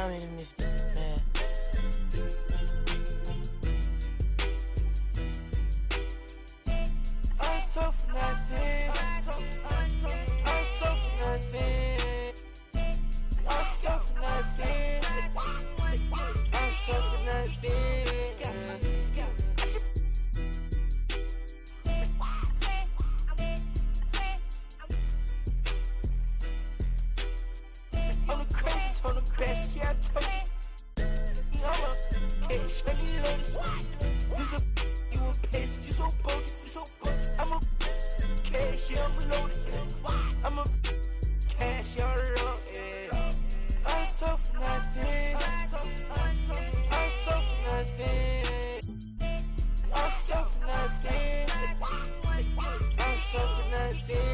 diamond in this man. I'm so for nothing. I'm so for nothing. I'm so for nothing. I'm so for nothing. I'm the craziest, I'm the best, yeah, I told you. I'm a cash, let me load this. You a pest, you so bogus, I'm a cash, yeah, I'm loaded. I'm a cash, yeah, I'm loaded. I'm so for nothing. I'm so for nothing. I'm so for nothing. I'm so for nothing.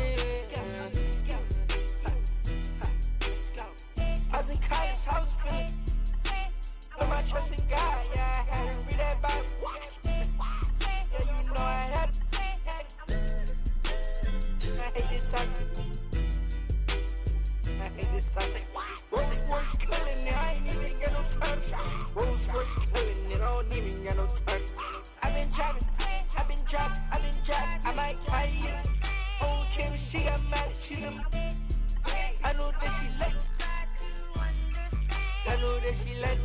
I was in college, I was feeling. Put my trust in God, yeah, I had to read that Bible. Yeah, you know I had to. I hate this song. I hate this song. Rolls Royce killing it, I ain't even got no time. Rolls Royce killing it, I don't even got no time. I've been driving, I might try it. Oh, Kim, she got mad, she's a. I know that she like. I know that she like.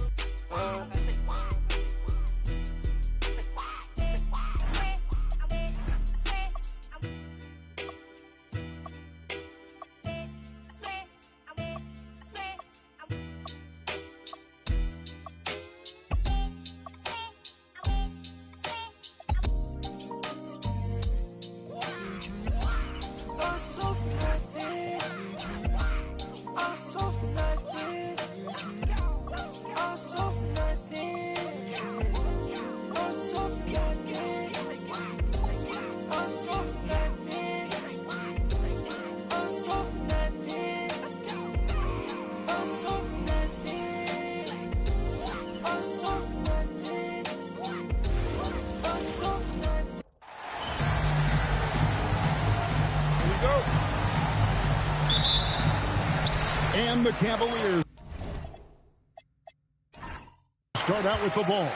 And the Cavaliers start out with the ball.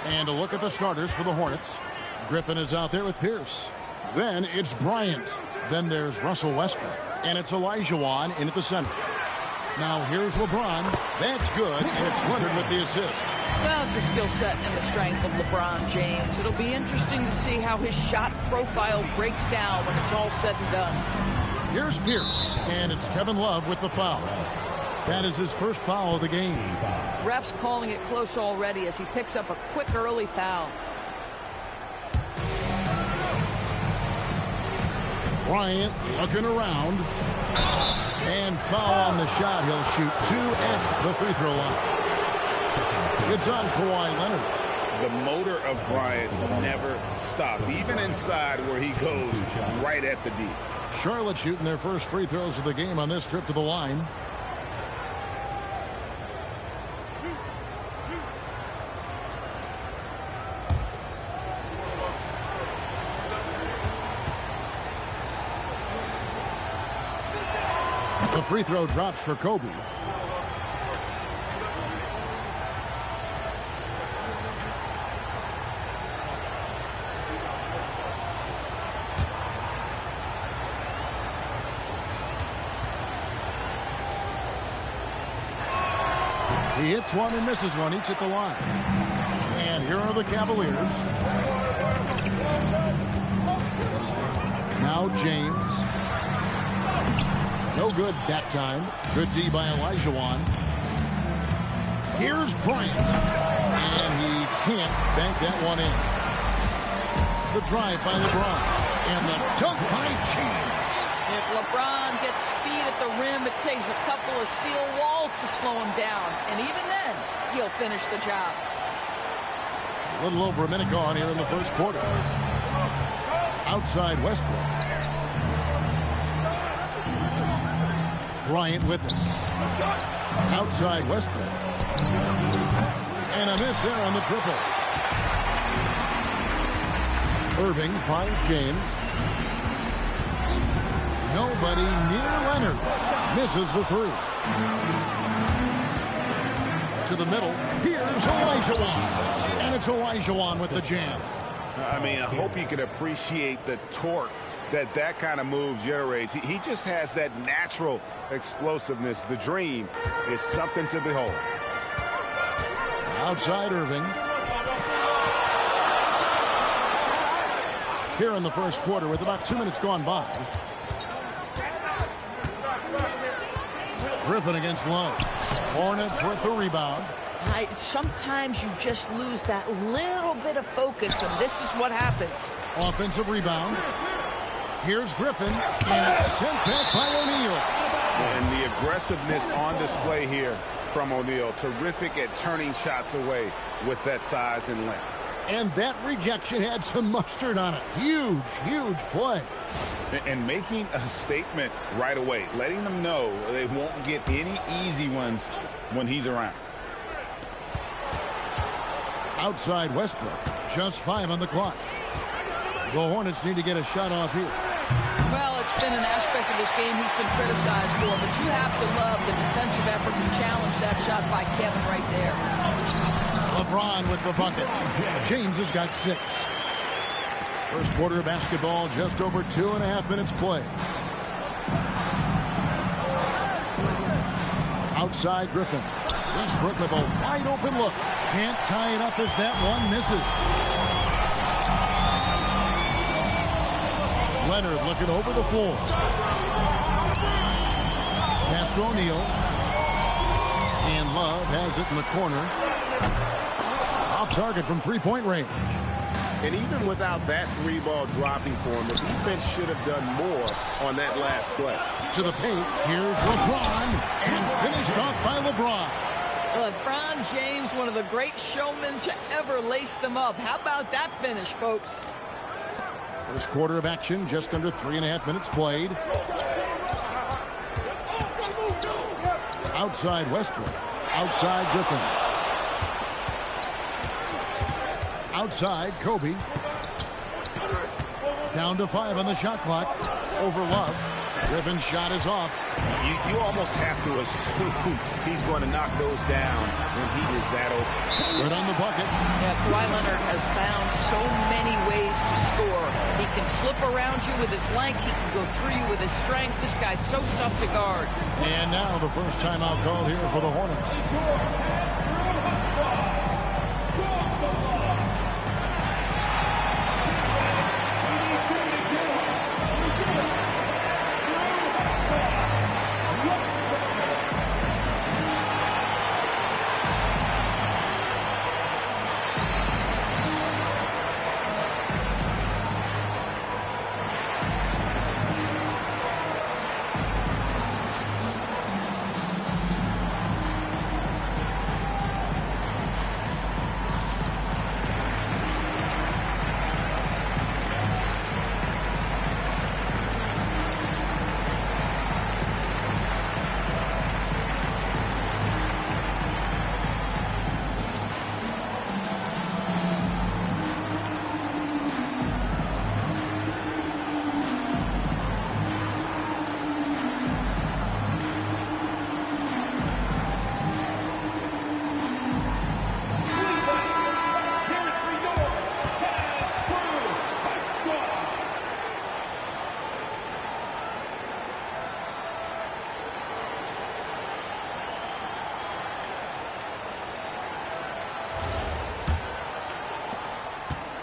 And a look at the starters for the Hornets. Griffin is out there with Pierce. Then it's Bryant. Then there's Russell Westbrook. And it's Olajuwon in at the center. Now here's LeBron. That's good, and it's Leonard with the assist. Well, it's the skill set and the strength of LeBron James. It'll be interesting to see how his shot profile breaks down when it's all said and done. Here's Pierce, and it's Kevin Love with the foul. That is his first foul of the game. Ref's calling it close already as he picks up a quick early foul. Bryant looking around. And foul on the shot. He'll shoot two at the free throw line. It's on Kawhi Leonard. The motor of Bryant never stops, even inside where he goes right at the D. Charlotte shooting their first free throws of the game on this trip to the line. The free throw drops for Kobe. He hits one and misses one, each at the line. And here are the Cavaliers. Now James. No good that time. Good D by Olajuwon. Here's Bryant. And he can't bank that one in. The drive by LeBron. And the dunk by James. If LeBron gets speed at the rim, it takes a couple of steel walls to slow him down. And even then, he'll finish the job. A little over a minute gone here in the first quarter. Outside Westbrook. Bryant with it. Outside Westbrook. And a miss there on the triple. Irving finds James. Nobody near Leonard. Misses the three. To the middle. Here's Olajuwon. And it's Olajuwon with the jam. I mean, I hope you can appreciate the torque that kind of move generates. He just has that natural explosiveness. The dream is something to behold. Outside Irving. Here in the first quarter with about 2 minutes gone by. Griffin against Love. Hornets with the rebound. Sometimes you just lose that little bit of focus, and this is what happens. Offensive rebound. Here's Griffin, and it's sent back by O'Neal. And the aggressiveness on display here from O'Neal. Terrific at turning shots away with that size and length. And that rejection had some mustard on it. Huge, huge play. And making a statement right away, letting them know they won't get any easy ones when he's around. Outside Westbrook, just 5 on the clock. The Hornets need to get a shot off here. Well, it's been an aspect of this game he's been criticized for, but you have to love the defensive effort to challenge that shot by Kevin right there. LeBron with the bucket. James has got 6. First quarter of basketball, just over 2.5 minutes played. Outside Griffin. Westbrook with a wide open look. Can't tie it up as that one misses. Leonard looking over the floor. Pass to O'Neal. And Love has it in the corner. Off target from three-point range. And even without that 3-ball dropping for him, the defense should have done more on that last play. To the paint, here's LeBron, and finished off by LeBron. LeBron James, one of the great showmen to ever lace them up. How about that finish, folks? First quarter of action, just under 3.5 minutes played. Outside Westbrook. Outside Griffin. Outside Kobe. Down to 5 on the shot clock. Over Love. Griffin's shot is off. You almost have to assume he's going to knock those down when he is that open. Good on the bucket. Yeah, Kawhi Leonard has found so many ways to score. He can slip around you with his length. He can go through you with his strength. This guy's so tough to guard. And now the first timeout called here for the Hornets.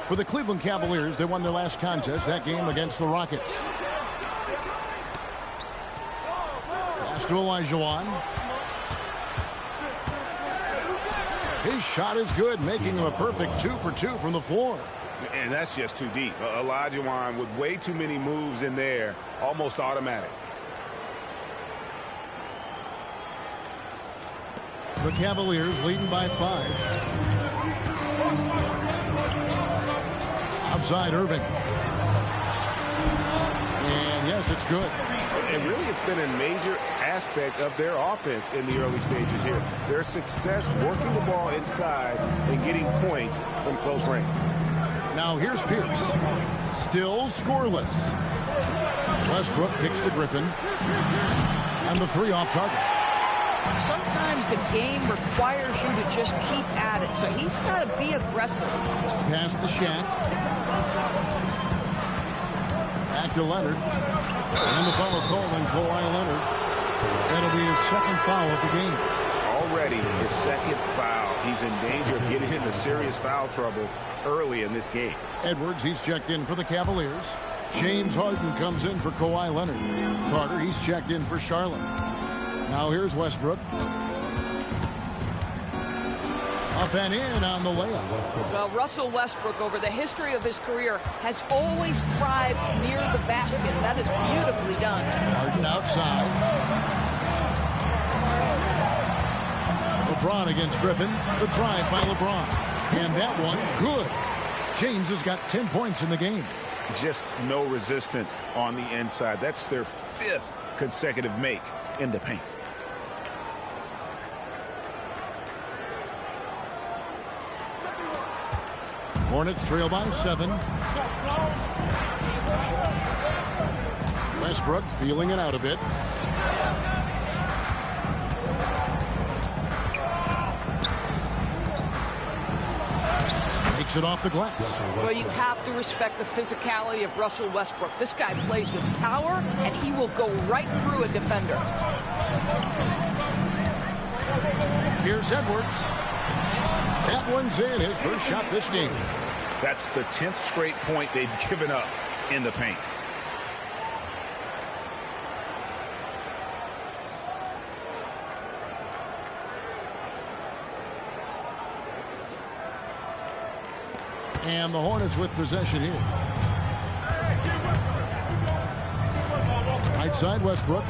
For the Cleveland Cavaliers, they won their last contest, that game against the Rockets. Pass to Olajuwon. His shot is good, making him a perfect 2 for 2 from the floor. And that's just too deep. Olajuwon with way too many moves in there, almost automatic. The Cavaliers leading by 5. Outside Irving. And yes, it's good. And really, it's been a major aspect of their offense in the early stages here. Their success working the ball inside and getting points from close range. Now here's Pierce. Still scoreless. Westbrook kicks to Griffin. And the 3 off target. Sometimes the game requires you to just keep at it, so he's got to be aggressive. Pass to Shaq. Back to Leonard. And the foul call on Kawhi Leonard. That'll be his second foul of the game. Already his second foul. He's in danger of getting into serious foul trouble early in this game. Edwards, he's checked in for the Cavaliers. James Harden comes in for Kawhi Leonard. Carter, he's checked in for Charlotte. Now here's Westbrook. Up and in on the layup. Well, Russell Westbrook, over the history of his career, has always thrived near the basket. That is beautifully done. Harden outside. LeBron against Griffin. The drive by LeBron. And that one, good. James has got 10 points in the game. Just no resistance on the inside. That's their 5th consecutive make in the paint. Hornets trail by 7. Westbrook feeling it out a bit. Takes it off the glass. Well, you have to respect the physicality of Russell Westbrook. This guy plays with power, and he will go right through a defender. Here's Edwards. That one's in, his first shot this game. That's the 10th straight point they've given up in the paint. And the Hornets with possession here. Right side, Westbrook.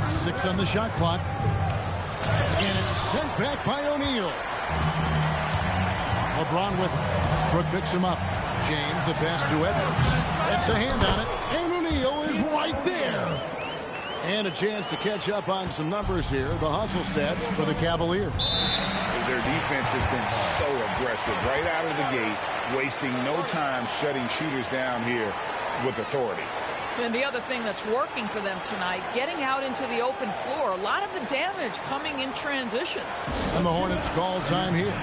Six on the shot clock. And it's sent back by O'Neal. LeBron with it. Westbrook picks him up. James, the pass to Edwards. That's a hand on it. And O'Neal is right there. And a chance to catch up on some numbers here. The hustle stats for the Cavaliers. Their defense has been so aggressive right out of the gate, wasting no time shutting shooters down here with authority. And the other thing that's working for them tonight, getting out into the open floor. A lot of the damage coming in transition. And the Hornets call time here.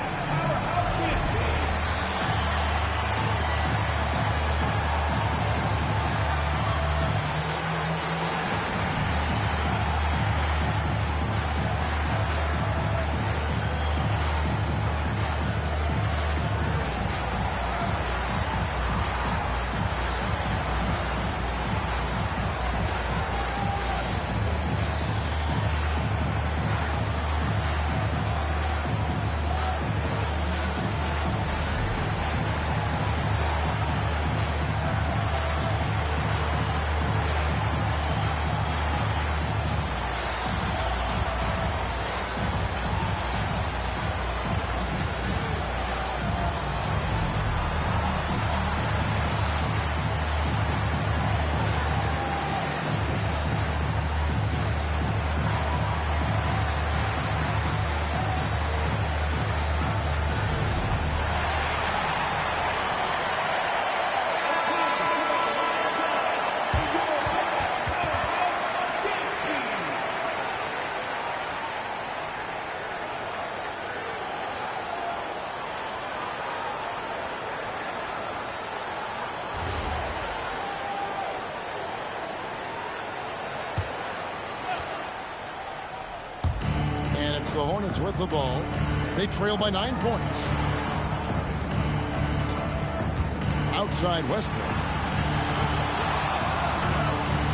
It's the Hornets with the ball. They trail by 9 points. Outside Westbrook.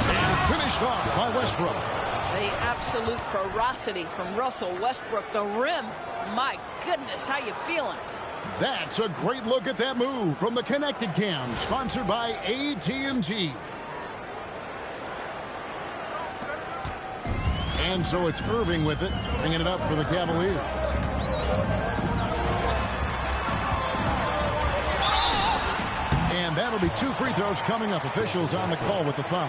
And finished off by Westbrook. The absolute ferocity from Russell Westbrook. The rim. My goodness, how you feeling? That's a great look at that move from the Connected Cam, sponsored by AT&T. And so it's Irving with it, bringing it up for the Cavaliers. And that'll be 2 free throws coming up. Officials on the call with the foul.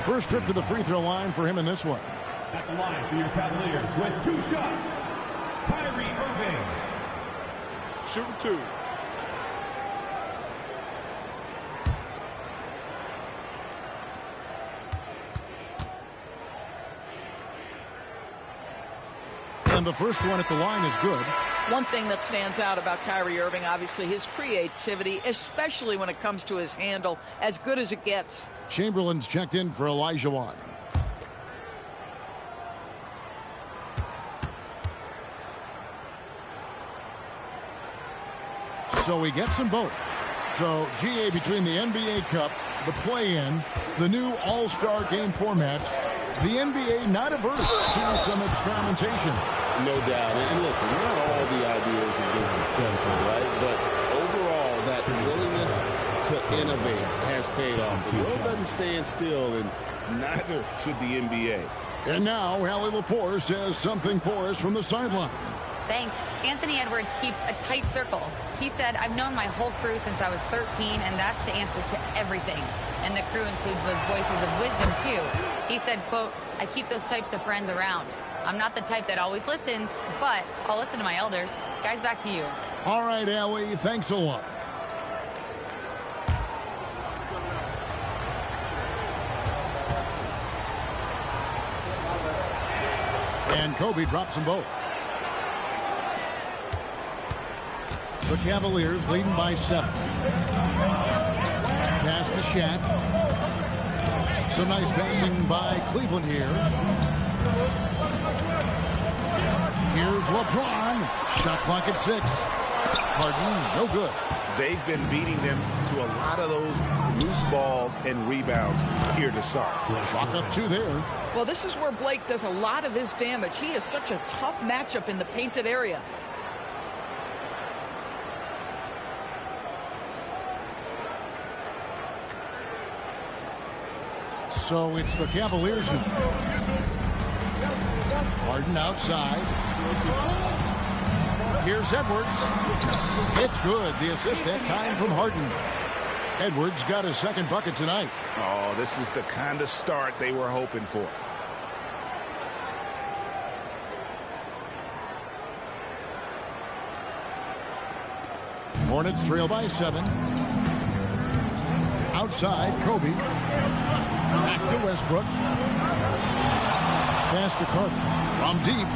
First trip to the free throw line for him in this one. At the line for your Cavaliers with 2 shots, Kyrie Irving. Shooting 2. And the first one at the line is good. One thing that stands out about Kyrie Irving, obviously, his creativity, especially when it comes to his handle, as good as it gets. Chamberlain's checked in for Elijah Watt. So he gets them both. So, GA, between the NBA Cup, the play-in, the new All-Star game format, the NBA not averse to some experimentation. No doubt. And listen, not all the ideas have been successful, right? But overall, that willingness to innovate has paid off. The world doesn't stand still, and neither should the NBA. And now, Allie LaForce has something for us from the sideline. Thanks. Anthony Edwards keeps a tight circle. He said, I've known my whole crew since I was 13, and that's the answer to everything. And the crew includes those voices of wisdom, too. He said, quote, I keep those types of friends around. I'm not the type that always listens, but I'll listen to my elders. Guys, back to you. All right, Allie, thanks a lot. And Kobe drops them both. The Cavaliers leading by 7. Pass to Shaq. Some nice passing by Cleveland here. Here's LeBron. Shot clock at 6. Harden, no good. They've been beating them to a lot of those loose balls and rebounds here to start. Chalk up 2 there. Well, this is where Blake does a lot of his damage. He is such a tough matchup in the painted area. So it's the Cavaliers now. Harden outside. Here's Edwards. It's good. The assist that time from Harden. Edwards got his second bucket tonight. Oh, this is the kind of start they were hoping for. Hornets trail by 7. Outside, Kobe. Back to Westbrook. Pass to Carter. From deep.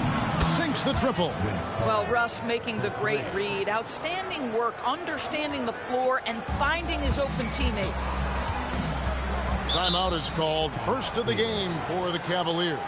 Sinks the triple. Well, Russ making the great read. Outstanding work, understanding the floor, and finding his open teammate. Timeout is called. First of the game for the Cavaliers.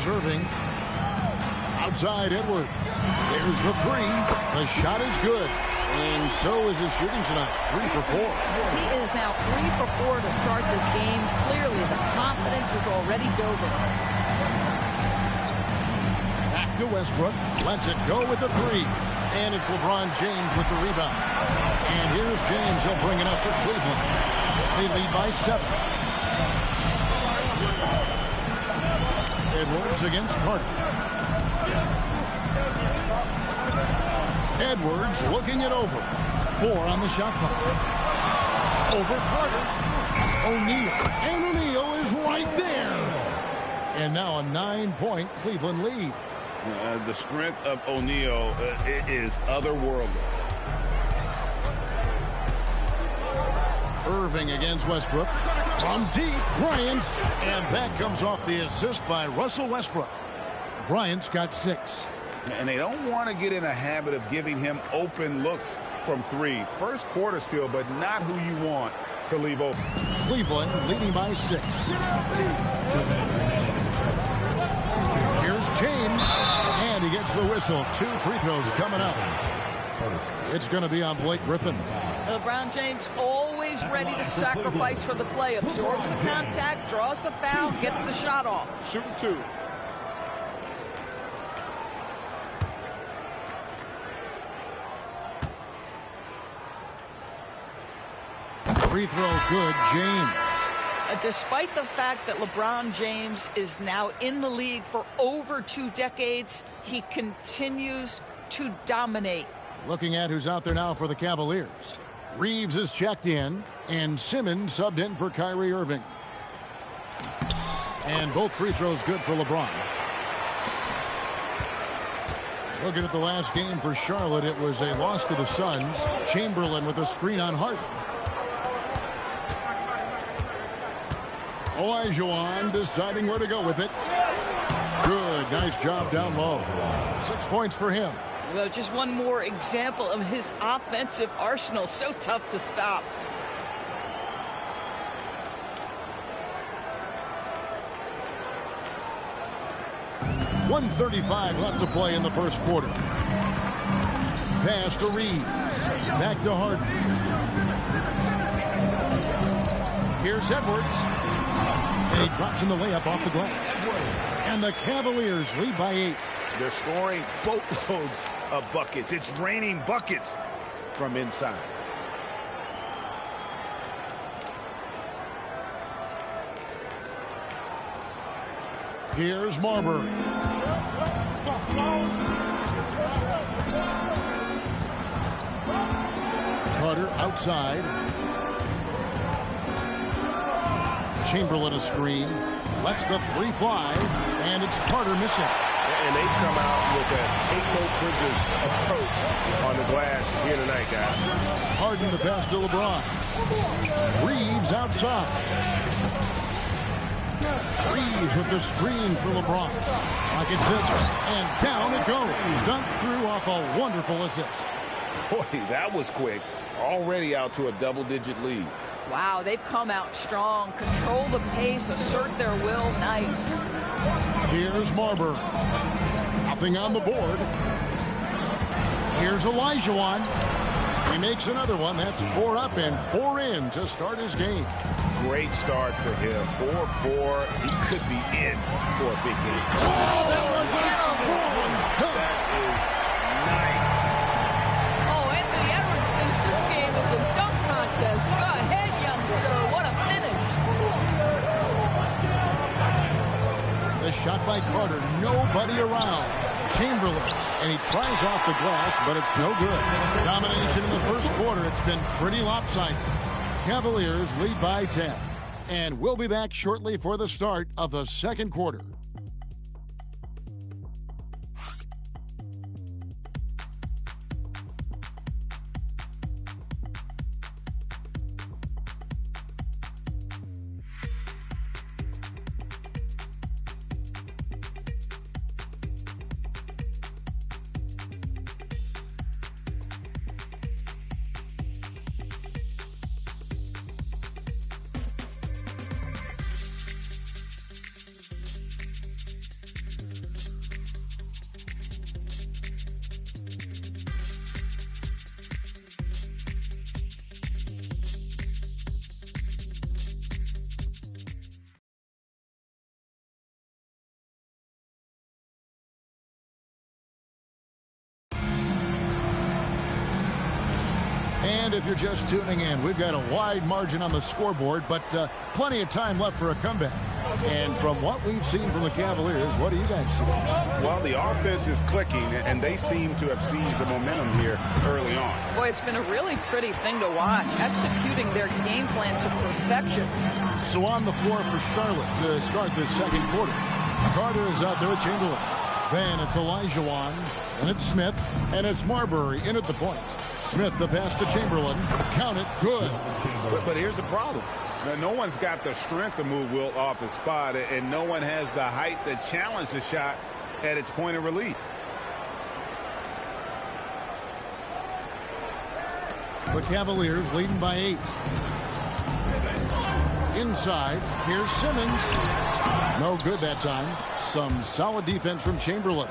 Irving. Outside Edward. There's the 3. The shot is good. And so is his shooting tonight. 3 for 4. He is now 3 for 4 to start this game. Clearly, the confidence is already building. Back to Westbrook. Lets it go with the 3. And it's LeBron James with the rebound. And here's James. He'll bring it up for Cleveland. They lead by 7. Edwards against Carter. Edwards looking it over. 4 on the shot clock. Over Carter. O'Neal. And O'Neal is right there. And now a 9-point Cleveland lead. The strength of O'Neal is otherworldly. Irving against Westbrook. From deep, Bryant. And that comes off the assist by Russell Westbrook. Bryant's got 6. And they don't want to get in a habit of giving him open looks from 3. First quarter still, but not who you want to leave open. Cleveland leading by 6. Here's James. And he gets the whistle. 2 free throws coming up. It's going to be on Blake Griffin. LeBron James always ready to sacrifice for the play. Absorbs the contact, draws the foul, gets the shot off. Shooting 2. Free throw good, James. Despite the fact that LeBron James is now in the league for over 2 decades, he continues to dominate. Looking at who's out there now for the Cavaliers. Reeves is checked in, and Simmons subbed in for Kyrie Irving. And both free throws good for LeBron. Looking at the last game for Charlotte, it was a loss to the Suns. Chamberlain with a screen on Harden. Olajuwon deciding where to go with it. Good, nice job down low. 6 points for him. Well, just one more example of his offensive arsenal. So tough to stop. .135 left to play in the first quarter. Pass to Reeves. Back to Harden. Here's Edwards. And he drops in the layup off the glass. And the Cavaliers lead by 8. They're scoring boatloads of buckets. It's raining buckets from inside. Here's Marbury. Carter outside. Chamberlain a screen. Lets the 3 fly. And it's Carter missing. And they come out with a take-no-prisoners approach on the glass here tonight, guys. Harden the pass to LeBron. Reeves outside. Reeves with the screen for LeBron. Pockets it, and down it goes. Dunked through off a wonderful assist. Boy, that was quick. Already out to a double-digit lead. Wow, they've come out strong. Control the pace, assert their will. Nice. Here's Marbury. Nothing on the board. Here's Olajuwon. He makes another one. That's 4 up and 4 in to start his game. Great start for him. 4-4. He could be in for a big game. Oh, that was a strong cut. That is nice. Oh, Anthony Edwards thinks this game is a dunk contest. Go ahead, young sir. What a finish. The shot by Carter. Nobody around. Chamberlain. And he tries off the glass, but it's no good. Domination in the first quarter. It's been pretty lopsided. Cavaliers lead by 10. And we'll be back shortly for the start of the second quarter. And if you're just tuning in, we've got a wide margin on the scoreboard, but plenty of time left for a comeback. And from what we've seen from the Cavaliers, what do you guys see? Well, the offense is clicking, and they seem to have seized the momentum here early on. Boy, it's been a really pretty thing to watch, executing their game plan to perfection. So on the floor for Charlotte to start this second quarter. Carter is out there with Chamberlain. Then it's Olajuwon, and it's Smith, and it's Marbury in at the point. Smith the pass to Chamberlain. Count it. Good. But here's the problem. Now, no one's got the strength to move Wilt off the spot, and no one has the height to challenge the shot at its point of release. The Cavaliers leading by 8. Inside, here's Simmons. No good that time. Some solid defense from Chamberlain.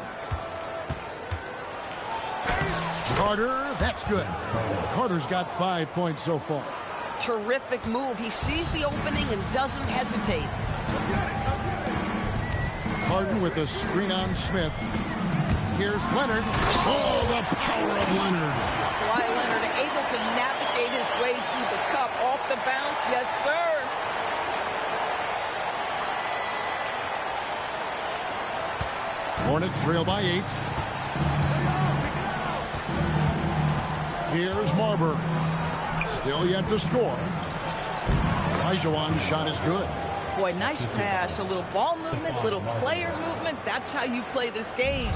Carter, that's good. Carter's got 5 points so far. Terrific move. He sees the opening and doesn't hesitate. Harden with a screen on Smith. Here's Leonard. Oh, the power of Leonard. Why Leonard able to navigate his way to the cup off the bounce. Yes, sir. Hornets trail by 8. Here's Marbury. Still yet to score. Olajuwon's shot is good. Boy, nice pass. A little ball movement, little player movement. That's how you play this game.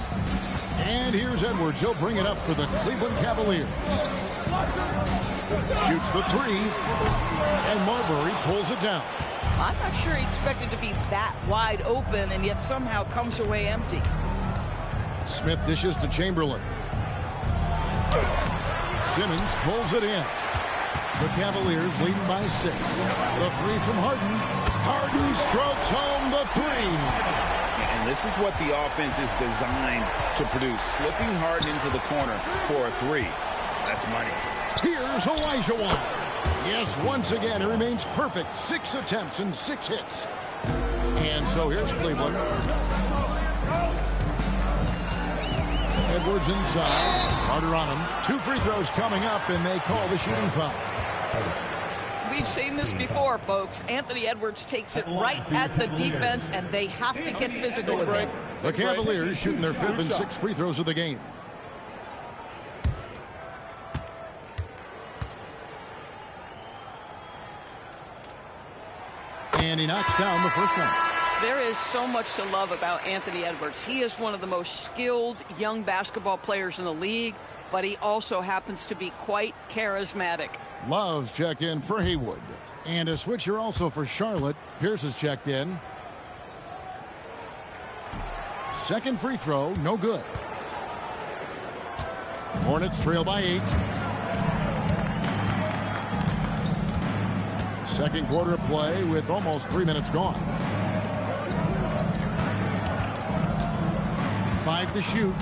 And here's Edwards. He'll bring it up for the Cleveland Cavaliers. Shoots the 3. And Marbury pulls it down. I'm not sure he expected to be that wide open and yet somehow comes away empty. Smith dishes to Chamberlain. Simmons pulls it in. The Cavaliers leading by 6. The 3 from Harden. Harden strokes home the 3. And this is what the offense is designed to produce. Slipping Harden into the corner for a 3. That's money. Here's Olajuwon. Yes, once again, it remains perfect. 6 attempts and 6 hits. And so here's Cleveland. Edwards inside. Carter on him. 2 free throws coming up, and they call the shooting foul. We've seen this before, folks. Anthony Edwards takes it right at the defense, and they have to get physical with him. The Cavaliers shooting their 5th and 6th free throws of the game. And he knocks down the first one. There is so much to love about Anthony Edwards. He is one of the most skilled young basketball players in the league, but he also happens to be quite charismatic. Love's check in for Haywood. And a switcher also for Charlotte. Pierce is checked in. Second free throw, no good. Hornets trail by 8. Second quarter of play with almost 3 minutes gone. 5 to shoot.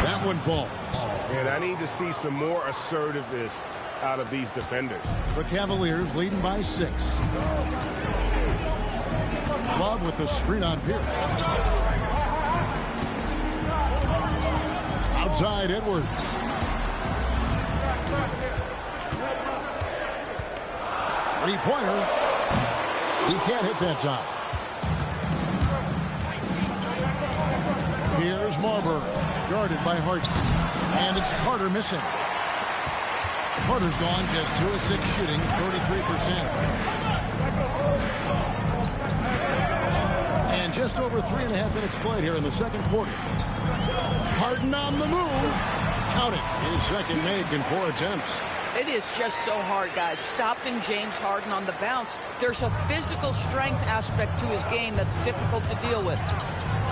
That one falls. And I need to see some more assertiveness out of these defenders. The Cavaliers leading by 6. Love with the screen on Pierce. Outside Edwards. Three-pointer. He can't hit that time. Here's Marbury, guarded by Harden. And it's Carter missing. Carter's gone just 2 of 6 shooting, 33%. And just over 3.5 minutes played here in the second quarter. Harden on the move. Count it. His second make in 4 attempts. It is just so hard, guys. Stopping James Harden on the bounce. There's a physical strength aspect to his game that's difficult to deal with.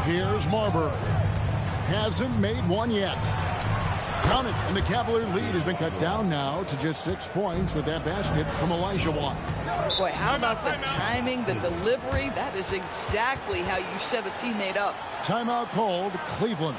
Here's Marbury. Hasn't made one yet. Count it. And the Cavalier lead has been cut down now to just 6 points with that basket from Olajuwon. Boy, how about the timing, the delivery? That is exactly how you set a teammate up. Timeout called, Cleveland.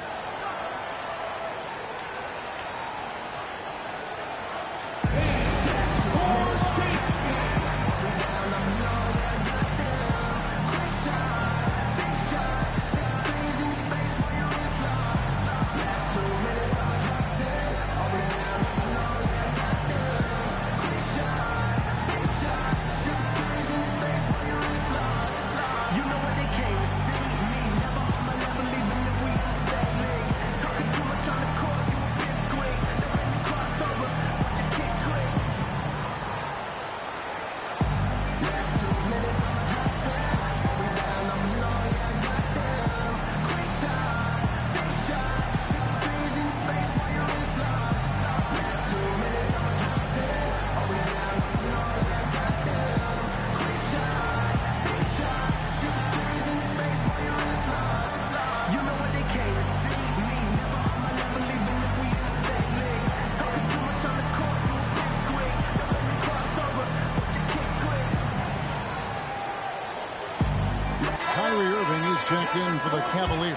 Kyrie Irving, he's checked in for the Cavaliers.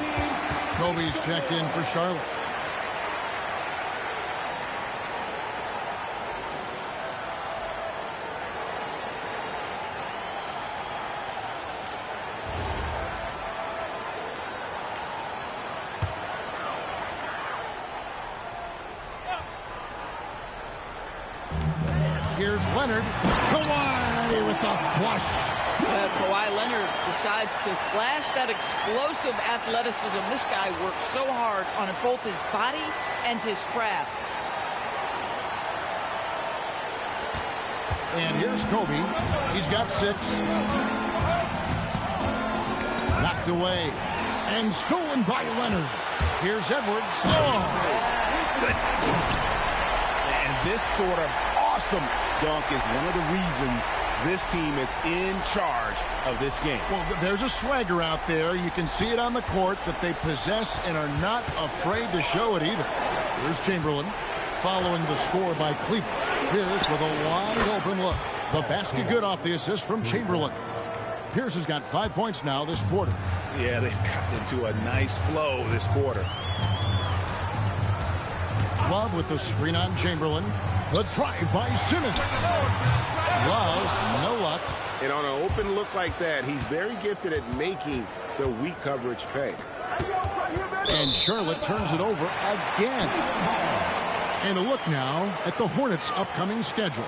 Kobe's checked in for Charlotte. Here's Leonard. Kawhi with the flush. Kawhi Leonard decides to flash that explosive athleticism. This guy works so hard on both his body and his craft. And here's Kobe. He's got 6. Knocked away. And stolen by Leonard. Here's Edwards. Oh! And this sort of awesome dunk is one of the reasons this team is in charge of this game. Well, there's a swagger out there. You can see it on the court that they possess and are not afraid to show it either. Here's Chamberlain following the score by Cleveland. Pierce with a wide open look. The basket good off the assist from Chamberlain. Pierce has got 5 points now this quarter. Yeah, they've gotten into a nice flow this quarter. Love with the screen on Chamberlain. The drive by Simmons. Love, no luck. And on an open look like that, he's very gifted at making the weak coverage pay. And Charlotte turns it over again. And a look now at the Hornets' upcoming schedule.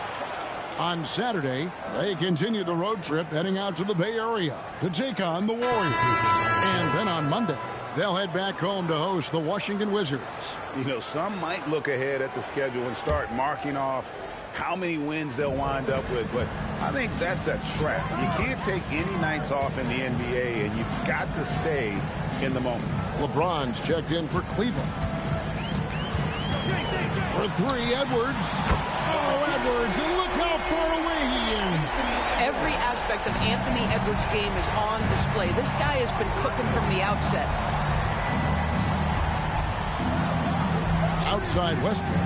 On Saturday, they continue the road trip heading out to the Bay Area to take on the Warriors. And then on Monday, they'll head back home to host the Washington Wizards. You know, some might look ahead at the schedule and start marking off how many wins they'll wind up with, but I think that's a trap. You can't take any nights off in the NBA, and you've got to stay in the moment. LeBron's checked in for Cleveland. For 3, Edwards. Oh, Edwards, and look how far away he is. Every aspect of Anthony Edwards' game is on display. This guy has been cooking from the outset. Outside Westbrook.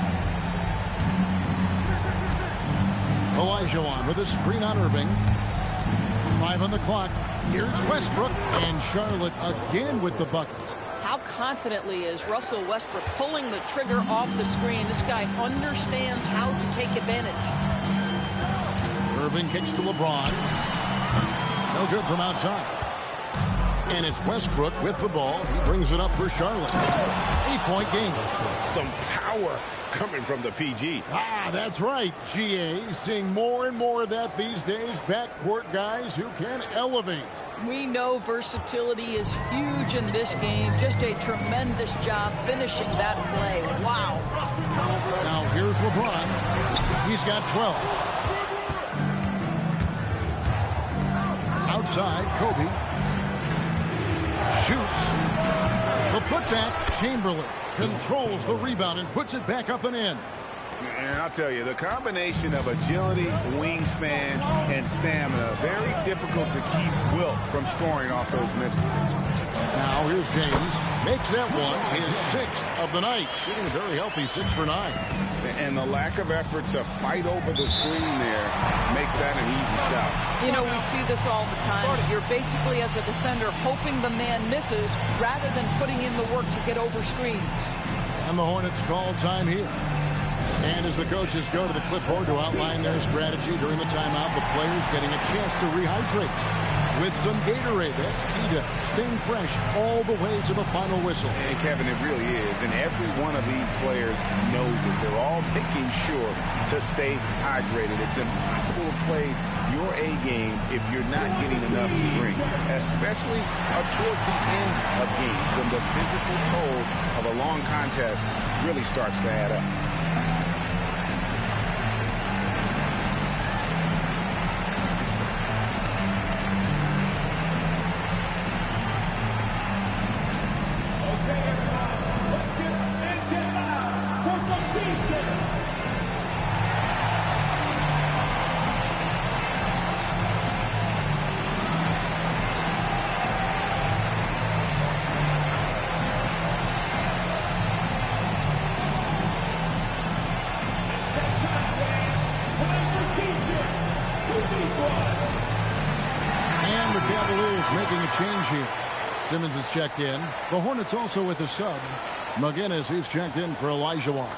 Olajuwon with a screen on Irving. 5 on the clock. Here's Westbrook. And Charlotte again with the bucket. How confidently is Russell Westbrook pulling the trigger off the screen? This guy understands how to take advantage. Irving kicks to LeBron. No good from outside. And it's Westbrook with the ball. He brings it up for Charlotte. 8-point game. Some power coming from the PG. Ah, that's right, GA. Seeing more and more of that these days. Backcourt guys who can elevate. We know versatility is huge in this game. Just a tremendous job finishing that play. Wow. Now here's LeBron. He's got 12. Outside, Kobe. Shoots. The putback, Chamberlain controls the rebound and puts it back up and in. And I'll tell you, the combination of agility, wingspan, and stamina, very difficult to keep Wilt from scoring off those misses. Now here's James. Makes that one his 6th of the night. Shooting a very healthy 6 for 9. And the lack of effort to fight over the screen there makes that an easy shot. You know, we see this all the time. You're basically, as a defender, hoping the man misses rather than putting in the work to get over screens. And the Hornets call time here. And as the coaches go to the clipboard to outline their strategy during the timeout, the players getting a chance to rehydrate with some Gatorade. That's key to staying fresh all the way to the final whistle. And Kevin, it really is. And every one of these players knows it. They're all making sure to stay hydrated. It's impossible to play your A game if you're not getting enough to drink, especially up towards the end of games when the physical toll of a long contest really starts to add up. Cavaliers making a change here. Simmons is checked in. The Hornets also with a sub. McGinnis, he's checked in for Elijah Wan.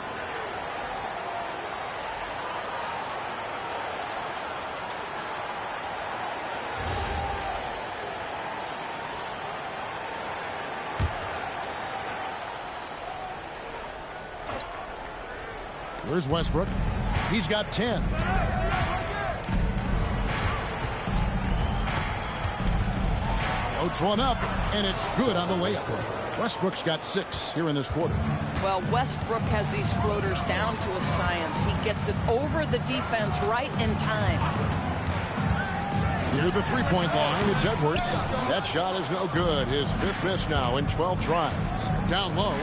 Here's Westbrook. He's got 10. Floats one up, and it's good on the layup. Westbrook's got 6 here in this quarter. Well, Westbrook has these floaters down to a science. He gets it over the defense right in time. Near the three-point line, it's Edwards. That shot is no good. His 5th miss now in 12 tries. Down low.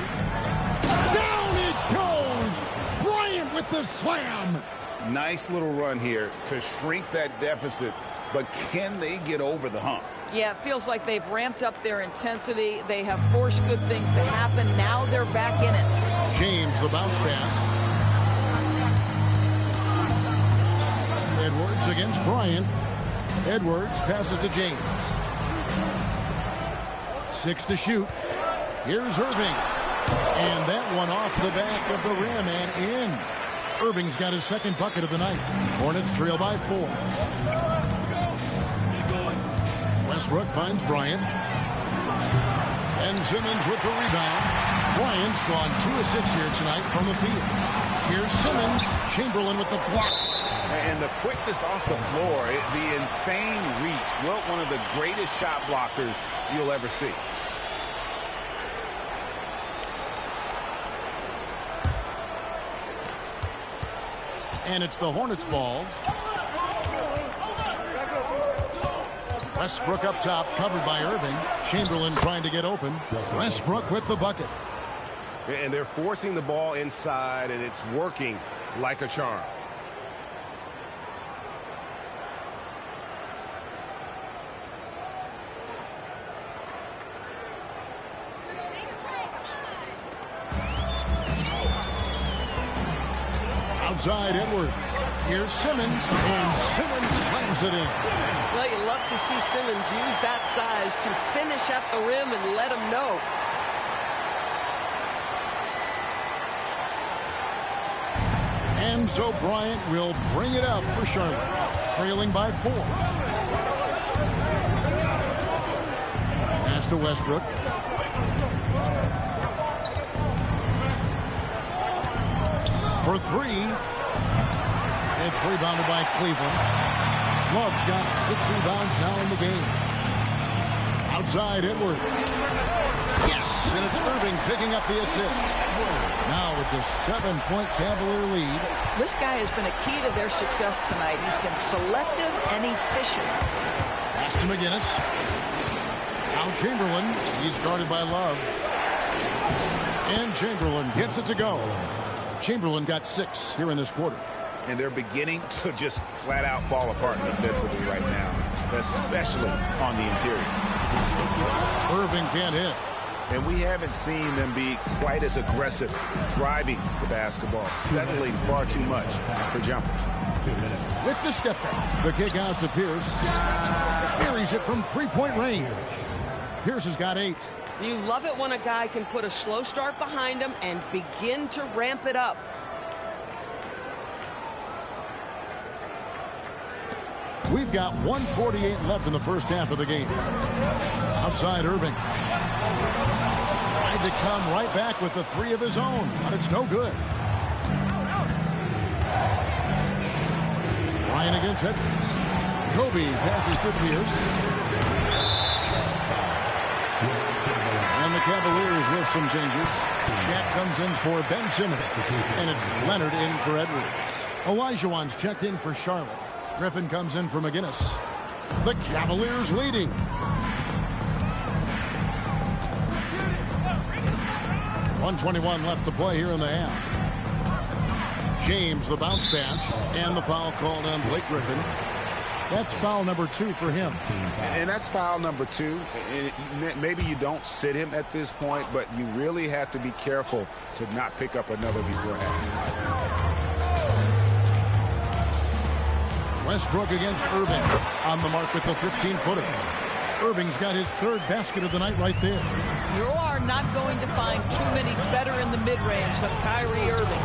Down it goes! Bryant with the slam! Nice little run here to shrink that deficit, but can they get over the hump? Yeah, it feels like they've ramped up their intensity. They have forced good things to happen. Now they're back in it. James, the bounce pass. Edwards against Bryant. Edwards passes to James. 6 to shoot. Here's Irving. And that one off the back of the rim and in. Irving's got his 2nd bucket of the night. Hornets trail by 4. Westbrook finds Bryant. And Simmons with the rebound. Bryant's gone 2 of 6 here tonight from the field. Here's Simmons. Chamberlain with the block. And the quickness off the floor, the insane reach. Well, one of the greatest shot blockers you'll ever see. And it's the Hornets ball. Westbrook up top, covered by Irving. Chamberlain trying to get open. Westbrook with the bucket. And they're forcing the ball inside, and it's working like a charm. Outside Edwards. Here's Simmons, and Simmons slams it in. Well, you love to see Simmons use that size to finish at the rim and let him know. And so Bryant will bring it up for Charlotte, trailing by 4. Pass to Westbrook. For 3. It's rebounded by Cleveland. Love's got 6 rebounds now in the game. Outside Edwards. Yes, and it's Irving picking up the assist. Now it's a 7-point Cavalier lead. This guy has been a key to their success tonight. He's been selective and efficient. Pass to McGinnis. Now Chamberlain. He's guarded by Love. And Chamberlain gets it to go. Chamberlain got 6 here in this quarter. And they're beginning to just flat out fall apart defensively right now, especially on the interior. Irving can't hit. And we haven't seen them be quite as aggressive driving the basketball, settling far too much for jumpers. 2 minutes. With the step back, the kick out to Pierce. Carries it from 3-point range. Pierce has got 8. You love it when a guy can put a slow start behind him and begin to ramp it up. We've got 1:48 left in the first half of the game. Outside Irving. Tried to come right back with the 3 of his own, but it's no good. Ryan against Edwards. Kobe passes to Pierce. And the Cavaliers with some changes. Shaq comes in for Ben Simmons. And it's Leonard in for Edwards. Elijah Wan's checked in for Charlotte. Griffin comes in for McGinnis. The Cavaliers leading. .121 left to play here in the half. James, the bounce pass, and the foul called on Blake Griffin. That's foul number 2 for him. And that's foul number 2. Maybe you don't sit him at this point, but you really have to be careful to not pick up another beforehand. Westbrook against Irving on the mark with the 15-footer. Irving's got his third basket of the night right there. You are not going to find too many better in the mid-range than Kyrie Irving.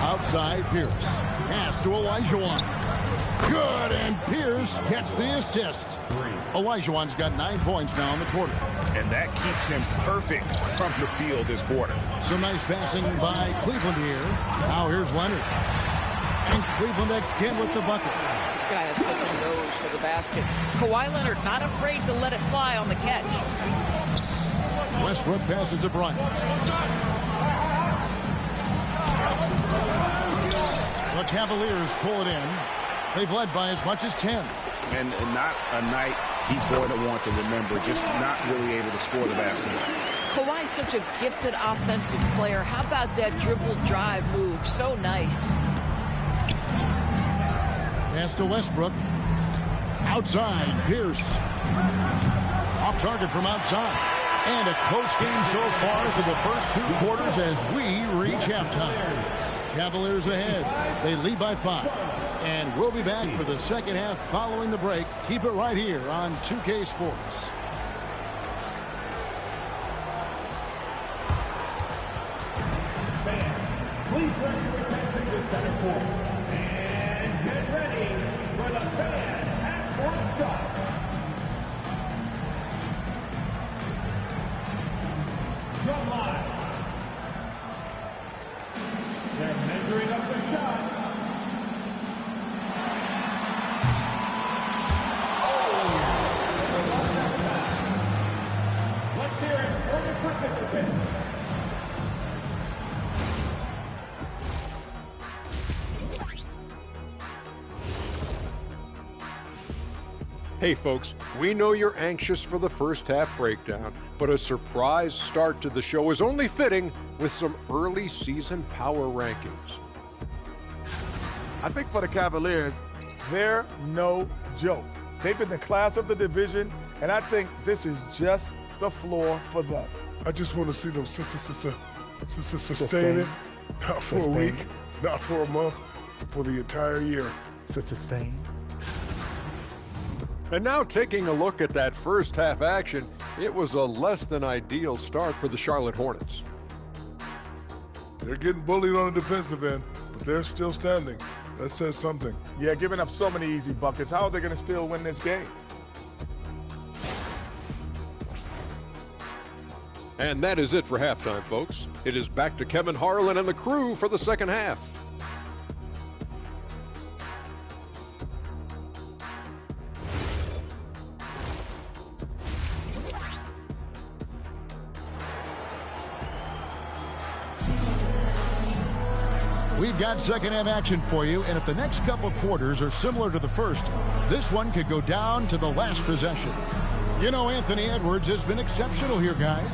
Outside, Pierce. Pass to Olajuwon. Good, and Pierce gets the assist. Olajuwon's got 9 points now in the quarter. And that keeps him perfect from the field this quarter. Some nice passing by Cleveland here. Now here's Leonard. And Cleveland again with the bucket. This guy has such a nose for the basket. Kawhi Leonard not afraid to let it fly on the catch. Westbrook passes to Bryant. The Cavaliers pull it in. They've led by as much as 10. And not a night he's going to want to remember, just not really able to score the basketball. Kawhi's such a gifted offensive player. How about that dribble drive move? So nice. Pass to Westbrook. Outside, Pierce. Off target from outside. And a close game so far through the first 2 quarters as we reach halftime. Cavaliers ahead. They lead by 5. And we'll be back for the second half following the break. Keep it right here on 2K Sports. Please turn your attention to center court. And get ready for the fan half-court shot. Drum line. They're measuring up the shot. Let's hear it for the participants. Hey folks, we know you're anxious for the first half breakdown, but a surprise start to the show is only fitting with some early season power rankings. I think for the Cavaliers, they're no joke. They've been the class of the division, and I think this is just the floor for them. I just want to see them sustain it, not for a week, not for a month, for the entire year. Sustain. And now taking a look at that first half action, it was a less than ideal start for the Charlotte Hornets. They're getting bullied on the defensive end, but they're still standing. That says something. Yeah, giving up so many easy buckets. How are they going to still win this game? And that is it for halftime, folks. It is back to Kevin Harlan and the crew for the second half. We've got second half action for you, and if the next couple of quarters are similar to the first, this one could go down to the last possession. You know, Anthony Edwards has been exceptional here, guys.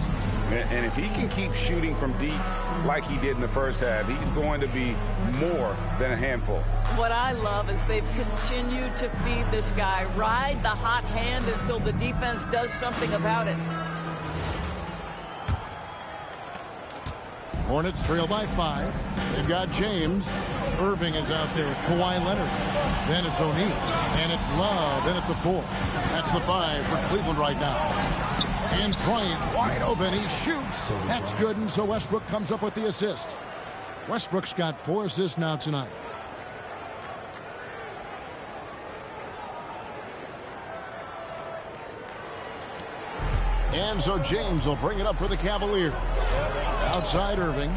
And if he can keep shooting from deep like he did in the first half, he's going to be more than a handful. What I love is they've continued to feed this guy, ride the hot hand until the defense does something about it. Hornets trail by 5. They've got James. Irving is out there with Kawhi Leonard. Then it's O'Neal. And it's Love in at the 4. That's the 5 for Cleveland right now. And Bryant wide open. He shoots. That's good, and so Westbrook comes up with the assist. Westbrook's got 4 assists now tonight. And so James will bring it up for the Cavaliers. Outside Irving.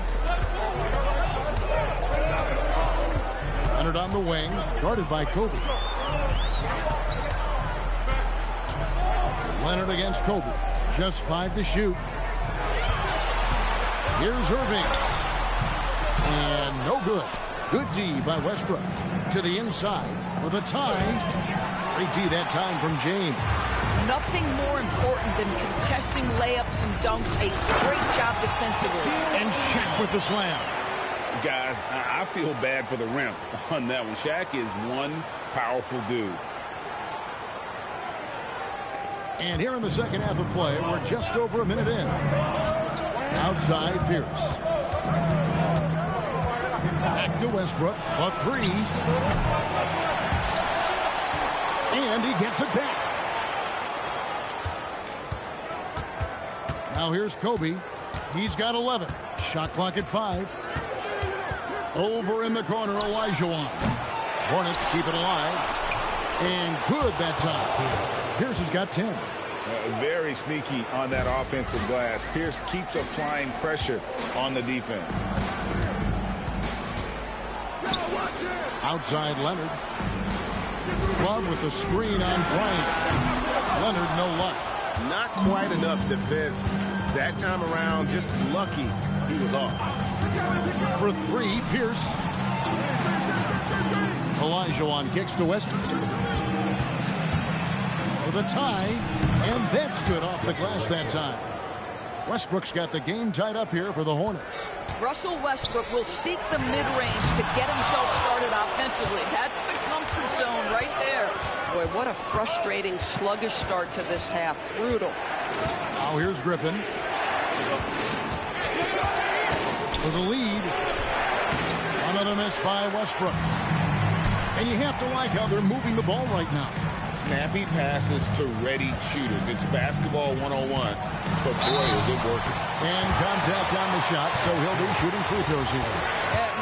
Leonard on the wing, guarded by Kobe. Leonard against Kobe. Just 5 to shoot. Here's Irving. And no good. Good D by Westbrook. To the inside for the tie. Great D that time from James. Nothing more important than contesting layups and dunks. A great job defensively. And Shaq with the slam. Guys, I feel bad for the rim on that one. Shaq is one powerful dude. And here in the second half of play, we're just over a minute in. Outside Pierce. Back to Westbrook. A 3. And he gets it back. Now here's Kobe. He's got 11. Shot clock at 5. Over in the corner, Olajuwon. Hornets keep it alive. And good that time. Pierce has got 10. Very sneaky on that offensive glass. Pierce keeps applying pressure on the defense. Outside Leonard. Love with the screen on Bryant. Leonard, no luck. Not quite enough defense that time around. Just lucky he was off. For 3, Pierce. Olajuwon kicks to Westbrook. For the tie, and that's good off the glass that time. Westbrook's got the game tied up here for the Hornets. Russell Westbrook will seek the mid-range to get himself started offensively. That's the comfort zone right there. Boy, what a frustrating, sluggish start to this half. Brutal. Now here's Griffin. For the lead. Another miss by Westbrook. And you have to like how they're moving the ball right now. Snappy passes to ready shooters. It's basketball 101, but boy, is it working. And contact on the shot, so he'll be shooting free throws here.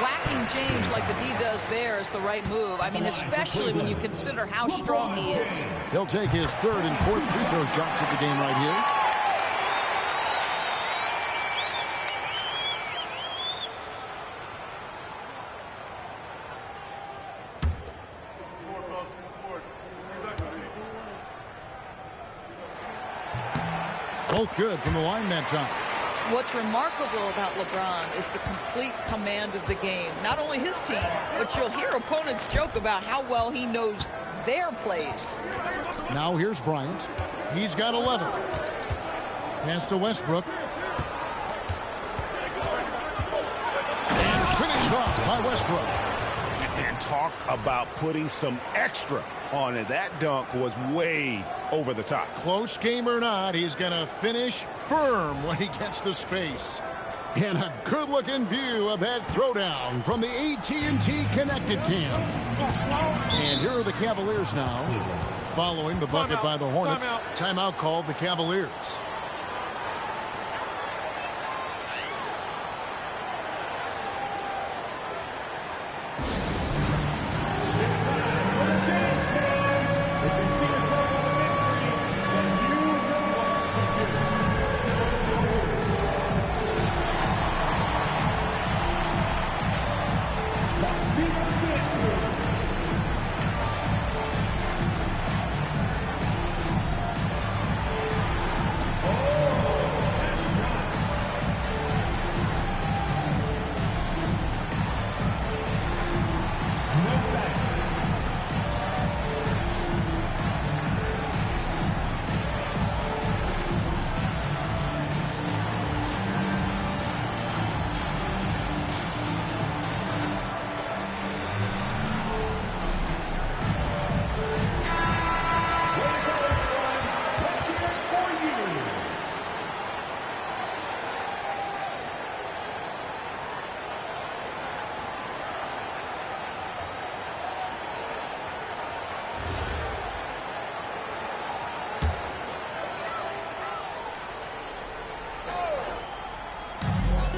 Whacking James like the D does there is the right move. I mean, especially when you consider how strong he is. He'll take his 3rd and 4th free throw shots at the game right here. Both good from the line that time. What's remarkable about LeBron is the complete command of the game. Not only his team, but you'll hear opponents joke about how well he knows their plays. Now here's Bryant. He's got 11. Pass to Westbrook. And finished off by Westbrook. And talk about putting some extra on it. That dunk was way over the top. Close game or not, he's going to finish firm when he gets the space. And a good-looking view of that throwdown from the AT&T Connected Cam. And here are the Cavaliers now, following the bucket by the Hornets. Timeout called the Cavaliers.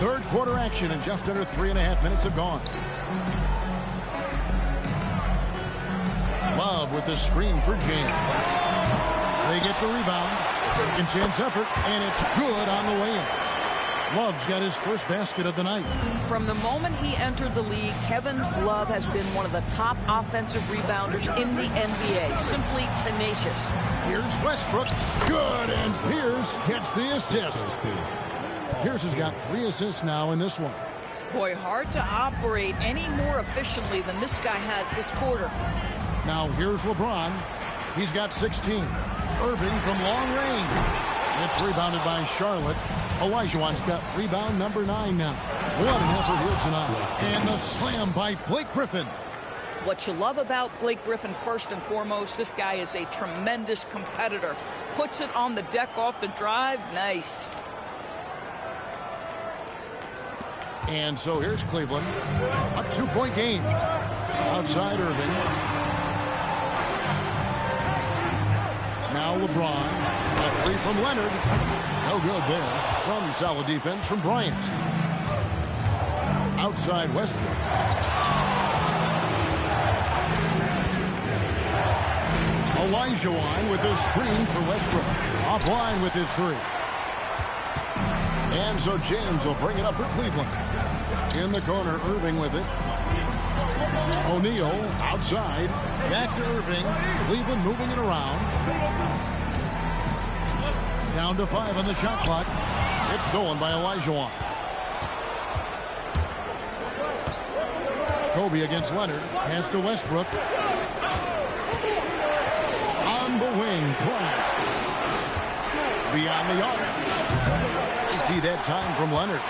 Third quarter action, and just under 3.5 minutes have gone. Love with the screen for James. They get the rebound. Second chance effort, and it's good on the way in. Love's got his first basket of the night. From the moment he entered the league, Kevin Love has been one of the top offensive rebounders in the NBA. Simply tenacious. Here's Westbrook. Good, and Pierce gets the assist. Pierce has got 3 assists now in this one. Boy, hard to operate any more efficiently than this guy has this quarter. Now here's LeBron. He's got 16. Irving from long range. It's rebounded by Charlotte. Olajuwon's got rebound number 9 now. What an effort here tonight. And the slam by Blake Griffin. What you love about Blake Griffin, first and foremost, this guy is a tremendous competitor. Puts it on the deck off the drive. Nice. And so here's Cleveland. A 2-point game. Outside Irving. Now LeBron. A three from Leonard. No good there. Some solid defense from Bryant. Outside Westbrook. Olajuwon with his screen for Westbrook. Offline with his three. And so James will bring it up for Cleveland. In the corner, Irving with it. O'Neal outside. Back to Irving. Cleveland moving it around. Down to 5 on the shot clock. It's stolen by Olajuwon. Kobe against Leonard. Pass to Westbrook. On the wing, Bryant. Beyond the arc. That time from Leonard.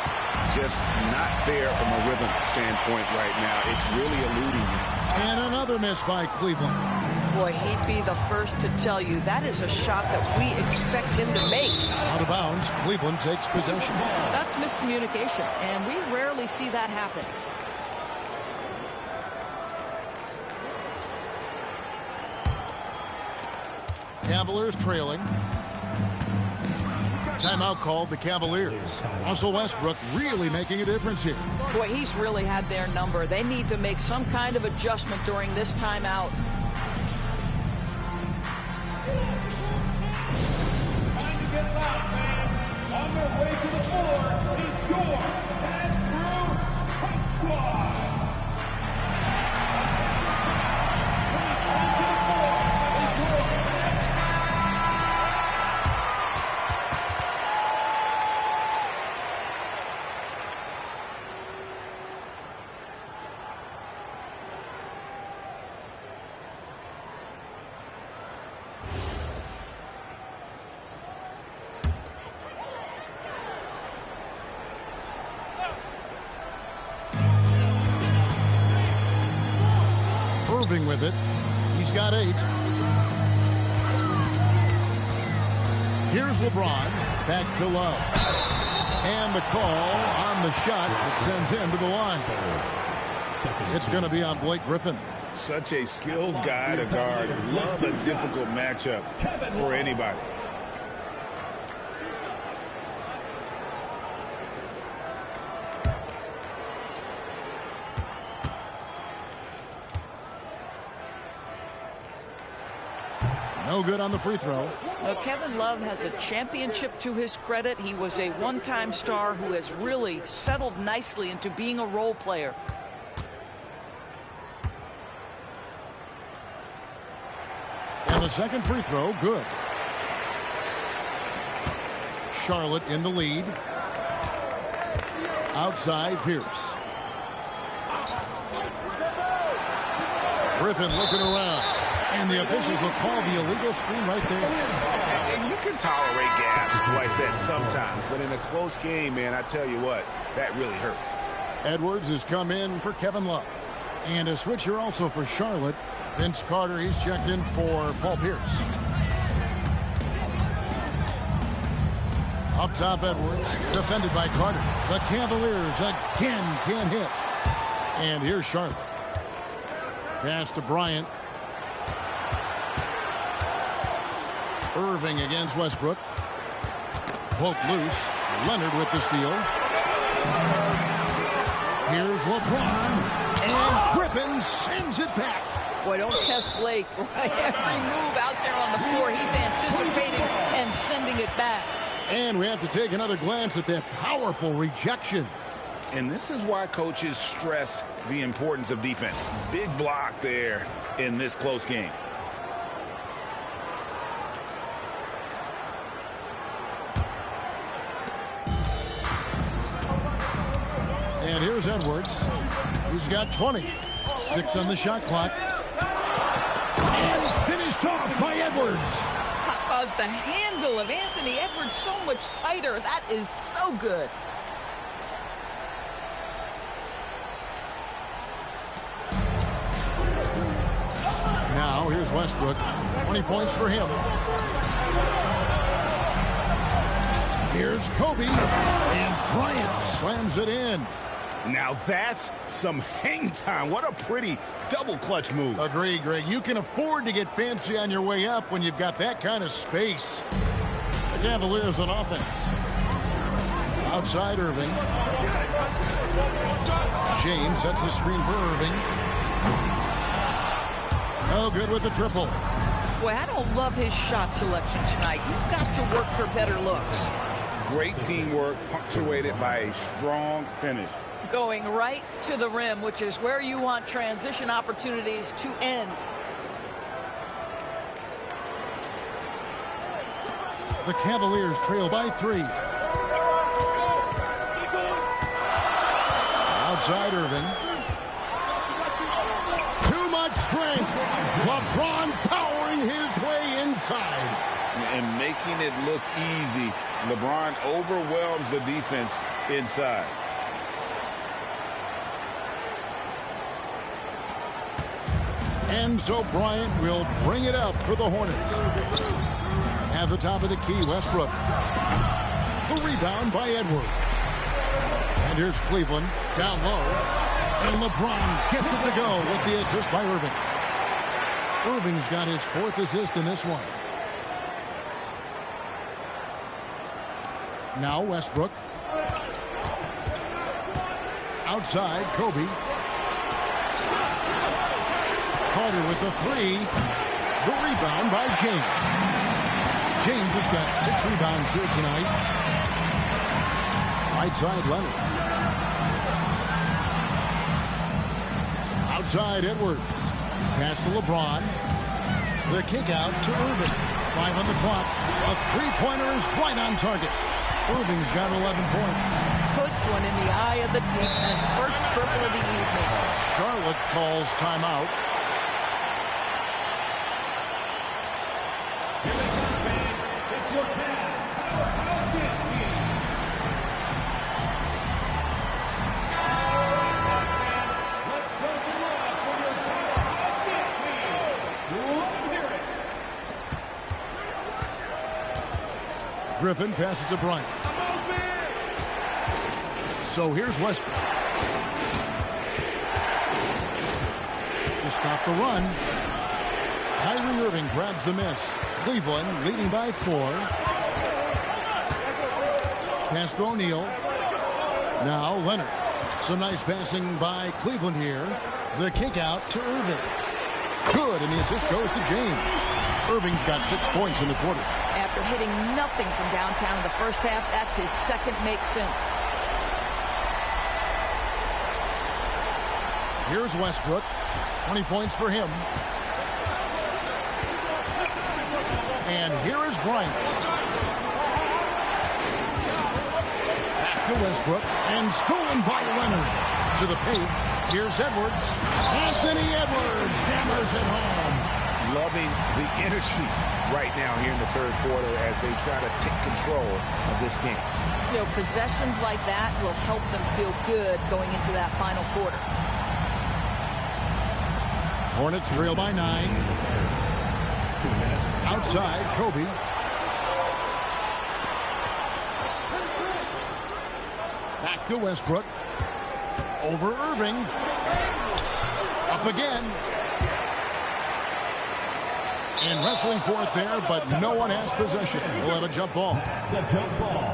Just not there from a rhythm standpoint right now. It's really eluding him. And another miss by Cleveland. Boy, he'd be the first to tell you that is a shot that we expect him to make. Out of bounds, Cleveland takes possession. That's miscommunication, and we rarely see that happen. Cavaliers trailing. Timeout called the Cavaliers. Russell Westbrook really making a difference here. Boy, he's really had their number. They need to make some kind of adjustment during this timeout. Time to get loud, man. On their way to the floor, it's your Head Through Hot Squad. Irving with it. He's got 8. Here's LeBron. Back to Love. And the call on the shot that sends him to the line. It's going to be on Blake Griffin. Such a skilled guy to guard. Love a difficult matchup for anybody. No good on the free throw. Now, Kevin Love has a championship to his credit. He was a one-time star who has really settled nicely into being a role player. And the second free throw, good. Charlotte in the lead. Outside, Pierce. Griffin looking around. And the officials will call the illegal screen right there. And you can tolerate gas like that sometimes, but in a close game, man, I tell you what, that really hurts. Edwards has come in for Kevin Love. And a switcher also for Charlotte. Vince Carter, he's checked in for Paul Pierce. Up top, Edwards, defended by Carter. The Cavaliers again can't hit. And here's Charlotte. Pass to Bryant. Irving against Westbrook. Poked loose. Leonard with the steal. Here's LeBron. And Griffin sends it back. Boy, don't test Blake. Right? Every move out there on the floor, he's anticipating and sending it back. And we have to take another glance at that powerful rejection. And this is why coaches stress the importance of defense. Big block there in this close game. And here's Edwards. He's got 20. 6 on the shot clock. And finished off by Edwards. How about the handle of Anthony Edwards so much tighter? That is so good. Now here's Westbrook. 20 points for him. Here's Kobe. And Bryant slams it in. Now that's some hang time. What a pretty double clutch move. Agree, Greg. You can afford to get fancy on your way up when you've got that kind of space. The Cavaliers on offense. Outside Irving. James sets the screen for Irving. Oh, good with the triple. Boy, I don't love his shot selection tonight. You've got to work for better looks. Great teamwork punctuated by a strong finish. Going right to the rim, which is where you want transition opportunities to end. The Cavaliers trail by 3. Outside Irving. Too much strength. LeBron powering his way inside. And making it look easy. LeBron overwhelms the defense inside. And so Bryant will bring it up for the Hornets. At the top of the key, Westbrook. The rebound by Edwards. And here's Cleveland down low. And LeBron gets it to go with the assist by Irving. Irving's got his 4th assist in this one. Now Westbrook. Outside, Kobe. Carter with the 3. The rebound by James. James has got 6 rebounds here tonight. Right side, Leonard. Outside, Edwards. Pass to LeBron. The kick out to Irving. 5 on the clock. A 3-pointer is right on target. Irving's got 11 points. Puts one in the eye of the defense. First triple of the evening. Charlotte calls timeout. Griffin passes to Bryant. So here's Westbrook. To stop the run. Kyrie Irving grabs the miss. Cleveland leading by 4. Pass to O'Neal. Now Leonard. Some nice passing by Cleveland here. The kick out to Irving. Good, and the assist goes to James. Irving's got 6 points in the quarter. After hitting nothing from downtown in the first half, that's his second. Makes sense. Here's Westbrook. 20 points for him. And here is Bryant. Back to Westbrook. And stolen by Leonard. To the paint. Here's Edwards. Anthony Edwards hammers it home. Loving the energy right now here in the third quarter as they try to take control of this game. You know, possessions like that will help them feel good going into that final quarter. Hornets trail by 9. Outside, Kobe. Back to Westbrook. Over Irving. Up again. And wrestling for it there, but no one has possession. We'll have a jump ball. It's a jump ball.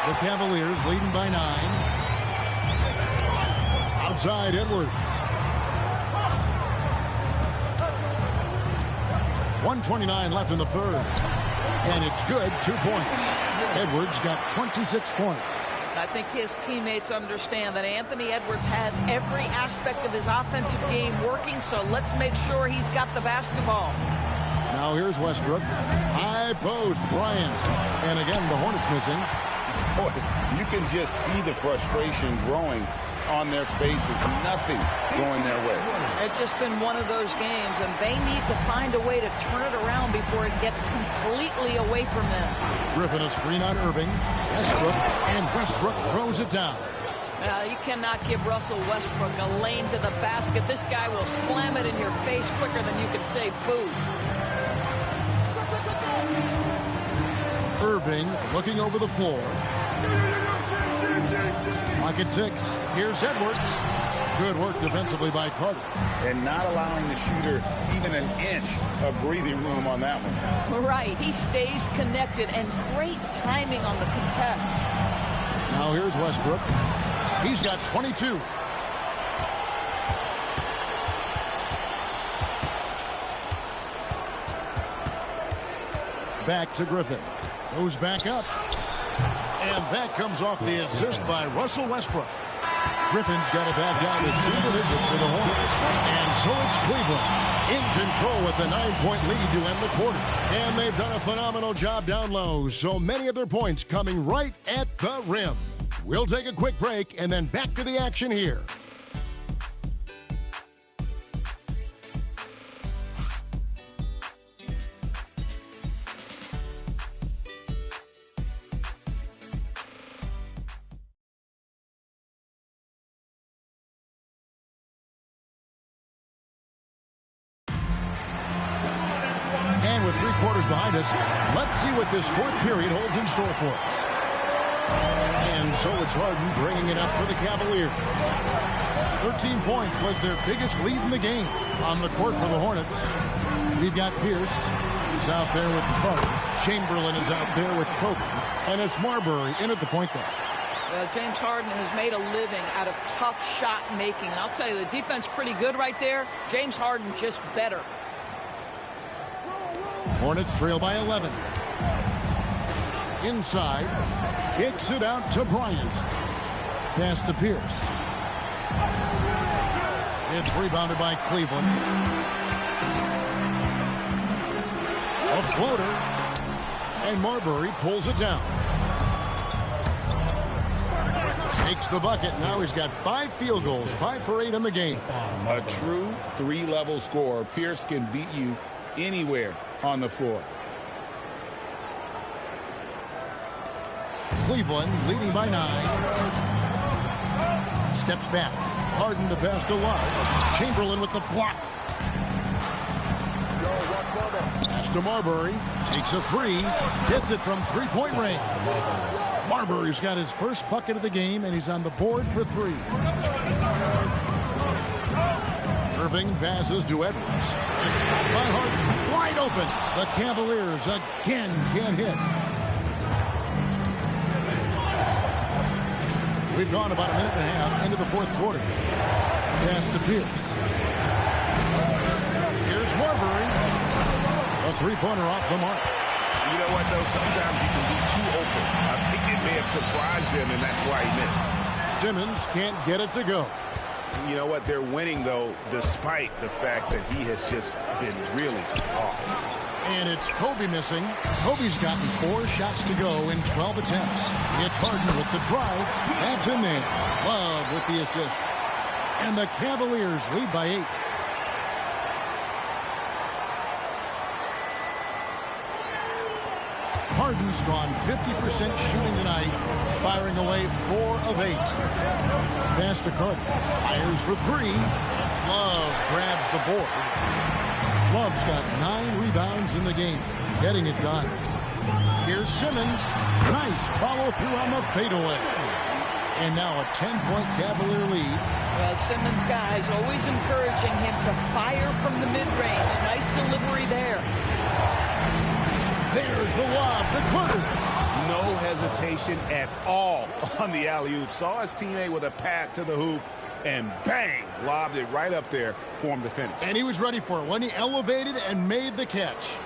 The Cavaliers leading by 9. Outside, Edwards. 1:29 left in the third. And it's good, 2 points. Edwards got 26 points. I think his teammates understand that Anthony Edwards has every aspect of his offensive game working, so let's make sure he's got the basketball. Now here's Westbrook. High post, Bryant. And again, the Hornets missing. Boy, you can just see the frustration growing on their faces. Nothing going their way. It's just been one of those games, and they need to find a way to turn it around before it gets completely away from them. Griffin a screen on Irving. Westbrook, and Westbrook throws it down. You cannot give Russell Westbrook a lane to the basket. This guy will slam it in your face quicker than you can say boo. Irving looking over the floor. Pocket 6. Here's Edwards. Good work defensively by Carter. And not allowing the shooter even an inch of breathing room on that one. Right. He stays connected, and great timing on the contest. Now here's Westbrook. He's got 22. Back to Griffin. Goes back up. And that comes off the assist by Russell Westbrook. Griffin's got it back down to single digits for the Hornets. And so it's Cleveland in control with the 9-point lead to end the quarter. And they've done a phenomenal job down low. So many of their points coming right at the rim. We'll take a quick break and then back to the action here. Quarters behind us. Let's see what this fourth period holds in store for us. And so it's Harden bringing it up for the Cavaliers. 13 points was their biggest lead in the game. On the court for the Hornets, we've got Pierce. He's out there with Carter. Chamberlain is out there with Kobe. And it's Marbury in at the point guard. Well, James Harden has made a living out of tough shot making. And I'll tell you, the defense pretty good right there. James Harden just better. Hornets trail by 11. Inside. Kicks it out to Bryant. Pass to Pierce. It's rebounded by Cleveland. A floater. And Marbury pulls it down. Makes the bucket. Now he's got 5 field goals. 5 for 8 in the game. A true 3-level scorer. Pierce can beat you anywhere on the floor. Cleveland leading by 9. Steps back. Harden to pass to Love. Chamberlain with the block. Pass to Marbury. Takes a 3. Hits it from 3-point range. Marbury's got his first bucket of the game, and he's on the board for 3. Irving passes to Edwards. A shot by Harden. Wide open. The Cavaliers again can't hit. We've gone about a minute and a half into the fourth quarter. Pass to Pierce. Here's Marbury. A 3-pointer off the mark. You know what, though? Sometimes you can be too open. I think it may have surprised him, and that's why he missed. Simmons can't get it to go. You know what? They're winning, though, despite the fact that he has just been really off. And it's Kobe missing. Kobe's gotten 4 shots to go in 12 attempts. It's Harden with the drive. That's in there. Love with the assist. And the Cavaliers lead by 8. Harden's gone 50% shooting tonight, firing away 4 of 8. Pass to Carter. Fires for 3. Love grabs the board. Love's got 9 rebounds in the game, getting it done. Here's Simmons. Nice follow through on the fadeaway. And now a 10-point Cavalier lead. Well, Simmons' guys always encouraging him to fire from the mid-range. Nice delivery there. There's the lob to Carter. No hesitation at all on the alley-oop. Saw his teammate with a path to the hoop, and bang, lobbed it right up there for him to finish. And he was ready for it when he elevated and made the catch.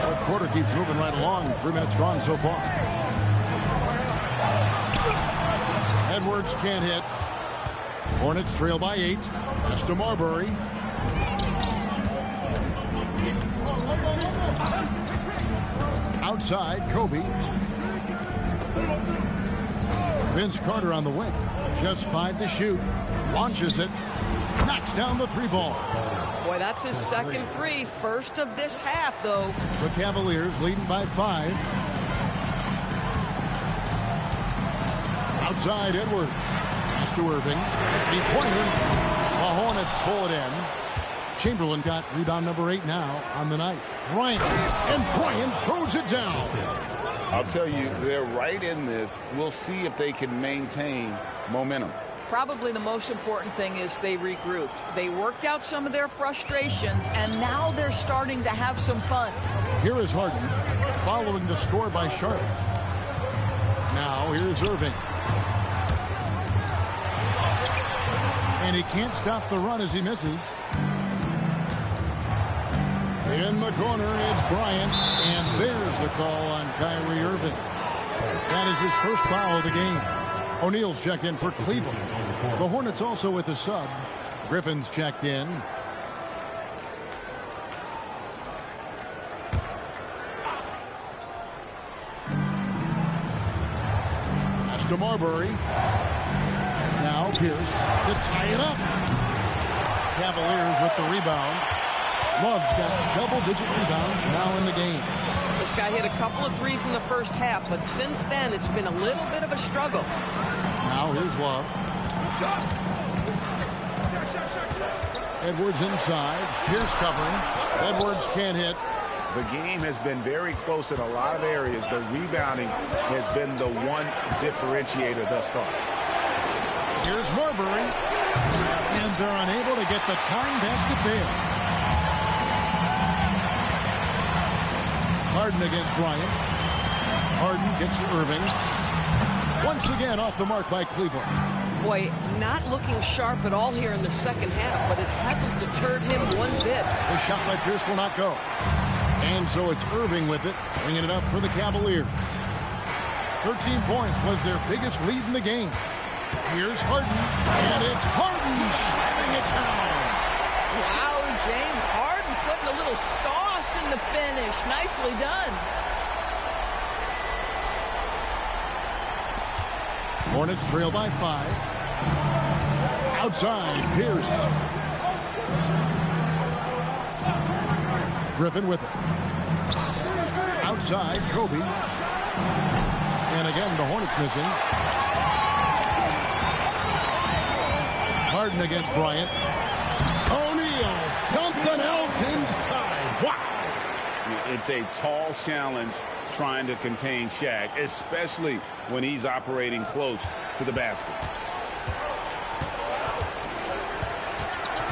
Fourth quarter keeps moving right along. 3 minutes gone so far. Edwards can't hit. Hornets trail by 8. Pass to Marbury. Outside, Kobe. Vince Carter on the wing. Just 5 to shoot. Launches it. Knocks down the 3 ball. Boy, that's his second 3. First of this half, though. The Cavaliers leading by 5. Outside, Edwards. Pass to Irving. 3-pointer. The Hornets pull it in. Chamberlain got rebound number 8 now on the night. Bryant, and Bryant throws it down. I'll tell you, they're right in this. We'll see if they can maintain momentum. Probably the most important thing is they regrouped. They worked out some of their frustrations, and now they're starting to have some fun. Here is Harden, following the score by Charlotte. Now here's Irving. And he can't stop the run as he misses. In the corner, it's Bryant, and there's the call on Kyrie Irving. That is his first foul of the game. O'Neal's checked in for Cleveland. The Hornets also with a sub. Griffin's checked in. Pass to Marbury. Now Pierce to tie it up. Cavaliers with the rebound. Love's got double-digit rebounds now in the game. This guy hit a couple of threes in the first half, but since then it's been a little bit of a struggle. Now here's Love. Edwards inside. Pierce covering. Edwards can't hit. The game has been very close in a lot of areas, but rebounding has been the one differentiator thus far. Here's Marbury. And they're unable to get the tying basket there. Harden against Bryant. Harden gets to Irving. Once again off the mark by Cleveland. Boy, not looking sharp at all here in the second half, but it hasn't deterred him one bit. The shot by Pierce will not go. And so it's Irving with it, bringing it up for the Cavaliers. 13 points was their biggest lead in the game. Here's Harden, and it's Harden shutting it down. Wow, James Harden putting a little sauce in the finish. Nicely done. Hornets trail by 5. Outside, Pierce. Griffin with it. Outside, Kobe. And again, the Hornets missing. Harden against Bryant. O'Neal, something else inside. Wow. It's a tall challenge trying to contain Shaq, especially when he's operating close to the basket.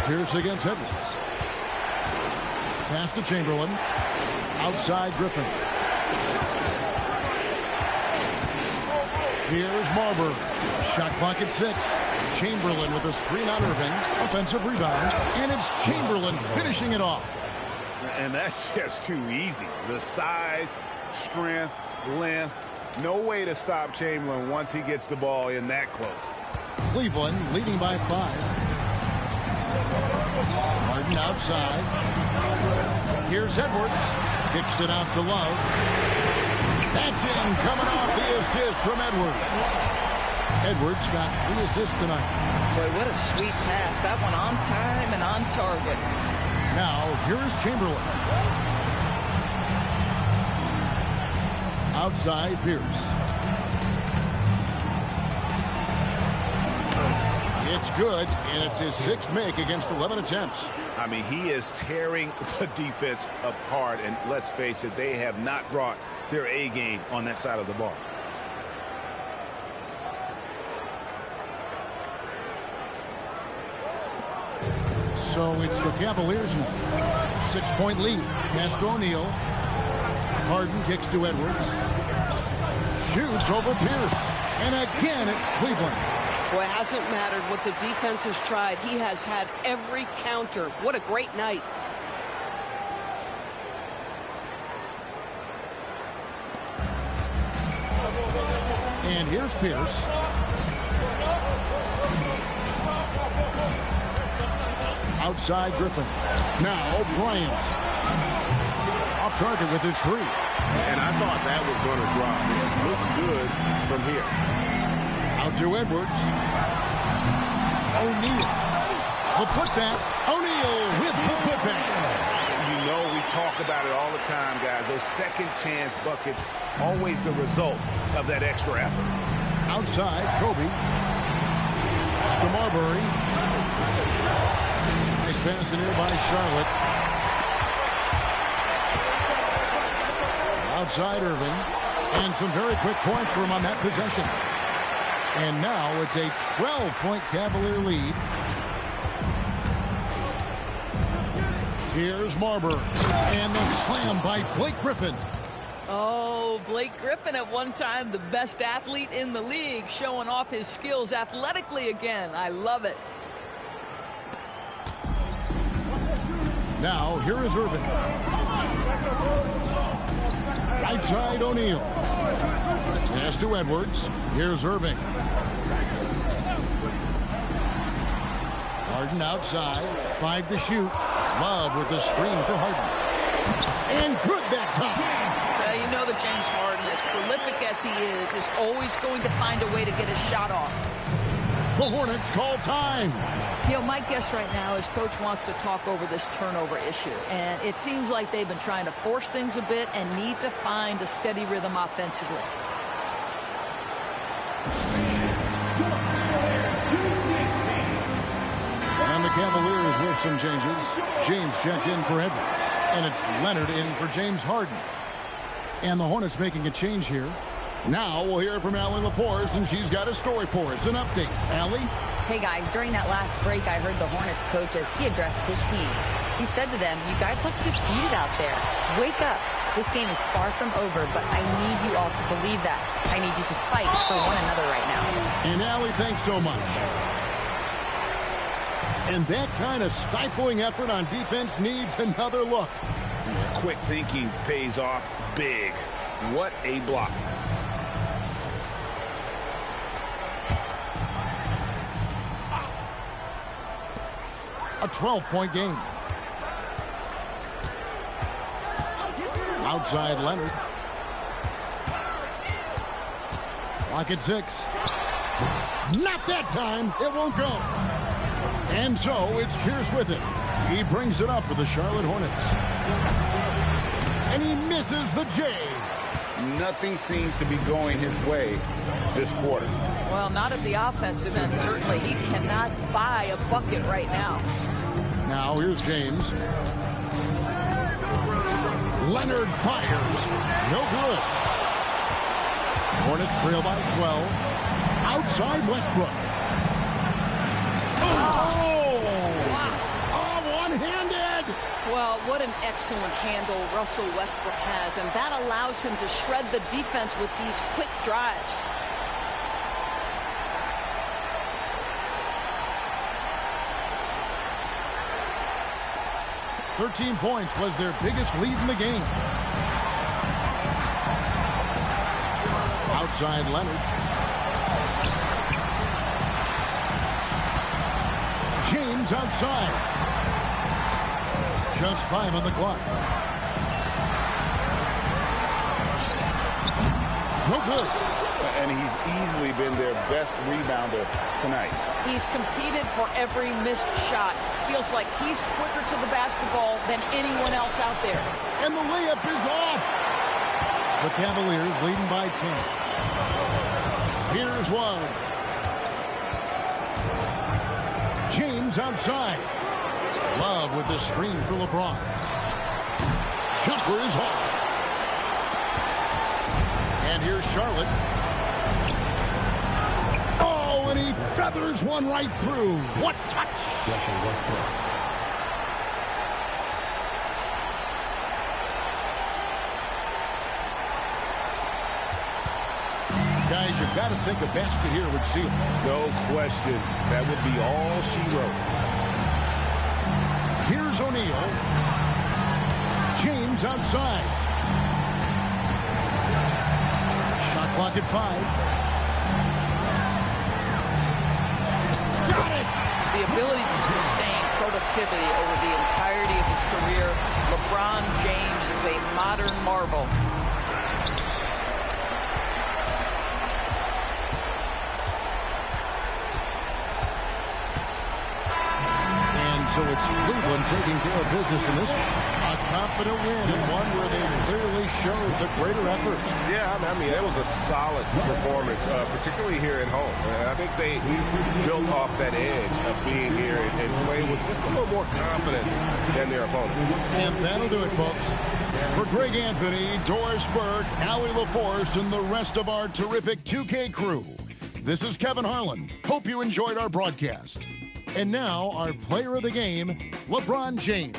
Pierce against Edwards. Pass to Chamberlain. Outside Griffin. Here's Marbury. Shot clock at 6. Chamberlain with a screen on Irving. Offensive rebound. And it's Chamberlain finishing it off. And that's just too easy. The size, strength, length. No way to stop Chamberlain once he gets the ball in that close. Cleveland leading by 5. Harden outside. Here's Edwards. Kicks it out to Love. That's in, coming off the assist from Edwards. Edwards got 3 assists tonight. Boy, what a sweet pass. That one on time and on target. Now, here's Chamberlain. Outside, Pierce. It's good, and it's his 6th make against 11 attempts. I mean, he is tearing the defense apart, and let's face it, they have not brought their A game on that side of the ball. So it's the Cavaliers now. 6-point lead. Pass to O'Neal. Harden kicks to Edwards. Shoots over Pierce. And again, it's Cleveland. Boy, it hasn't mattered what the defense has tried. He has had every counter. What a great night. And here's Pierce. Outside Griffin. Now Bryant. Off target with his 3. And I thought that was going to drop. It looked good from here. Out to Edwards. O'Neal. The putback. O'Neal with the putback. You know, we talk about it all the time, guys. Those second chance buckets, always the result of that extra effort. Outside, Kobe. Pass to Marbury. Nice pass in here by Charlotte. Outside Irving. And some very quick points for him on that possession. And now it's a 12-point Cavalier lead. Here's Marbury. And the slam by Blake Griffin. Oh, Blake Griffin at one time the best athlete in the league, showing off his skills athletically again. I love it. Now, here is Irving. Right side, O'Neal. Pass to Edwards. Here's Irving. Harden outside. 5 to shoot. Love with the screen for Harden. And good that time. You know that James Harden, as prolific as he is always going to find a way to get his shot off. The Hornets call time. You know, my guess right now is Coach wants to talk over this turnover issue. And it seems like they've been trying to force things a bit and need to find a steady rhythm offensively. And the Cavaliers with some changes. James checked in for Edwards. And it's Leonard in for James Harden. And the Hornets making a change here. Now we'll hear from Allie LaForce, and she's got a story for us. An update. Allie? Hey guys, during that last break, I heard the Hornets coach as he addressed his team. He said to them, you guys look defeated out there. Wake up. This game is far from over, but I need you all to believe that. I need you to fight for one another right now. And Allie, thanks so much. And that kind of stifling effort on defense needs another look. Quick thinking pays off big. What a block. A 12-point game. Outside Leonard. Clock at 6. Not that time. It won't go. And so it's Pierce with it. He brings it up for the Charlotte Hornets. And he misses the J. Nothing seems to be going his way this quarter. Well, not at the offensive end, certainly. He cannot buy a bucket right now. Now here's James. Leonard fires. No good. Hornets trail by 12. Outside Westbrook. One-handed. Well, what an excellent handle Russell Westbrook has, and that allows him to shred the defense with these quick drives. $13 points was their biggest lead in the game. Outside Leonard. James outside. Just 5 on the clock. No good. And he's easily been their best rebounder tonight. He's competed for every missed shot. Feels like he's quicker to the basketball than anyone else out there. And the layup is off. The Cavaliers leading by 10. Here's one. James outside. Love with the screen for LeBron. Jumper is off. And here's Charlotte. Oh, and he feathers one right through. What touch! Guys, you've got to think a basket here would seal it. No question. That would be all she wrote. Here's O'Neal. James outside. Shot clock at 5. Got it! The ability to sustain productivity over the entirety of his career, LeBron James is a modern marvel. So it's Cleveland taking care of business in this one. A confident win and one where they clearly showed the greater effort. Yeah, I mean, it was a solid performance, particularly here at home. And I think they built off that edge of being here and playing with just a little more confidence than their opponent. And that'll do it, folks. For Greg Anthony, Doris Burke, Allie LaForce, and the rest of our terrific 2K crew, this is Kevin Harlan. Hope you enjoyed our broadcast. And now, our player of the game, LeBron James.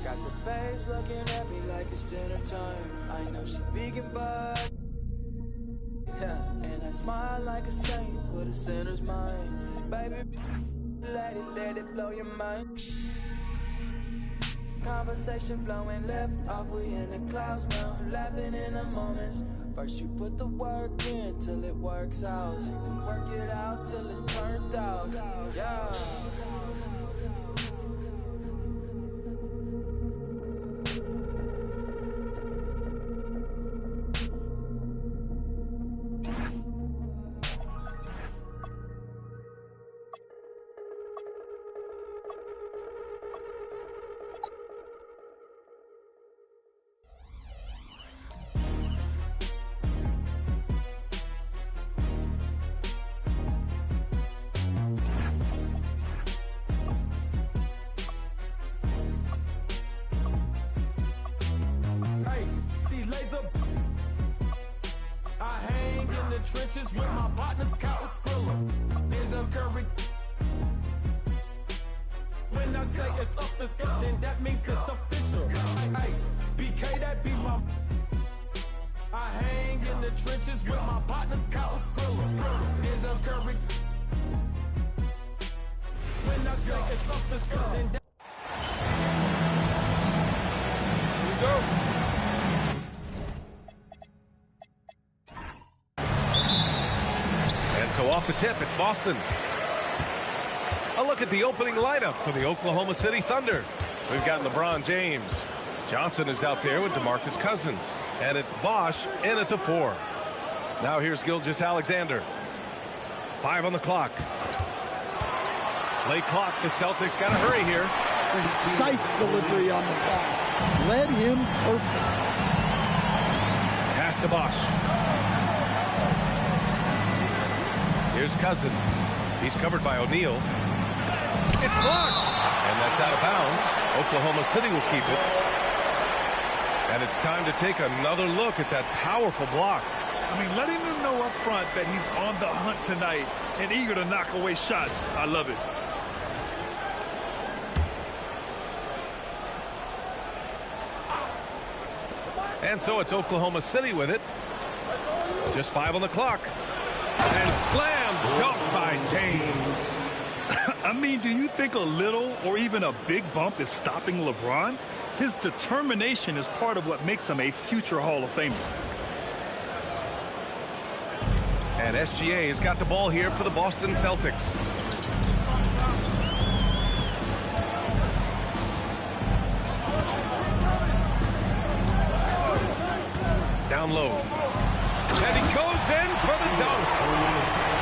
Got the babes looking at me like it's dinner time. I know she vegan, but yeah, and I smile like a saint with a sinner's mind. Baby, let it blow your mind. Conversation flowing left off, we in the clouds now, laughing in the moments. First you put the work in till it works out, then work it out till it's turned out. Yeah. Trenches with my partners, Kyle Skrilla. There's a curry. When I say it's up, it's up, then that means it's official. Hey, BK, that be my. I hang in the trenches with my partners, Kyle Skrilla. There's a curry. When I say it's up, it's up, then that. Here we go. So off the tip, it's Boston. A look at the opening lineup for the Oklahoma City Thunder. We've got LeBron James. Johnson is out there with DeMarcus Cousins. And it's Bosch in at the 4. Now here's Gilgeous-Alexander. 5 on the clock. Late clock. The Celtics got to hurry here. Precise delivery on the pass. Led him perfect. Pass to Bosch. Here's Cousins. He's covered by O'Neal. It's blocked. And that's out of bounds. Oklahoma City will keep it. And it's time to take another look at that powerful block. I mean, letting them know up front that he's on the hunt tonight and eager to knock away shots. I love it. And so it's Oklahoma City with it. Just 5 on the clock. And slam dunk by James. I mean, do you think a little or even a big bump is stopping LeBron? His determination is part of what makes him a future Hall of Famer. And SGA has got the ball here for the Boston Celtics. Down low. And he goes in for the dunk.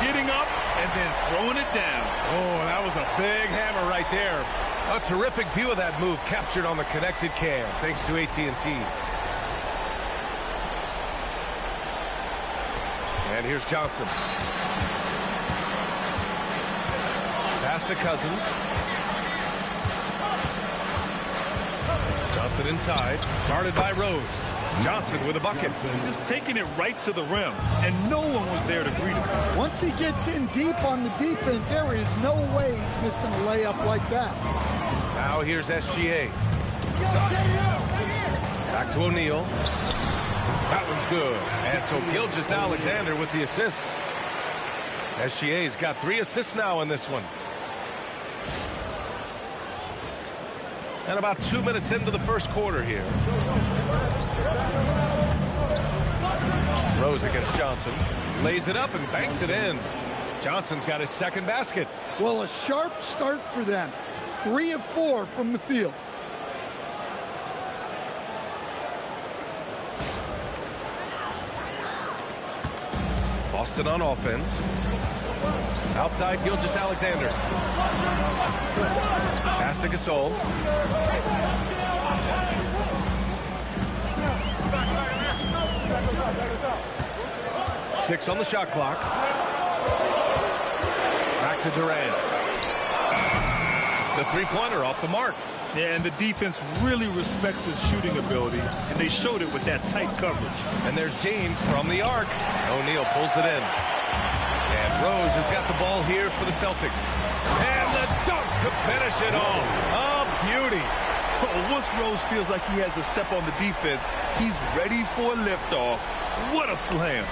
Getting up and then throwing it down. Oh, that was a big hammer right there. A terrific view of that move captured on the connected cam, thanks to AT&T. And here's Johnson. Pass to Cousins. Johnson inside, guarded by Rose. Johnson with a bucket. Just taking it right to the rim, and no one was there to greet him. Once he gets in deep on the defense, there is no way he's missing a layup like that. Now here's SGA. Back to O'Neal. That one's good. And so Gilgeous-Alexander with the assist. SGA's got 3 assists now in this one. And about 2 minutes into the first quarter here. Rose against Johnson. Lays it up and banks it in. Johnson's got his second basket. Well, a sharp start for them. 3 of 4 from the field. Boston on offense. Outside Gilgeous-Alexander. Pass to Gasol. 6 on the shot clock. Back to Durant. The three-pointer off the mark. Yeah, and the defense really respects his shooting ability, and they showed it with that tight coverage. And there's James from the arc. O'Neal pulls it in. And Rose has got the ball here for the Celtics. And the dunk to finish it off. A beauty. Once Rose feels like he has to step on the defense, he's ready for a liftoff. What a slam.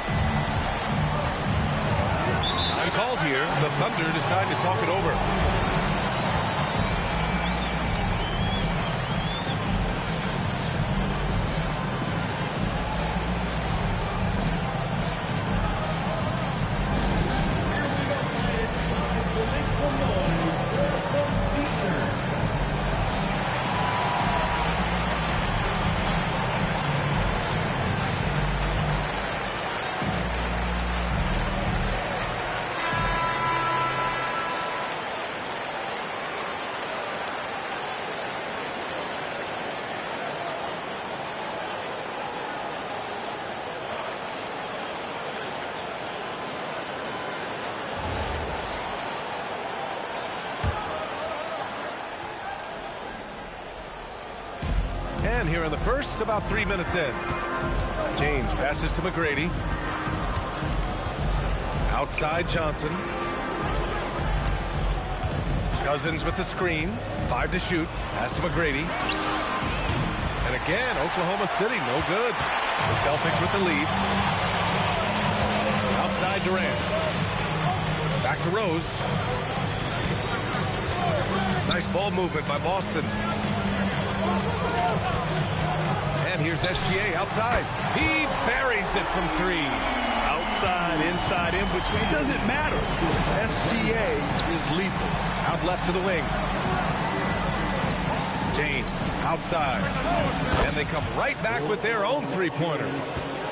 Time called here. The Thunder decide to talk it over. And here in the first, about 3 minutes in. James passes to McGrady. Outside Johnson. Cousins with the screen. 5 to shoot. Pass to McGrady. And again, Oklahoma City, no good. The Celtics with the lead. Outside Durant. Back to Rose. Nice ball movement by Boston. And here's SGA outside. He buries it from 3. Outside, inside, in between, doesn't matter. SGA is lethal. Out left to the wing. James outside. And they come right back with their own three-pointer.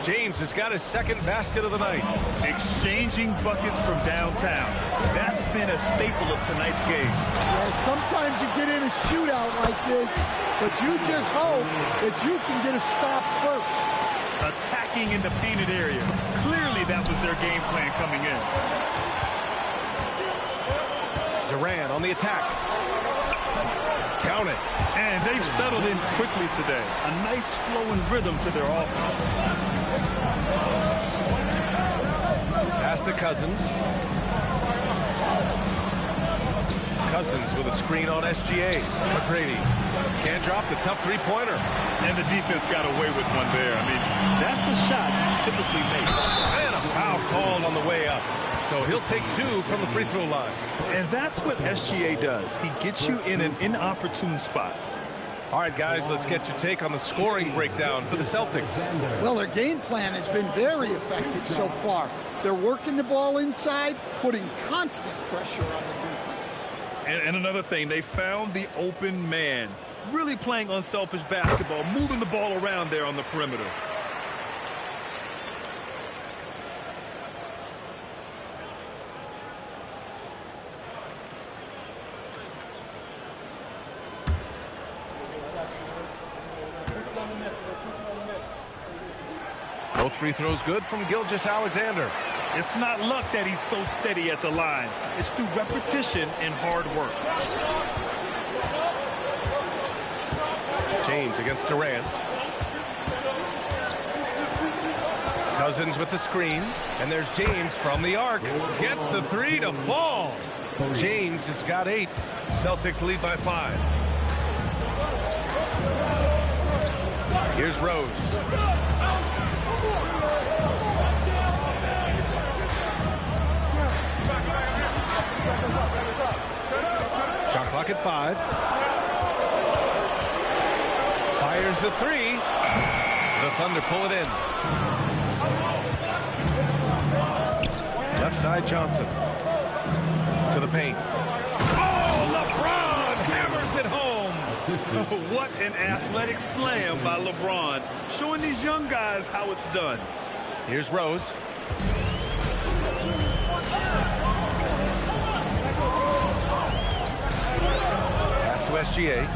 James has got his second basket of the night. Exchanging buckets from downtown. That's been a staple of tonight's game. Yeah, sometimes you get in a shootout like this, but you just hope that you can get a stop first. Attacking in the painted area. Clearly that was their game plan coming in. Durant on the attack. Count it. And they've settled in quickly today. A nice flowing rhythm to their offense. Pass to Cousins. Cousins with a screen on SGA. McGrady can't drop the tough three-pointer. And the defense got away with one there. I mean, that's a shot you typically make. And a foul called on the way up. So he'll take 2 from the free throw line. And that's what SGA does. He gets you in an inopportune spot. All right, guys, let's get your take on the scoring breakdown for the Celtics. Well, their game plan has been very effective so far. They're working the ball inside, putting constant pressure on the defense. And another thing, they found the open man. Really playing unselfish basketball, moving the ball around there on the perimeter. Both free throws good from Gilgeous-Alexander. It's not luck that he's so steady at the line. It's through repetition and hard work. James against Durant. Cousins with the screen. And there's James from the arc. Gets the 3 to fall. James has got 8. Celtics lead by 5. Here's Rose. Shot clock at 5. Fires the 3. The Thunder pull it in. Left side Johnson. To the paint. Oh, LeBron hammers it home. What an athletic slam by LeBron. Showing these young guys how it's done. Here's Rose. Pass to SGA.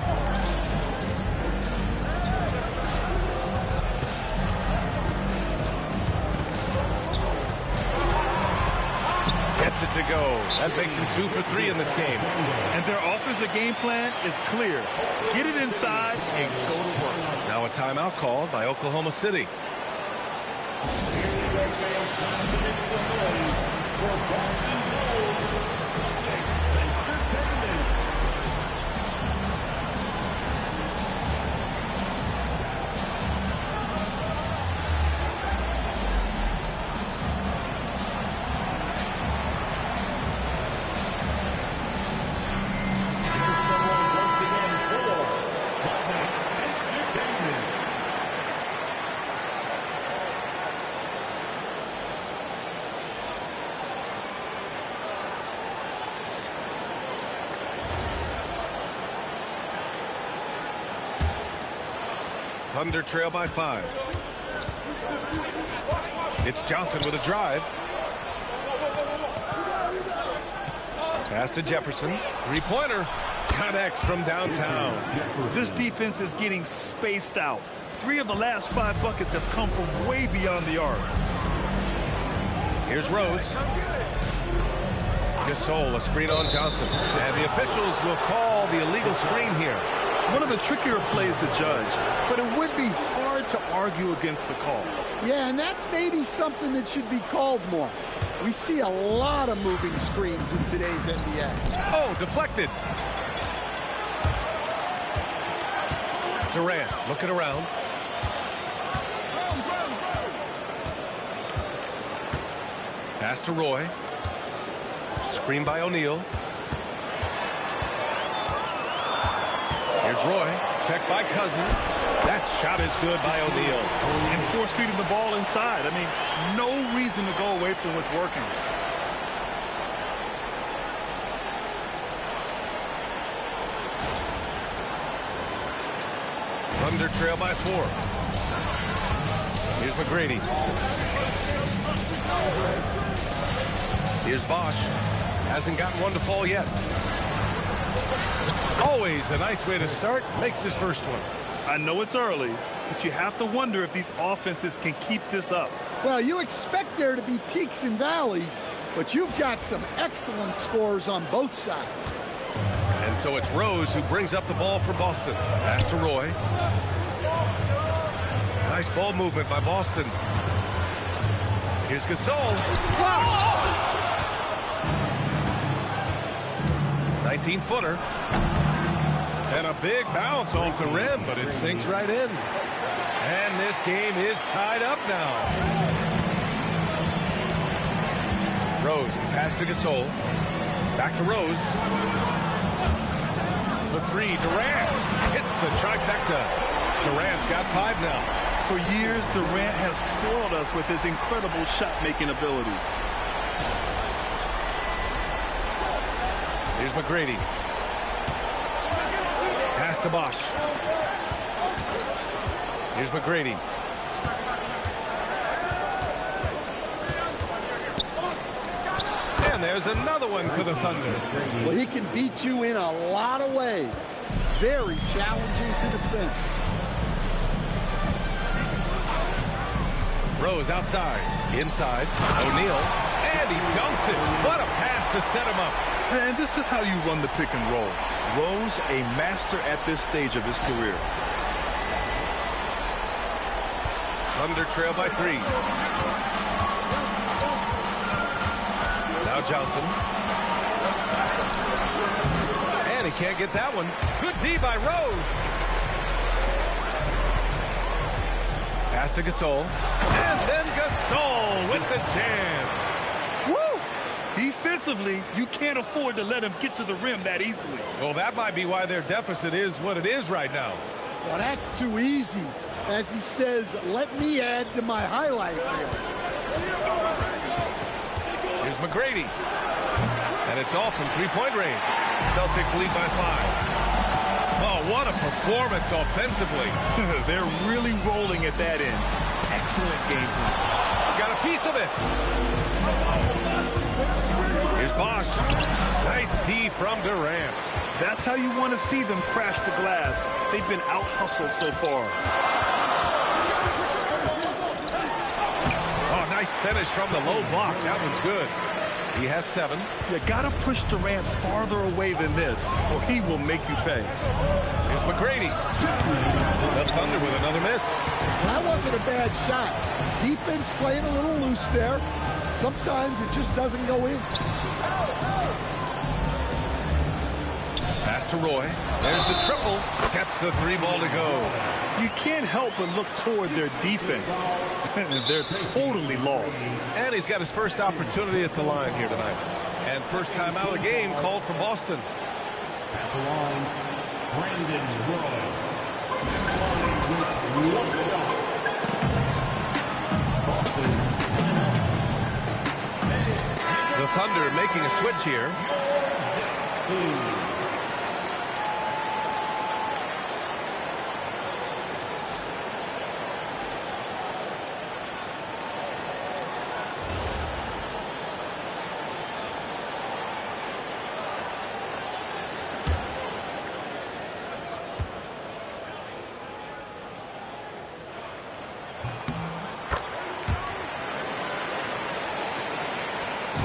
Gets it to go. That makes him 2 for 3 in this game. And their offensive game plan is clear. Get it inside and go to work. Now a timeout called by Oklahoma City. Thunder trail by 5. It's Johnson with a drive. Pass to Jefferson. Three-pointer. Connects from downtown. This defense is getting spaced out. 3 of the last 5 buckets have come from way beyond the arc. Here's Rose. Gasol, a screen on Johnson. And the officials will call the illegal screen here. One of the trickier plays to judge, but it would be hard to argue against the call. Yeah, and that's maybe something that should be called more. We see a lot of moving screens in today's NBA. Oh, deflected. Durant looking around. Pass to Roy. Screen by O'Neal. Here's Roy. Check by Cousins. That shot is good by O'Neal. And force feeding the ball inside. I mean, no reason to go away from what's working. Thunder trail by 4. Here's McGrady. Here's Bosch. Hasn't gotten one to fall yet. Always a nice way to start. Makes his first one. I know it's early, but you have to wonder if these offenses can keep this up. Well, you expect there to be peaks and valleys, but you've got some excellent scores on both sides. And And so it's Rose who brings up the ball for Boston. Pass to Roy. Nice ball movement by Boston. Here's Gasol. Blocked! 19-footer. And a big bounce off the rim, but it sinks right in. And this game is tied up now. Rose, the pass to Gasol. Back to Rose. The three, Durant hits the trifecta. Durant's got 5 now. For years, Durant has spoiled us with his incredible shot-making ability. Here's McGrady. Pass to Bosch. Here's McGrady. And there's another one for the Thunder. Well, he can beat you in a lot of ways. Very challenging to defend. Rose outside. Inside. O'Neal. And he dunks it. What a pass to set him up. And this is how you run the pick and roll. Rose, a master at this stage of his career. Thunder trail by 3. Now Johnson. And he can't get that one. Good D by Rose. Pass to Gasol. And then Gasol with the jam. Woo! Defensively, you can't afford to let him get to the rim that easily. Well, that might be why their deficit is what it is right now. Well, that's too easy. As he says, let me add to my highlight reel. Here's McGrady. And it's off from 3-point range. Celtics lead by 5. Oh, what a performance offensively. They're really rolling at that end. Excellent game plan. Got a piece of it. Here's Bosch. Nice D from Durant. That's how you want to see them crash the glass. They've been out-hustled so far. Oh, nice finish from the low block. That one's good. He has 7. You gotta push Durant farther away than this, or he will make you pay. Here's McGrady. The Thunder with another miss. That wasn't a bad shot. Defense playing a little loose there. Sometimes it just doesn't go in. Pass to Roy. There's the triple. Gets the 3 ball to go. You can't help but look toward their defense. They're totally lost. And he's got his first opportunity at the line here tonight. And first time out of the game called for Boston. At the line, Brandon The Thunder making a switch here.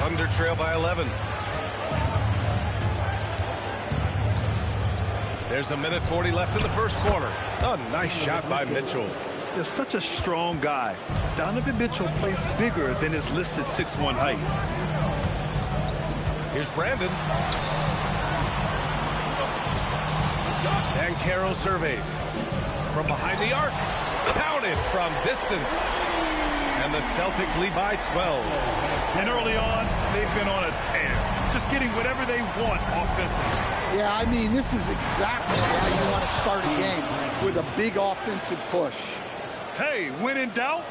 Thunder trail by 11. There's 1:40 left in the first quarter. A nice shot by Mitchell. They're such a strong guy. Donovan Mitchell plays bigger than his listed 6'1" height. Here's Brandon. And Carroll surveys. From behind the arc. Counted from distance. And the Celtics lead by 12. And early on, they've been on a tear. Just getting whatever they want offensively. Yeah, I mean, this is exactly how you want to start a game, with a big offensive push. Hey, when in doubt,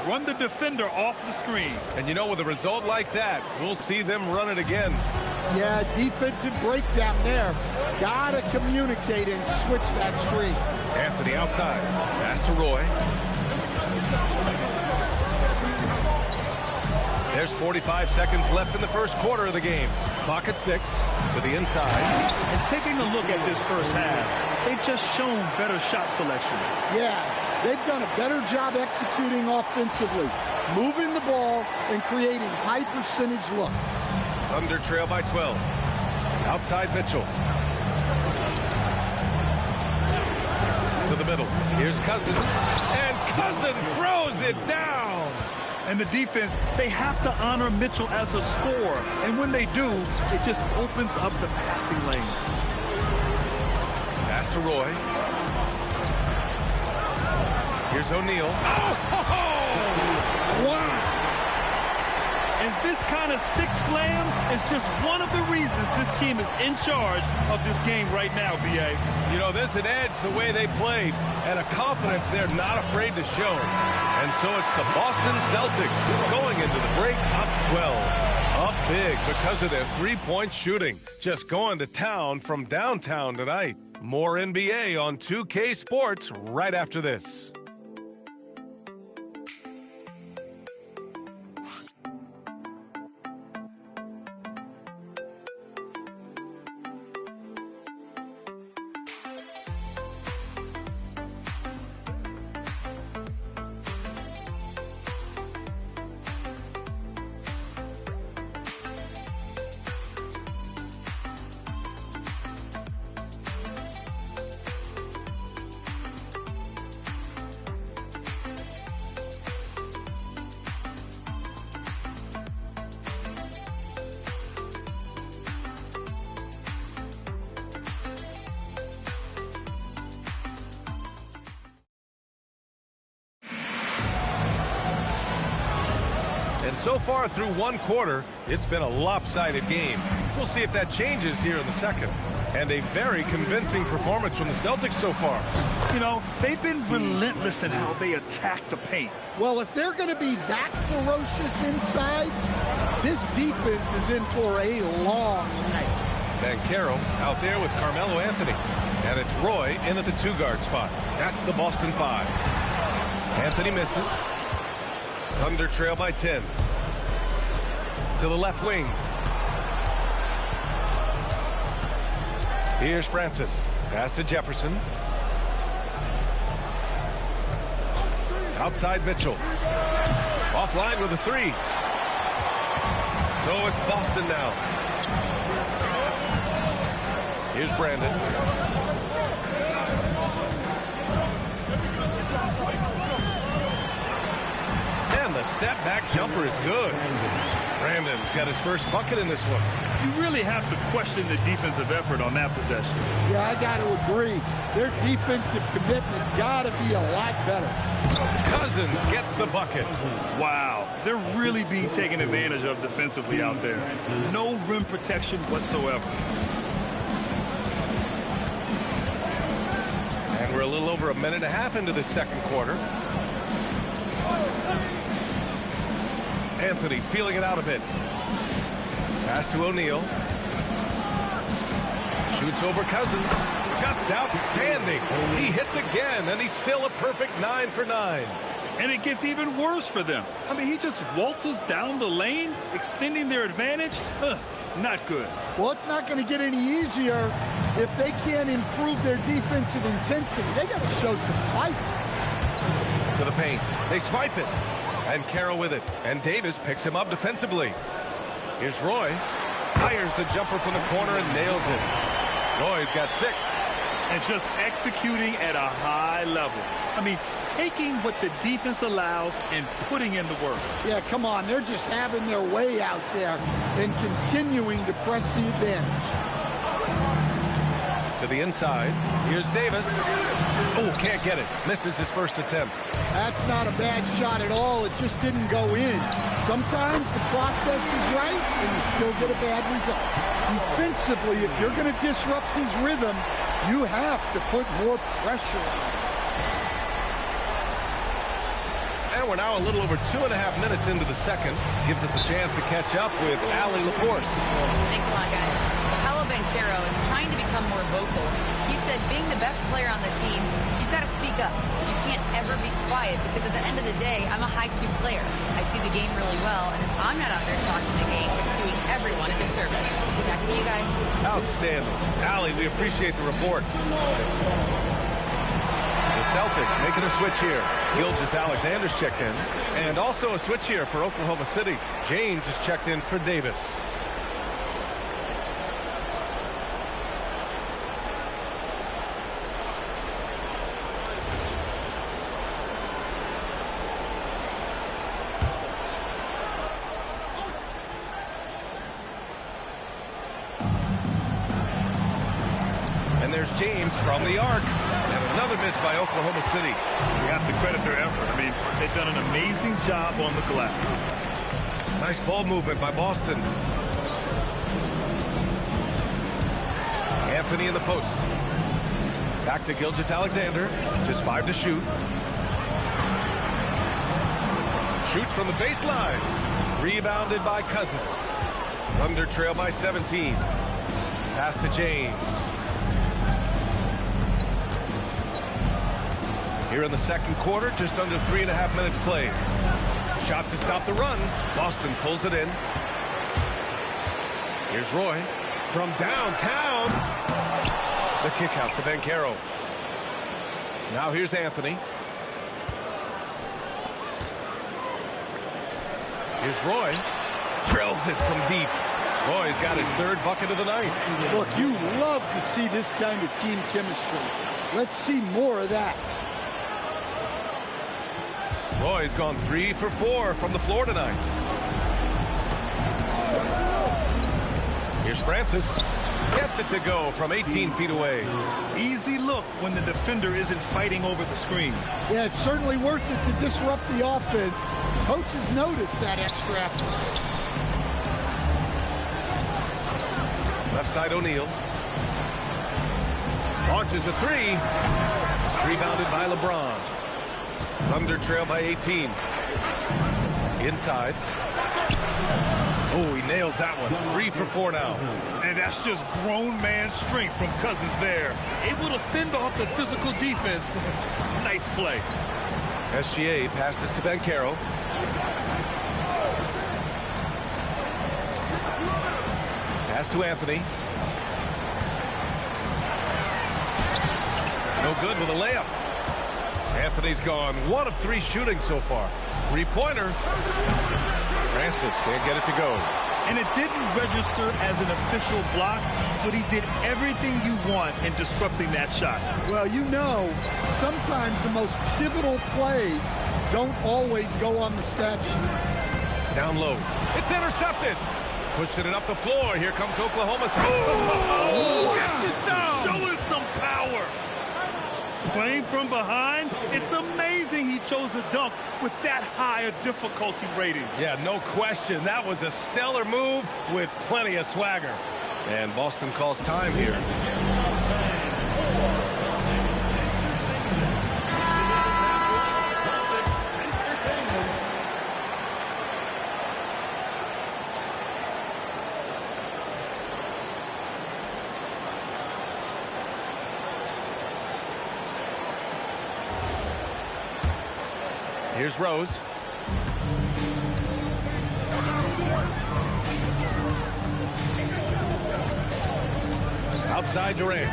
run the defender off the screen. And you know, with a result like that, we'll see them run it again. Yeah, defensive breakdown there. Gotta communicate and switch that screen. Anthony outside. Pass to Roy. There's 45 seconds left in the first quarter of the game. Clock at 6 to the inside. And taking a look at this first half, they've just shown better shot selection. Yeah, they've done a better job executing offensively, moving the ball and creating high percentage looks. Thunder trail by 12. Outside Mitchell. To the middle. Here's Cousins. And Cousins throws it down. And the defense, they have to honor Mitchell as a scorer. And when they do, it just opens up the passing lanes. Pass to Roy. Here's O'Neal. Oh! Wow! And this kind of six slam is just one of the reasons this team is in charge of this game right now, B.A. You know, there's an edge the way they played and a confidence they're not afraid to show. And so it's the Boston Celtics going into the break up 12. Up big because of their three-point shooting. Just going to town from downtown tonight. More NBA on 2K Sports right after this. And so far through one quarter, it's been a lopsided game. We'll see if that changes here in the second. And a very convincing performance from the Celtics so far. You know, they've been relentless in how they attack the paint. Well, if they're going to be that ferocious inside, this defense is in for a long night. And Carroll out there with Carmelo Anthony. And it's Roy in at the two-guard spot. That's the Boston 5. Anthony misses. Thunder trail by 10. To the left wing. Here's Francis. Pass to Jefferson. Outside Mitchell. Offline with a three. So it's Boston now. Here's Brandon. And the step-back jumper is good. Brandon's got his first bucket in this one. You really have to question the defensive effort on that possession. Yeah, I got to agree. Their defensive commitment's got to be a lot better. Cousins gets the bucket. Wow, they're really being taken advantage of defensively out there. No rim protection whatsoever. And we're a little over a minute and a half into the second quarter. Anthony feeling it out a bit. Pass to O'Neal. Shoots over Cousins. Just outstanding. He hits again, and he's still a perfect 9 for 9. And it gets even worse for them. I mean, he just waltzes down the lane, extending their advantage. Not good. Well, it's not going to get any easier if they can't improve their defensive intensity. They got to show some fight. To the paint. They swipe it. And Carroll with it. And Davis picks him up defensively. Here's Roy. Fires the jumper from the corner and nails it. Roy's got 6. And just executing at a high level. I mean, taking what the defense allows and putting in the work. Yeah, come on. They're just having their way out there and continuing to press the advantage. To the inside. Here's Davis. Oh, can't get it. Misses his first attempt. That's not a bad shot at all. It just didn't go in. Sometimes the process is right and you still get a bad result. Defensively, if you're going to disrupt his rhythm, you have to put more pressure on him. And we're now a little over 2.5 minutes into the second. Gives us a chance to catch up with Allie LaForce. Thanks a lot, guys. Paolo Banchero is trying to become more vocal. He said being the best player on the team, you've got to speak up. You can't ever be quiet because at the end of the day, I'm a high-Q player. I see the game really well, and if I'm not out there talking the game, it's doing everyone a disservice. Back to you guys. Outstanding. Allie, we appreciate the report. The Celtics making a switch here. Gilgeous-Alexander's checked in. And also a switch here for Oklahoma City. James is checked in for Davis. And there's James from the arc. And another miss by Oklahoma City. You have to credit their effort. I mean, they've done an amazing job on the glass. Nice ball movement by Boston. Anthony in the post. Back to Gilgeous-Alexander. Just 5 to shoot. Shoots from the baseline. Rebounded by Cousins. Thunder trail by 17. Pass to James. Here in the second quarter, just under 3.5 minutes played. Shot to stop the run. Boston pulls it in. Here's Roy from downtown. The kick out to Banchero. Now here's Anthony. Here's Roy. Drills it from deep. Roy's got his 3rd bucket of the night. Look, you love to see this kind of team chemistry. Let's see more of that. Roy's gone 3 for 4 from the floor tonight. Here's Francis. Gets it to go from 18 feet away. Easy look when the defender isn't fighting over the screen. Yeah, it's certainly worth it to disrupt the offense. Coaches notice that extra effort. Left side O'Neal. Launches a 3. Rebounded by LeBron. Thunder trail by 18. Inside. Oh, he nails that one. 3 for 4 now. And that's just grown man strength from Cousins there. Able to fend off the physical defense. Nice play. SGA passes to Banchero. Pass to Anthony. No good with a layup. Anthony's gone 1 of 3 shooting so far. 3-pointer. Francis can't get it to go. And it didn't register as an official block, but he did everything you want in disrupting that shot. Well, you know, sometimes the most pivotal plays don't always go on the stat sheet. Down low. It's intercepted. Pushing it up the floor. Here comes Oklahoma City. Oh, catches down. Showing some power. Playing from behind, it's amazing he chose a dunk with that high a difficulty rating. Yeah, no question. That was a stellar move with plenty of swagger. And Boston calls time here. Here's Rose. Outside Durant.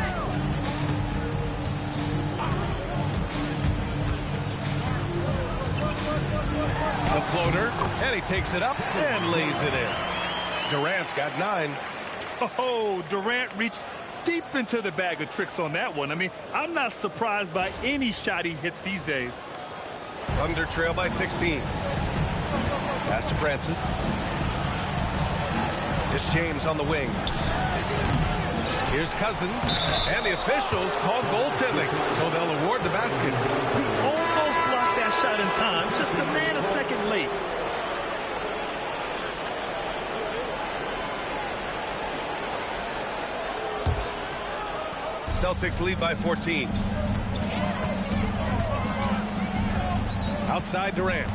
The floater, and he takes it up and lays it in. Durant's got 9. Oh, Durant reached deep into the bag of tricks on that one. I mean, I'm not surprised by any shot he hits these days. Thunder trail by 16. Pass to Francis. It's James on the wing. Here's Cousins. And the officials call goaltending, so they'll award the basket. He almost blocked that shot in time, just a man a second late. Celtics lead by 14. Outside Durant.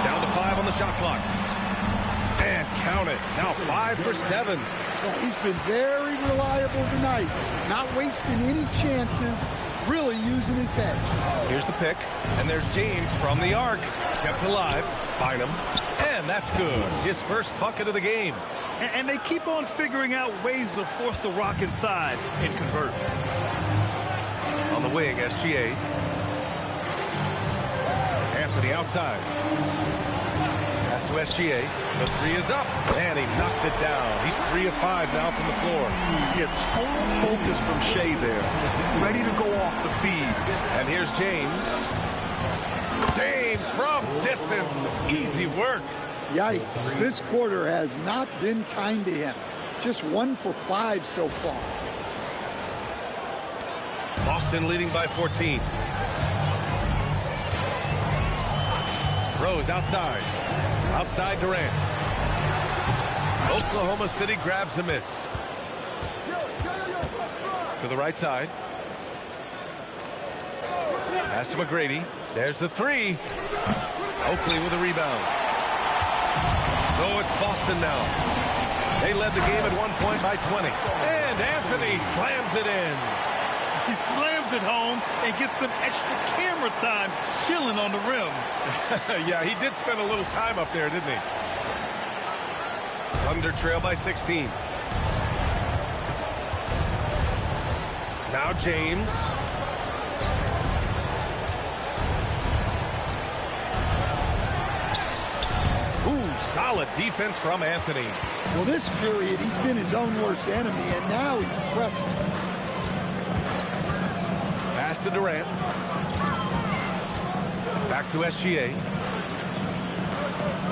Down to 5 on the shot clock. And count it. Now 5 for 7. Well, he's been very reliable tonight. Not wasting any chances. Really using his head. Here's the pick. And there's James from the arc. Kept alive. Bynum. And that's good. His first bucket of the game. And they keep on figuring out ways to force the rock inside and convert. On the wing, SGA. Anthony outside. Pass to SGA. The 3 is up. And he knocks it down. He's 3 of 5 now from the floor. Yeah, total focus from Shea there. Ready to go off the feed. And here's James. James James from distance. Easy work. Yikes. This quarter has not been kind to him. Just 1 for 5 so far. Boston leading by 14. Rose outside. Outside Durant. Oklahoma City grabs a miss. To the right side. Pass to McGrady. There's the three. Oakley with a rebound. So it's Boston now. They led the game at 1 point by 20. And Anthony slams it in. He slams it home and gets some extra camera time chilling on the rim. Yeah, he did spend a little time up there, didn't he? Thunder trail by 16. Now James. Ooh, solid defense from Anthony. Well, this period, he's been his own worst enemy, and now he's pressing. Pass to Durant. Back to SGA.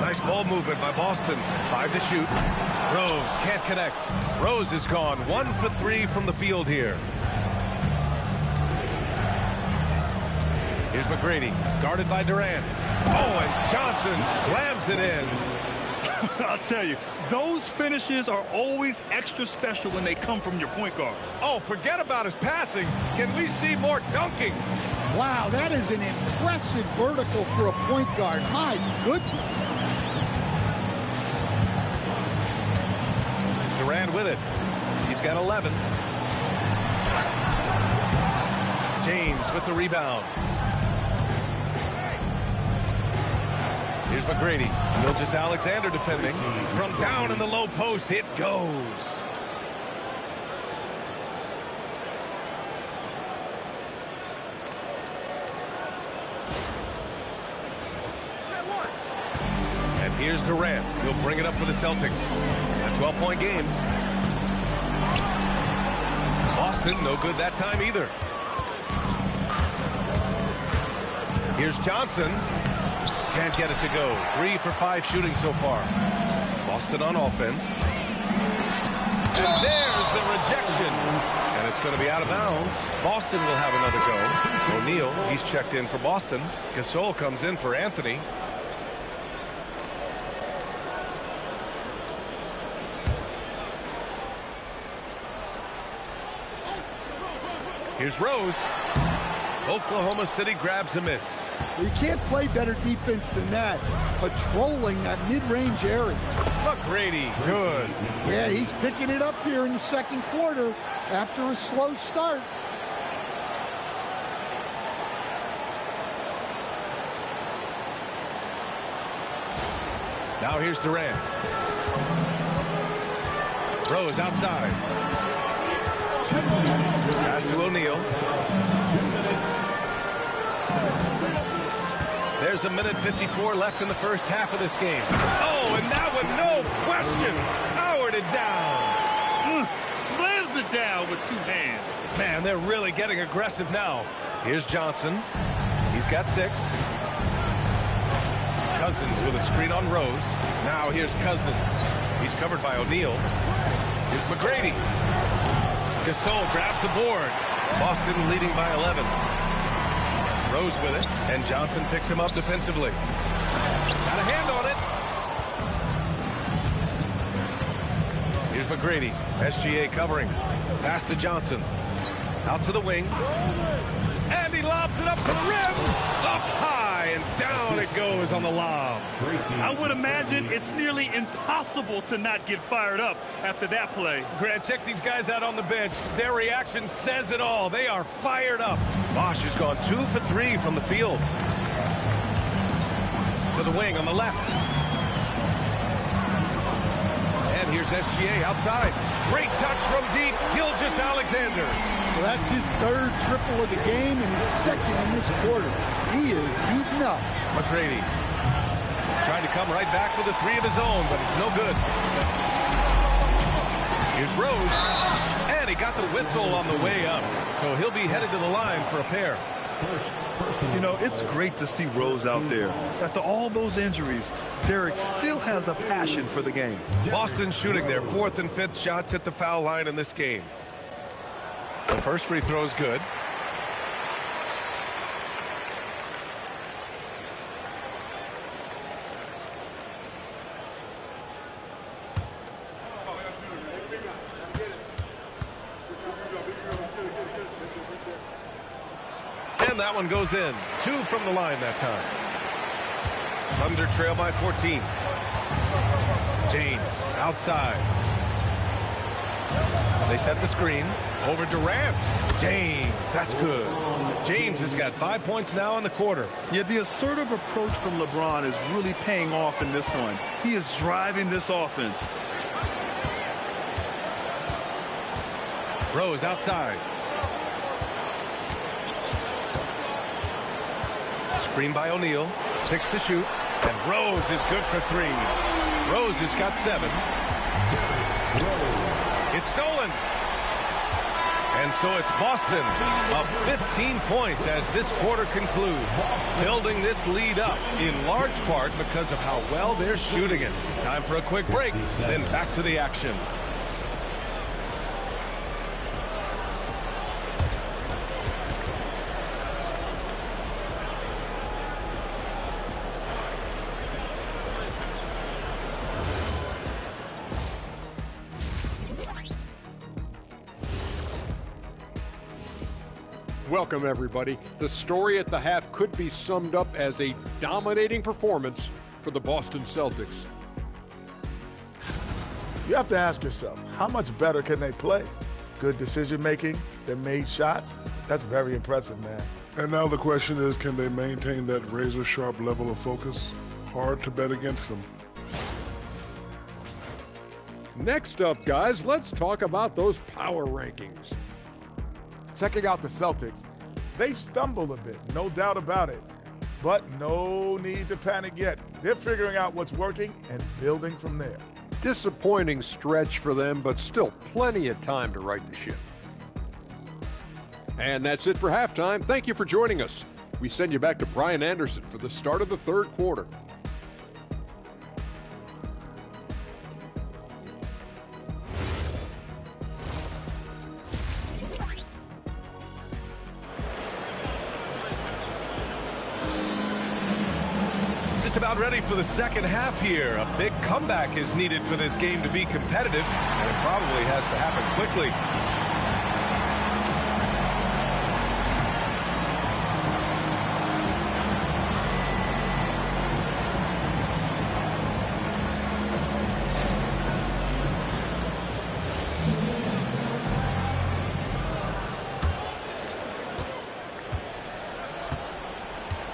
Nice ball movement by Boston. 5 to shoot. Rose can't connect. Rose is gone. 1 for 3 from the field here. Here's McGrady, guarded by Durant. Oh, and Johnson slams it in. I'll tell you, those finishes are always extra special when they come from your point guard. Oh, forget about his passing. Can we see more dunking? Wow, that is an impressive vertical for a point guard. My goodness. Durant with it. He's got 11. James with the rebound. Here's McGrady. Just Alexander defending. From down in the low post, it goes. And here's Durant. He'll bring it up for the Celtics. A 12-point game. Boston, no good that time either. Here's Johnson. Can't get it to go. 3 for 5 shooting so far. Boston on offense. And there's the rejection. And it's going to be out of bounds. Boston will have another go. O'Neal, he's checked in for Boston. Gasol comes in for Anthony. Here's Rose. Oklahoma City grabs a miss. You can't play better defense than that, patrolling that mid-range area. McGrady, good. Yeah, he's picking it up here in the second quarter after a slow start. Now here's Durant. Rose outside. Pass to O'Neal. There's a minute 54 left in the first half of this game. Oh, and that one, no question, powered it down. Slams it down with 2 hands. Man, they're really getting aggressive now. Here's Johnson. He's got 6. Cousins with a screen on Rose. Now here's Cousins. He's covered by O'Neal. Here's McGrady. Gasol grabs the board. Boston leading by 11. Rose with it, and Johnson picks him up defensively. Got a hand on it. Here's McGrady. SGA covering. Pass to Johnson. Out to the wing. And he lobs it up to the rim. Up high, and down it goes on the lob. I would imagine it's nearly impossible to not get fired up after that play. Grant, check these guys out on the bench. Their reaction says it all. They are fired up. Bosch has gone 2 for 3 from the field. To the wing on the left. And here's SGA outside. Great touch from deep. Gilgeous-Alexander. Well, that's his 3rd triple of the game and his 2nd in this quarter. He is heating up. McGrady trying to come right back with a 3 of his own, but it's no good. Here's Rose. And he got the whistle on the way up. So he'll be headed to the line for a pair. You know, it's great to see Rose out there. After all those injuries, Derek still has a passion for the game. Boston shooting their 4th and 5th shots at the foul line in this game. The first free throw is good. And that one goes in. 2 from the line that time. Thunder trail by 14. James outside. They set the screen. Over Durant. James, that's good. James has got 5 points now in the quarter. Yeah, the assertive approach from LeBron is really paying off in this one. He is driving this offense. Rose outside. Screen by O'Neal. 6 to shoot. And Rose is good for 3. Rose has got 7. It's stolen. And so it's Boston up 15 points as this quarter concludes. Building this lead up in large part because of how well they're shooting it. Time for a quick break, then back to the action. Welcome, everybody. The story at the half could be summed up as a dominating performance for the Boston Celtics. You have to ask yourself, how much better can they play? Good decision-making, they made shots. That's very impressive, man. And now the question is, can they maintain that razor-sharp level of focus? Hard to bet against them. Next up, guys, let's talk about those power rankings. Checking out the Celtics, they've stumbled a bit, no doubt about it. But no need to panic yet. They're figuring out what's working and building from there. Disappointing stretch for them, but still plenty of time to right the ship. And that's it for halftime. Thank you for joining us. We send you back to Brian Anderson for the start of the third quarter. Just about ready for the second half here. A big comeback is needed for this game to be competitive, and it probably has to happen quickly.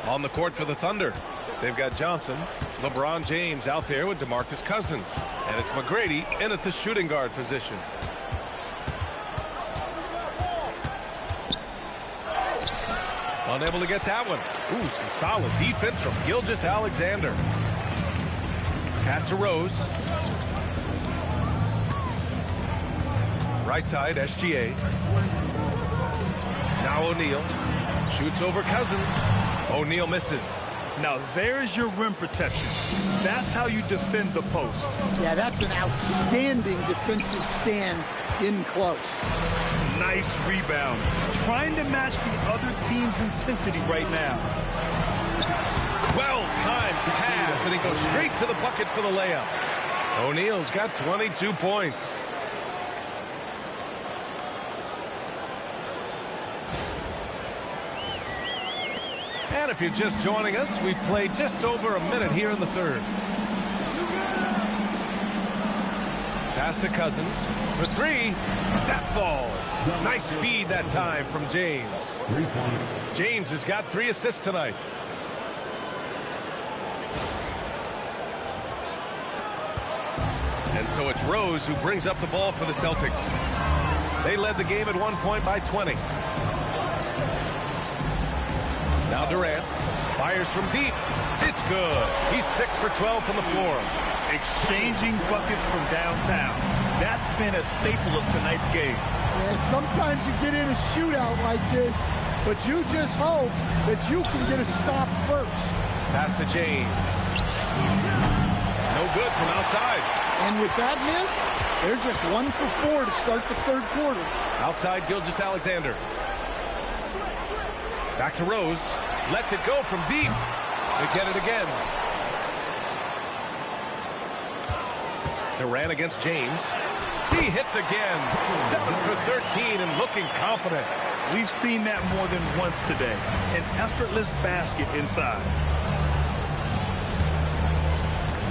On the court for the Thunder, they've got Johnson, LeBron James out there with DeMarcus Cousins. And it's McGrady in at the shooting guard position. Unable to get that one. Ooh, some solid defense from Gilgeous-Alexander. Pass to Rose. Right side, SGA. Now O'Neal. Shoots over Cousins. O'Neal misses. Now there's your rim protection. That's how you defend the post. Yeah, that's an outstanding defensive stand in close. Nice rebound. Trying to match the other team's intensity right now. Well-timed pass, and he goes straight to the bucket for the layup. O'Neal's got 22 points. And if you're just joining us, we've played just over a minute here in the third. Pass to Cousins for 3. That falls. Nice feed that time from James. James has got 3 assists tonight. And so it's Rose who brings up the ball for the Celtics. They led the game at one point by 20. Now Durant fires from deep. It's good. He's 6 for 12 from the floor. Exchanging buckets from downtown. That's been a staple of tonight's game. Yeah, sometimes you get in a shootout like this, but you just hope that you can get a stop first. Pass to James. No good from outside. And with that miss, they're just 1 for 4 to start the third quarter. Outside Gilgeous-Alexander. Back to Rose. Lets it go from deep. They get it again. Durant against James. He hits again. 7 for 13 and looking confident. We've seen that more than once today. An effortless basket inside.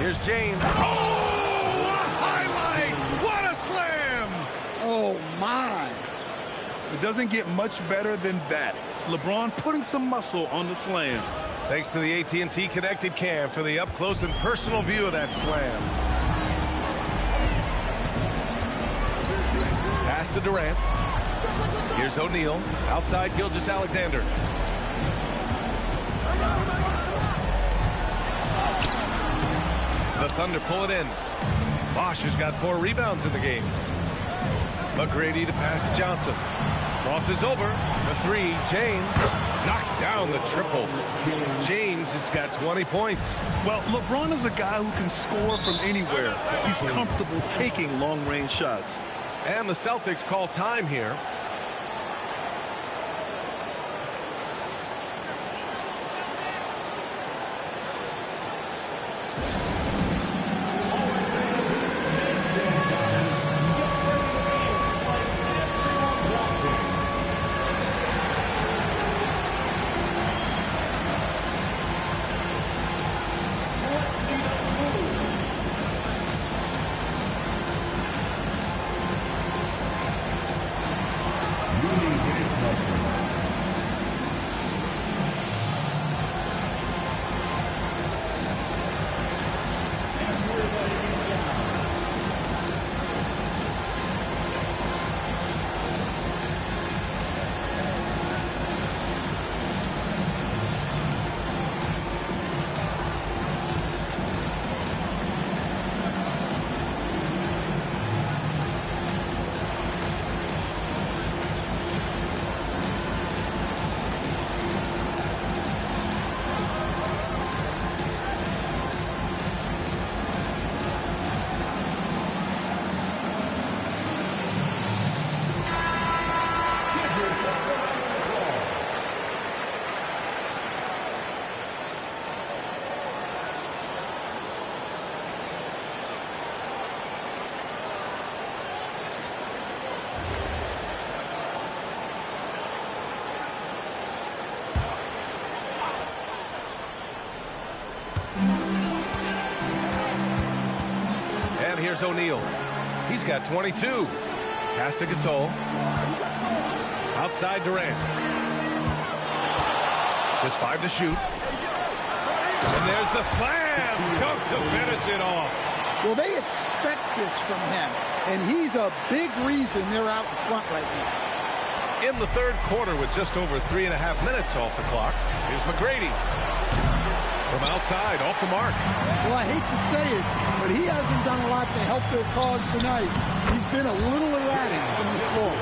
Here's James. Oh, a highlight! What a slam! Oh, my. It doesn't get much better than that. LeBron putting some muscle on the slam. Thanks to the AT&T Connected Cam for the up-close and personal view of that slam. Pass to Durant. Here's O'Neal. Outside Gilgeous-Alexander. The Thunder pull it in. Bosch has got 4 rebounds in the game. McGrady to pass to Johnson. Crosses over. The 3. James knocks down the triple. James has got 20 points. Well, LeBron is a guy who can score from anywhere. He's comfortable taking long-range shots. And the Celtics call time here. And here's O'Neal. He's got 22. Pass to Gasol. Outside Durant. Just 5 to shoot. And there's the slam. Dunk to finish it off. Well, they expect this from him, and he's a big reason they're out in front right now. In the third quarter with just over 3.5 minutes off the clock, here's McGrady. From outside, off the mark. Well, I hate to say it, but he hasn't done a lot to help their cause tonight. He's been a little erratic from the floor.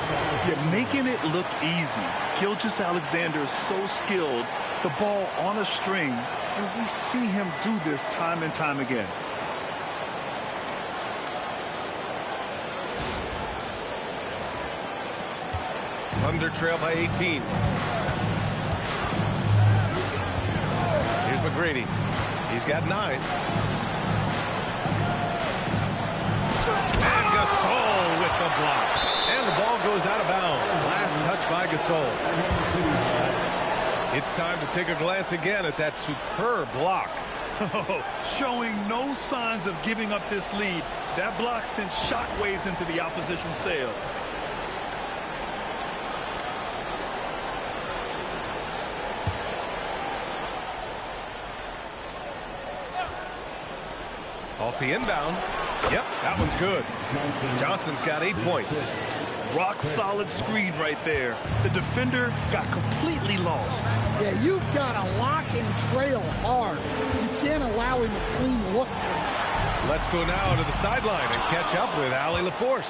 You're making it look easy. Gilgeous-Alexander is so skilled, the ball on a string, and we see him do this time and time again. Thunder trail by 18. Here's McGrady. He's got 9. And Gasol with the block. And the ball goes out of bounds. Last touch by Gasol. It's time to take a glance again at that superb block. Showing no signs of giving up this lead. That block sent shockwaves into the opposition sails. Off the inbound. Yep, that one's good. Johnson's got 8 points. Rock solid screen right there. The defender got completely lost. Yeah, you've got to lock and trail hard. You can't allow him a clean look. Let's go now to the sideline and catch up with Allie LaForce.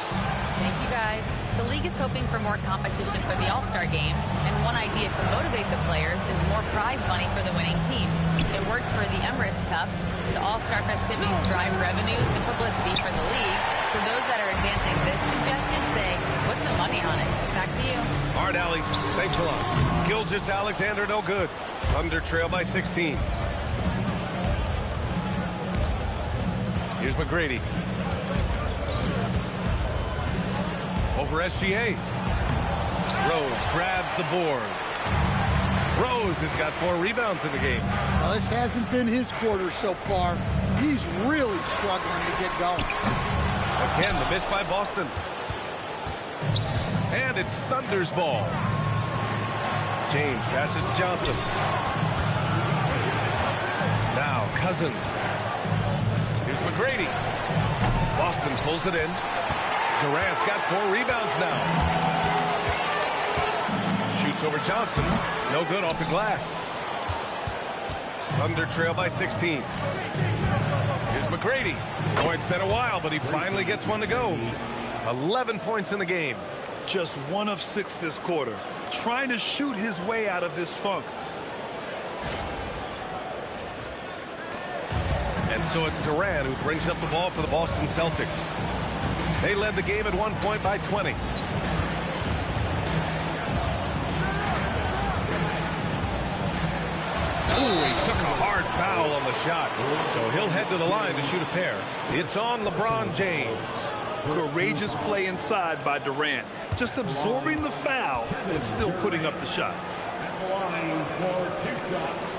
Thank you, guys. The league is hoping for more competition for the All-Star game, and one idea to motivate the players is more prize money for the winning team. It worked for the Emirates Cup. The All-Star festivities drive revenues and publicity for the league, so those that are advancing this suggestion say, what's the money on it? Back to you. All right, Allie. Thanks a lot. Gilgeous-Alexander, no good. Thunder trail by 16. Here's McGrady. Over SGA. Rose grabs the board. Rose has got 4 rebounds in the game. Well, this hasn't been his quarter so far. He's really struggling to get going. Again, the miss by Boston. And it's Thunder's ball. James passes to Johnson. Now Cousins. Here's McGrady. Boston pulls it in. Durant's got 4 rebounds now. Shoots over Johnson. No good off the glass. Thunder trail by 16. Here's McGrady. Boy, it's been a while, but he finally gets one to go. 11 points in the game. Just 1 of 6 this quarter. Trying to shoot his way out of this funk. And so it's Durant who brings up the ball for the Boston Celtics. They led the game at 1 point by 20. Ooh, he took a hard foul on the shot. So he'll head to the line to shoot a pair. It's on LeBron James. Courageous play inside by Durant. Just absorbing the foul and still putting up the shot. Line for 2 shots.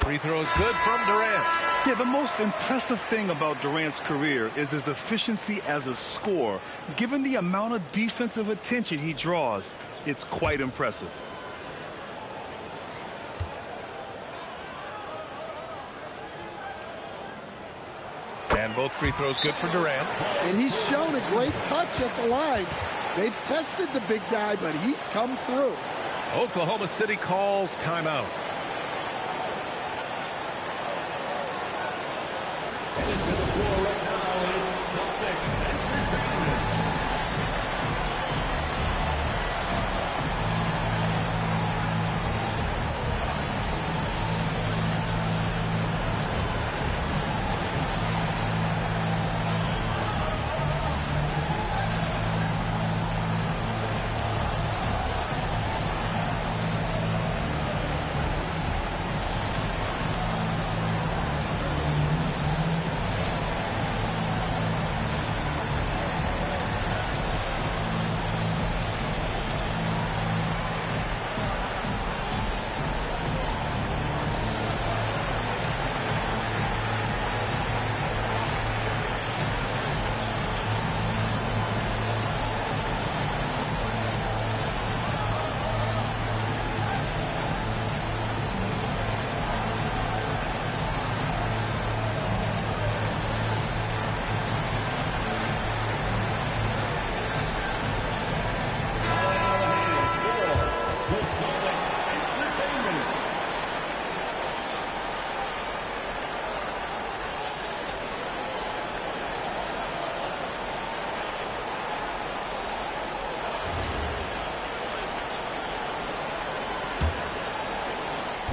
Free throw is good from Durant. Yeah, the most impressive thing about Durant's career is his efficiency as a scorer. Given the amount of defensive attention he draws, it's quite impressive. And both free throws good for Durant. And he's shown a great touch at the line. They've tested the big guy, but he's come through. Oklahoma City calls timeout.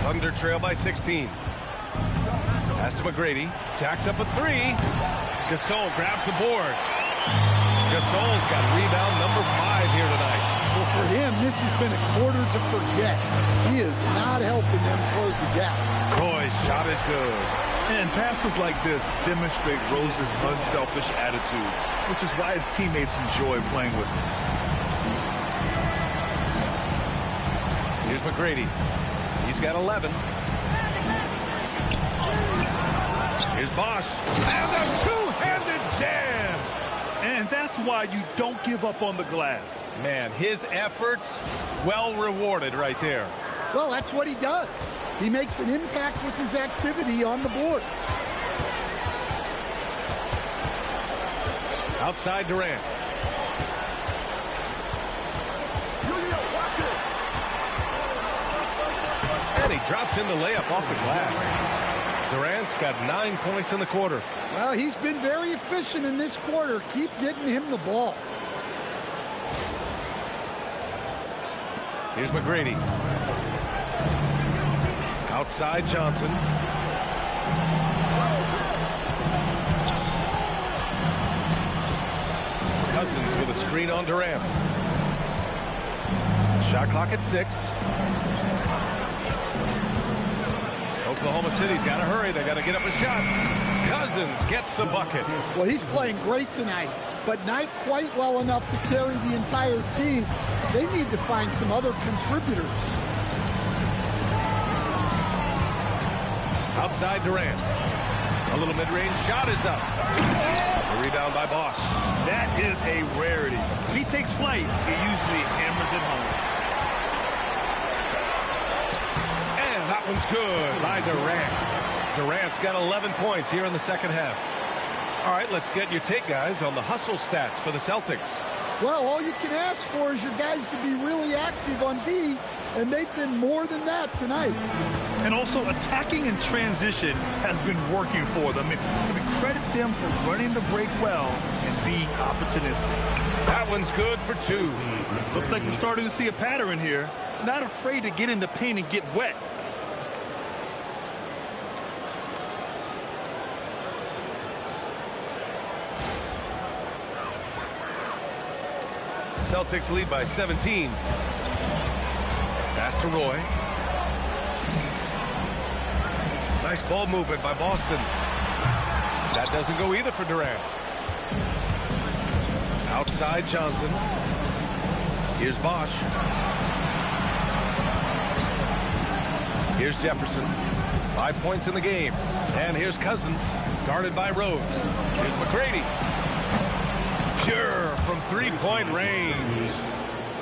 Thunder trail by 16. Pass to McGrady. Jacks up a 3. Gasol grabs the board. Gasol's got rebound number 5 here tonight. Well, for him, this has been a quarter to forget. He is not helping them close the gap. Coy's shot is good. And passes like this demonstrate Rose's unselfish attitude, which is why his teammates enjoy playing with him. Here's McGrady. He's got 11. Here's Bosch. And a two-handed jam. And that's why you don't give up on the glass. Man, his efforts well rewarded right there. Well, that's what he does. He makes an impact with his activity on the boards. Outside Durant. drops in the layup off the glass. Durant's got 9 points in the quarter. Well, he's been very efficient in this quarter. Keep getting him the ball. Here's McGrady. Outside Johnson. Cousins with a screen on Durant. Shot clock at 6. Oklahoma City's got to hurry. They got to get up a shot. Cousins gets the bucket. Well, he's playing great tonight, but not quite well enough to carry the entire team. They need to find some other contributors. Outside Durant. A little mid-range shot is up. A rebound by Bosch. That is a rarity. When he takes flight, he usually hammers it home. And that one's good by Durant. Durant's got 11 points here in the second half. All right, let's get your take, guys, on the hustle stats for the Celtics. Well, all you can ask for is your guys to be really active on D, and they've been more than that tonight. And also, attacking in transition has been working for them. I mean, credit them for running the break well and being opportunistic. That one's good for 2. Looks like we're starting to see a pattern here. Not afraid to get in the paint and get wet. Celtics lead by 17. Pass to Roy. Nice ball movement by Boston. That doesn't go either for Durant. Outside Johnson. Here's Bosch. Here's Jefferson. 5 points in the game. And here's Cousins, guarded by Rose. Here's McGrady. Pure from three-point range.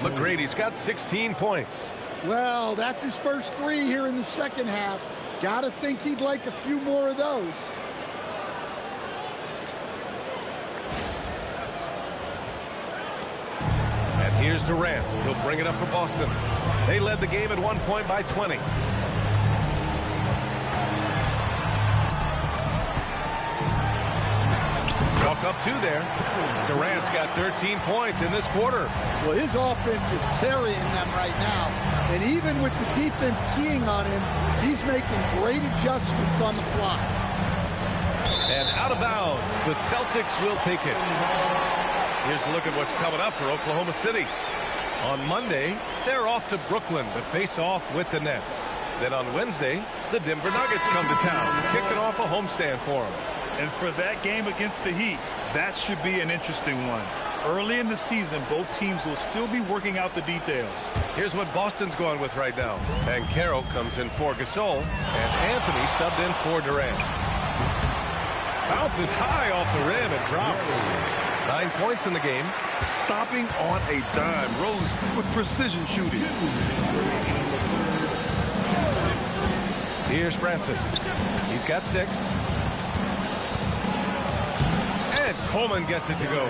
McGrady's got 16 points. Well, that's his first 3 here in the second half. Gotta think he'd like a few more of those. And here's Durant. He'll bring it up for Boston. They led the game at 1 point by 20. Walk up 2 there. Durant's got 13 points in this quarter. Well, his offense is carrying them right now. And even with the defense keying on him, he's making great adjustments on the fly. And out of bounds, the Celtics will take it. Here's a look at what's coming up for Oklahoma City. On Monday, they're off to Brooklyn to face off with the Nets. Then on Wednesday, the Denver Nuggets come to town, kicking off a homestand for them. And for that game against the Heat, that should be an interesting one. Early in the season, both teams will still be working out the details. Here's what Boston's going with right now. Banchero comes in for Gasol, and Anthony subbed in for Durant. Bounces high off the rim and drops. 9 points in the game. Stopping on a dime. Rose with precision shooting. Here's Francis. He's got 6. And Coleman gets it to go.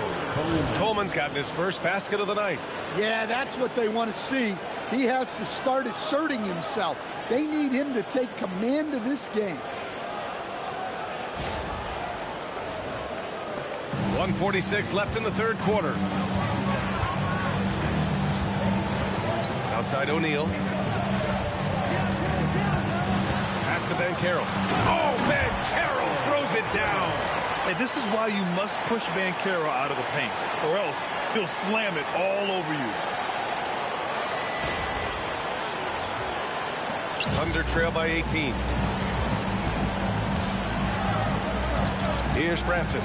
Coleman's gotten his first basket of the night. Yeah, that's what they want to see. He has to start asserting himself. They need him to take command of this game. 1:46 left in the third quarter. Outside O'Neal. Pass to Banchero. Oh, Banchero throws it down. Hey, this is why you must push Banchero out of the paint, or else he'll slam it all over you. Thunder trail by 18. Here's Francis.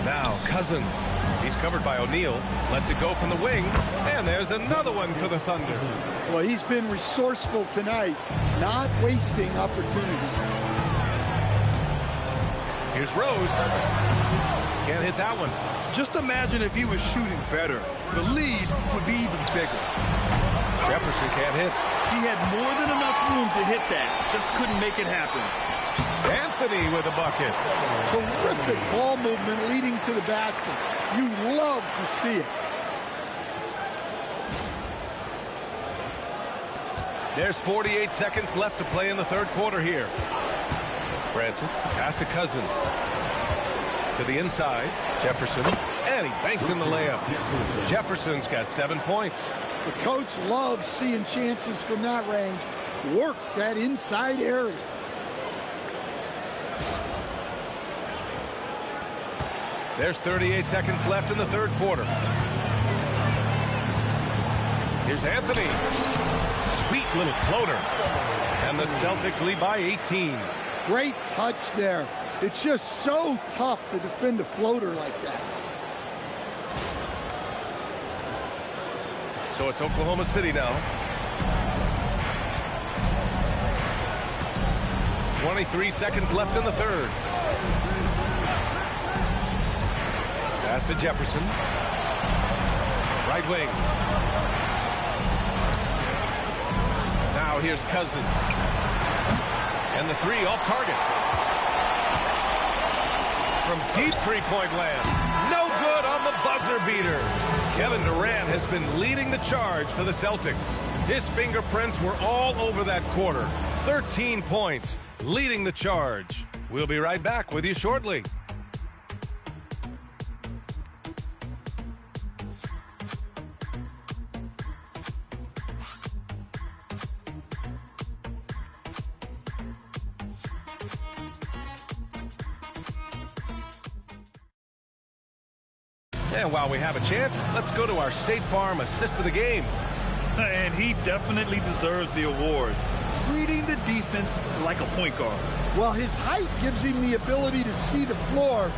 Now Cousins. He's covered by O'Neal. Lets it go from the wing. And there's another one for the Thunder. Well, he's been resourceful tonight, not wasting opportunities. Here's Rose. Can't hit that one. Just imagine if he was shooting better. The lead would be even bigger. Jefferson can't hit. He had more than enough room to hit that. Just couldn't make it happen. Anthony with a bucket. Terrific ball movement leading to the basket. You love to see it. There's 48 seconds left to play in the third quarter here. Francis, pass to Cousins. To the inside, Jefferson, and he banks in the layup. Jefferson's got 7 points. The coach loves seeing chances from that range. Work that inside area. There's 38 seconds left in the third quarter. Here's Anthony. Sweet little floater. And the Celtics lead by 18. Great touch there. It's just so tough to defend a floater like that. So it's Oklahoma City now. 23 seconds left in the third. Pass to Jefferson. Right wing. Now here's Cousins. And the three off target. From deep three-point land. No good on the buzzer beater. Kevin Durant has been leading the charge for the Celtics. His fingerprints were all over that quarter. 13 points, leading the charge. We'll be right back with you shortly. And while we have a chance, let's go to our State Farm assist of the game. And he definitely deserves the award. Reading the defense like a point guard. Well, his height gives him the ability to see the floor,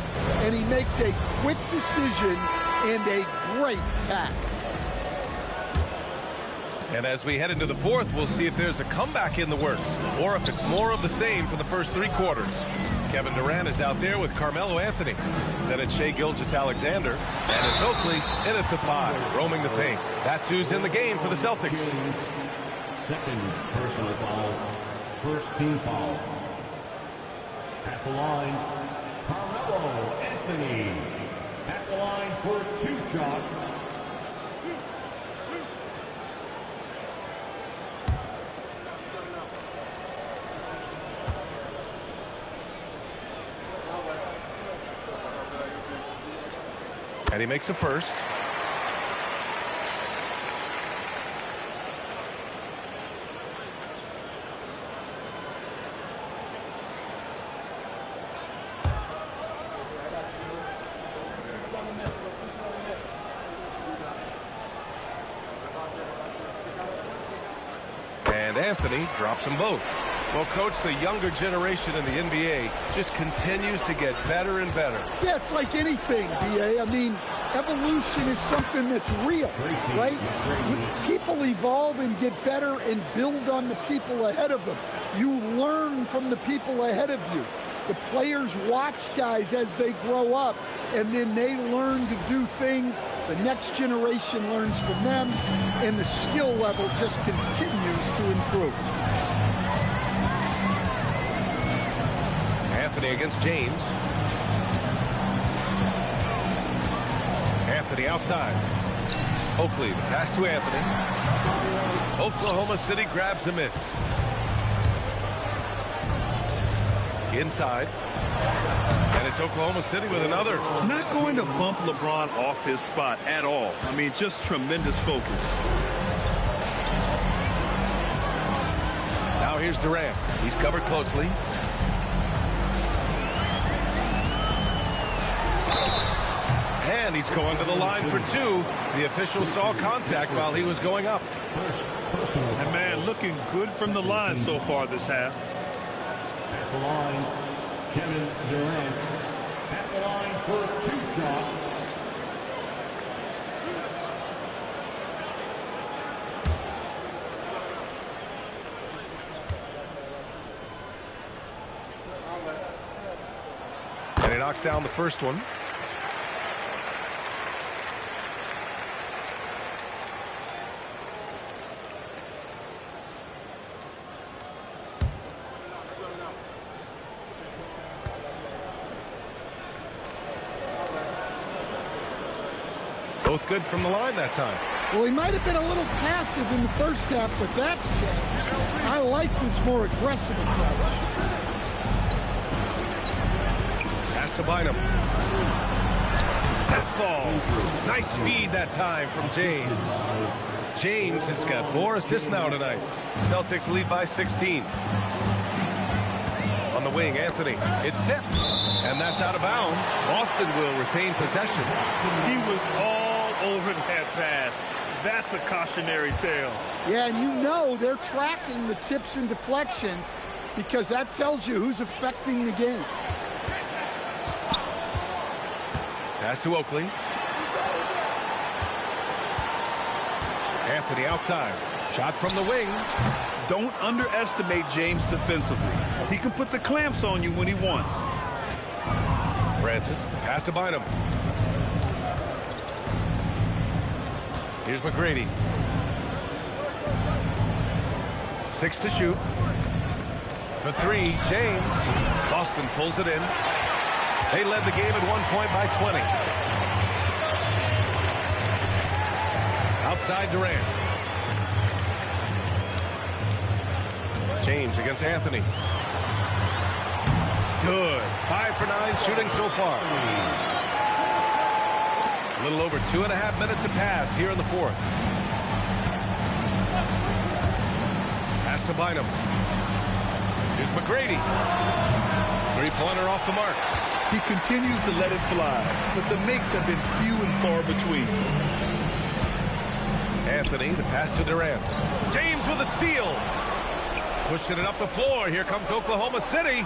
and he makes a quick decision and a great pass. And as we head into the fourth, we'll see if there's a comeback in the works or if it's more of the same for the first three quarters. Kevin Durant is out there with Carmelo Anthony. Then it's Shai Gilgeous-Alexander. And it's Oakley in at the 5, roaming the paint. That's who's in the game for the Celtics. Second personal foul. First team foul. At the line, Carmelo Anthony. At the line for 2 shots. And he makes a first. And Anthony drops them both. Well, Coach, the younger generation in the NBA just continues to get better and better. Yeah, it's like anything, B.A. I mean, evolution is something that's real, right? People evolve and get better and build on the people ahead of them. You learn from the people ahead of you. The players watch guys as they grow up, and then they learn to do things. The next generation learns from them, and the skill level just continues to improve. Anthony against James. Anthony outside. Oakley, the pass to Anthony. Oklahoma City grabs a miss. Inside. And it's Oklahoma City with another. Not going to bump LeBron off his spot at all. I mean, just tremendous focus. Now here's Durant. He's covered closely. And he's going to the line for 2. The official saw contact while he was going up. And man, looking good from the line so far this half. At the line, Kevin Durant. At the line for 2 shots. And he knocks down the first one. Both good from the line that time. Well, he might have been a little passive in the first half, but that's changed. I like this more aggressive approach. Pass to Bynum. That falls. Nice feed that time from James. James has got 4 assists now tonight. Celtics lead by 16. On the wing, Anthony. It's tipped. And that's out of bounds. Boston will retain possession. He was all over that pass. That's a cautionary tale. Yeah, and you know they're tracking the tips and deflections because that tells you who's affecting the game. Pass to Oakley. Anthony outside. Shot from the wing. Don't underestimate James defensively. He can put the clamps on you when he wants. Francis, the pass to Bynum. Here's McGrady. 6 to shoot. For 3, James. Boston pulls it in. They led the game at 1 point by 20. Outside Durant. James against Anthony. Good. 5 for 9 shooting so far. A little over 2.5 minutes have passed here in the fourth. Pass to Bynum. Here's McGrady. Three-pointer off the mark. He continues to let it fly, but the makes have been few and far between. Anthony, the pass to Durant. James with a steal. Pushing it up the floor. Here comes Oklahoma City.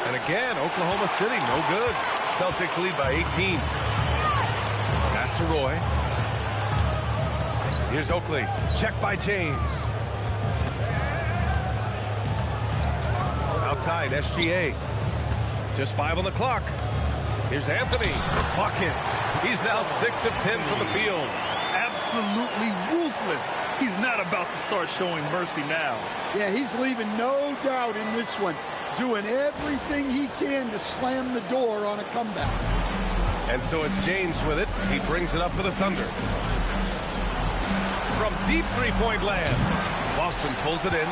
And again, Oklahoma City, no good. Celtics lead by 18. Pass to Roy. Here's Oakley. Check by James. Outside, SGA. Just 5 on the clock. Here's Anthony. Buckets. He's now 6 of 10 from the field. Absolutely ruthless. He's not about to start showing mercy now. Yeah, he's leaving no doubt in this one. Doing everything he can to slam the door on a comeback. And so it's James with it. He brings it up for the Thunder. From deep three-point land. Boston pulls it in.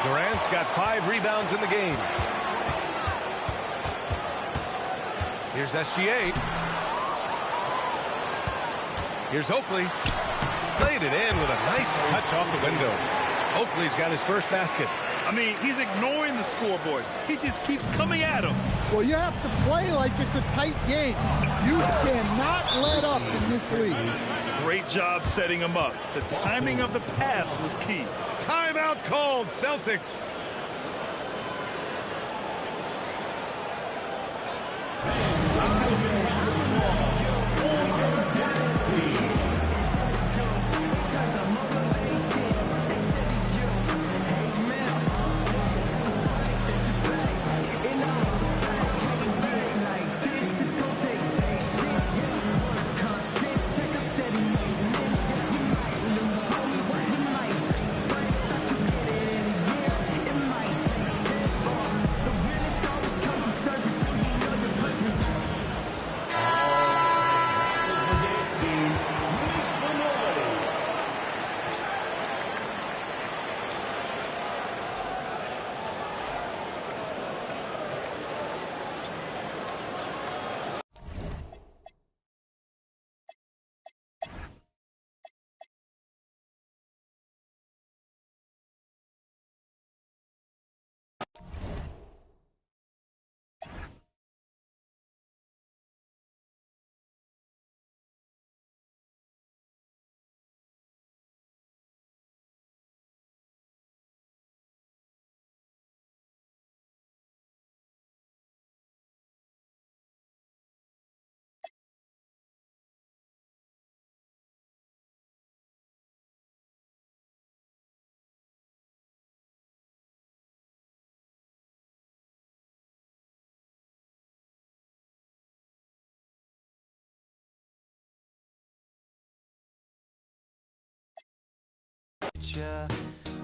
Durant's got 5 rebounds in the game. Here's SGA. Here's Oakley. Played it in with a nice touch off the window. Oakley's got his first basket. I mean, he's ignoring the scoreboard. He just keeps coming at him. Well, you have to play like it's a tight game. You cannot let up in this league. Great job setting him up. The timing of the pass was key. Timeout called, Celtics.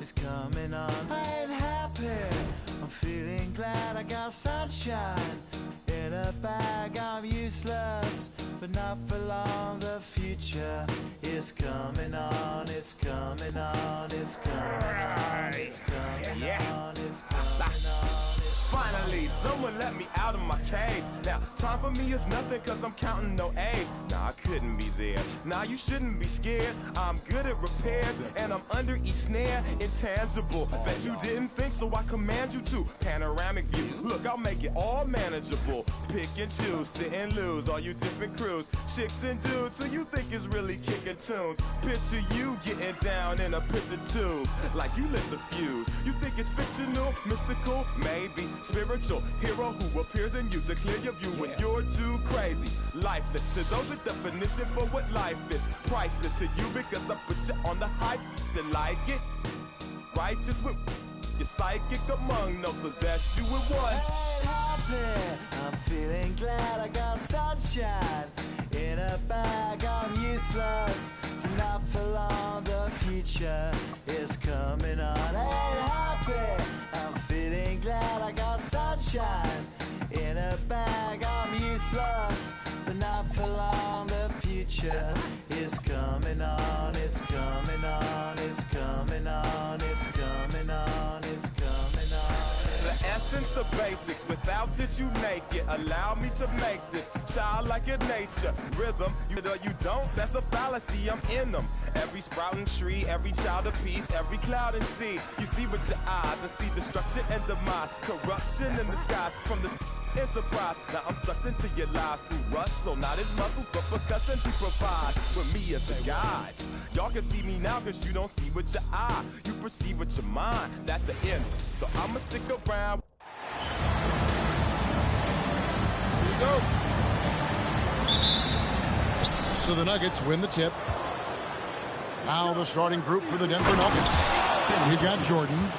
Is coming on. I ain't happy. I'm feeling glad I got sunshine in a bag. I'm useless. but not for long. The future is coming on, it's coming on, it's coming on, it's coming on, it's coming on. Finally, someone let me out of my cage. Now, time for me is nothing cause I'm counting no A's. Nah, I couldn't be there. Nah, you shouldn't be scared. I'm good at repairs and I'm under each snare. Intangible, bet you didn't think, so I command you to. Panoramic view, look, I'll make it all manageable. Pick and choose, sit and lose, all you different crews. Chicks and dudes who you think is really kicking tunes. Picture you getting down in a picture tube, like you lit the fuse. You think it's fictional, mystical, maybe. Spiritual hero who appears in you to clear your view when you're too crazy. Lifeless to those, the definition for what life is. Priceless to you because I put you on the hype. You like it? Righteous with your psychic among no possess you with one. Ain't happening. I'm feeling glad I got sunshine in a bag. I'm useless, not for long. The future is coming on. Ain't happy. I'm feeling glad I got sunshine in a bag. I'm useless, but not for long. The future is coming on. It's coming on. It's coming on. It's coming on. It's coming on. The essence, the basics, without it you make it. Allow me to make this childlike in nature. Rhythm, you don't, that's a fallacy, I'm in them. Every sprouting tree, every child of peace, every cloud and sea. You see with your eyes, I see destruction and demise. Corruption in the skies from this enterprise. Now I'm sucked into your lives through rust, so not as muscles, but percussion to provide with me as a guide. Y'all can see me now cause you don't see with your eye. You perceive with your mind, that's the end. So I'ma stick around. Here we go. So the Nuggets win the tip. Now the starting group for the Denver Nuggets. You got Jordan.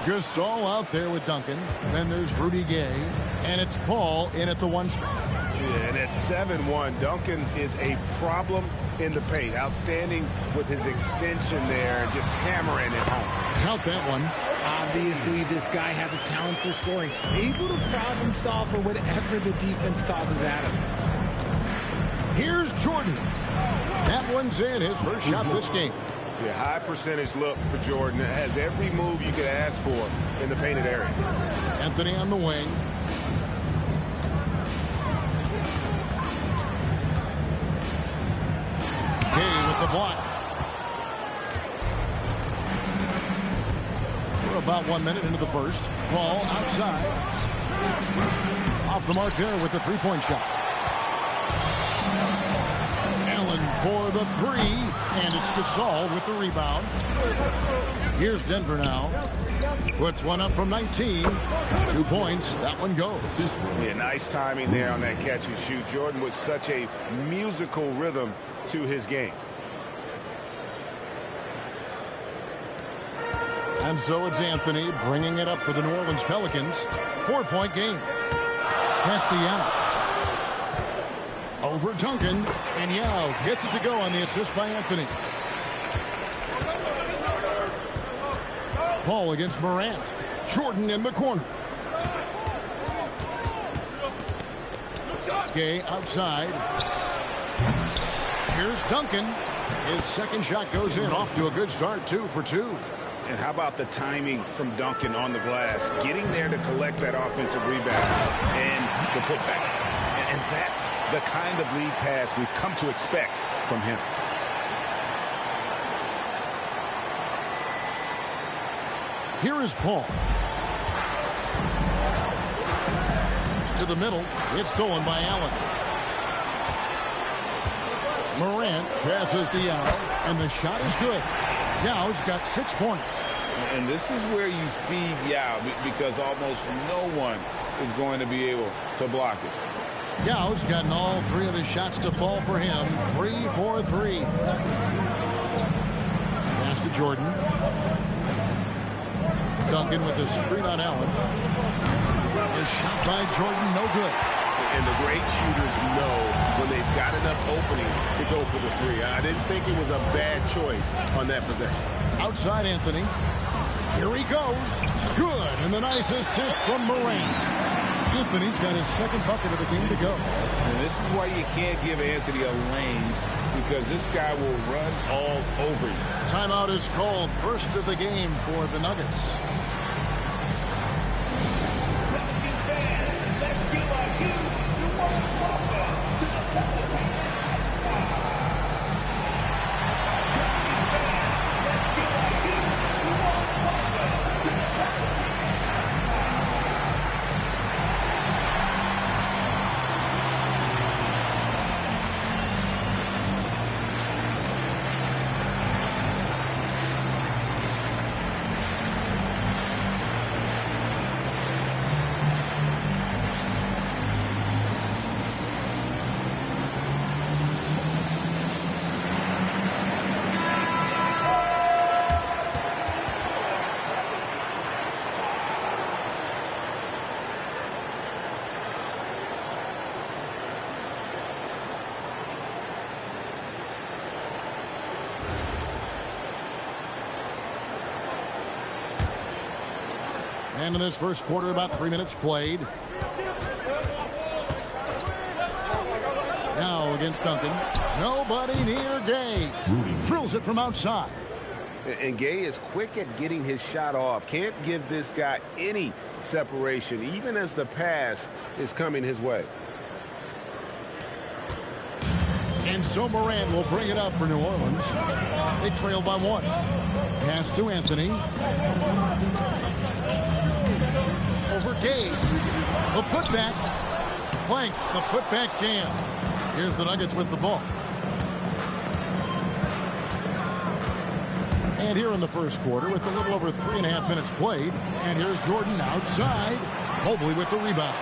Gasol out there with Duncan. Then there's Rudy Gay. And it's Paul in at the one spot. Yeah, and at 7-1, Duncan is a problem in the paint. Outstanding with his extension there and just hammering it home. Count that one. Obviously, this guy has a talent for scoring. Able to problem solve for whatever the defense tosses at him. Here's Jordan. That one's in, his first shot this game. Yeah, high percentage look for Jordan. It has every move you could ask for in the painted area. Anthony on the wing. Gay with the block. We're about 1 minute into the first. Ball outside. Off the mark there with the three-point shot. Allen for the three, and it's Gasol with the rebound. Here's Denver now. Puts one up from 19. 2 points. That one goes. Yeah, nice timing there on that catch and shoot. Jordan with such a musical rhythm to his game. And so it's Anthony bringing it up for the New Orleans Pelicans. 4-point game. Castellanos. Over Duncan, and Yall gets it to go on the assist by Anthony. Paul against Morant. Jordan in the corner. Gay outside. Here's Duncan. His second shot goes in. Off to a good start, 2 for 2. And how about the timing from Duncan on the glass? Getting there to collect that offensive rebound and the putback. And that's the kind of lead pass we've come to expect from him. Here is Paul. To the middle. It's stolen by Allen. Morant passes to Yall, and the shot is good. Yall's got 6 points. And this is where you feed Yall because almost no one is going to be able to block it. Yall's gotten all 3 of his shots to fall for him. 3 for 3. Pass to Jordan. Duncan with the screen on Allen. His shot by Jordan, no good. And the great shooters know when they've got enough opening to go for the 3. I didn't think it was a bad choice on that possession. Outside Anthony. Here he goes. Good. And the nice assist from Morant. Anthony's got his second bucket of the game to go. And this is why you can't give Anthony a lane, because this guy will run all over you. Timeout is called. First of the game for the Nuggets. And in this first quarter, about 3 minutes played. Now against Duncan. Nobody near Gay. Drills it from outside. And Gay is quick at getting his shot off. Can't give this guy any separation, even as the pass is coming his way. And so Morant will bring it up for New Orleans. They trail by 1. Pass to Anthony. Over Gay. The putback. Planks the putback jam. Here's the Nuggets with the ball. And here in the first quarter with a little over 3.5 minutes played. And here's Jordan outside. Mobley with the rebound.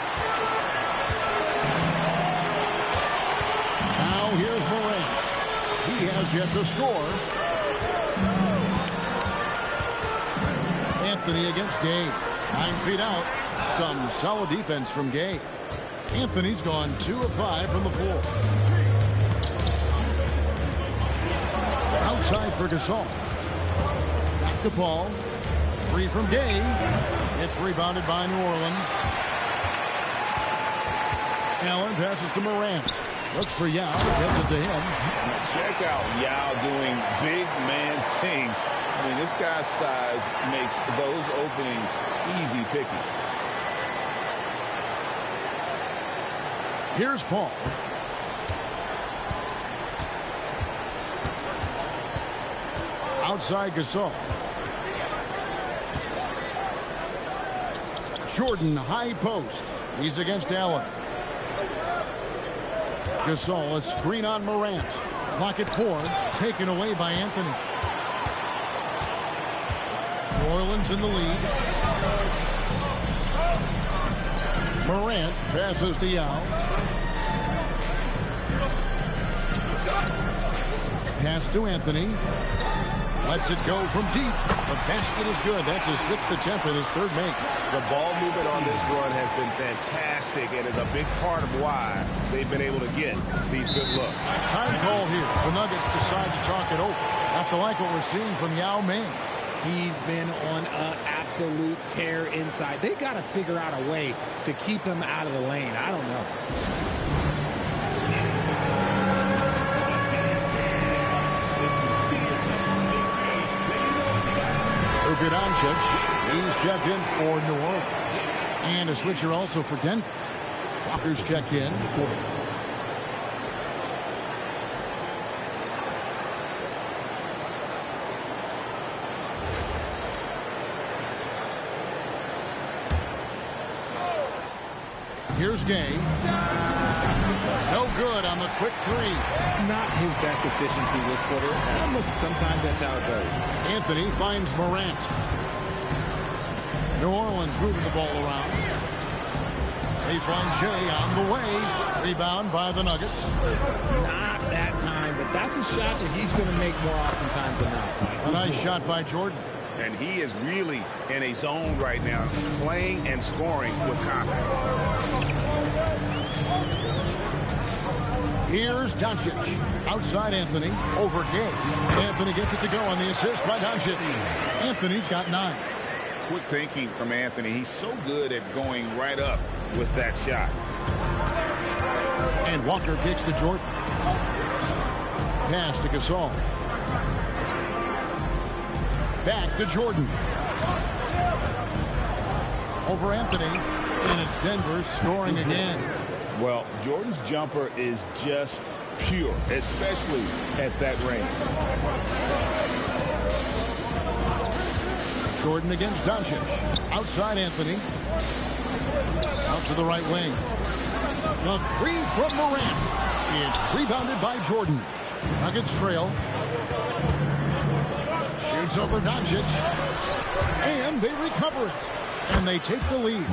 Now here's Morant. He has yet to score. Anthony against Gay. 9 feet out. Some solid defense from Gay. Anthony's gone 2 of 5 from the floor. Outside for Gasol. Back to Paul. 3 from Gay. It's rebounded by New Orleans. Allen passes to Morant. Looks for Yall. Gets it to him. Check out Yall doing big man things. I mean, this guy's size makes those openings easy picking. Here's Paul. Outside Gasol. Jordan high post. He's against Allen. Gasol, a screen on Morant. Clock at 4. Taken away by Anthony. New Orleans in the lead. Morant passes to Yall. Pass to Anthony. Lets it go from deep. The basket is good. That's his 6th attempt and his 3rd make. The ball movement on this run has been fantastic and is a big part of why they've been able to get these good looks. Time call here. The Nuggets decide to talk it over. Have to like what we're seeing from Yao Ming. He's been on an absolute tear inside. They got to figure out a way to keep him out of the lane. I don't know. Luka Doncic, he's checked in for New Orleans. And a switcher also for Denver. Walker's checked in. Here's Gay. No good on the quick 3. Not his best efficiency this quarter. Look, sometimes that's how it goes. Anthony finds Morant. New Orleans moving the ball around. Baseline Jay on the way. Rebound by the Nuggets. Not that time, but that's a shot that he's going to make more oftentimes than not. A nice shot by Jordan. And he is really in a zone right now, playing and scoring with confidence. Here's Doncic. Outside Anthony. Over Gay. Anthony gets it to go on the assist by Doncic. Anthony's got 9. quick thinking from Anthony. He's so good at going right up with that shot. And Walker kicks to Jordan. Pass to Gasol. Back to Jordan. Over Anthony. And it's Denver scoring again. Well, Jordan's jumper is just pure, especially at that range. Jordan against Doncic. Outside Anthony. Out to the right wing. The three from Morant. It's rebounded by Jordan. Nuggets trail. Shoots over Doncic. And they recover it. And they take the lead.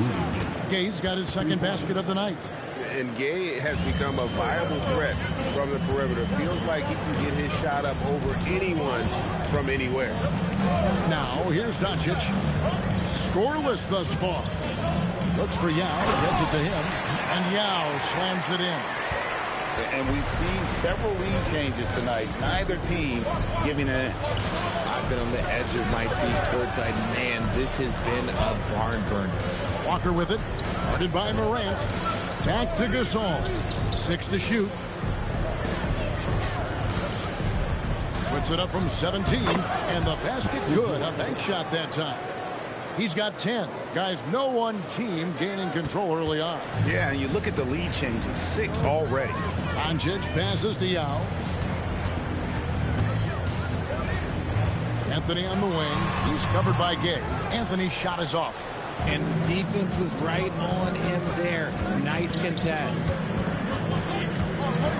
Gay's got his second basket of the night. And Gay has become a viable threat from the perimeter. Feels like he can get his shot up over anyone from anywhere. Now, here's Doncic. Scoreless thus far. Looks for Yall. Gets it to him. And Yall slams it in. And we've seen several lead changes tonight. Neither team giving an inch. I've been on the edge of my seat courtside. Man, this has been a barn burner. Walker with it. Guarded by Morant. Back to Gasol. 6 to shoot. Puts it up from 17. And the basket good. A bank shot that time. He's got 10. Guys, no one team gaining control early on. Yeah, and you look at the lead changes. 6 already. Doncic passes to Yall. Anthony on the wing. He's covered by Gay. Anthony's shot is off. And the defense was right on him there. Nice contest.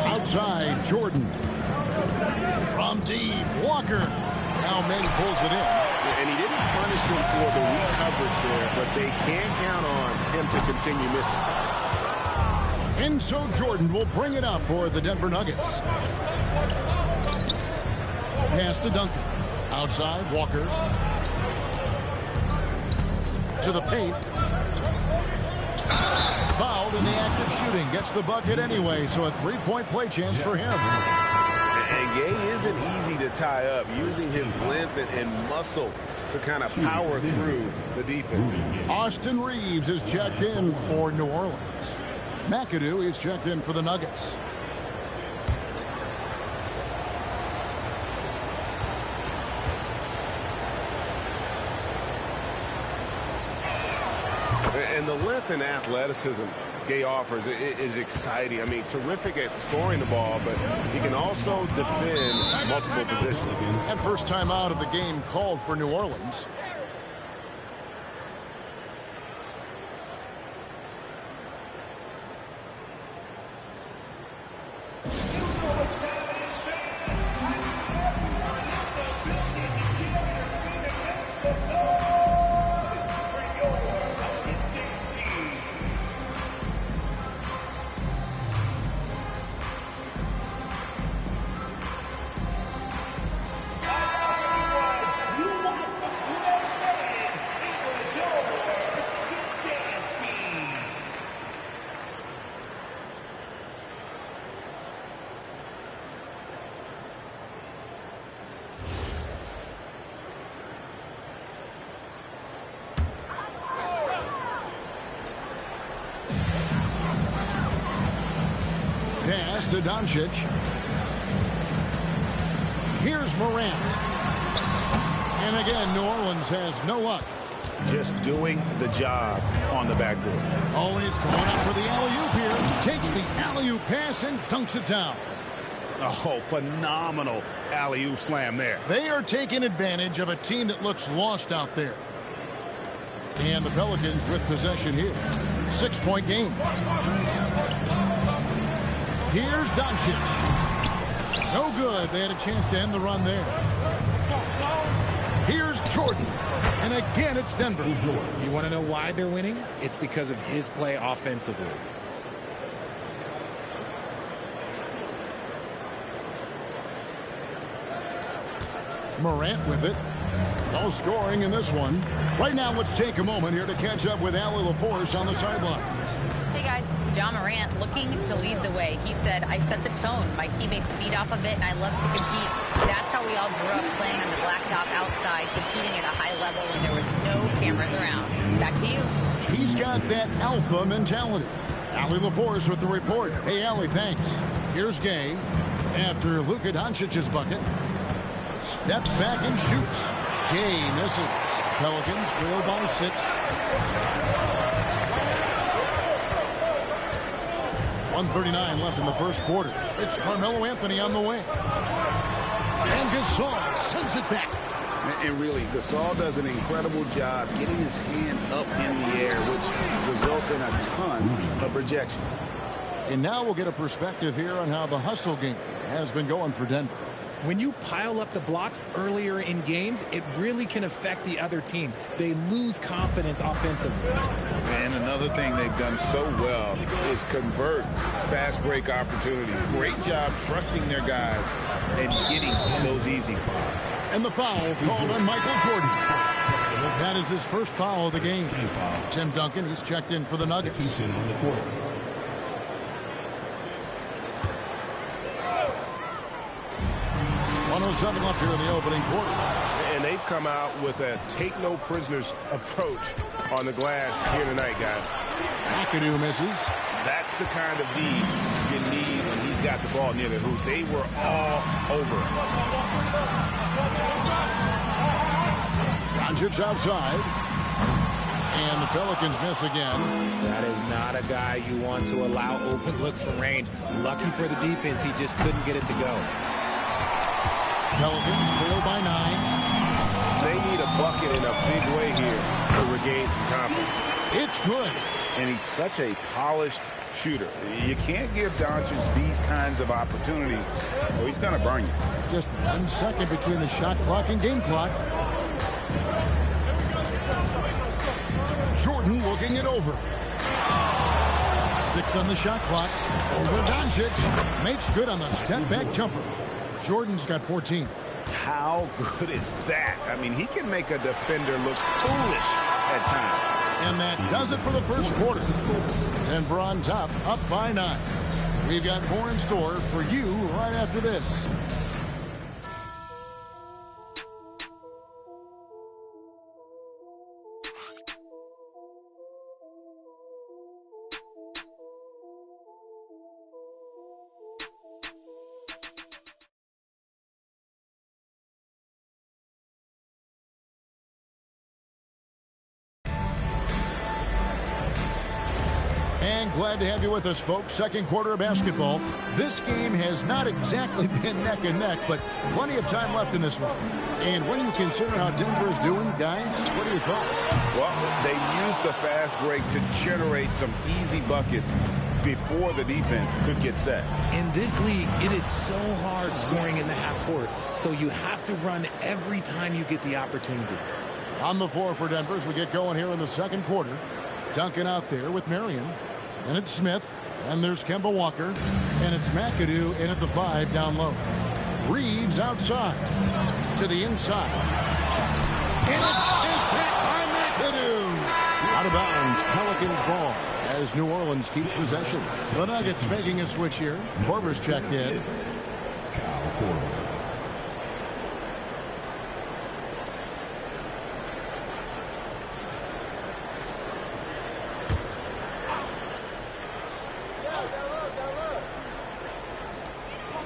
Outside, Jordan. From deep, Walker. Now Meng pulls it in. And he didn't punish them for the weak coverage there, but they can count on him to continue missing. And so Jordan will bring it up for the Denver Nuggets. Pass to Duncan. Outside, Walker. To the paint. Fouled in the act of shooting. Gets the bucket anyway, so a three-point play chance for him. And Gay isn't easy to tie up, using his length and muscle to kind of power through the defense. Austin Reeves is checked in for New Orleans. McAdoo is checked in for the Nuggets. And the length and athleticism Gay offers is exciting. I mean, terrific at scoring the ball, but he can also defend multiple positions. And first time out of the game called for New Orleans. Pass to Doncic. Here's Morant. And again, New Orleans has no luck. Just doing the job on the backboard. Always going up for the alley-oop here. Takes the alley-oop pass and dunks it down. Oh, phenomenal alley-oop slam there. They are taking advantage of a team that looks lost out there. And the Pelicans with possession here. 6-point game. Here's Doncic. No good. They had a chance to end the run there. Here's Jordan. And again, it's Denver. You want to know why they're winning? It's because of his play offensively. Morant with it. No scoring in this one. Right now, let's take a moment here to catch up with Allie LaForce on the sidelines. Hey guys, John Morant looking to lead the way. He said, I set the tone. My teammates feed off of it, and I love to compete. That's how we all grew up, playing on the blacktop outside, competing at a high level when there was no cameras around. Back to you. He's got that alpha mentality. Allie LaForce with the report. Hey, Allie, thanks. Here's Gay. After Luka Doncic's bucket. Steps back and shoots. Gay misses. Pelicans trail by 6. 1:39 left in the first quarter. It's Carmelo Anthony on the wing. And Gasol sends it back. And really, Gasol does an incredible job getting his hands up in the air, which results in a ton of rejection. And now we'll get a perspective here on how the hustle game has been going for Denver. When you pile up the blocks earlier in games, it really can affect the other team. They lose confidence offensively. And another thing they've done so well is convert fast break opportunities. Great job trusting their guys and getting those easy fouls. And the foul called on Michael Jordan. That is his first foul of the game. Tim Duncan, he's checked in for the Nuggets. 1:07 left here in the opening quarter. And they've come out with a take-no-prisoners approach on the glass here tonight, guys. McAdoo misses. That's the kind of D you need when he's got the ball near the hoop. They were all over it. Doncic outside. And the Pelicans miss again. That is not a guy you want to allow open looks from range. Lucky for the defense, he just couldn't get it to go. Pelicans trail by 9. They need a bucket in a big way here to regain some confidence. It's good. And he's such a polished shooter. You can't give Doncic these kinds of opportunities, or he's going to burn you. Just 1 second between the shot clock and game clock. Jordan looking it over. 6 on the shot clock. Over Doncic. Makes good on the step-back jumper. Jordan's got 14. How good is that? I mean, he can make a defender look foolish at times. And that does it for the first quarter. Denver on top, up by 9. We've got more in store for you right after this. And glad to have you with us, folks. Second quarter of basketball. This game has not exactly been neck and neck, but plenty of time left in this one. And when you consider how Denver is doing, guys, what are your thoughts? Well, they use the fast break to generate some easy buckets before the defense could get set. In this league, it is so hard scoring in the half court, so you have to run every time you get the opportunity. On the floor for Denver as we get going here in the second quarter. Duncan out there with Marion. And it's Smith. And there's Kemba Walker. And it's McAdoo in at the 5 down low. Reeves outside. To the inside. And it's sent back by McAdoo. Out of bounds. Pelicans ball as New Orleans keeps possession. The Nuggets making a switch here. Korver's checked in. Kyle Korver.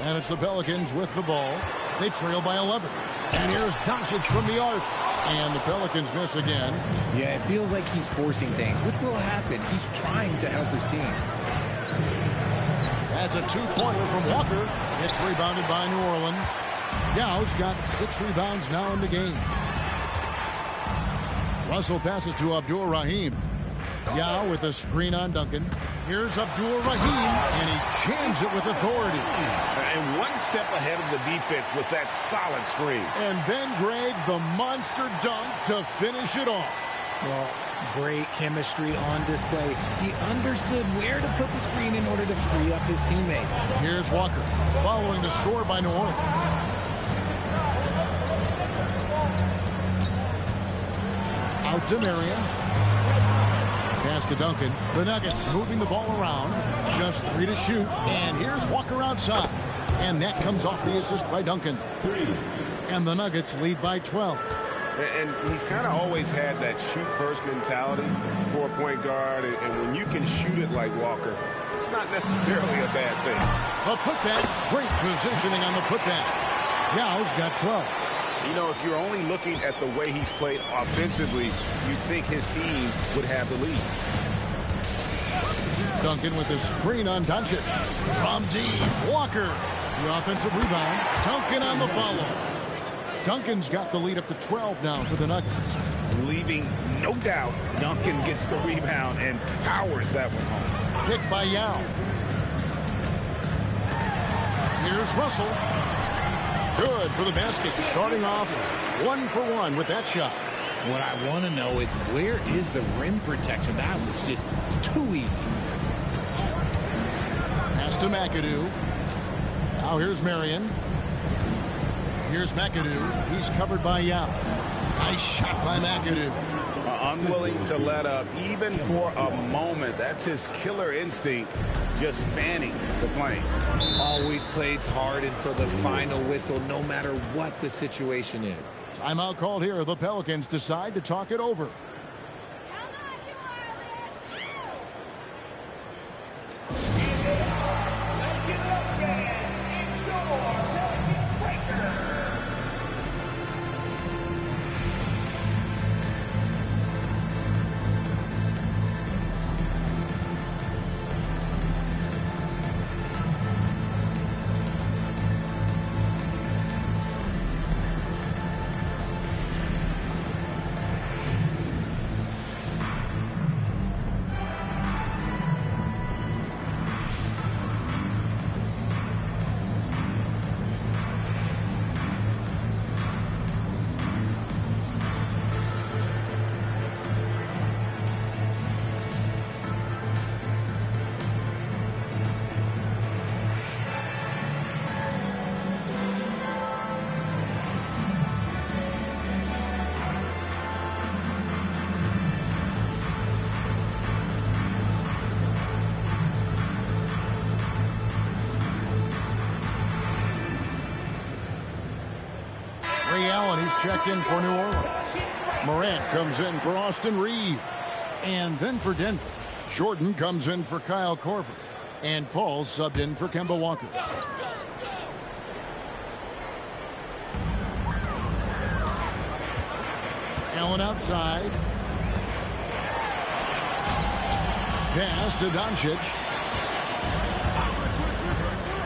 And it's the Pelicans with the ball. They trail by 11. And here's Doncic from the arc. And the Pelicans miss again. Yeah, it feels like he's forcing things, which will happen. He's trying to help his team. That's a 2-pointer from Walker. It's rebounded by New Orleans. Yall's got 6 rebounds now in the game. Russell passes to Abdul-Rahim. Yall with a screen on Duncan. Here's Abdul-Rahim, and he jams it with authority. And one step ahead of the defense with that solid screen. And then, Greg, the monster dunk to finish it off. Well, great chemistry on display. He understood where to put the screen in order to free up his teammate. Here's Walker, following the score by New Orleans. to Marion. Pass to Duncan. The Nuggets moving the ball around. Just 3 to shoot. And here's Walker outside. And that comes off the assist by Duncan. And the Nuggets lead by 12. And he's kind of always had that shoot-first mentality for a point guard. And when you can shoot it like Walker, it's not necessarily a bad thing. A putback. Great positioning on the putback. Yall's got 12. You know, if you're only looking at the way he's played offensively, you'd think his team would have the lead. Duncan with the screen on Doncic. From deep, Walker. The offensive rebound. Duncan on the follow. Duncan's got the lead up to 12 now for the Nuggets. Leaving no doubt, Duncan gets the rebound and powers that one home. Hit by Yall. Here's Russell. Good for the basket. Starting off 1 for 1 with that shot. What I want to know is where is the rim protection? That was just too easy. Pass to McAdoo. Now here's Marion. Here's McAdoo. He's covered by Yall. Nice shot by McAdoo. Unwilling to let up even for a moment. That's his killer instinct, just fanning the flame. Always plays hard until the final whistle, no matter what the situation is. Timeout called here. The Pelicans decide to talk it over. He's checked in for New Orleans. Morant comes in for Austin Reeves. And then for Denver, Jordan comes in for Kyle Korver. And Paul subbed in for Kemba Walker. Allen outside. Pass to Doncic.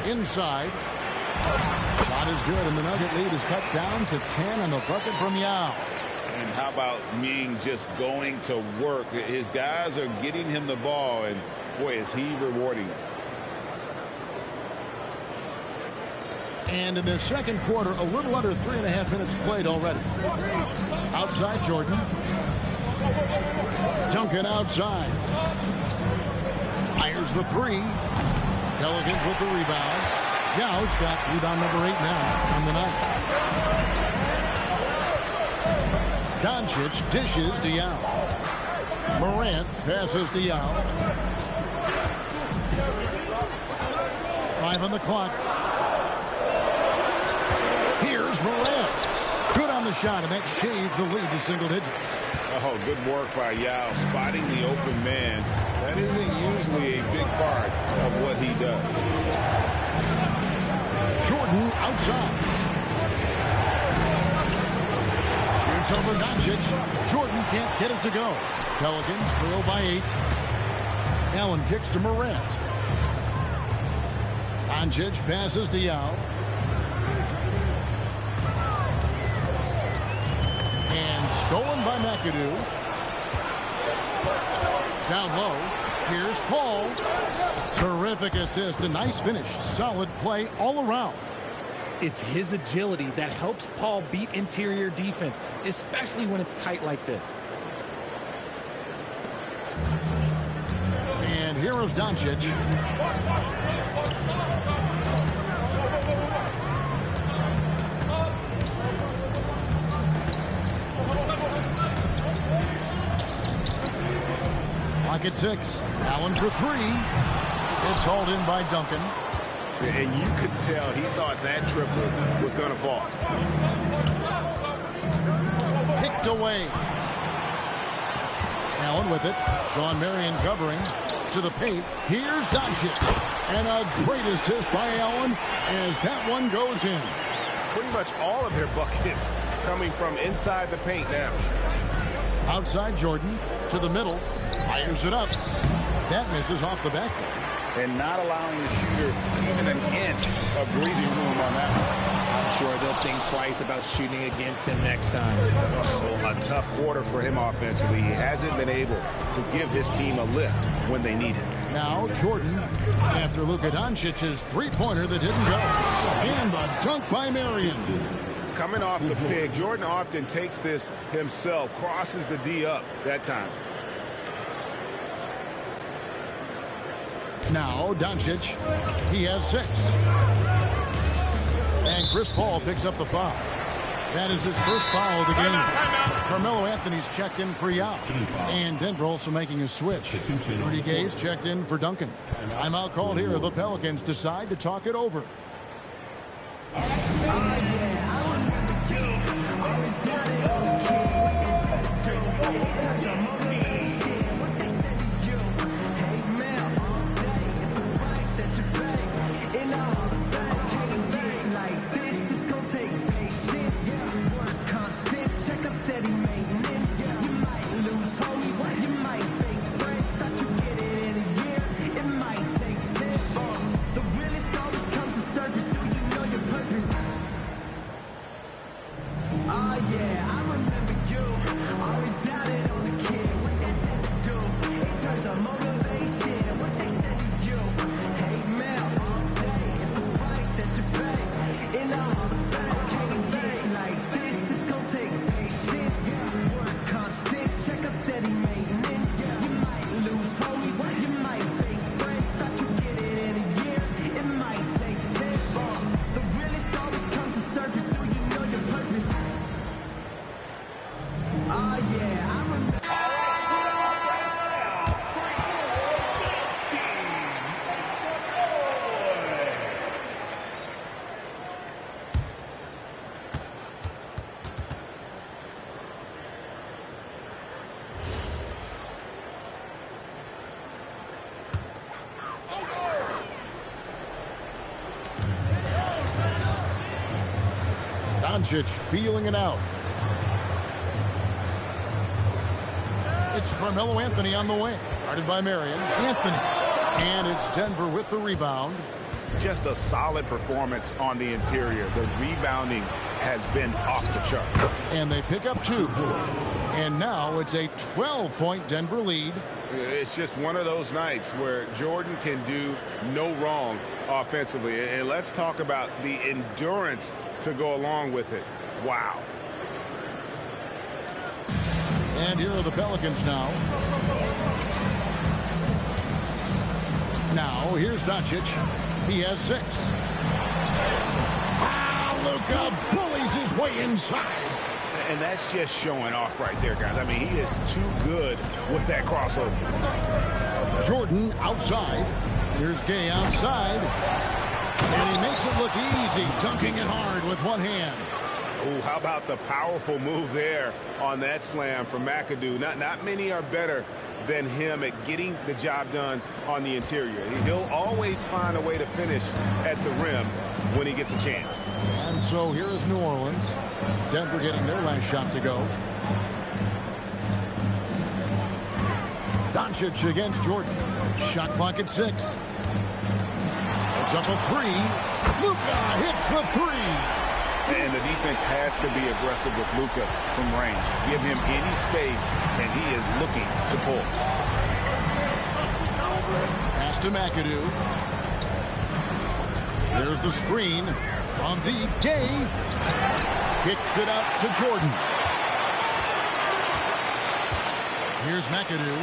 Inside. Shot is good, and the Nugget lead is cut down to 10 on the bucket from Yall. And how about Ming just going to work? His guys are getting him the ball, and boy, is he rewarding it. And in the second quarter, a little under 3.5 minutes played already. Outside Jordan. Duncan outside. Fires the three. Pelicans with the rebound. Yall's got rebound number 8 now on the night. Doncic dishes to Yall. Morant passes to Yall. 5 on the clock. Here's Morant. Good on the shot, and that shaves the lead to single digits. Oh, good work by Yall, spotting the open man. That isn't usually a big part of what he does. Jordan outside. Shoots over Doncic. Jordan can't get it to go. Pelicans trail by 8. Allen kicks to Morant. Doncic passes to Yall. And stolen by McAdoo. Down low. Here's Paul. Terrific assist. A nice finish. Solid play all around. It's his agility that helps Paul beat interior defense, especially when it's tight like this. And here is Doncic. Clock at 6. Allen for 3. It's hauled in by Duncan. And you could tell he thought that triple was going to fall. Kicked away. Allen with it. Sean Marion covering to the paint. Here's Doncic. And a great assist by Allen as that one goes in. Pretty much all of their buckets coming from inside the paint now. Outside Jordan to the middle. Fires it up. That misses off the back. And not allowing the shooter even an inch of breathing room on that one. I'm sure they'll think twice about shooting against him next time. A tough quarter for him offensively. He hasn't been able to give his team a lift when they need it. Now Jordan after Luka Doncic's three-pointer that didn't go. And a dunk by Marion. Coming off the pick, Jordan often takes this himself, crosses the D up that time. Now Doncic, he has 6. And Chris Paul picks up the foul. That is his first foul of the game. Carmelo Anthony's checked in for Yall. And Denver also making a switch. Rudy Gay's checked in for Duncan. Timeout called here. The Pelicans decide to talk it over. Doncic feeling it out. It's Carmelo Anthony on the wing. Guarded by Marion. Anthony. And it's Denver with the rebound. Just a solid performance on the interior. The rebounding has been off the chart. And they pick up 2. And now it's a 12-point Denver lead. It's just one of those nights where Jordan can do no wrong offensively. And let's talk about the endurance to go along with it. Wow. And here are the Pelicans now. Now, here's Doncic. He has 6. Luka bullies his way inside. And that's just showing off right there, guys. I mean, he is too good with that crossover. Jordan outside. Here's Gay outside. And he makes it look easy, dunking it hard with one hand. Oh, how about the powerful move there on that slam from McAdoo. Not many are better than him at getting the job done on the interior. He'll always find a way to finish at the rim when he gets a chance. And so here is New Orleans. Denver getting their last shot to go. Doncic against Jordan. Shot clock at 6. It's up a 3. Luka hits the 3. And the defense has to be aggressive with Luka from range. Give him any space, and he is looking to pull. Pass to McAdoo. There's the screen from the Gay. Kicks it out to Jordan. Here's McAdoo.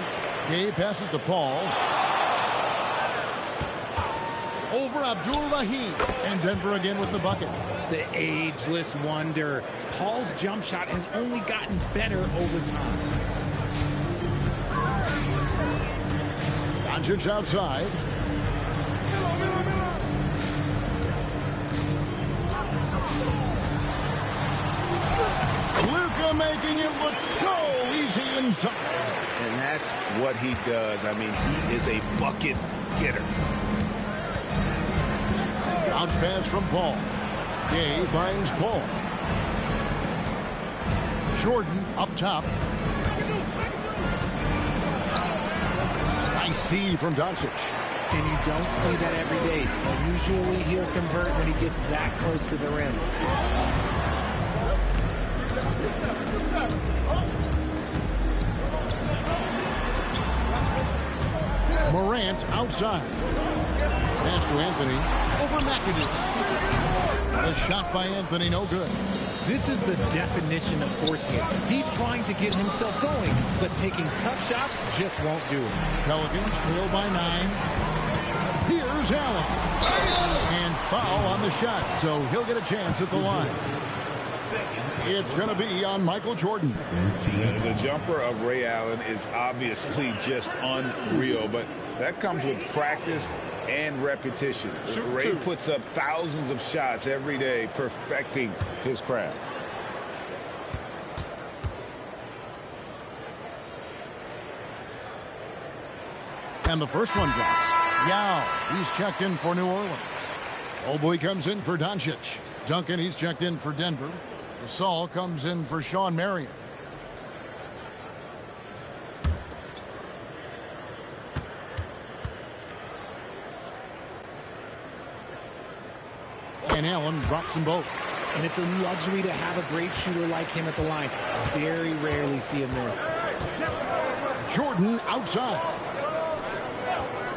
Gay passes to Paul. Over Abdul-Rahim. And Denver again with the bucket. The ageless wonder. Paul's jump shot has only gotten better over time. Doncic outside. Luka making it look so easy inside. And that's what he does. I mean, he is a bucket getter. Bounce pass from Paul. Gay finds Paul. Jordan up top. Nice D from Doncic. And you don't see that every day. Usually he'll convert when he gets that close to the rim. Morant outside. Pass to Anthony. Over McAdoo. The shot by Anthony, no good. This is the definition of forcing it. He's trying to get himself going, but taking tough shots just won't do it. Pelicans trail by 9. Here's Allen. And foul on the shot, so he'll get a chance at the line. It's going to be on Michael Jordan. The jumper of Ray Allen is obviously just unreal, but that comes with practice and repetition. Ray puts up thousands of shots every day, perfecting his craft. And the first one drops. Yall, he's checked in for New Orleans. Mobley comes in for Doncic. Duncan, he's checked in for Denver. Gasol comes in for Sean Marion. And Allen drops them both. And it's a luxury to have a great shooter like him at the line. Very rarely see a miss. Jordan outside.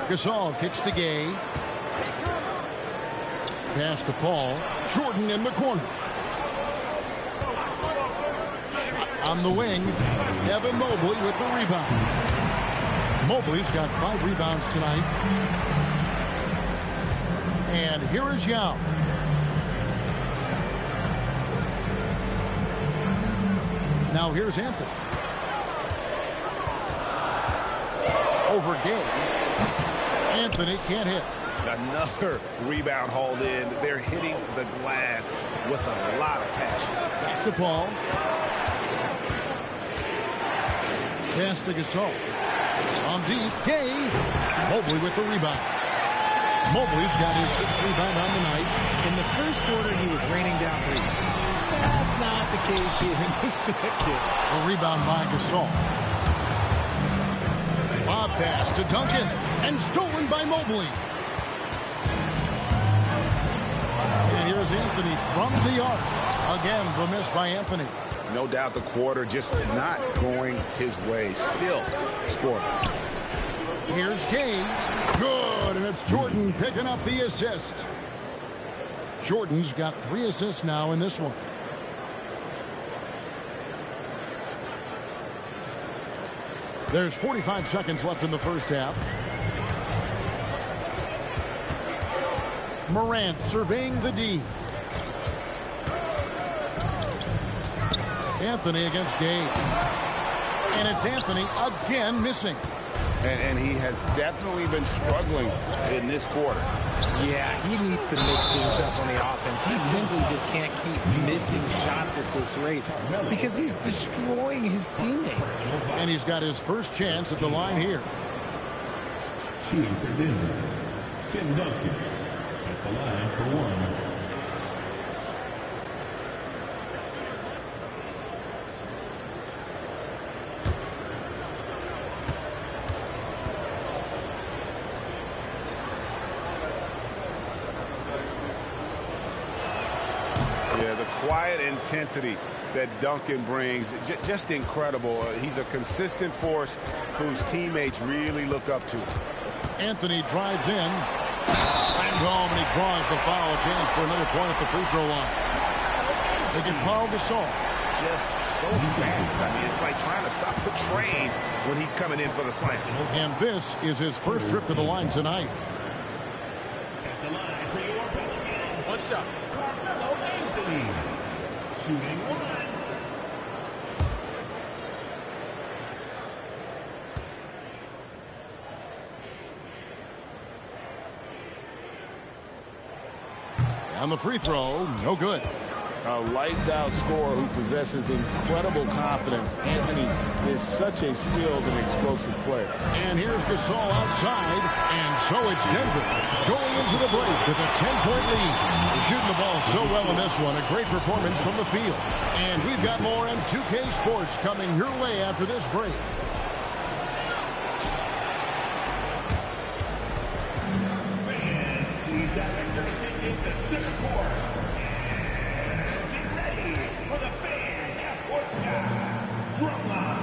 Gasol kicks to Gay. Pass to Paul. Jordan in the corner. Shot on the wing. Evan Mobley with the rebound. Mobley's got 5 rebounds tonight. And here is Yall. Now here's Anthony. Over Gay. Anthony can't hit. Another rebound hauled in. They're hitting the glass with a lot of passion. Back to Paul. Pass to Gasol. On deep. Gay. Mobley with the rebound. Mobley's got his 6th rebound on the night. In the first quarter, he was raining down threes. That's not the case here in the second. A rebound by Gasol. Lob pass to Duncan. And stolen by Mobley. And here's Anthony from the arc. Again, the miss by Anthony. No doubt the quarter just not going his way. Still scoreless. Here's Gay. Good, and it's Jordan picking up the assist. Jordan's got 3 assists now in this one. There's 45 seconds left in the first half. Morant surveying the D. Anthony against Gay. And it's Anthony again missing. And he has definitely been struggling in this quarter. Yeah, he needs to mix things up on the offense. He simply just can't keep missing shots at this rate because he's destroying his teammates. And he's got his first chance at the line here. Shooting for Denver, Tim Duncan at the line for 1. Quiet intensity that Duncan brings, just incredible. He's a consistent force whose teammates really look up to. Anthony drives in, slammed home, and he draws the foul. A chance for another point at the free throw line. They get Paul Gasol. Just so fast. I mean, it's like trying to stop the train when he's coming in for the slam. And this is his first trip to the line tonight. At the line for your Pelicans. One shot. Anthony. Shooting 1. And the free throw, no good. A lights-out scorer who possesses incredible confidence. Anthony is such a skilled and explosive player. And here's Gasol outside, and so it's Denver going into the break with a 10-point lead. They're shooting the ball so well in this one. A great performance from the field. And we've got more on 2K Sports coming your way after this break. Please direct your attention to center court. For the fan half-court time, drum line.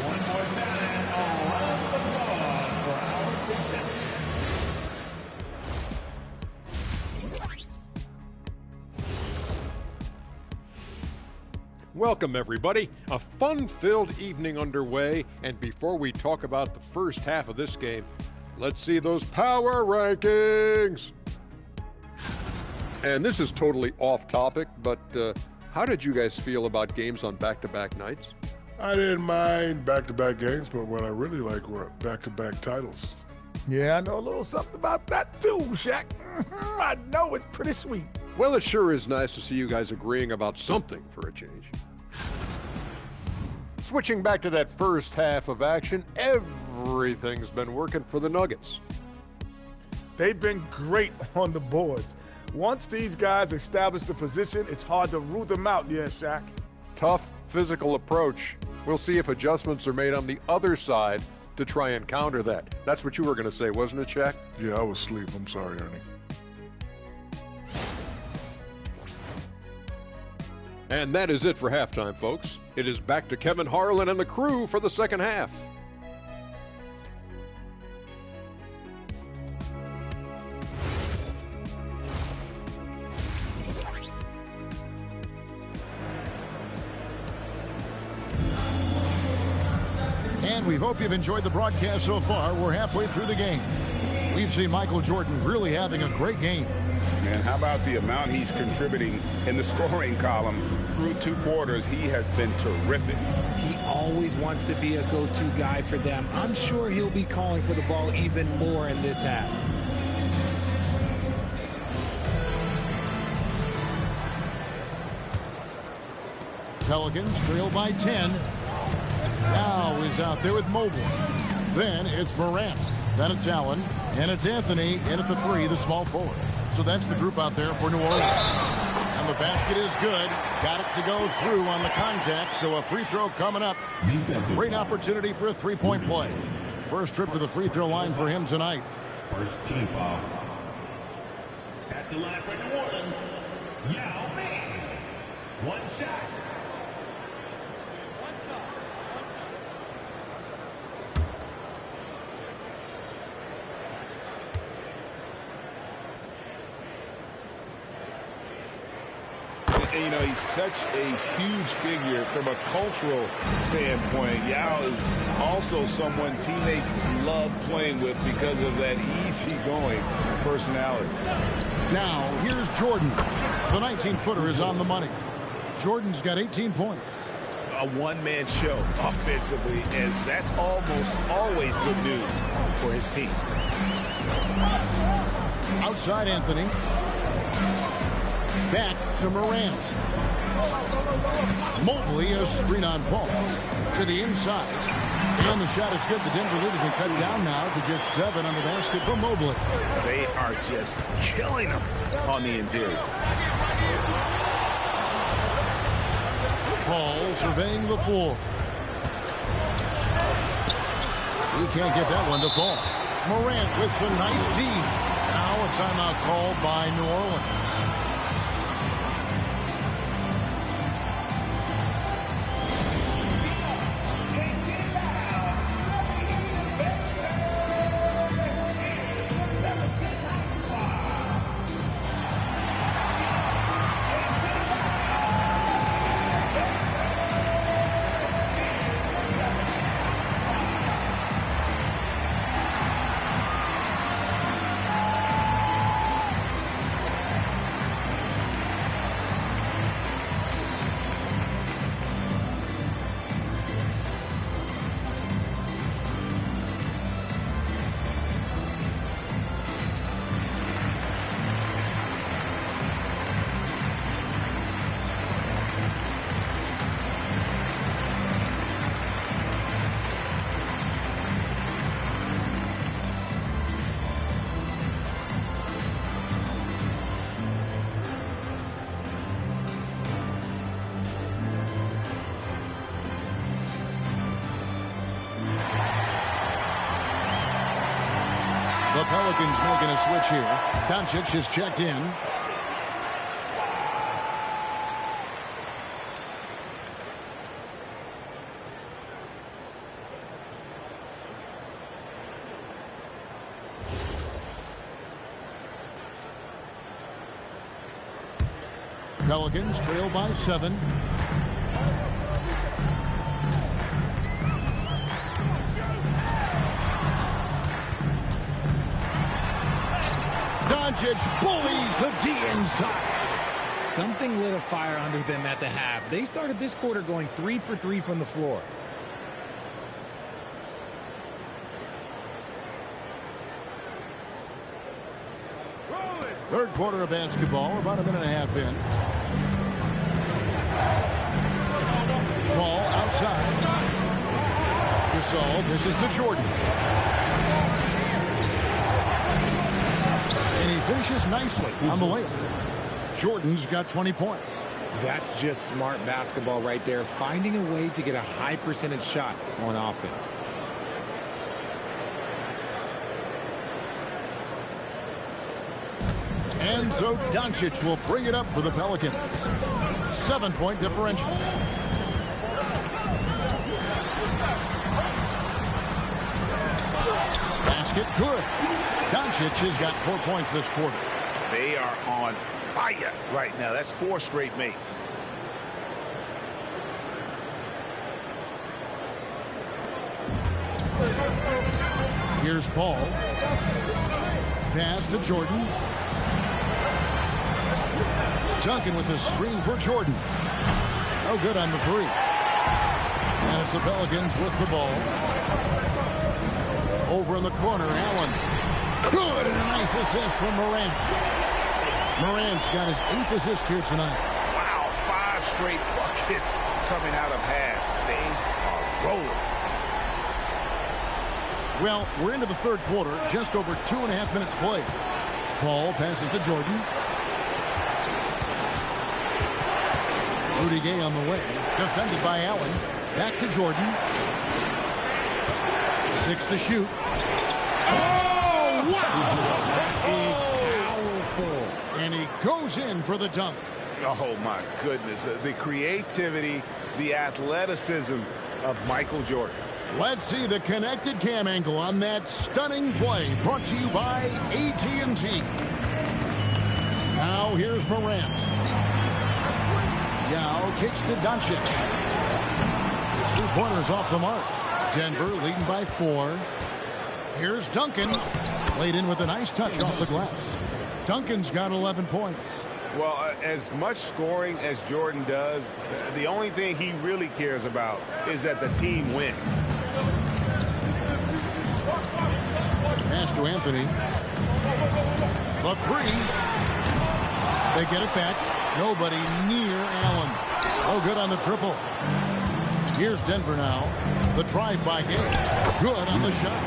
One more time, a round of applause for our contestants. Welcome, everybody. A fun-filled evening underway, and before we talk about the first half of this game, let's see those power rankings. And this is totally off topic, but how did you guys feel about games on back-to-back nights? I didn't mind back-to-back games, but what I really like were back-to-back titles. Yeah, I know a little something about that too, Shaq. I know it's pretty sweet. Well, it sure is nice to see you guys agreeing about something for a change. Switching back to that first half of action, everything's been working for the Nuggets. They've been great on the boards. Once these guys establish the position, it's hard to root them out, yeah, Shaq. Tough physical approach. We'll see if adjustments are made on the other side to try and counter that. That's what you were going to say, wasn't it, Shaq? Yeah, I was asleep. I'm sorry, Ernie. And that is it for halftime, folks. It is back to Kevin Harlan and the crew for the second half. And we hope you've enjoyed the broadcast so far. We're halfway through the game. We've seen Michael Jordan really having a great game. And how about the amount he's contributing in the scoring column through 2 quarters? He has been terrific. He always wants to be a go-to guy for them. I'm sure he'll be calling for the ball even more in this half. Pelicans trail by 10. Now is out there with Mobley. Then it's Morant. Then it's Allen. And it's Anthony in at the 3, the small forward. So that's the group out there for New Orleans. And the basket is good. Got it to go through on the contact, so a free throw coming up. Great opportunity for a three-point play. First trip to the free throw line for him tonight. First team foul. At the line for New Orleans, yall. One shot. And, you know, he's such a huge figure from a cultural standpoint. Yall is also someone teammates love playing with because of that easygoing personality. Now, here's Jordan. The 19-footer is on the money. Jordan's got 18 points. A one-man show offensively, and that's almost always good news for his team. Outside Anthony. Back to Morant. Mobley, a screen on Paul. To the inside. And the shot is good. The Denver lead has been cut down now to just 7 on the basket for Mobley. They are just killing them on the interior. Paul surveying the floor. He can't get that one to fall. Morant with the nice D. Now a timeout called by New Orleans. Pelicans making a switch here. Doncic is checked in. Pelicans trail by 7. Doncic bullies the D inside. Something lit a fire under them at the half. They started this quarter going 3 for 3 from the floor. Third quarter of basketball, about a minute and a half in. Ball outside. Gasol dishes to Jordan. And he finishes nicely on the layup. Jordan's got 20 points. That's just smart basketball right there, finding a way to get a high percentage shot on offense. And so Doncic will bring it up for the Pelicans. 7-point differential. Basket good. Doncic has got 4 points this quarter. They are on fire right now. That's 4 straight makes. Here's Paul. Pass to Jordan. Duncan with the screen for Jordan. No good on the 3. And it's the Pelicans with the ball. Over in the corner, Allen. Good, and a nice assist from Morant. Morant's got his 8th assist here tonight. Wow, 5 straight buckets coming out of half. They are rolling. Well, we're into the third quarter, just over 2.5 minutes played. Paul passes to Jordan. Rudy Gay on the way, defended by Allen. Back to Jordan. 6 to shoot. Oh, wow! That is powerful. And he goes in for the dunk. Oh, my goodness. The creativity, the athleticism of Michael Jordan. Let's see the connected cam angle on that stunning play, brought to you by AT&T. Now here's Morant. Yall kicks to Doncic. His 3-pointers off the mark. Denver leading by 4. Here's Duncan. Laid in with a nice touch off the glass. Duncan's got 11 points. Well, as much scoring as Jordan does, the only thing he really cares about is that the team wins. Pass to Anthony. The 3. They get it back. Nobody near Allen. Oh, good on the triple. Here's Denver now. The drive by Gay. Good on the shot.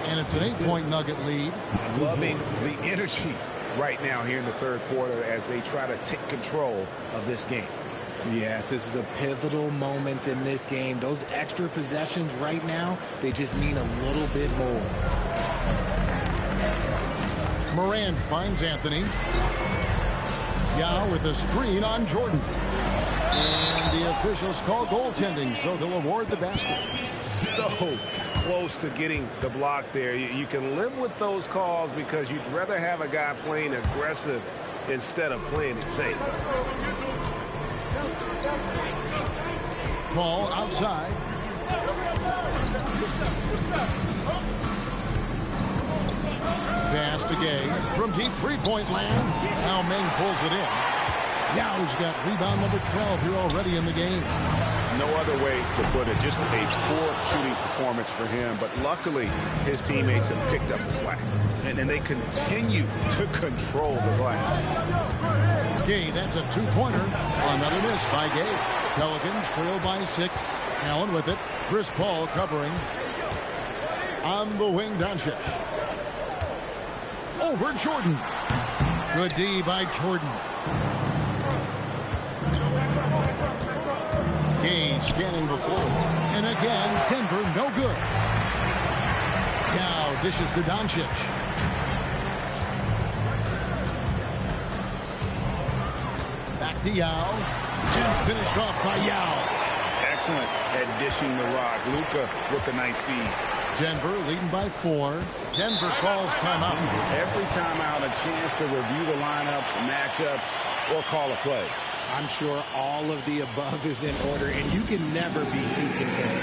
And it's an 8-point Nugget lead. Loving the energy right now here in the third quarter as they try to take control of this game. Yes, this is a pivotal moment in this game. Those extra possessions right now, they just mean a little bit more. Morant finds Anthony. Yao with a screen on Jordan. And the officials call goaltending, so they'll award the basket. So close to getting the block there. You can live with those calls because you'd rather have a guy playing aggressive instead of playing it safe. Ball outside. Pass to Gay from deep 3-point land. Now Meng pulls it in. Yao's got rebound number 12 here already in the game. No other way to put it. Just a poor shooting performance for him. But luckily, his teammates have picked up the slack. And they continue to control the glass. Gay, that's a 2-pointer. Another miss by Gay. Pelicans trail by 6. Allen with it. Chris Paul covering. On the wing, Doncic. Over Jordan. Good D by Jordan. Gay scanning the floor. And again, Denver no good. Now dishes to Doncic. Back to Yall. And finished off by Yall. Excellent at dishing the rock. Luka with a nice feed. Denver leading by 4. Denver calls timeout. Every timeout, a chance to review the lineups, matchups, or call a play. I'm sure all of the above is in order, and you can never be too content.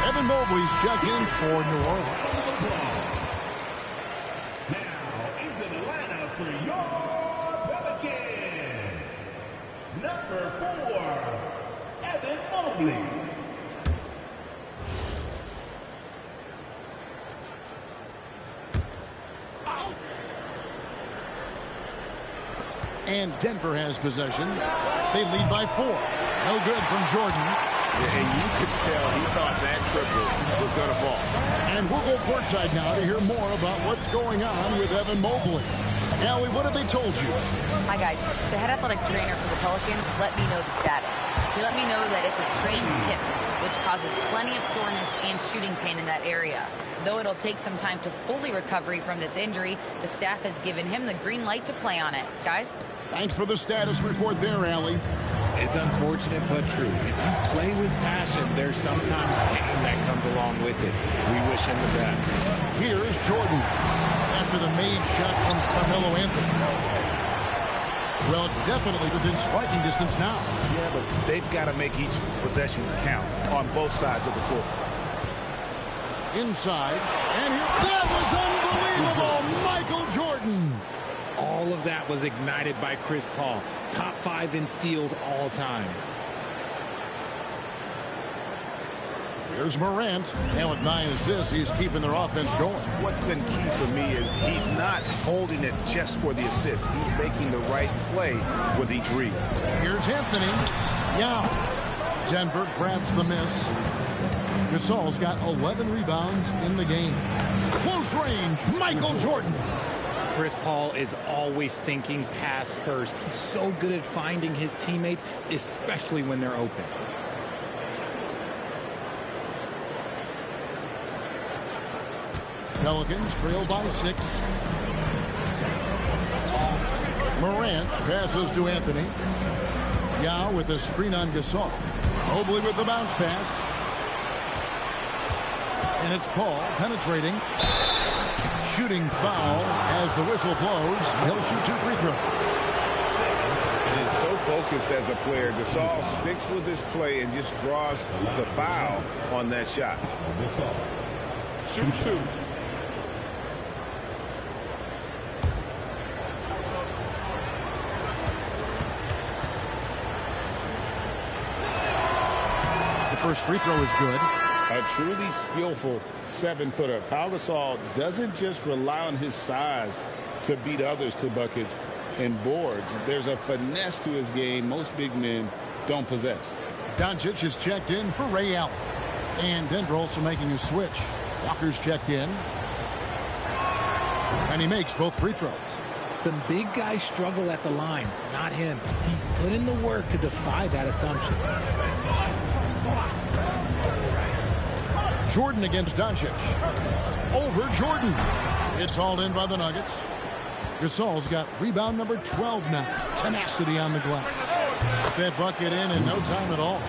Evan Mobley's checked in for New Orleans. Now into the lineup for your Pelicans. Number 4, Evan Mobley. And Denver has possession. They lead by 4. No good from Jordan. And you could tell he thought that triple was going to fall. And we'll go courtside now to hear more about what's going on with Evan Mobley. Allie, what have they told you? Hi, guys. The head athletic trainer for the Pelicans let me know the status. He let me know that it's a strained hip, which causes plenty of soreness and shooting pain in that area. Though it'll take some time to fully recover from this injury, the staff has given him the green light to play on it. Guys? Thanks for the status report there, Allie. It's unfortunate but true. If you play with passion, there's sometimes pain that comes along with it. We wish him the best. Here's Jordan after the made shot from Carmelo Anthony. Well, it's definitely within striking distance now. Yeah, but they've got to make each possession count on both sides of the floor. Inside, and that was unbelievable! Michael Jordan! All of that was ignited by Chris Paul. Top 5 in steals all time. Here's Morant. And with 9 assists, he's keeping their offense going. What's been key for me is he's not holding it just for the assist. He's making the right play with each read. Here's Anthony. Yeah. Denver grabs the miss. Gasol's got 11 rebounds in the game. Close range, Michael Jordan. Chris Paul is always thinking pass first. He's so good at finding his teammates, especially when they're open. Pelicans trail by 6. Morant passes to Anthony. Yao with a screen on Gasol. Mobley with the bounce pass. And it's Paul penetrating. Shooting foul as the whistle blows. He'll shoot 2 free throws. And he's so focused as a player. Gasol sticks with this play and just draws the foul on that shot. Shoot 2. The first free throw is good. A truly skillful 7-footer. Pau Gasol doesn't just rely on his size to beat others to buckets and boards. There's a finesse to his game most big men don't possess. Doncic is checked in for Ray Allen. And Denver also making a switch. Walker's checked in. And he makes both free throws. Some big guys struggle at the line, not him. He's put in the work to defy that assumption. Jordan against Doncic. Over Jordan. It's hauled in by the Nuggets. Gasol's got rebound number 12 now. Tenacity on the glass. Put that bucket in no time at all.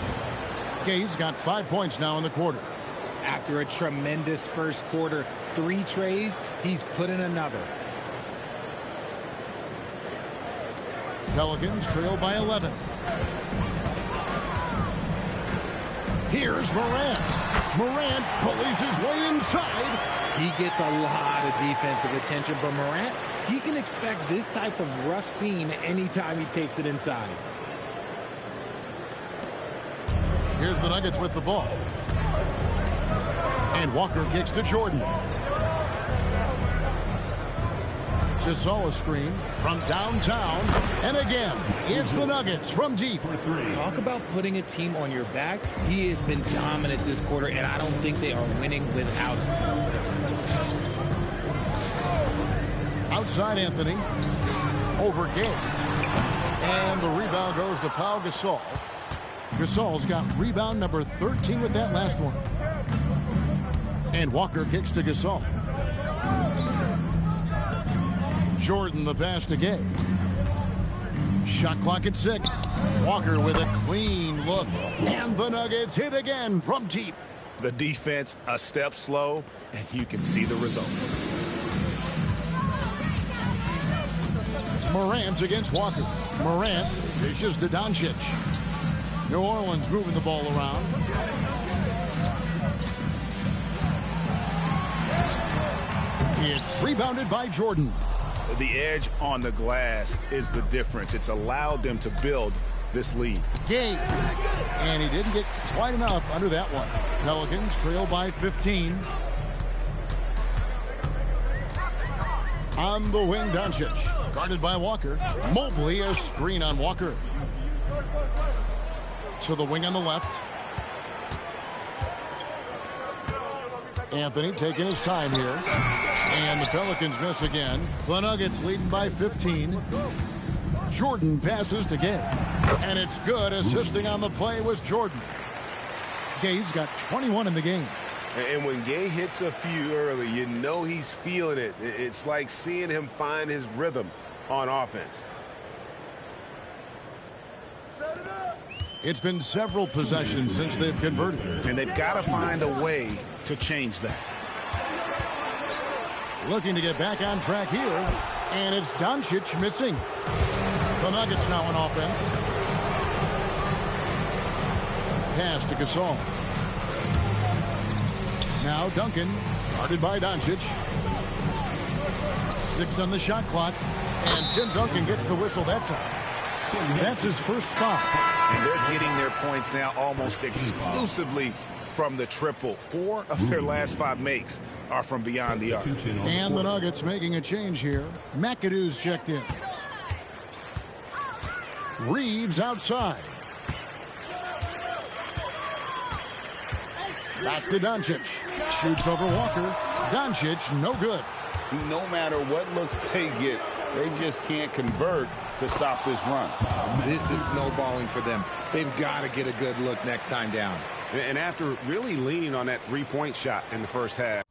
Gay's got 5 points now in the quarter. After a tremendous first quarter, 3 trays, he's put in another. Pelicans trail by 11. Here's Morant. Morant pulleys his way inside. He gets a lot of defensive attention, but Morant, he can expect this type of rough scene anytime he takes it inside. Here's the Nuggets with the ball. And Walker kicks to Jordan. Gasol a screen from downtown. And again, it's the Nuggets from deep. Talk about putting a team on your back. He has been dominant this quarter, and I don't think they are winning without him. outside, Anthony. Over Gay. And the rebound goes to Pau Gasol. Gasol's got rebound number 13 with that last one. And Walker kicks to Gasol. Jordan the pass to Gay. Shot clock at 6. Walker with a clean look. And the Nuggets hit again from deep. The defense a step slow, and you can see the result. Morant against Walker. Morant dishes to Doncic. New Orleans moving the ball around. It's rebounded by Jordan. The edge on the glass is the difference. It's allowed them to build this lead. Gay. And he didn't get quite enough under that one. Pelicans trail by 15. On the wing, Doncic. Guarded by Walker. Mobley, a screen on Walker. To the wing on the left. Anthony taking his time here. And the Pelicans miss again. The Nuggets leading by 15. Jordan passes to Gay. And it's good. Assisting on the play was Jordan. Gay's got 21 in the game. And when Gay hits a few early, you know he's feeling it. It's like seeing him find his rhythm on offense. It's been several possessions since they've converted. And they've got to find a way to change that. Looking to get back on track here. And it's Doncic missing. The Nuggets now on offense. Pass to Gasol. Now Duncan, guarded by Doncic. 6 on the shot clock. And Tim Duncan gets the whistle that time. That's his first foul. And they're getting their points now almost exclusively from the triple. 4 of their last 5 makes are from beyond the arc. And the Nuggets making a change here. McAdoo's checked in. Reeves outside. Back to Doncic. Shoots over Walker. Doncic, no good. No matter what looks they get, they just can't convert to stop this run. This is snowballing for them. They've got to get a good look next time down. And after really leaning on that three-point shot in the first half.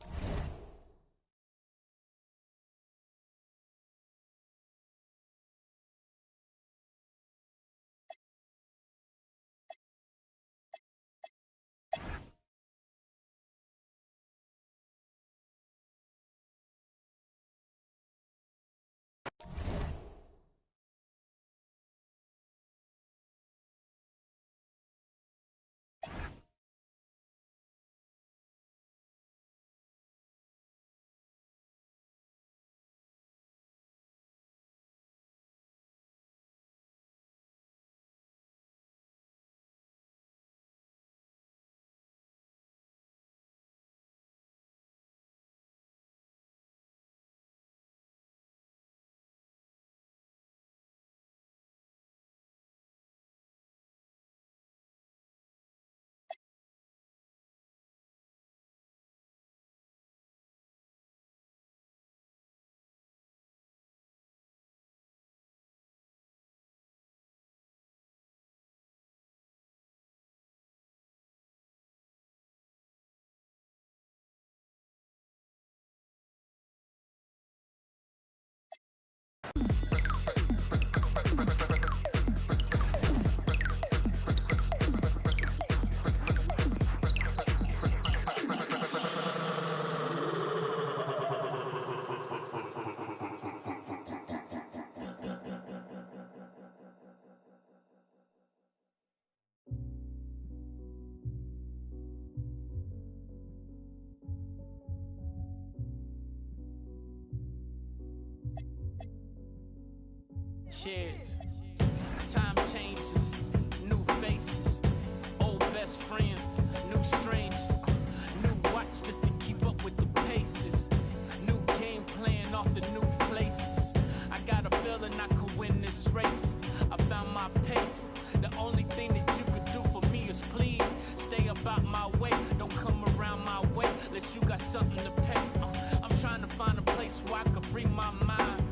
Cheers. Time changes, new faces, old best friends, new strangers, new watch just to keep up with the paces, new game plan off the new places. I got a feeling I could win this race. I found my pace. The only thing that you could do for me is please stay about my way. Don't come around my way unless you got something to pay. I'm trying to find a place where I can free my mind.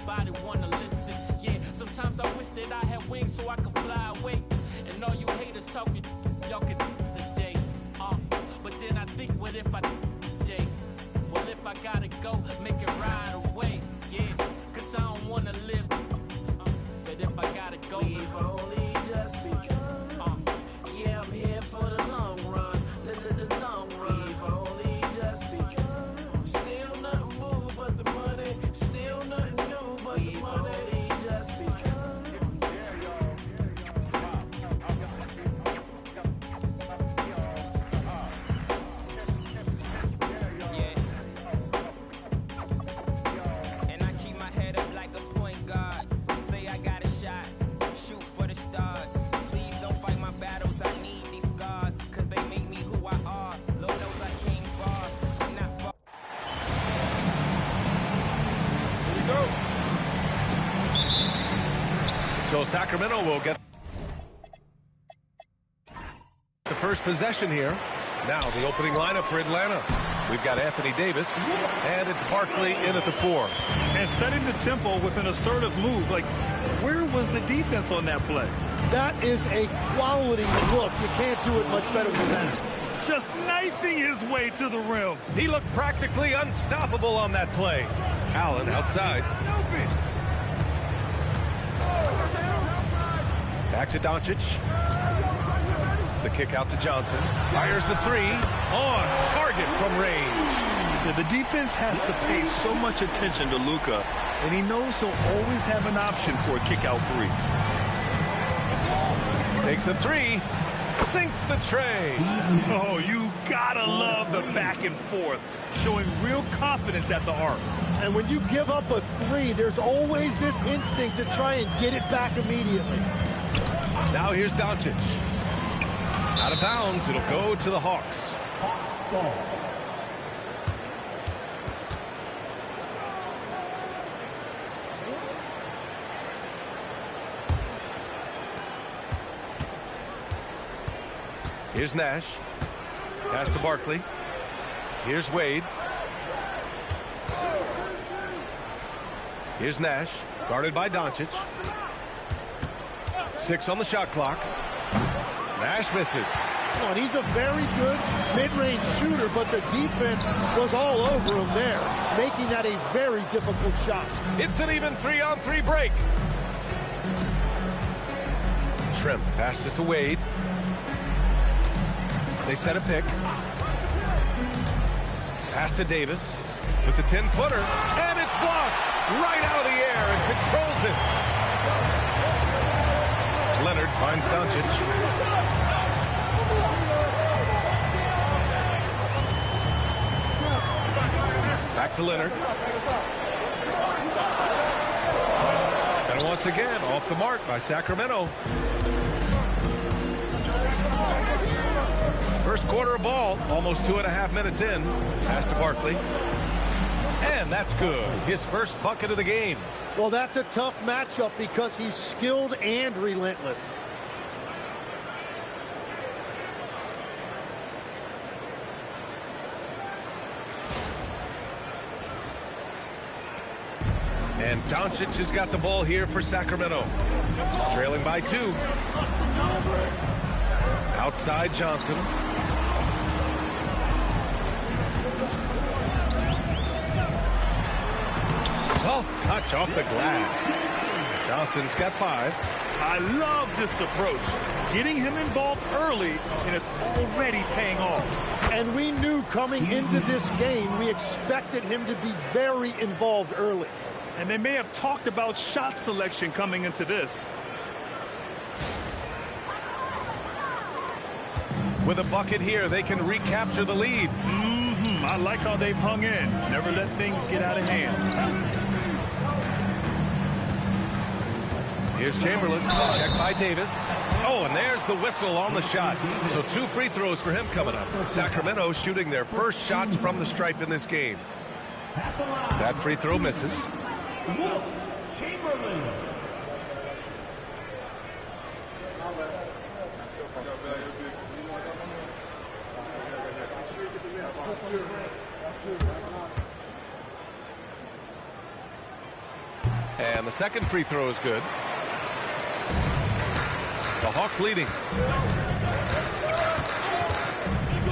nobody wanna listen. Yeah, sometimes I wish that I had wings so I could fly away. And all you haters talking, y'all can today. But then I think, what if I today? Well, if I gotta go, make it right away. Yeah, cause I don't wanna live. But if I gotta go, we've only just begun. Yeah, I'm here for the long run. The long run. We've only just begun. Still nothing moved but the money. Still nothing new but the money. We've only just begun. So Sacramento will get the first possession here. Now the opening lineup for Atlanta. We've got Anthony Davis, and it's Barkley in at the 4. And setting the tempo with an assertive move. Like, where was the defense on that play? That is a quality look. You can't do it much better than that. Just knifing his way to the rim. He looked practically unstoppable on that play. Allen outside. Back to Doncic. The kick out to Johnson. Fires the 3. On target from range. Yeah, the defense has to pay so much attention to Luka, and he knows he'll always have an option for a kick-out 3. Takes a 3. Sinks the tray. Oh, you gotta love the back and forth, showing real confidence at the arc. And when you give up a 3, there's always this instinct to try and get it back immediately. Now here's Doncic. Out of bounds, it'll go to the Hawks. Hawks ball. Here's Nash. Pass to Barkley. Here's Wade. Here's Nash, guarded by Doncic. 6 on the shot clock. Nash misses. Well, he's a very good mid-range shooter, but the defense was all over him there, making that a very difficult shot. It's an even 3-on-3 break. Trim passes to Wade. They set a pick. Pass to Davis with the 10-footer, and it's blocked right out of the air and controls it. Leonard finds Doncic. Back to Leonard. And once again, off the mark by Sacramento. First quarter of ball, almost 2.5 minutes in. Pass to Barkley. And that's good. His first bucket of the game. Well, that's a tough matchup because he's skilled and relentless. And Doncic has got the ball here for Sacramento. Trailing by 2. Outside Johnson. Soft touch off the glass. Johnson's got 5. I love this approach. Getting him involved early, and it's already paying off. And we knew coming into this game, we expected him to be very involved early. And they may have talked about shot selection coming into this. With a bucket here, they can recapture the lead. I like how they've hung in. Never let things get out of hand. Here's Chamberlain. Checked by Davis. Oh, and there's the whistle on the shot. So 2 free throws for him coming up. Sacramento shooting their first shots from the stripe in this game. That free throw misses. Chamberlain. And the second free throw is good. The Hawks leading.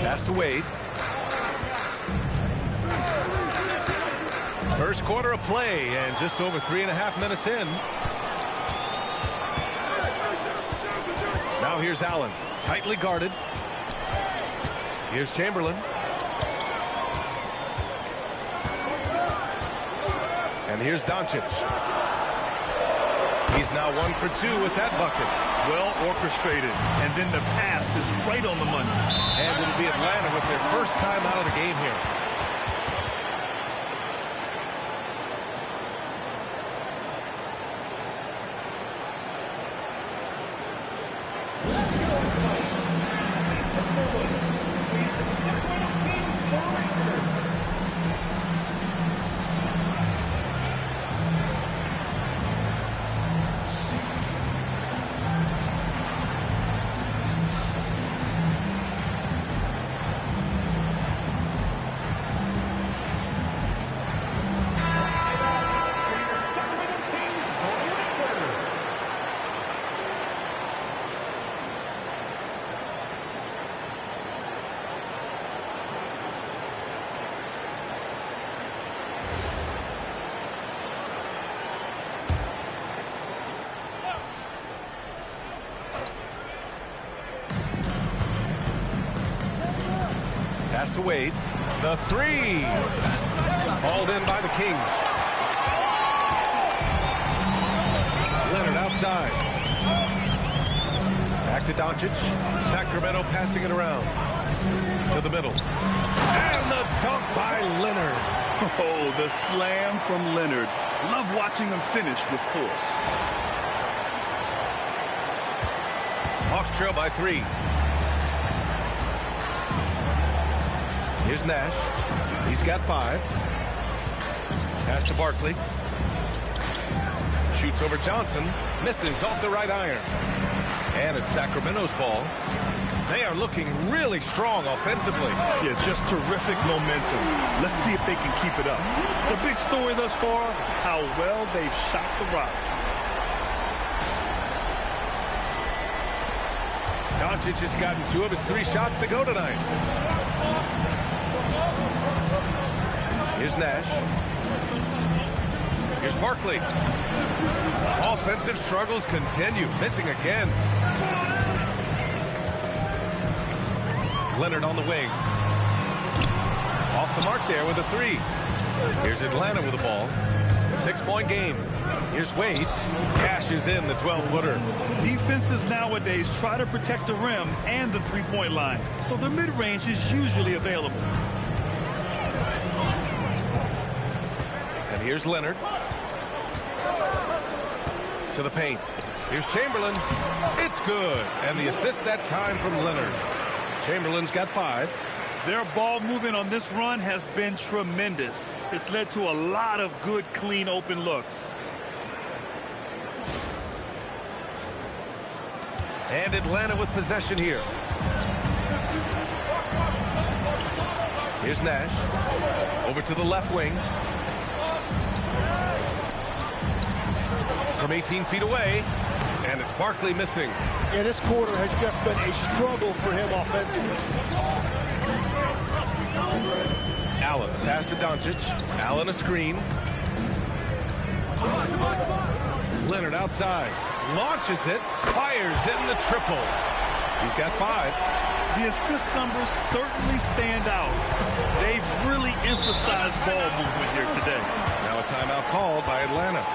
Pass to Wade. First quarter of play, and just over 3.5 minutes in. Now here's Allen, tightly guarded. Here's Chamberlain. And here's Doncic. He's now 1 for 2 with that bucket. Well orchestrated. And then the pass is right on the money. And it'll be Atlanta with their first time out of the game here. Pass to Wade. The three. Hauled in by the Kings. Leonard outside. Back to Doncic. Sacramento passing it around. To the middle. And the dunk by Leonard. Oh, the slam from Leonard. Love watching him finish with force. Hawks trail by 3. Here's Nash. He's got 5. Pass to Barkley. Shoots over Johnson. Misses off the right iron. And it's Sacramento's ball. They are looking really strong offensively. Yeah, just terrific momentum. Let's see if they can keep it up. The big story thus far, how well they've shot the rock. Doncic has gotten 2 of his 3 shots to go tonight. Here's Nash. Here's Barkley. Offensive struggles continue. Missing again. Leonard on the wing. Off the mark there with a 3. Here's Atlanta with the ball. 6-point game. Here's Wade. Cashes in the 12-footer. Defenses nowadays try to protect the rim and the three-point line, so the mid-range is usually available. And here's Leonard. To the paint. Here's Chamberlain. It's good. And the assist that time from Leonard. Chamberlain's got 5. Their ball movement on this run has been tremendous. It's led to a lot of good, clean, open looks. And Atlanta with possession here. Here's Nash. Over to the left wing. From 18 feet away. And it's Barkley missing. Yeah, this quarter has just been a struggle for him offensively. Allen, pass to Doncic. Allen a screen. Leonard outside. Launches it. Fires in the triple. He's got 5. The assist numbers certainly stand out. They've really emphasized ball movement here today. Now a timeout called by Atlanta.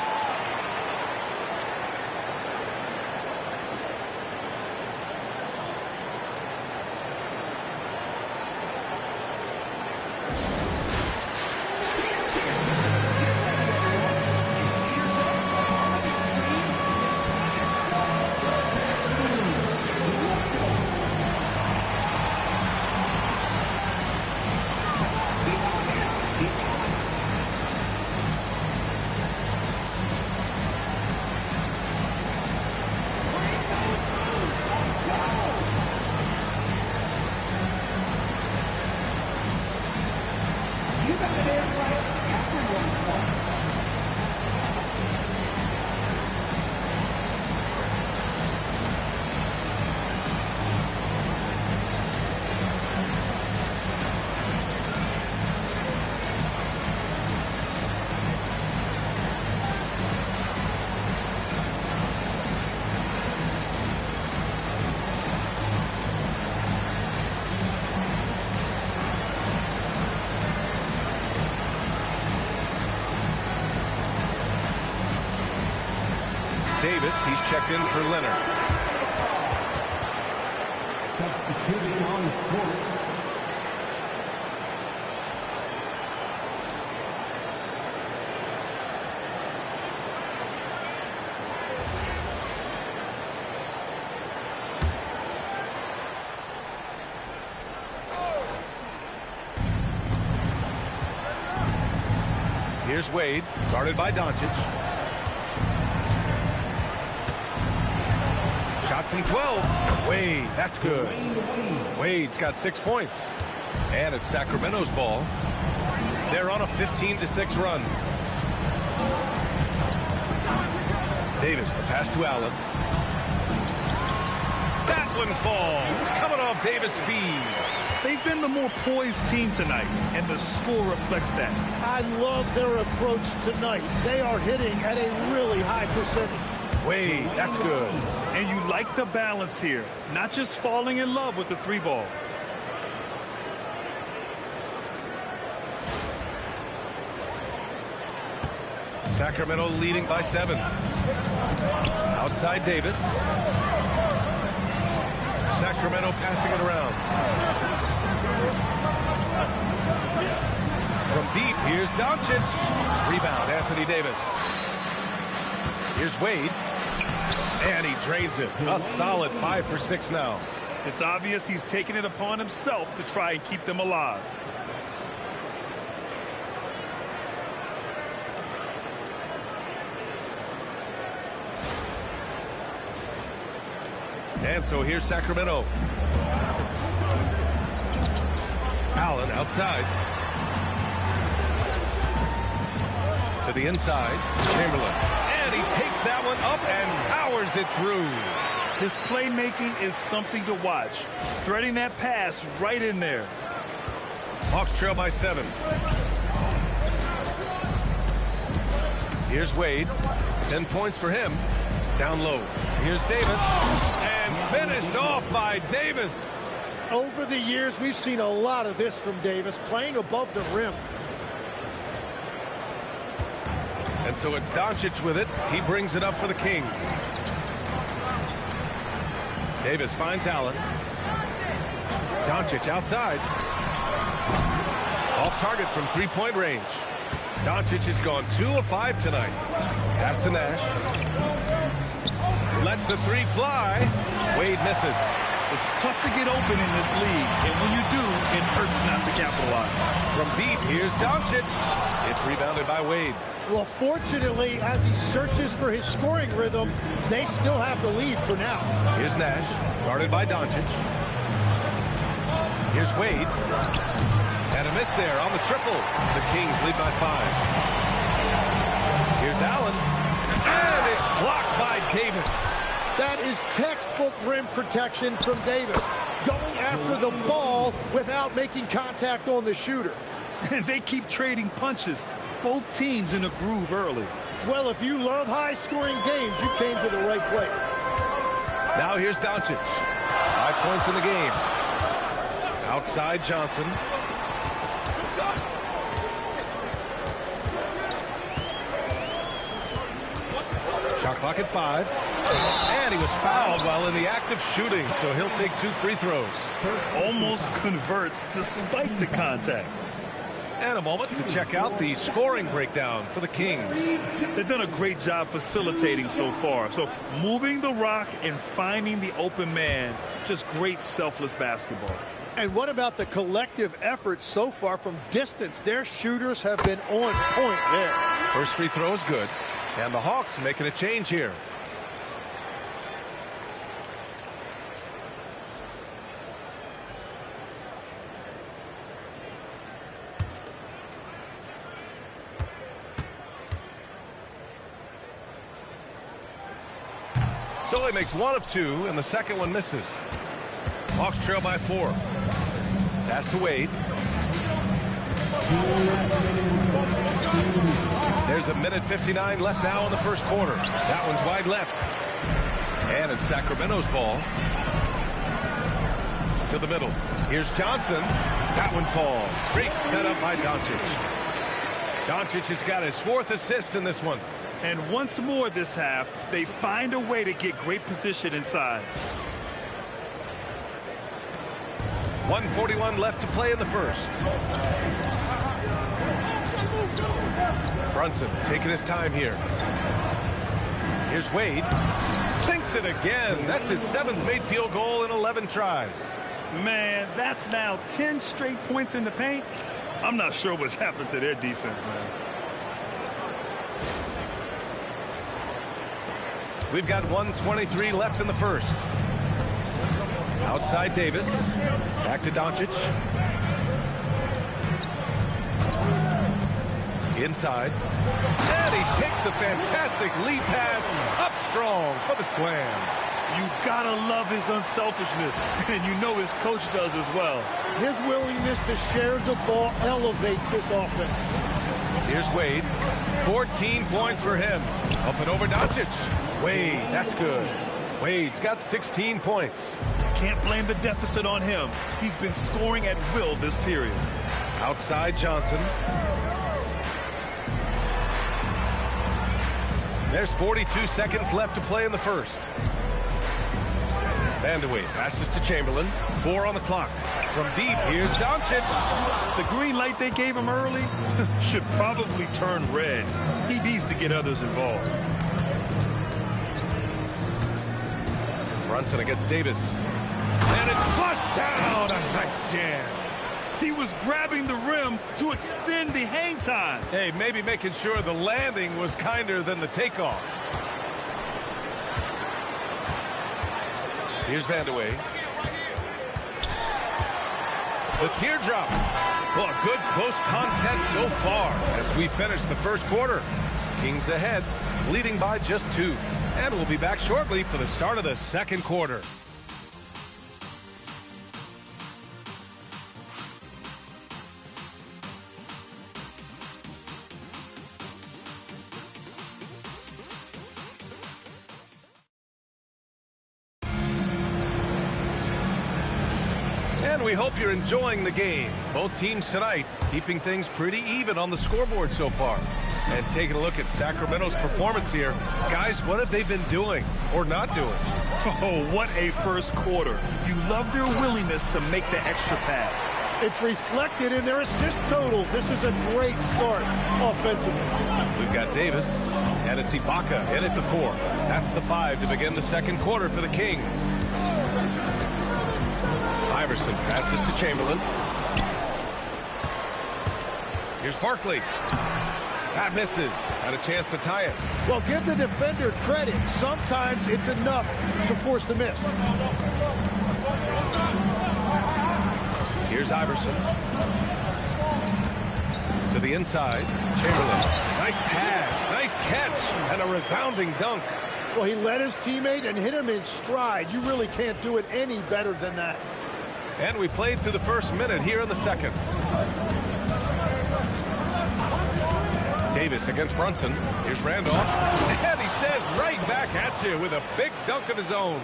Davis. He's checked in for Leonard. Substituting on court. Here's Wade, guarded by Doncic. Shot from 12. Wade, that's good. Wade's got 6 points. And it's Sacramento's ball. They're on a 15-6 run. Davis, the pass to Allen. That one falls. Coming off Davis' feed. They've been the more poised team tonight, and the score reflects that. I love their approach tonight. They are hitting at a really high percentage. Wade, that's good. And you like the balance here, not just falling in love with the 3-ball. Sacramento leading by 7. Outside Davis. Sacramento passing it around. From deep, here's Doncic. Rebound, Anthony Davis. Here's Wade. And he drains it. A solid 5 for 6 now. It's obvious he's taking it upon himself to try and keep them alive. And so here's Sacramento. Allen outside. To the inside. Chamberlain. And he takes that one up and powers it through. His playmaking is something to watch. Threading that pass right in there. Hawks trail by 7. Here's Wade. 10 points for him. Down low. Here's Davis. And finished off by Davis. Over the years, we've seen a lot of this from Davis, playing above the rim. And so it's Doncic with it. He brings it up for the Kings. Davis finds Allen. Doncic outside. Off target from 3-point range. Doncic has gone 2 of 5 tonight. Pass to Nash. Lets the 3 fly. Wade misses. It's tough to get open in this league, and when you do, it hurts not to capitalize. From deep, here's Doncic. It's rebounded by Wade. Well, fortunately, as he searches for his scoring rhythm, they still have the lead for now. Here's Nash, guarded by Doncic. Here's Wade. And a miss there on the triple. The Kings lead by 5. Here's Allen. And it's blocked by Davis. That is textbook rim protection from Davis. Going after the ball without making contact on the shooter. They keep trading punches. Both teams in a groove early. Well, if you love high-scoring games, you came to the right place. Now here's Doncic. 5 points in the game. Outside Johnson. Shot clock at 5. And he was fouled while in the act of shooting, so he'll take 2 free throws. Almost converts despite the contact. And a moment to check out the scoring breakdown for the Kings. They've done a great job facilitating so far. So moving the rock and finding the open man, just great selfless basketball. And what about the collective effort so far from distance? Their shooters have been on point there. First free throw is good. And the Hawks making a change here. Sully makes 1 of 2, and the second one misses. Hawks trail by 4. Pass to Wade. There's 1:59 left now in the first quarter. That one's wide left. And it's Sacramento's ball. To the middle. Here's Johnson. That one falls. Great setup by Doncic. Doncic has got his 4th assist in this one. And once more this half, they find a way to get great position inside. 1:41 left to play in the first. Brunson taking his time here. Here's Wade. Sinks it again. That's his 7th made field goal in 11 tries. Man, that's now 10 straight points in the paint. I'm not sure what's happened to their defense, man. We've got 1:23 left in the first. Outside Davis. Back to Doncic. Inside. And he takes the fantastic lead pass up strong for the slam. You gotta love his unselfishness, and you know his coach does as well. His willingness to share the ball elevates this offense. Here's Wade. 14 points for him. Up and over Doncic. Wade, that's good. Wade's got 16 points. Can't blame the deficit on him. He's been scoring at will this period. Outside Johnson. There's 42 seconds left to play in the first. Vandeweghe passes to Chamberlain. 4 on the clock. From deep, here's Doncic. The green light they gave him early should probably turn red. He needs to get others involved. Brunson against Davis. And it's flushed down. A nice jam. He was grabbing the rim to extend the hang time. Hey, maybe making sure the landing was kinder than the takeoff. Here's Vandeweghe. The teardrop. Well, a good close contest so far as we finish the first quarter. Kings ahead, leading by just 2. And we'll be back shortly for the start of the second quarter. And we hope you're enjoying the game. Both teams tonight keeping things pretty even on the scoreboard so far. And taking a look at Sacramento's performance here. Guys, what have they been doing or not doing? Oh, what a first quarter. You love their willingness to make the extra pass. It's reflected in their assist totals. This is a great start offensively. We've got Davis, and it's Ibaka in at the 4. That's the 5 to begin the second quarter for the Kings. Iverson passes to Chamberlain. Here's Barkley. That misses. Had a chance to tie it. Well, give the defender credit. Sometimes it's enough to force the miss. Here's Iverson. To the inside. Chamberlain. Nice pass. Nice catch. And a resounding dunk. Well, he led his teammate and hit him in stride. You really can't do it any better than that. And we played through the first minute here in the second. Davis against Brunson. Here's Randolph. And he says right back at you with a big dunk of his own.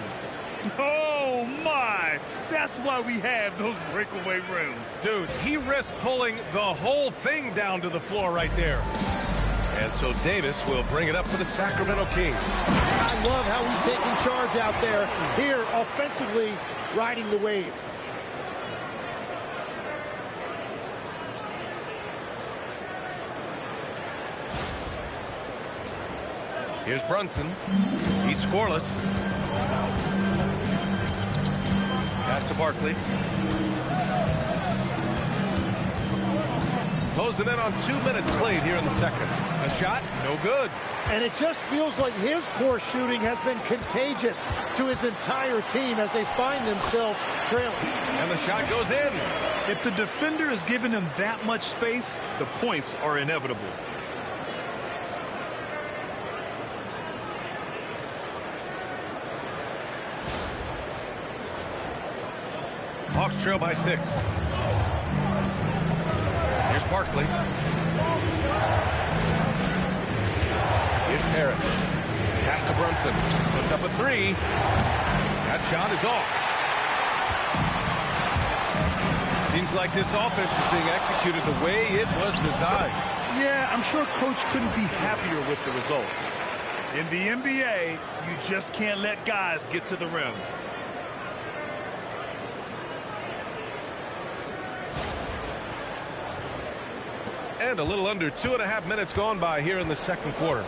Oh, my. That's why we have those breakaway rims. Dude, he risked pulling the whole thing down to the floor right there. And so Davis will bring it up for the Sacramento Kings. I love how he's taking charge out there. Here, offensively, riding the wave. Here's Brunson. He's scoreless. Pass to Barkley. Closing in on 2 minutes played here in the second. A shot, no good. And it just feels like his poor shooting has been contagious to his entire team as they find themselves trailing. And the shot goes in. If the defender is giving him that much space, the points are inevitable. Hawks trail by 6. Here's Barkley. Here's Parrish. Pass to Brunson. Puts up a 3. That shot is off. Seems like this offense is being executed the way it was designed. Yeah, I'm sure Coach couldn't be happier with the results. In the NBA, you just can't let guys get to the rim. And a little under 2.5 minutes gone by here in the second quarter.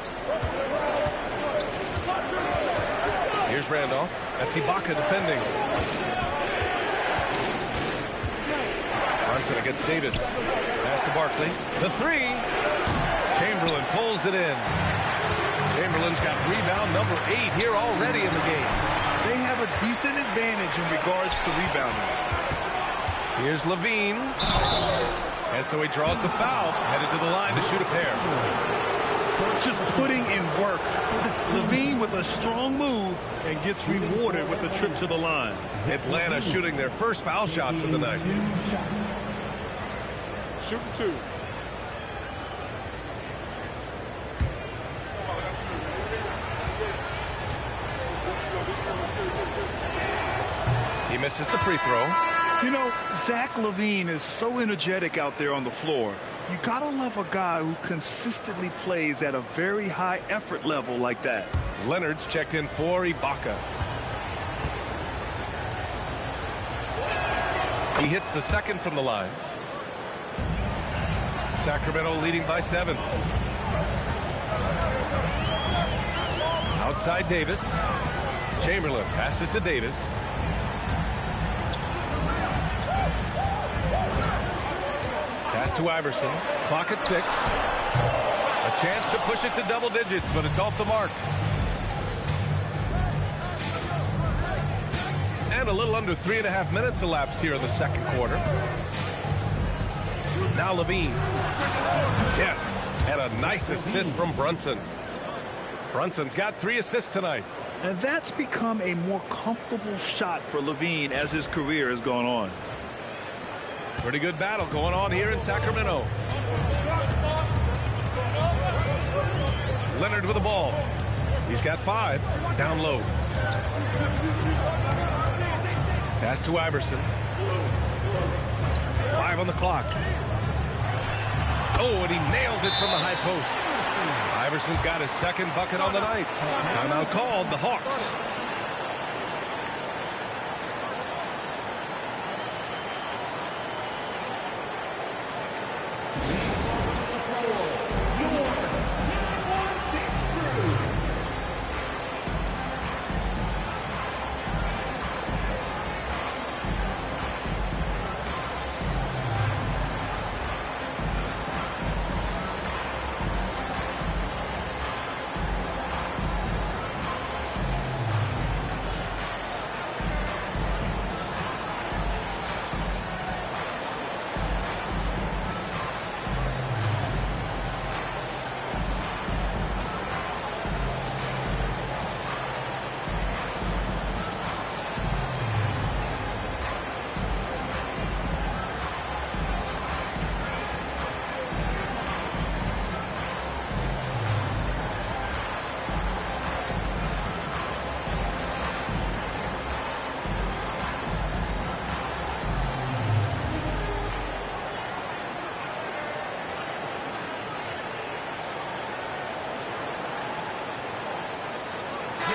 Here's Randolph. That's Ibaka defending. Brunson against Davis. Pass to Barkley. The three. Chamberlain pulls it in. Chamberlain's got rebound number 8 here already in the game. They have a decent advantage in regards to rebounding. Here's Levine. And so he draws the foul, headed to the line to shoot a pair. Just putting in work. Levine with a strong move and gets rewarded with a trip to the line. Atlanta shooting their first foul shots of the night. Shooting 2. He misses the free throw. You know, Zach LaVine is so energetic out there on the floor. You gotta love a guy who consistently plays at a very high effort level like that. Leonard's checked in for Ibaka. He hits the second from the line. Sacramento leading by 7. Outside Davis. Chamberlain passes to Davis. Pass to Iverson. Clock at 6. A chance to push it to double digits, but it's off the mark. And a little under 3.5 minutes elapsed here in the second quarter. Now Levine. Yes, and a nice assist from Brunson. Brunson's got 3 assists tonight. And that's become a more comfortable shot for Levine as his career has gone on. Pretty good battle going on here in Sacramento. Leonard with the ball. He's got 5. Down low. Pass to Iverson. 5 on the clock. Oh, and he nails it from the high post. Iverson's got his second bucket on the night. Timeout called, the Hawks.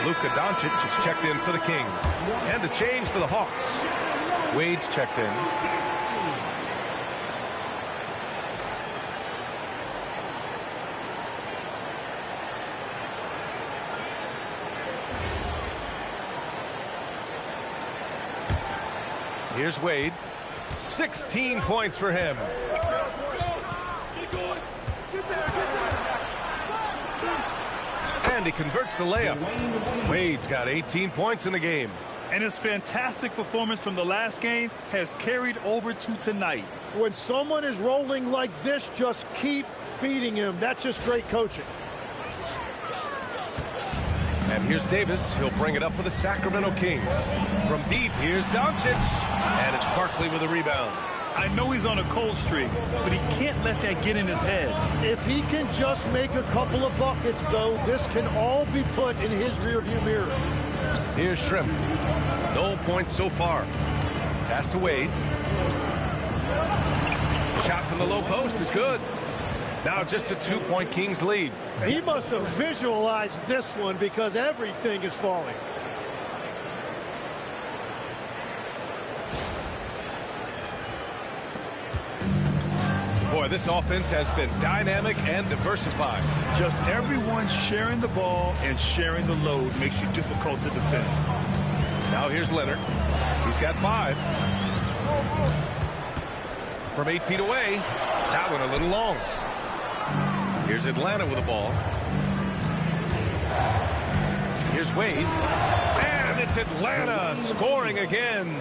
Luka Doncic is checked in for the Kings. And a change for the Hawks. Wade's checked in. Here's Wade. 16 points for him. And he converts the layup. Wade's got 18 points in the game. And his fantastic performance from the last game has carried over to tonight. When someone is rolling like this, just keep feeding him. That's just great coaching. And here's Davis. He'll bring it up for the Sacramento Kings. From deep, here's Doncic. And it's Barkley with a rebound. I know he's on a cold streak, but he can't let that get in his head. If he can just make a couple of buckets, though, this can all be put in his rearview mirror. Here's Shrimp. No points so far. Pass to Wade. Shot from the low post is good. Now just a 2-point Kings lead. He must have visualized this one because everything is falling. Boy, this offense has been dynamic and diversified. Just everyone sharing the ball and sharing the load makes you difficult to defend. Now here's Leonard. He's got 5. From 8 feet away. That one a little long. Here's Atlanta with the ball. Here's Wade. And it's Atlanta scoring again.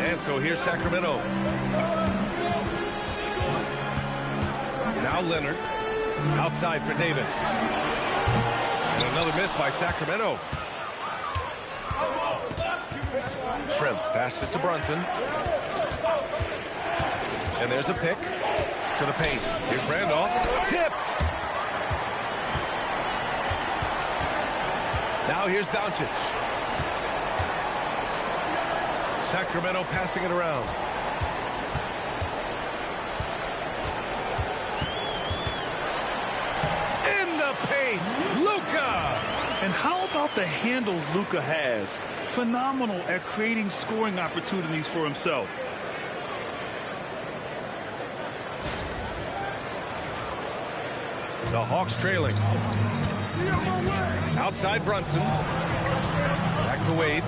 And so here's Sacramento. Now Leonard. Outside for Davis. And another miss by Sacramento. Shrimp passes to Brunson. And there's a pick to the paint. Here's Randolph. Tipped. Now here's Doncic. Sacramento passing it around. In the paint, Luka. And how about the handles Luka has? Phenomenal at creating scoring opportunities for himself. The Hawks trailing. Outside Brunson. Back to Wade.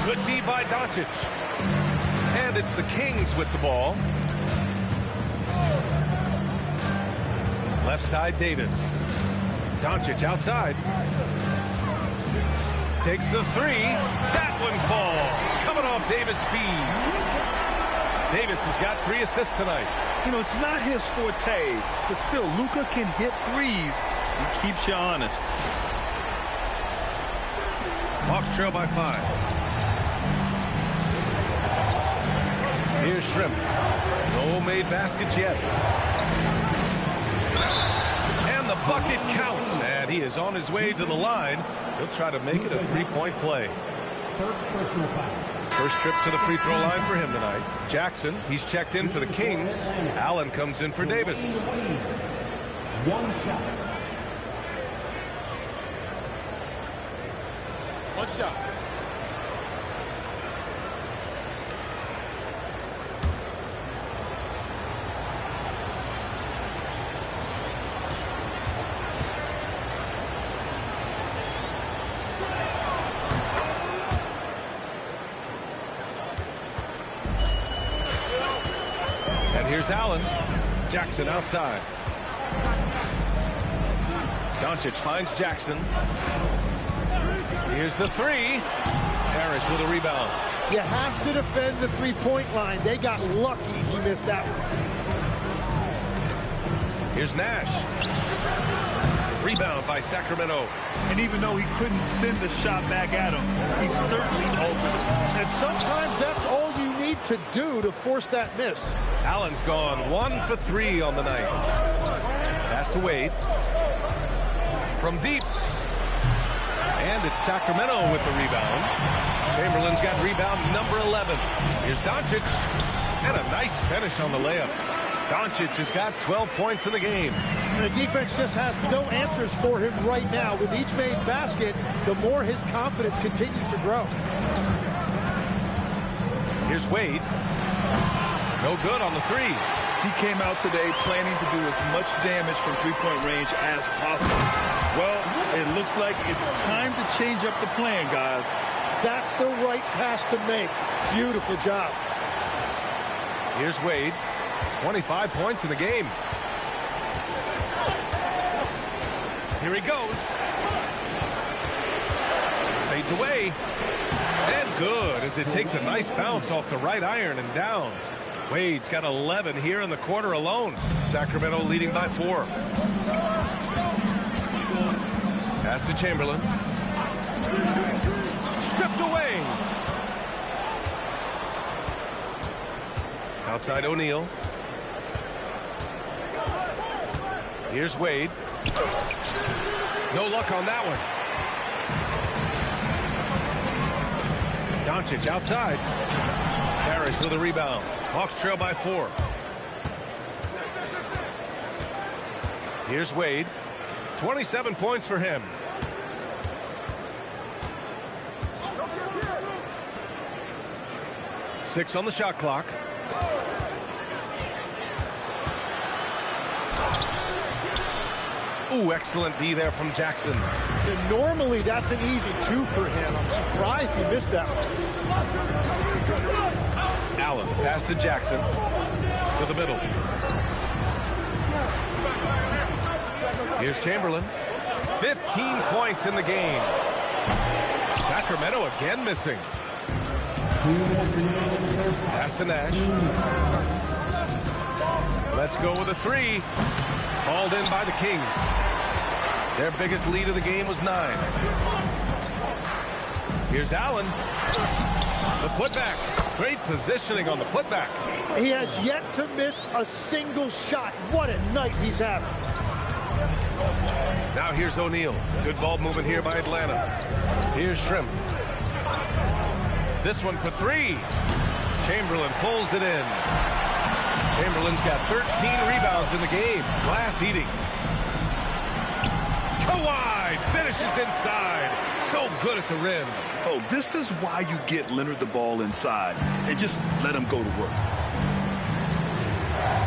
Good D by Doncic. And it's the Kings with the ball. Left side Davis. Doncic outside. Takes the 3. That one falls. Coming off Davis' feed. Davis has got 3 assists tonight. You know, it's not his forte, but still, Luka can hit threes. He keeps you honest. Hawks trail by 5. Here's Shrimp. No made baskets yet. And the bucket counts. And he is on his way to the line. He'll try to make it a 3-point play. First personal foul. First trip to the free throw line for him tonight. Jackson, he's checked in for the Kings. Allen comes in for Davis. One shot. One shot. Here's Allen. Jackson outside. Doncic finds Jackson. Here's the 3. Harris with a rebound. You have to defend the three-point line. They got lucky he missed that one. Here's Nash. Rebound by Sacramento. And even though he couldn't send the shot back at him, he certainly opened. And sometimes that's all you need to do to force that miss. Allen's gone 1 for 3 on the night. Pass to Wade. From deep. And it's Sacramento with the rebound. Chamberlain's got rebound number 11. Here's Doncic. And a nice finish on the layup. Doncic has got 12 points in the game. The defense just has no answers for him right now. With each made basket, the more his confidence continues to grow. Here's Wade. No good on the 3. He came out today planning to do as much damage from three-point range as possible. Well, it looks like it's time to change up the plan, guys. That's the right pass to make. Beautiful job. Here's Wade. 25 points in the game. Here he goes. Fades away. And good as it takes a nice bounce off the right iron and down. Wade's got 11 here in the quarter alone. Sacramento leading by 4. Pass to Chamberlain. Stripped away. Outside O'Neal. Here's Wade. No luck on that one. Doncic outside. Harris with a rebound. Hawks trail by 4. Here's Wade. 27 points for him. Six on the shot clock. Ooh, excellent D there from Jackson. And normally that's an easy 2 for him. I'm surprised he missed that one. Allen, pass to Jackson. To the middle. Here's Chamberlain. 15 points in the game. Sacramento again missing. Pass to Nash. Let's go with a 3. Hauled in by the Kings. Their biggest lead of the game was 9. Here's Allen. The putback. Great positioning on the putback. He has yet to miss a single shot. What a night he's having. Now here's O'Neal. Good ball movement here by Atlanta. Here's Shrimp. This one for 3. Chamberlain pulls it in. Chamberlain's got 13 rebounds in the game. Glass eating. Kawhi finishes inside. So good at the rim. Oh, this is why you get Leonard the ball inside and just let him go to work.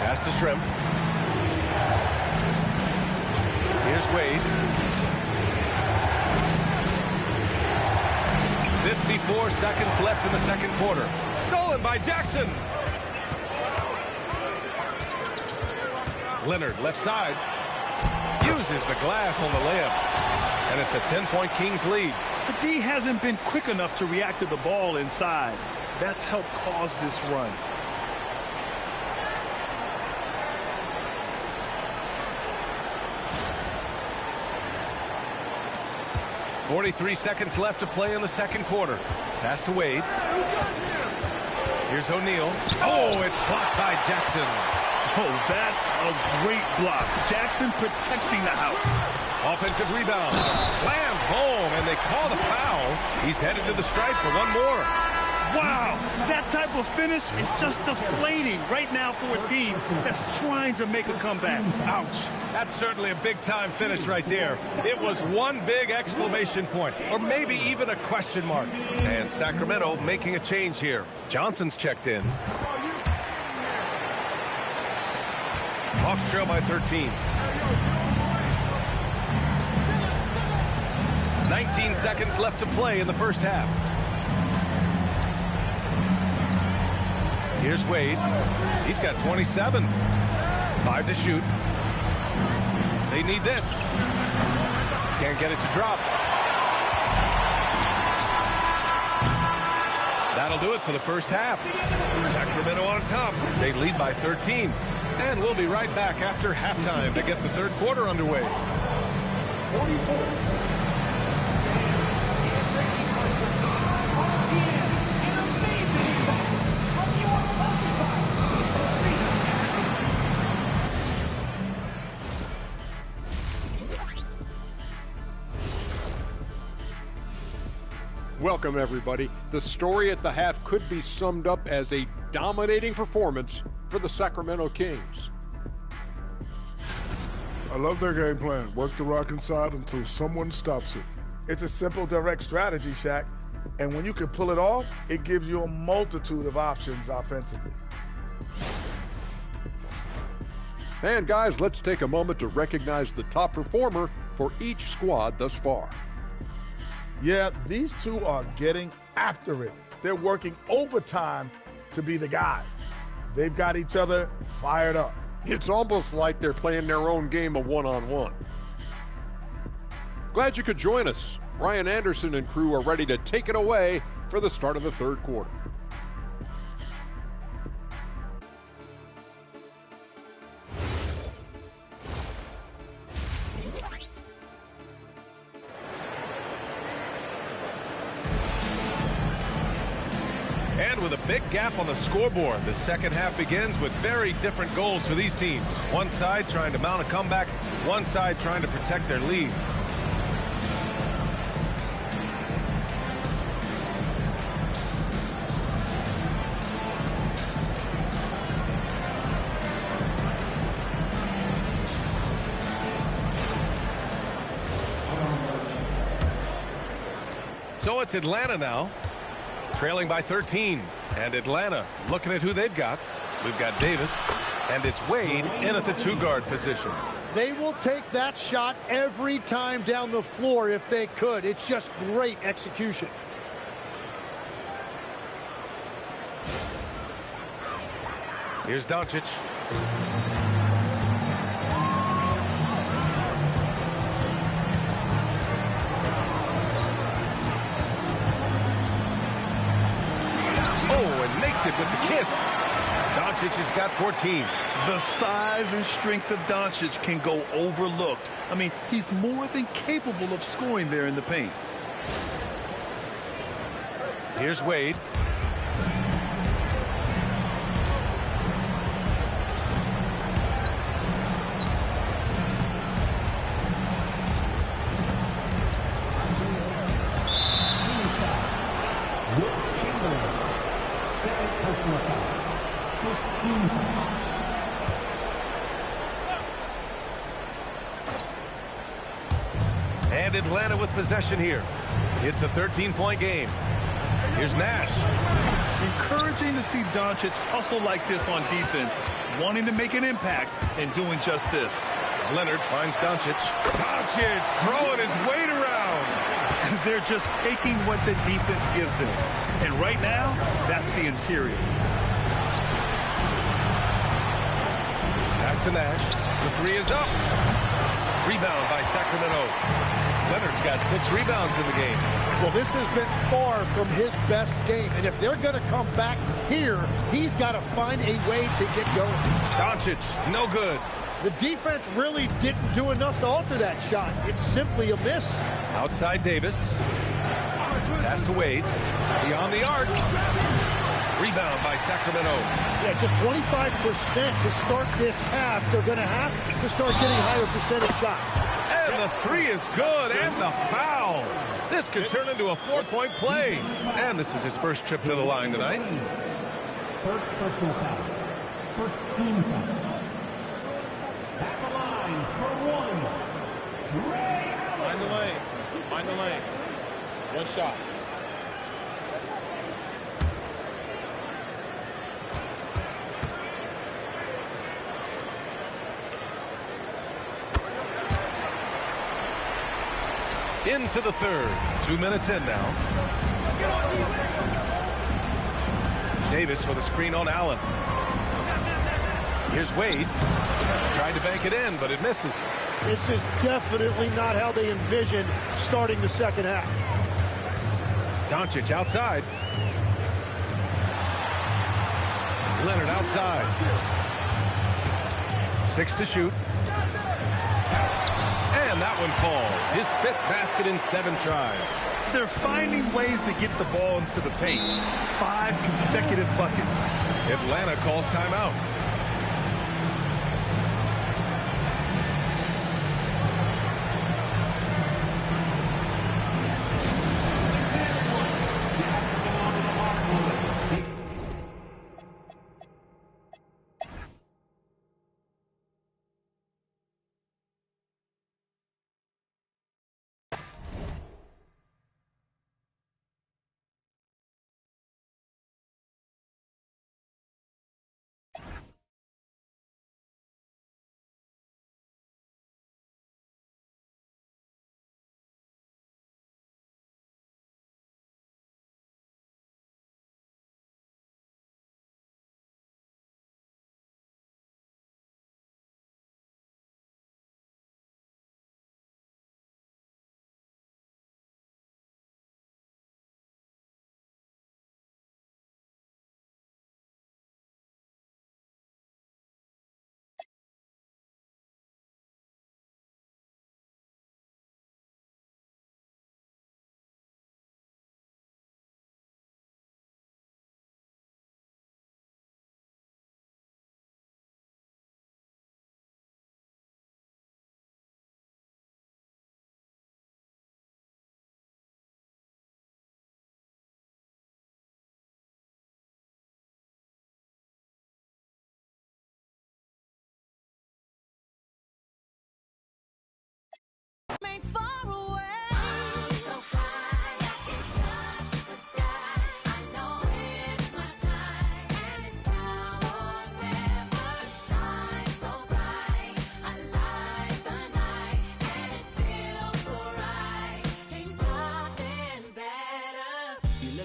Pass to Shrimp. Here's Wade. 54 seconds left in the second quarter. Stolen by Jackson. Leonard, left side. Uses the glass on the layup. And it's a 10-point Kings lead. The D hasn't been quick enough to react to the ball inside. That's helped cause this run. 43 seconds left to play in the second quarter. Pass to Wade. Here's O'Neal. Oh, it's blocked by Jackson. Oh, that's a great block. Jackson protecting the house. Offensive rebound. Slammed home, and they call the foul. He's headed to the stripe for one more. Wow, that type of finish is just deflating right now for a team that's trying to make a comeback. Ouch. That's certainly a big-time finish right there. It was one big exclamation point, or maybe even a question mark. And Sacramento making a change here. Johnson's checked in. Hawks trail by 13. 19 seconds left to play in the first half. Here's Wade. He's got 27. 5 to shoot. They need this. Can't get it to drop. That'll do it for the first half. Sacramento on top. They lead by 13. And we'll be right back after halftime to get the third quarter underway. 44. Welcome, everybody. The story at the half could be summed up as a dominating performance for the Sacramento Kings. I love their game plan. Work the rock inside until someone stops it. It's a simple, direct strategy, Shaq. And when you can pull it off, it gives you a multitude of options offensively. And guys, let's take a moment to recognize the top performer for each squad thus far. Yeah, these two are getting after it. They're working overtime to be the guy. They've got each other fired up. It's almost like they're playing their own game of one-on-one. Glad you could join us. Ryan Anderson and crew are ready to take it away for the start of the third quarter. And with a big gap on the scoreboard, the second half begins with very different goals for these teams. One side trying to mount a comeback, one side trying to protect their lead. So it's Atlanta now, trailing by 13. And Atlanta looking at who they've got. We've got Davis, and it's Wade in at the 2-guard position. They will take that shot every time down the floor if they could. It's just great execution. Here's Doncic. Oh, and makes it with the kiss. Doncic has got 14. The size and strength of Doncic can go overlooked. I mean, he's more than capable of scoring there in the paint. Here's Wade. And Atlanta with possession here. It's a 13-point game. Here's Nash. Encouraging to see Doncic hustle like this on defense, wanting to make an impact and doing just this. Leonard finds Doncic. Doncic throwing his weight around. They're just taking what the defense gives them. And right now, that's the interior. Pass to Nash. The 3 is up. Rebound by Sacramento. Leonard's got 6 rebounds in the game. Well, this has been far from his best game. And if they're going to come back here, he's got to find a way to get going. Doncic, no good. The defense really didn't do enough to alter that shot. It's simply a miss. Outside Davis. Pass to Wade. Beyond the arc. Rebound by Sacramento. Yeah, just 25% to start this half. They're going to have to start getting higher percentage shots. And the 3 is good, and the foul. This could turn into a 4-point play. And this is his first trip to the line tonight. First personal foul. First team foul. At the line for 1. Ray Allen. Mind the lanes. Mind the lanes. One shot. Into the third. 2 minutes in now. Davis with a screen on Allen. Here's Wade. Tried to bank it in, but it misses. This is definitely not how they envisioned starting the second half. Doncic outside. Leonard outside. 6 to shoot. And that one falls. His 5th basket in 7 tries. They're finding ways to get the ball into the paint. 5 consecutive buckets. Atlanta calls timeout.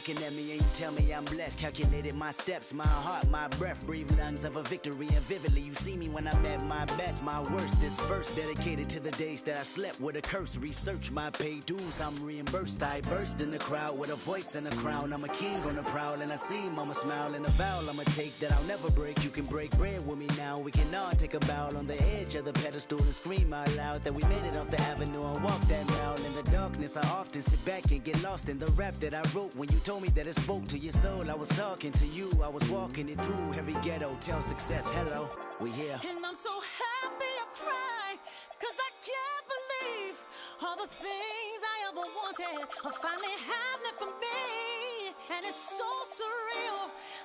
looking at me and you tell me I'm blessed. Calculated my steps, my heart, my breath. Breathe lungs of a victory and vividly you see me when I'm at my best. My worst, this verse dedicated to the days that I slept with a curse. Research my paid dues, I'm reimbursed. I burst in the crowd with a voice and a crown. I'm a king on the prowl and I see mama smile. And a vow I'ma take that I'll never break. You can break bread with me now. We can all take a bow on the edge of the pedestal and scream out loud that we made it off the avenue and walk that mile. In the darkness, I often sit back and get lost in the rap that I wrote. When you told me that it spoke to your soul, I was talking to you. I was walking it through every ghetto. Tell success, hello, we here. And I'm so happy I cry, 'cause I can't believe all the things I ever wanted are finally happening for me. And it's so surreal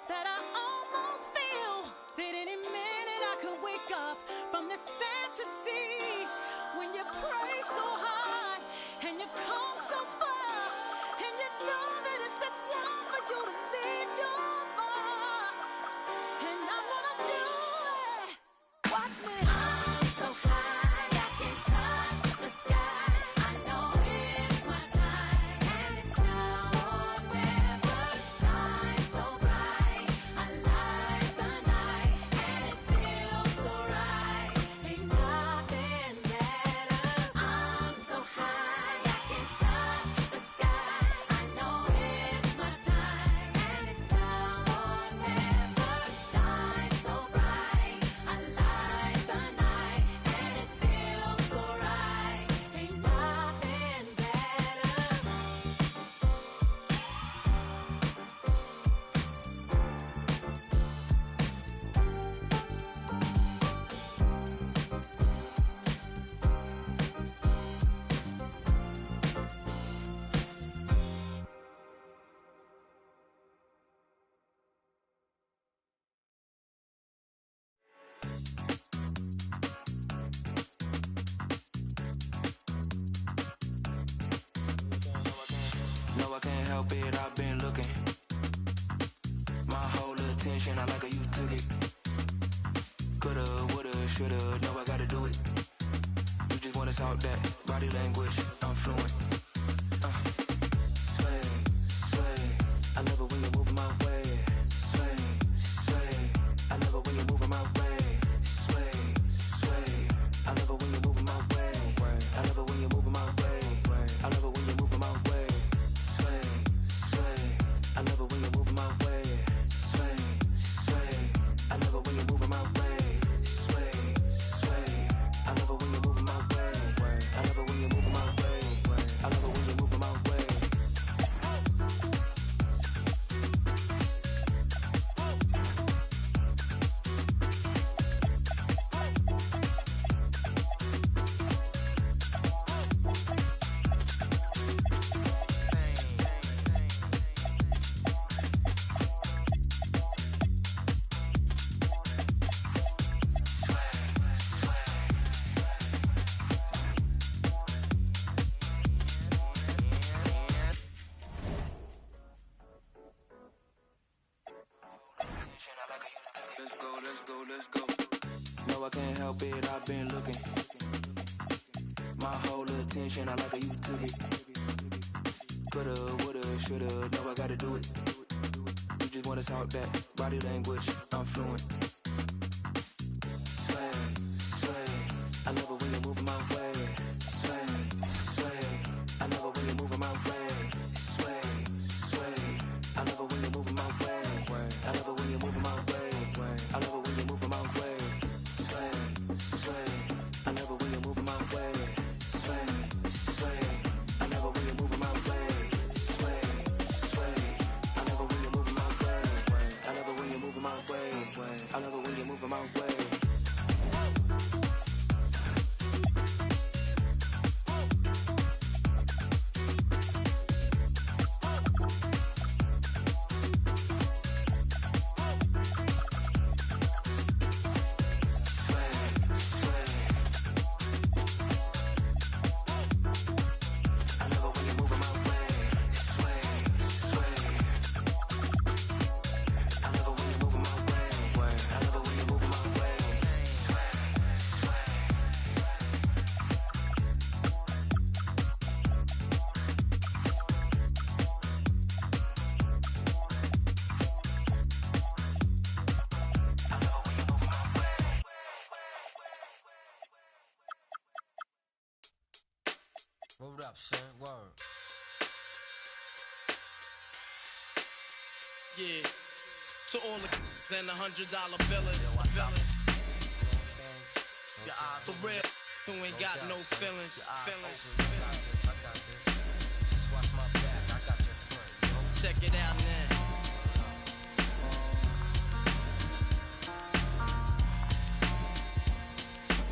that I almost feel that any minute I could wake up from this fantasy. When you pray so hard and you've come so far, and you know that it's the time for you to leave your mark. And I'm gonna do it. Watch me. I'm so high I can touch the sky. I know it's my time, and it's now or never. Shine so bright, I light the night, and it feels so right. Ain't nothing better. I'm so high I can touch the sky. I know it's my time, and it's now or never. Shine so bright, I light the night, and it feels so right. Ain't nothing better. No, I can't help it, I've been looking. My whole attention, I like how you took it. Coulda, woulda, shoulda, no, I gotta do it. You just wanna talk that body language, I'm fluent. Sway, sway, I love it when you're moving my way. Sway, sway, I love it when you're moving my way. Sway, sway, I love it when you're moving my way. I love it when you're moving my way. I love it when you're moving my way. Sway, sway, I love it when you're moving my way. Sway, sway, I love it when you're moving my way. Sway, sway, I love it when you're moving my way. I love it when you're moving my way. I love it when you're moving my way. Let's go, let's go, let's go. No, I can't help it, I've been looking. My whole attention, I like how you took it. Coulda, woulda, shoulda, no, I gotta do it. You just wanna talk that body language, I'm fluent. Sway, sway, I love it when you're moving my way. Sway, sway, I love it when you're moving my way. Sway, sway, I love it when you're moving my way. I love it when you're moving my way. I love it when you're moving my way. Sway, sway, I love it when you're moving my way. Sway, sway, I love it when you're moving my way. Sway, sway, I love it when you're moving my way. I love it when you're moving my way. I love it when you're moving my way. I love it when you're moving my way. Word up, son. Word. Yeah. To all the and $100 billers. For real, who ain't got no feelings. Just watch my back. I got your front. Check it out now.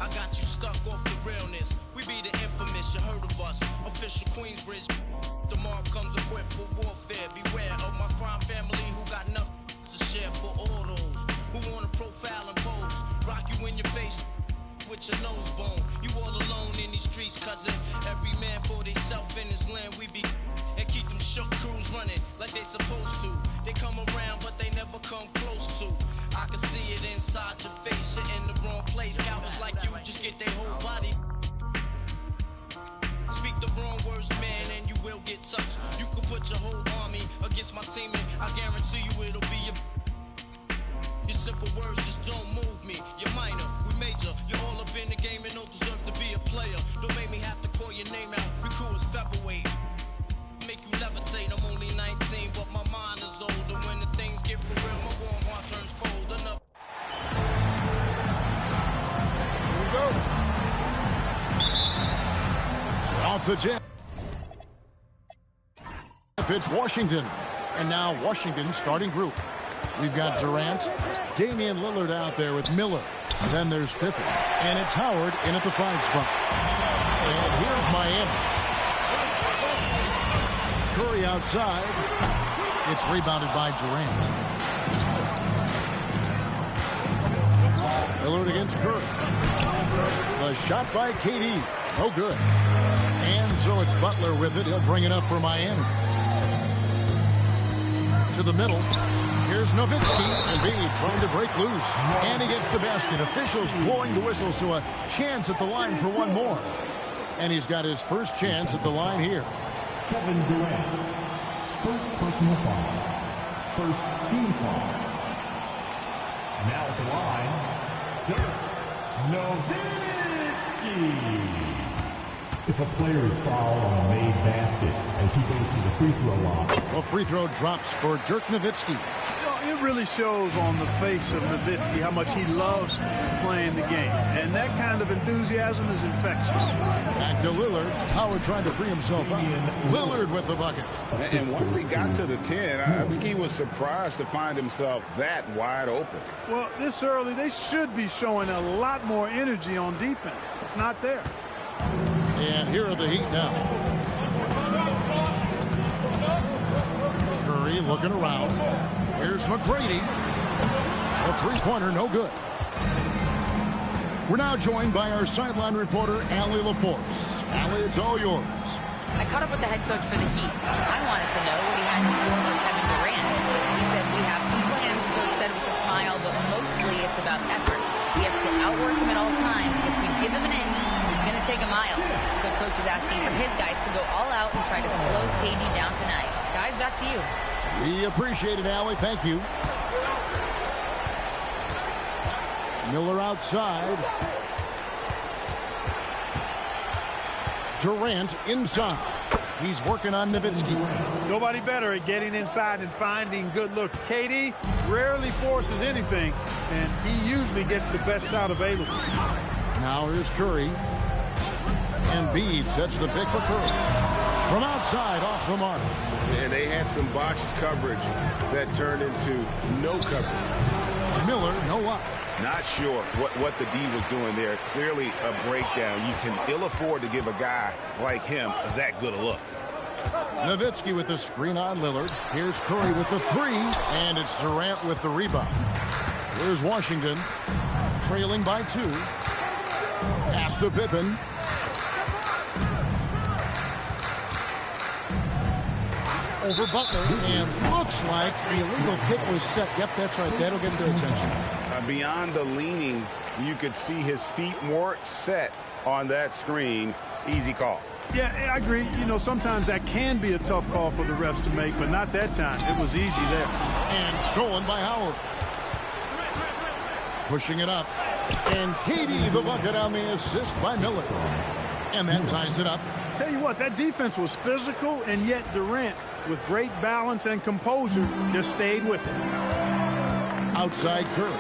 I got you stuck off the realness. We be the infamous, you heard of us. Official Queensbridge. Tomorrow comes equipped for warfare. Beware of my crime family who got nothing to share for all those who wanna profile and pose. Rock you in your face with your nose bone. You all alone in these streets, cousin. Every man for theyself in his land. We be and keep them shook crews running like they supposed to. They come around, but they never come close to. I can see it inside your face. You're in the wrong place. Cowards like you just get their whole body. Speak the wrong words, man, and you will get touched. You could put your whole army against my team, and I guarantee you it'll be your simple words just don't move me. You're minor, we major. You're all up in the game and don't deserve to be a player. Don't make me have to call your name out. Your crew is featherweight. Make you levitate. I'm only 19, but my mind is older. When the things get for real, my warm heart turns cold. Enough. Here we go. Off the jet. It's Washington. And now Washington's starting group. We've got Durant, Damian Lillard out there with Miller. And then there's Pippen. And it's Howard in at the 5 spot. And here's Miami. Curry outside. It's rebounded by Durant. Lillard against Curry. The shot by KD. No good. And so it's Butler with it. He'll bring it up for Miami. To the middle. Here's Nowitzki, and B trying to break loose. And he gets the basket. Officials blowing the whistle, so a chance at the line for one more. And he's got his first chance at the line here. Kevin Durant, first personal foul, first team foul. Now at the line, Dirk Nowitzki. If a player is fouled on a made basket as he goes to the free throw line. Well, free throw drops for Dirk Nowitzki. It really shows on the face of Nowitzki how much he loves playing the game. And that kind of enthusiasm is infectious. Back to Lillard. Howard trying to free himself up. Lillard with the bucket. And once he got to the 10, I think he was surprised to find himself that wide open. Well, this early, they should be showing a lot more energy on defense. It's not there. And here are the Heat now. Curry looking around. Here's McGrady. A three-pointer, no good. We're now joined by our sideline reporter, Allie LaForce. Allie, it's all yours. I caught up with the head coach for the Heat. I wanted to know what he had in store for Kevin Durant. He said, we have some plans, coach said with a smile, but mostly it's about effort. We have to outwork him at all times. If we give him an inch, he's going to take a mile. So coach is asking for his guys to go all out and try to slow KD down tonight. Guys, back to you. We appreciate it, Allie. Thank you. Miller outside. Durant inside. He's working on Nowitzki. Nobody better at getting inside and finding good looks. KD rarely forces anything, and he usually gets the best shot available. Now here's Curry. And Embiid sets the pick for Curry. From outside, off the mark. And they had some botched coverage that turned into no coverage. Miller, no luck. Not sure what the D was doing there. Clearly a breakdown. You can ill afford to give a guy like him that good a look. Nowitzki with the screen on Lillard. Here's Curry with the three, and it's Durant with the rebound. Here's Washington, trailing by 2. Pass to Pippen. Over Butler, and looks like the illegal kick was set. Yep, that's right. That'll get their attention. Beyond the leaning, you could see his feet more set on that screen. Easy call. Yeah, I agree. You know, sometimes that can be a tough call for the refs to make, but not that time. It was easy there. And stolen by Howard. Pushing it up. And KD the bucket on the assist by Miller. And that ties it up. Tell you what, that defense was physical, and yet Durant, with great balance and composure, just stayed with it. Outside Curry.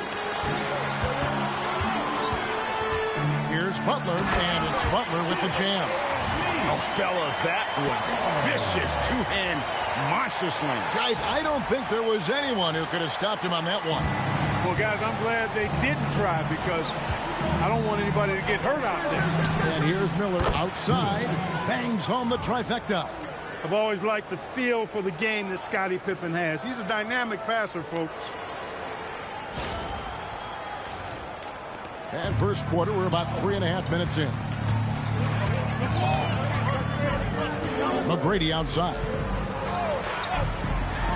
Here's Butler, and it's Butler with the jam. Oh, fellas, that was vicious two-hand monster slam. Guys, I don't think there was anyone who could have stopped him on that one. Well, guys, I'm glad they didn't try because I don't want anybody to get hurt out there. And here's Miller outside, bangs home the trifecta. I've always liked the feel for the game that Scottie Pippen has. He's a dynamic passer, folks. And first quarter, we're about 3.5 minutes in. McGrady outside.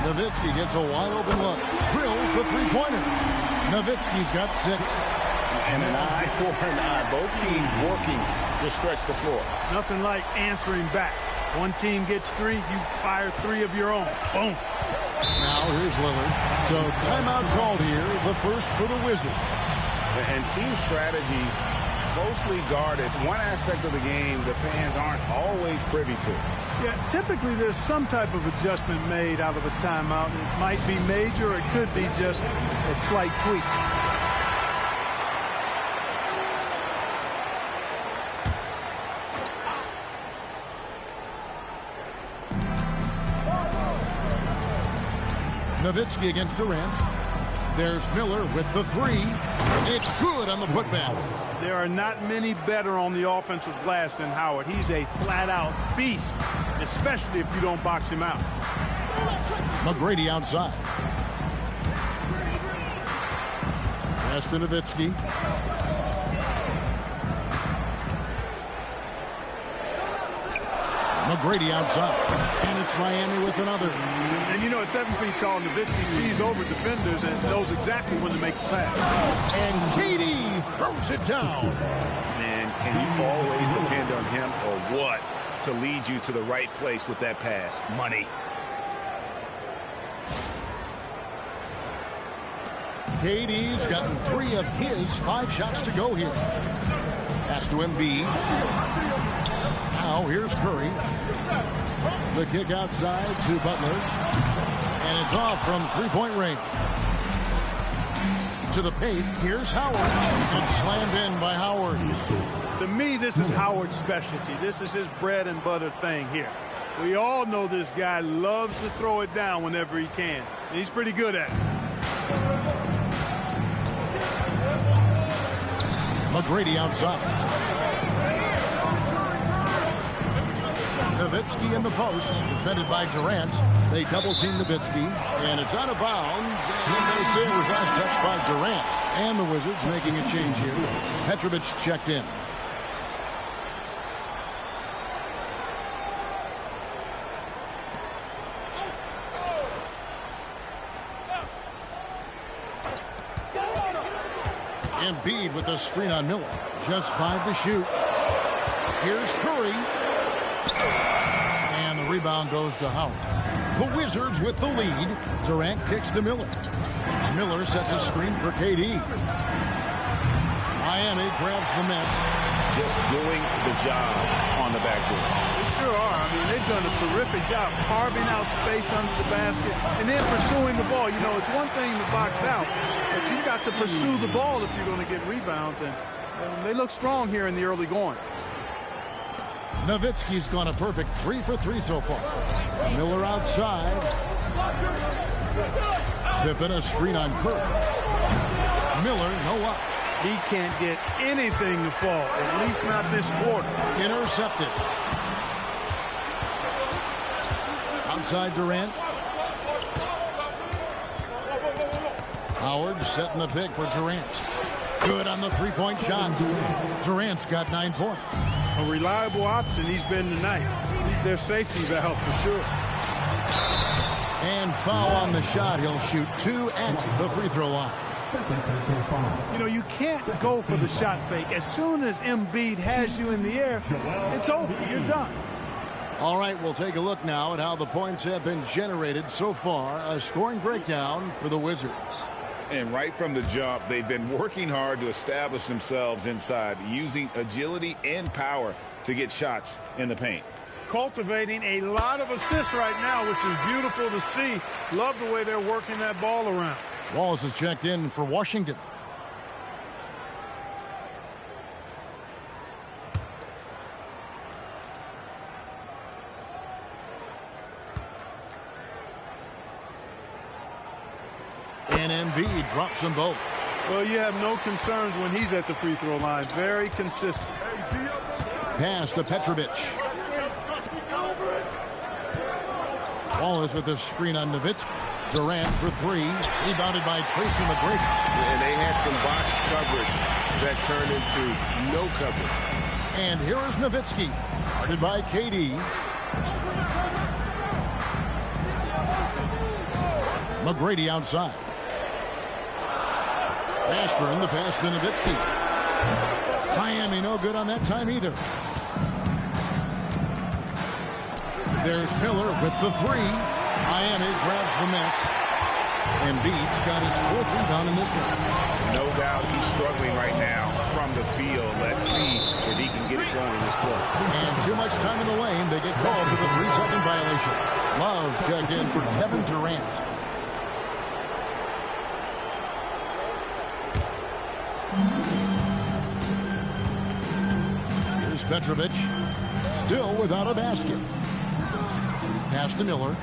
Nowitzki gets a wide open look. Drills the three-pointer. Nowitzki's got 6. And an eye for an eye. Both teams working to stretch the floor. Nothing like answering back. One team gets 3, you fire 3 of your own. Boom. Now here's Lillard. So timeout called here, the first for the Wizards. And team strategies closely guarded. One aspect of the game the fans aren't always privy to. Yeah, typically there's some type of adjustment made out of a timeout. It might be major, or it could be just a slight tweak. Nowitzki against Durant. There's Miller with the 3. It's good on the putback. There are not many better on the offensive glass than Howard. He's a flat-out beast, especially if you don't box him out. McGrady outside. Pass to Nowitzki. McGrady outside. And it's Miami with another. And you know, at 7 feet tall, Nowitzki sees over defenders and knows exactly when to make the pass. And KD throws it down. Man, can you always depend on him or what to lead you to the right place with that pass? Money. KD's gotten 3 of his 5 shots to go here. Pass to Embiid. Now here's Curry. The kick outside to Butler. And it's off from three-point range. To the paint, here's Howard. And slammed in by Howard. To me, this is Howard's specialty. This is his bread and butter thing here. We all know this guy loves to throw it down whenever he can. And he's pretty good at it. McGrady outside. Nowitzki in the post, defended by Durant. They double-team Nowitzki, and it's out of bounds. And they say it was last touched by Durant. And the Wizards making a change here. Petrovic checked in. Embiid with the screen on Miller. Just 5 to shoot. Here's Curry. And the rebound goes to Howard. The Wizards with the lead. Durant kicks to Miller. Miller sets a screen for KD. Miami grabs the miss. Just doing the job on the backboard. They sure are. I mean, they've done a terrific job carving out space under the basket and then pursuing the ball. You know, it's one thing to box out, but you've got to pursue the ball if you're going to get rebounds. And they look strong here in the early going. Nowitzki's gone a perfect 3 for 3 so far. Miller outside. Pippen a screen on Curry. Miller, no up. He can't get anything to fall, at least not this quarter. Intercepted. Outside Durant. Howard setting the pick for Durant. Good on the three-point shot. Durant's got 9 points. A reliable option he's been tonight. He's their safety valve for sure. And foul on the shot. He'll shoot 2 at the free throw line. You know, you can't go for the shot fake. As soon as Embiid has you in the air, it's over. You're done. All right, we'll take a look now at how the points have been generated so far. A scoring breakdown for the Wizards. And right from the jump, they've been working hard to establish themselves inside, using agility and power to get shots in the paint. Cultivating a lot of assists right now, which is beautiful to see. Love the way they're working that ball around. Wallace is checked in for Washington. And Embiid drops them both. Well, you have no concerns when he's at the free throw line. Very consistent. Pass to Petrovic. Wallace with the screen on Nowitzki. Durant for three. Rebounded by Tracy McGrady. And they had some botched coverage that turned into no coverage. And here is Nowitzki. Guarded by KD. McGrady outside. Ashburn, the pass to Nowitzki. Miami no good on that time either. There's Miller with the three. Miami grabs the miss. Embiid's got his fourth rebound in this one. No doubt he's struggling right now from the field. Let's see if he can get it going in this quarter. And too much time in the lane. They get called for the 3-second violation. Love checked in for Kevin Durant. Here's Petrovic, still without a basket. Pass to Miller.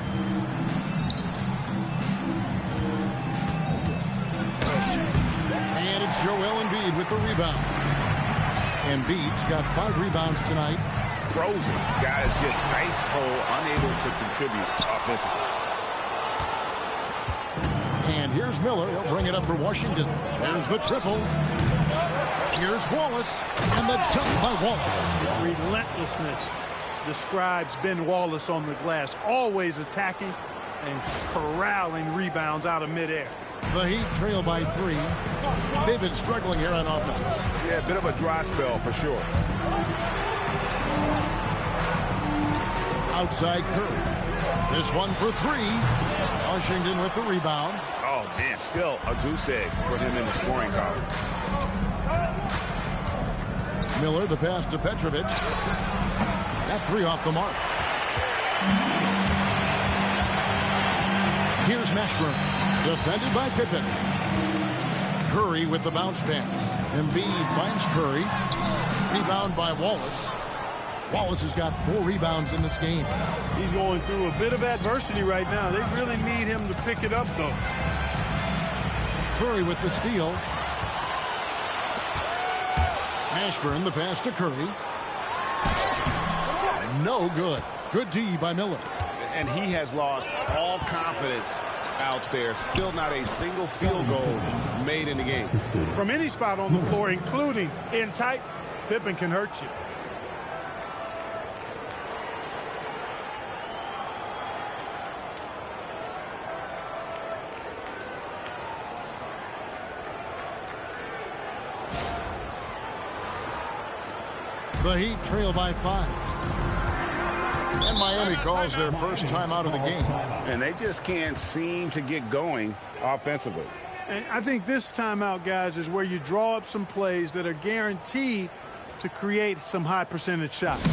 And it's Joel Embiid with the rebound. Embiid's got 5 rebounds tonight. Frozen. Guys just ice cold, unable to contribute offensively. And here's Miller. He'll bring it up for Washington. There's the triple. Here's Wallace. And the dunk by Wallace. Relentlessness describes Ben Wallace on the glass. Always attacking and corralling rebounds out of midair. The Heat trail by 3. They've been struggling here on offense. Yeah, a bit of a dry spell for sure. Outside Curry. This one for 3. Washington with the rebound. Oh, man, still a goose egg for him in the scoring column. Miller, the pass to Petrovic. That 3 off the mark. Here's Mashburn, defended by Pippen. Curry with the bounce pass. Embiid finds Curry. Rebound by Wallace. Wallace has got 4 rebounds in this game. He's going through a bit of adversity right now. They really need him to pick it up, though. Curry with the steal. Ashburn, the pass to Curry. No good. Good D by Miller. And he has lost all confidence out there. Still not a single field goal made in the game. From any spot on the floor, including in tight, Pippen can hurt you. The Heat trail by 5. And Miami calls their first time out of the game. And they just can't seem to get going offensively. And I think this timeout, guys, is where you draw up some plays that are guaranteed to create some high percentage shots.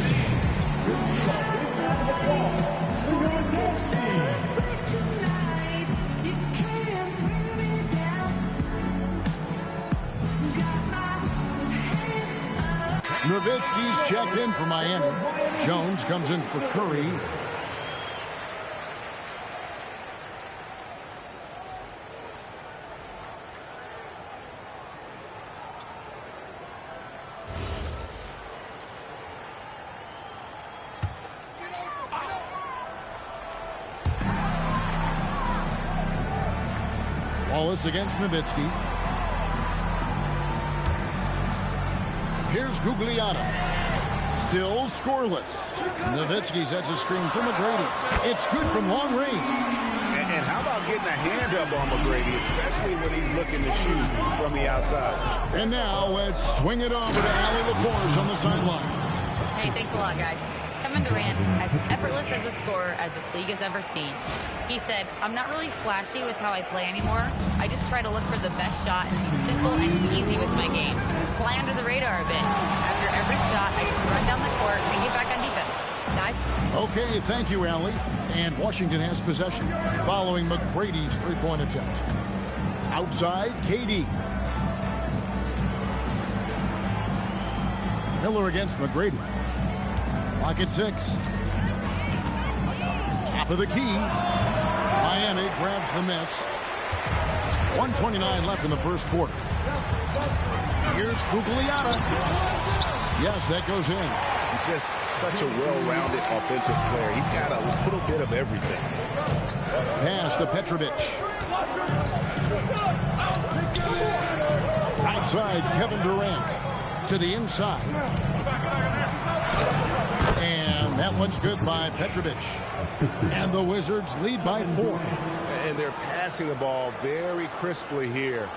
Nowitzki's checked in for Miami. Jones comes in for Curry. Wallace against Nowitzki. Here's Gugliotta. Still scoreless. Nowitzki sets a screen for McGrady. It's good from long range. And how about getting a hand up on McGrady, especially when he's looking to shoot from the outside. And now let's swing it over to Allie LaForce on the sideline. Hey, thanks a lot, guys. Kevin Kevin Durant as effortless as a scorer as this league has ever seen. He said, "I'm not really flashy with how I play anymore. I just try to look for the best shot and be simple and easy with my game. Fly under the radar a bit. After every shot, I just run down the court and get back on defense." Guys? Okay, thank you, Allie. And Washington has possession following McGrady's three-point attempt. Outside, KD. Miller against McGrady. Lock at 6. Top of the key. Miami grabs the miss. 1:29 left in the first quarter. Here's Gugliotta. Yes, that goes in. He's just such a well-rounded offensive player. He's got a little bit of everything. Pass to Petrovic. Outside, Kevin Durant to the inside. And that one's good by Petrovic. And the Wizards lead by 4. And they're passing the ball very crisply here.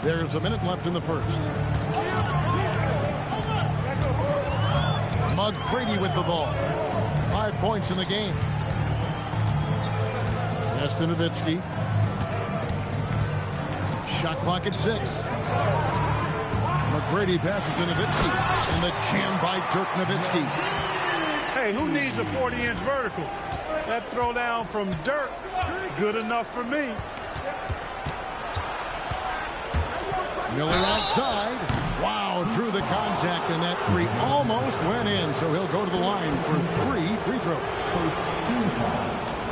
There's a minute left in the first. McGrady with the ball. 5 points in the game. Pass to Nowitzki. Shot clock at 6. McGrady passes to Nowitzki. And the jam by Dirk Nowitzki. Hey, who needs a 40-inch vertical? That throwdown from Dirk, good enough for me. Miller outside. Wow, drew the contact, and that three almost went in, so he'll go to the line for 3 free throws.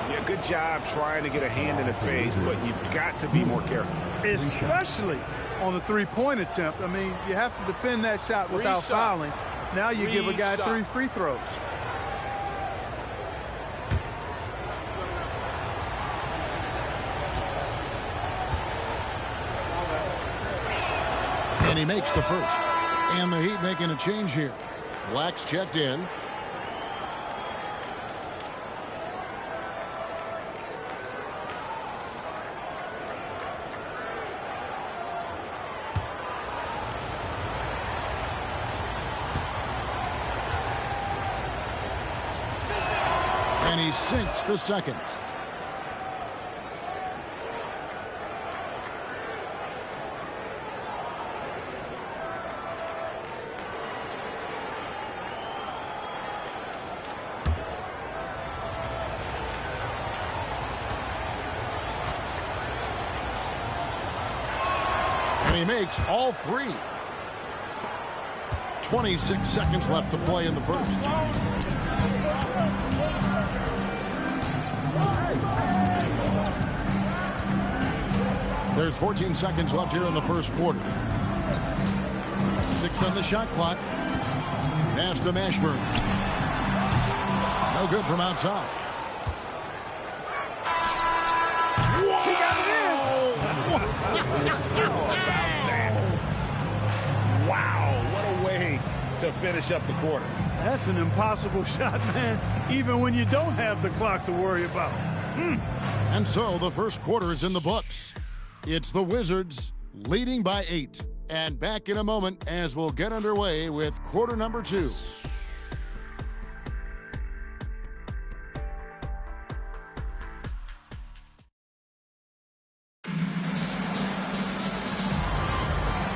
Yeah, good job trying to get a hand in the face, but you've got to be more careful. Especially on the three-point attempt. I mean, you have to defend that shot without fouling. Now you give a guy 3 free throws. And he makes the first. And the Heat making a change here. Black's checked in. And he sinks the second. And he makes all 3. 26 seconds left to play in the first. There's 14 seconds left here in the first quarter. 6 on the shot clock. Pass to Mashburn. No good from outside. He got it in. Wow, what a way to finish up the quarter. That's an impossible shot, man, even when you don't have the clock to worry about. And so the first quarter is in the books. It's the Wizards leading by 8. And back in a moment as we'll get underway with quarter number 2.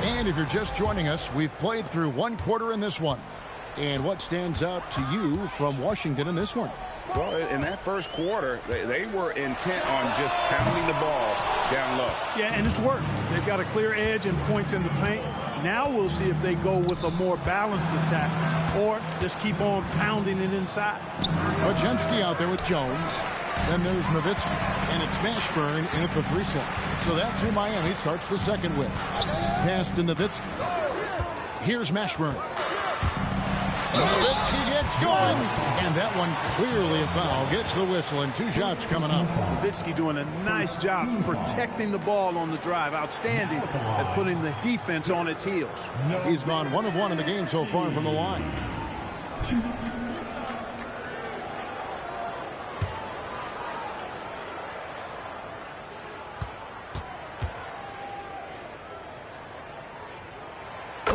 And if you're just joining us, we've played through 1 quarter in this one. And what stands out to you from Washington in this one? Well, in that first quarter, they were intent on just pounding the ball down low. Yeah, and it's worked. They've got a clear edge and points in the paint. Now we'll see if they go with a more balanced attack or just keep on pounding it inside. Bajemski out there with Jones. Then there's Nowitzki. And it's Mashburn in at the 3 slot. So that's who Miami starts the second with. Pass to Nowitzki. Here's Mashburn. Nowitzki gets going. And that one clearly a foul. Gets the whistle and 2 shots coming up. Nowitzki doing a nice job protecting the ball on the drive. Outstanding at putting the defense on its heels. He's gone 1 of 1 in the game so far from the line.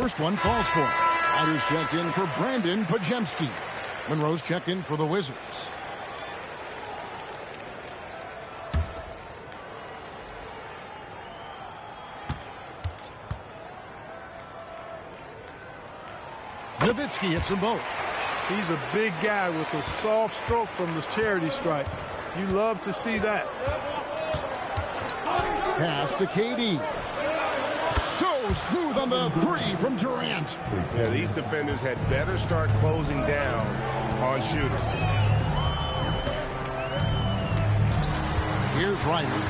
first one falls for. Riders checked in for Brandon Pajemski. Monroe's checked in for the Wizards. Nowitzki hits them both. He's a big guy with a soft stroke from the charity stripe. You love to see that. Pass to KD. So smooth on the three from Durant. Yeah, these defenders had better start closing down on shooter. Here's Ryder.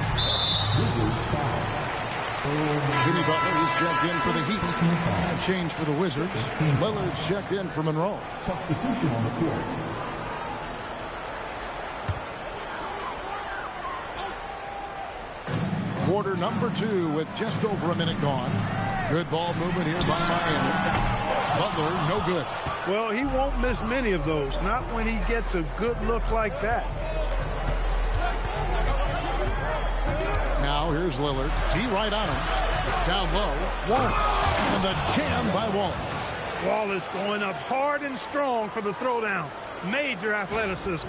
Jimmy Butler is checked in for the Heat. And a change for the Wizards. Lillard's checked in for Monroe. Substitution on the court. Quarter number 2 with just over a minute gone. Good ball movement here by Miami. Butler, no good. Well, he won't miss many of those. Not when he gets a good look like that. Now here's Lillard. D right on him. Down low. Wallace. And the jam by Wallace. Wallace going up hard and strong for the throwdown. Major athleticism.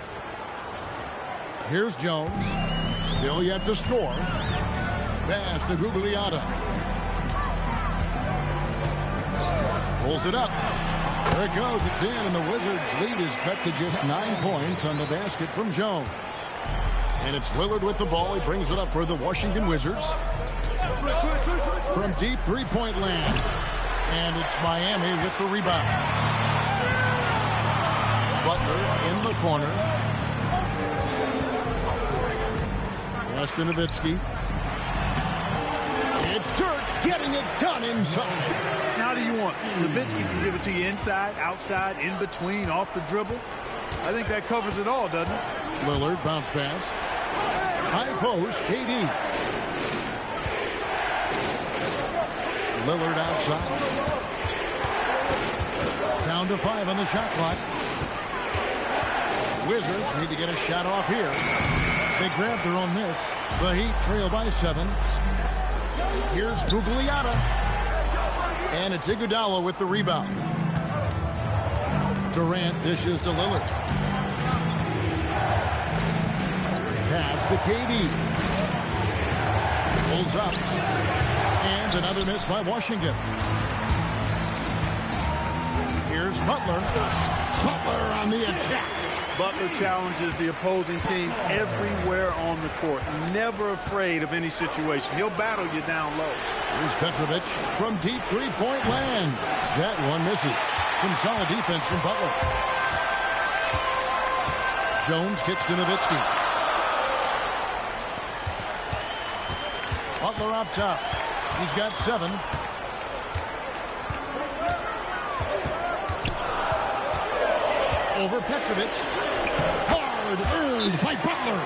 Here's Jones. Still yet to score. Pass to Gugliotta. Pulls it up. There it goes. It's in, and the Wizards' lead is cut to just 9 points on the basket from Jones. And it's Lillard with the ball. He brings it up for the Washington Wizards. From deep three-point land. And it's Miami with the rebound. Butler in the corner. Pass to Nowitzki. It's Dirk getting it done inside. How do you want? Nowitzki can give it to you inside, outside, in between, off the dribble. I think that covers it all, doesn't it? Lillard bounce pass. High post, KD. Lillard outside. Down to 5 on the shot clock. Wizards need to get a shot off here. They grab their own miss. The Heat trail by 7. Here's Gugliotta. And it's Iguodala with the rebound. Durant dishes to Lillard. Pass to KD. Pulls up. And another miss by Washington. Here's Butler. Butler on the attack. Butler challenges the opposing team everywhere on the court. Never afraid of any situation. He'll battle you down low. Here's Petrovic from deep three-point land. That one misses. Some solid defense from Butler. Jones kicks to Nowitzki. Butler up top. He's got 7. Over Petrovic. Hard earned by Butler.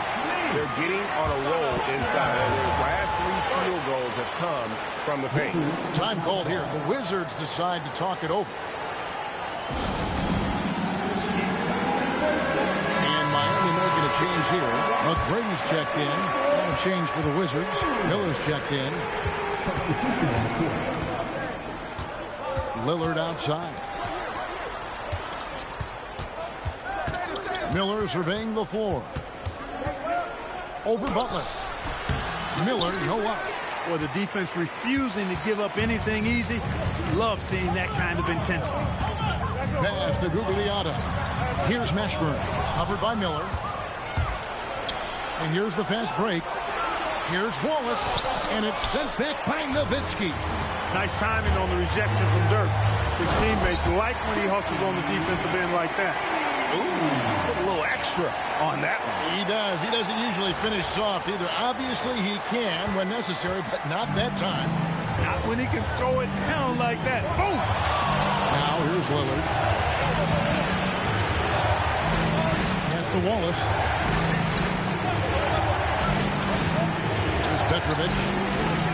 They're getting on a roll inside. Their last 3 field goals have come from the paint. Time called here. The Wizards decide to talk it over. And Miami making a change here. McGrady's checked in. And a change for the Wizards. Miller's checked in. Lillard outside. Miller surveying the floor. Over Butler. Miller, no up. Well, the defense refusing to give up anything easy. Love seeing that kind of intensity. Pass to Gugliotta. Here's Mashburn. Covered by Miller. And here's the fast break. Here's Wallace. And it's sent back by Nowitzki. Nice timing on the rejection from Dirk. His teammates like when he hustles on the defensive end like that. Ooh, put a little extra on that one. He does. He doesn't usually finish soft either. Obviously, he can when necessary, but not that time. Not when he can throw it down like that. Boom! Now, here's Lillard. Pass to Wallace. Here's Petrovic.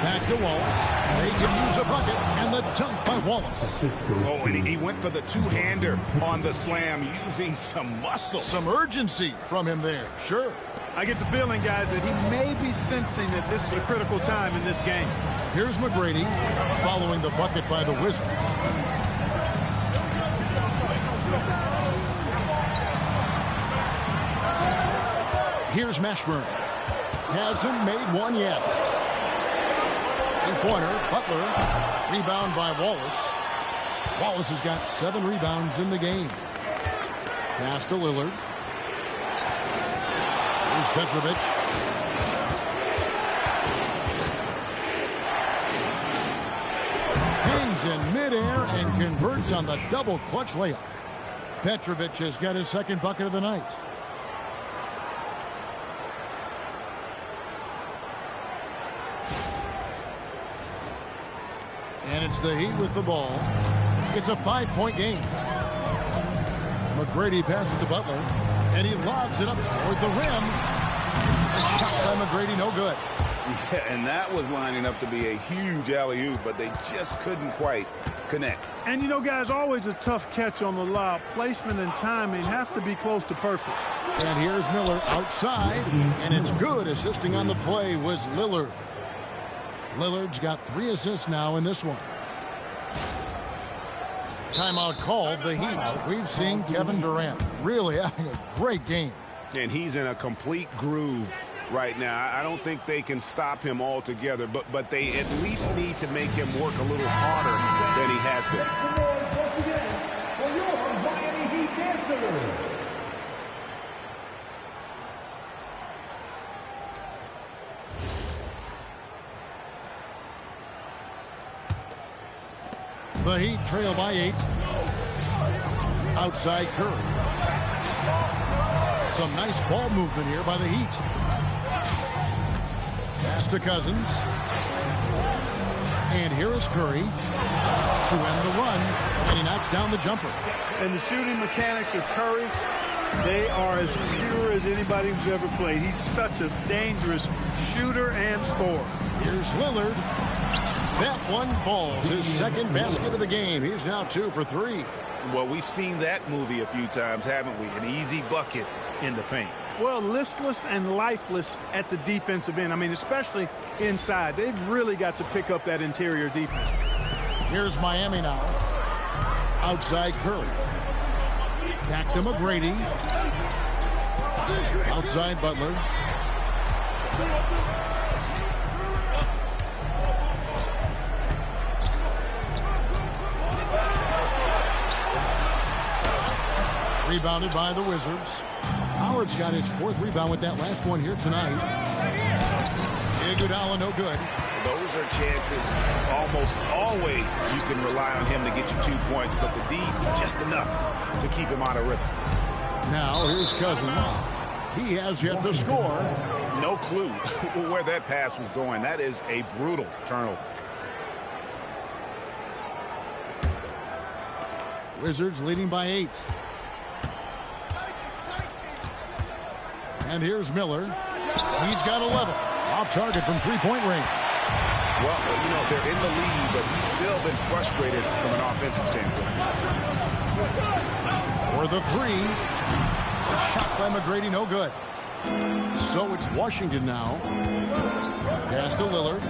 Back to Wallace. They can use a bucket, and the dunk by Wallace. Oh, and he went for the two-hander on the slam, using some muscle. Some urgency from him there, sure. I get the feeling, guys, that he may be sensing that this is a critical time in this game. Here's McGrady following the bucket by the Wizards. Here's Mashburn. Hasn't made one yet. Three-pointer, Butler. Rebound by Wallace. Wallace has got 7 rebounds in the game. Pass to Lillard. Here's Petrovic. Hangs in midair and converts on the double clutch layup. Petrovic has got his second bucket of the night. And it's the Heat with the ball. It's a 5-point game. McGrady passes to Butler, and he lobs it up toward the rim. A shot by McGrady, no good. Yeah, and that was lining up to be a huge alley-oop, but they just couldn't quite connect. And, you know, guys, always a tough catch on the lob. Placement and timing have to be close to perfect. And here's Miller outside, and it's good. Assisting on the play was Lillard. Lillard's got 3 assists now in this one. Timeout called, the Heat. We've seen Kevin Durant really having a great game. And he's in a complete groove right now. I don't think they can stop him altogether, but they at least need to make him work a little harder than he has been. The Heat trail by 8. Outside Curry. Some nice ball movement here by the Heat. Pass to Cousins. And here is Curry to end the run. And he knocks down the jumper. And the shooting mechanics of Curry, they are as pure as anybody who's ever played. He's such a dangerous shooter and scorer. Here's Lillard. That one falls. His second basket of the game. He's now 2 for 3. Well, we've seen that movie a few times, haven't we? An easy bucket in the paint. Well, listless and lifeless at the defensive end. I mean, especially inside. They've really got to pick up that interior defense. Here's Miami now. Outside Curry. Back to McGrady. Outside Butler. Rebounded by the Wizards. Howard's got his 4th rebound with that last one here tonight. Iguodala, no good. Those are chances almost always you can rely on him to get you 2 points, but the D just enough to keep him out of rhythm. Now here's Cousins. He has yet to score. No clue where that pass was going. That is a brutal turnover. Wizards leading by 8. And here's Miller. He's got 11. Off target from 3-point range. Well, you know, they're in the lead, but he's still been frustrated from an offensive standpoint. For the 3. A shot by McGrady, no good. So it's Washington now. Pass to Lillard.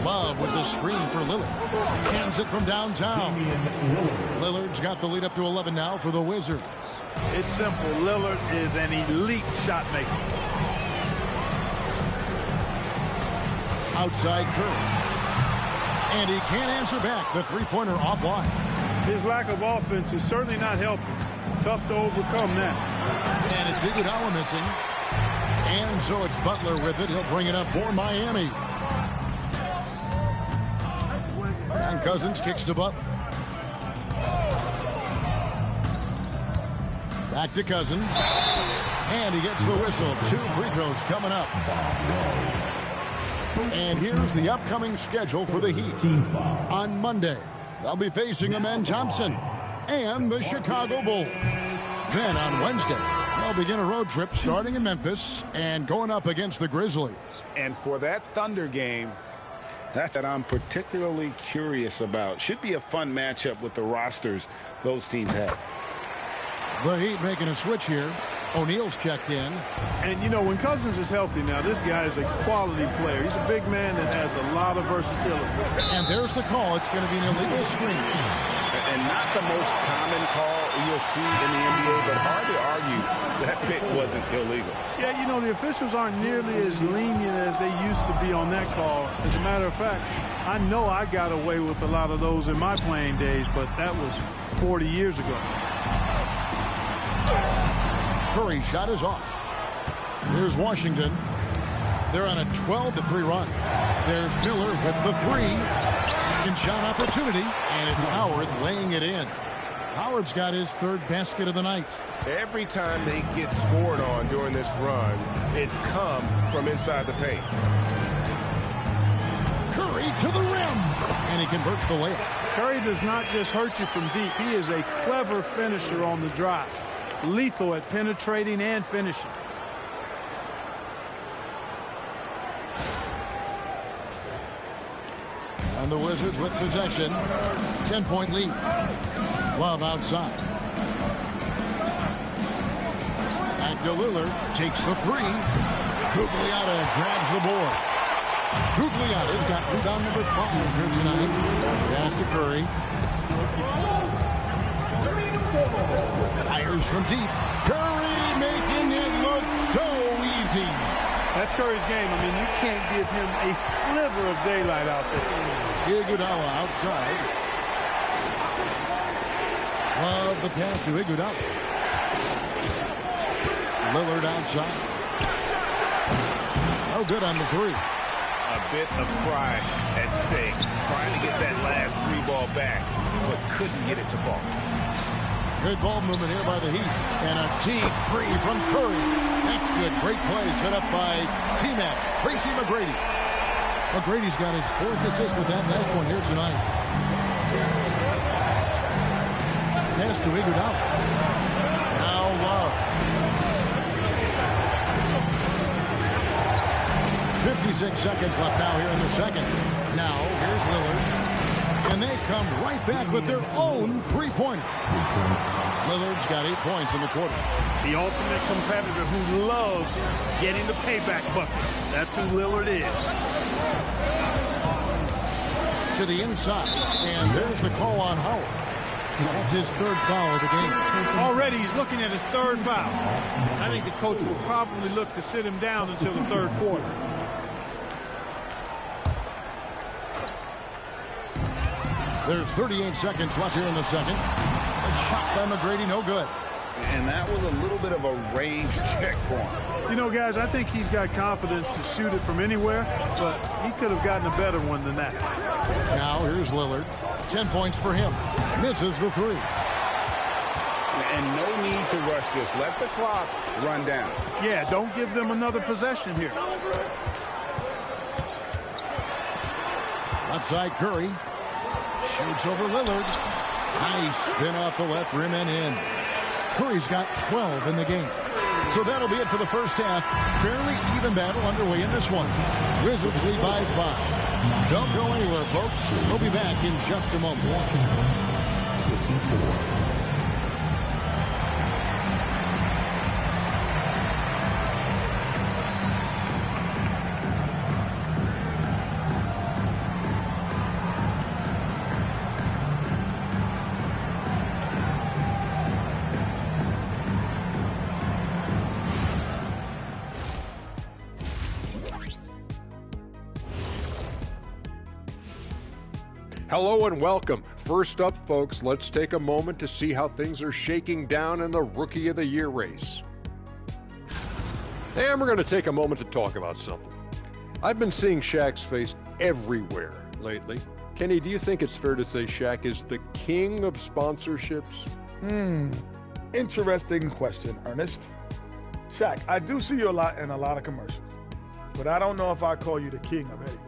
Love with the screen for Lillard. Hands it from downtown. Lillard's got the lead up to 11 now for the Wizards. It's simple. Lillard is an elite shot maker. Outside Curry. And he can't answer back. The 3-pointer offline. His lack of offense is certainly not helping. Tough to overcome that. And it's Iguodala missing. And so it's Butler with it. He'll bring it up for Miami. And Cousins kicks to Butler. Back to Cousins. And he gets the whistle. 2 free throws coming up. And here's the upcoming schedule for the Heat. On Monday, they'll be facing Amen Thompson and the Chicago Bulls. Then on Wednesday, they'll begin a road trip starting in Memphis and going up against the Grizzlies. And for that Thunder game, that's what I'm particularly curious about. Should be a fun matchup with the rosters those teams have. The Heat making a switch here. O'Neal's checked in. And, you know, when Cousins is healthy now, this guy is a quality player. He's a big man that has a lot of versatility. And there's the call. It's going to be an illegal screen. And not the most common call you'll see in the NBA, but hard to argue that pick wasn't illegal. Yeah, you know, the officials aren't nearly as lenient as they used to be on that call. As a matter of fact, I know I got away with a lot of those in my playing days, but that was 40 years ago. Curry's shot is off. Here's Washington. They're on a 12-3 run. There's Miller with the three. Second shot opportunity, and it's Howard laying it in. Howard's got his third basket of the night. Every time they get scored on during this run, it's come from inside the paint. Curry to the rim, and he converts the layup. Curry does not just hurt you from deep. He is a clever finisher on the drive. Lethal at penetrating and finishing. And the Wizards with possession. 10-point lead. Love outside. Back to Lillard. Takes the three. Gugliotta grabs the board. Gugliotta's got rebound number 5 here tonight. Pass to Curry. Fires from deep. Curry making it look so easy. That's Curry's game. I mean, you can't give him a sliver of daylight out there. Iguodala outside. Love the pass to Iguodala. Lillard outside. No good on the three. A bit of pride at stake. Trying to get that last three ball back, but couldn't get it to fall. Good ball movement here by the Heat. And a deep three from Curry. That's good. Great play set up by T-Mac, Tracy McGrady. McGrady's got his 4th assist with that last one here tonight. Pass to Iguodala. Now Love. 56 seconds left now here in the second. Now here's Lillard. And they come right back with their own three-pointer. Lillard's got 8 points in the quarter. The ultimate competitor who loves getting the payback bucket. That's who Lillard is. To the inside, and there's the call on Howard. That's his 3rd foul of the game. Already he's looking at his 3rd foul. I think the coach will probably look to sit him down until the 3rd quarter. There's 38 seconds left here in the second. A shot by McGrady, no good. And that was a little bit of a range check for him. You know, guys, I think he's got confidence to shoot it from anywhere, but he could have gotten a better one than that. Now here's Lillard. 10 points for him. Misses the three. And no need to rush this. Let the clock run down. Yeah, don't give them another possession here. Left side Curry. Shoots over Lillard. Nice spin off the left rim and in. Curry's got 12 in the game. So that'll be it for the first half. Fairly even battle underway in this one. Wizards lead by 5. Don't go anywhere, folks. We'll be back in just a moment. 54. Hello and welcome. First up, folks, let's take a moment to see how things are shaking down in the Rookie of the Year race. And we're going to take a moment to talk about something. I've been seeing Shaq's face everywhere lately. Kenny, do you think it's fair to say Shaq is the king of sponsorships? Interesting question, Ernest. Shaq, I do see you a lot in a lot of commercials, but I don't know if I call you the king of anything.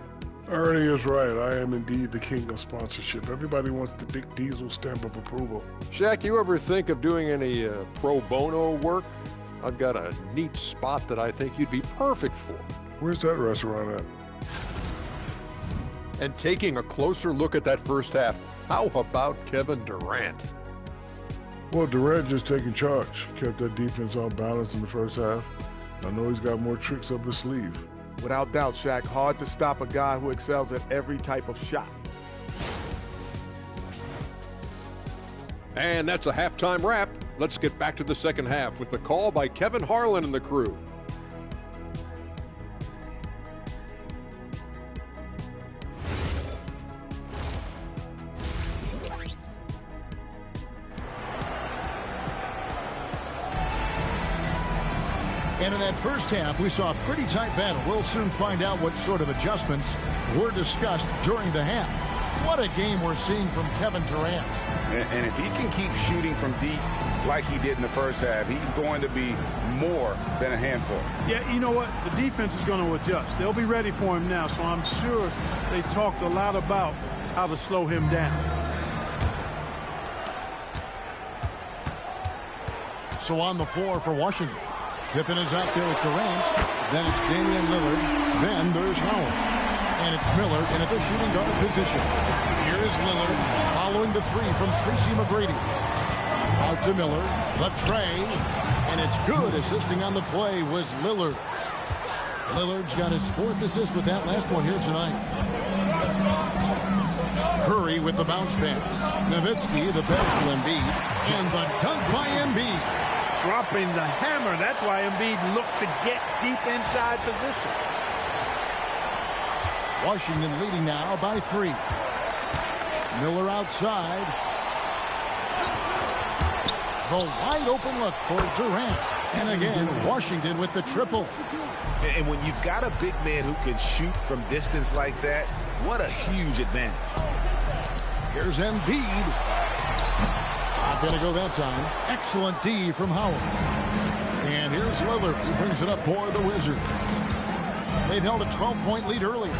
Ernie is right. I am indeed the king of sponsorship. Everybody wants the big diesel stamp of approval. Shaq, you ever think of doing any pro bono work? I've got a neat spot that I think you'd be perfect for. Where's that restaurant at? And taking a closer look at that first half, how about Kevin Durant? Well, Durant just taking charge. Kept that defense off balance in the first half. I know he's got more tricks up his sleeve. Without doubt, Shaq, hard to stop a guy who excels at every type of shot. And that's a halftime wrap. Let's get back to the second half with the call by Kevin Harlan and the crew. And in that first half, we saw a pretty tight battle. We'll soon find out what sort of adjustments were discussed during the half. What a game we're seeing from Kevin Durant. And if he can keep shooting from deep like he did in the first half, he's going to be more than a handful. Yeah, you know what? The defense is going to adjust. They'll be ready for him now, so I'm sure they talked a lot about how to slow him down. So on the floor for Washington. Pippen is out there with Durant. Then it's Damian Lillard. Then there's Howard. And it's Miller in at the shooting guard position. Here is Lillard following the three from Tracy McGrady. Out to Miller. The tray. And it's good. Assisting on the play was Lillard. Lillard's got his fourth assist with that last one here tonight. Curry with the bounce pass. Nowitzki, the pass to Embiid. And the dunk by Embiid. Dropping the hammer. That's why Embiid looks to get deep inside position. Washington leading now by 3. Miller outside. The wide open look for Durant. And again, Washington with the triple. And when you've got a big man who can shoot from distance like that, what a huge advantage. Here's Embiid. Not going to go that time. Excellent D from Howard. And here's Lillard. He brings it up for the Wizards. They've held a 12-point lead earlier.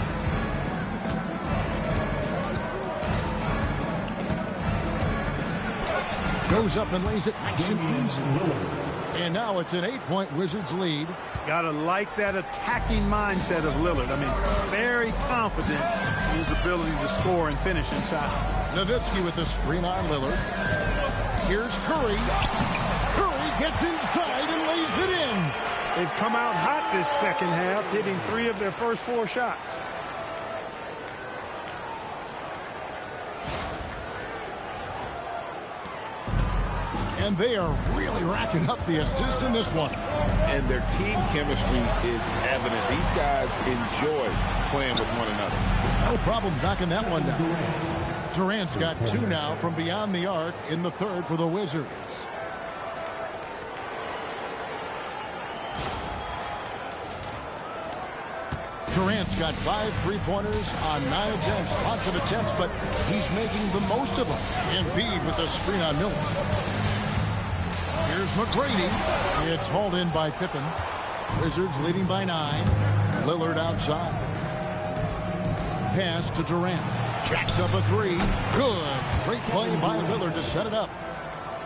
Goes up and lays it nice and easy. And now it's an 8-point Wizards lead. Gotta like that attacking mindset of Lillard. I mean, very confident in his ability to score and finish inside. Nowitzki with the screen on Lillard. Here's Curry. Curry gets inside and lays it in. They've come out hot this second half, hitting 3 of their first 4 shots. And they are really racking up the assists in this one. And their team chemistry is evident. These guys enjoy playing with one another. No problem knocking that one down. Durant's got 2 now from beyond the arc in the third for the Wizards. Durant's got 5 3-pointers on 9 attempts. Lots of attempts, but he's making the most of them. Embiid with the screen on Miller. Here's McGrady. It's hauled in by Pippen. Wizards leading by 9. Lillard outside. Pass to Durant. Jacks up a 3. Good. Great play by Lillard to set it up.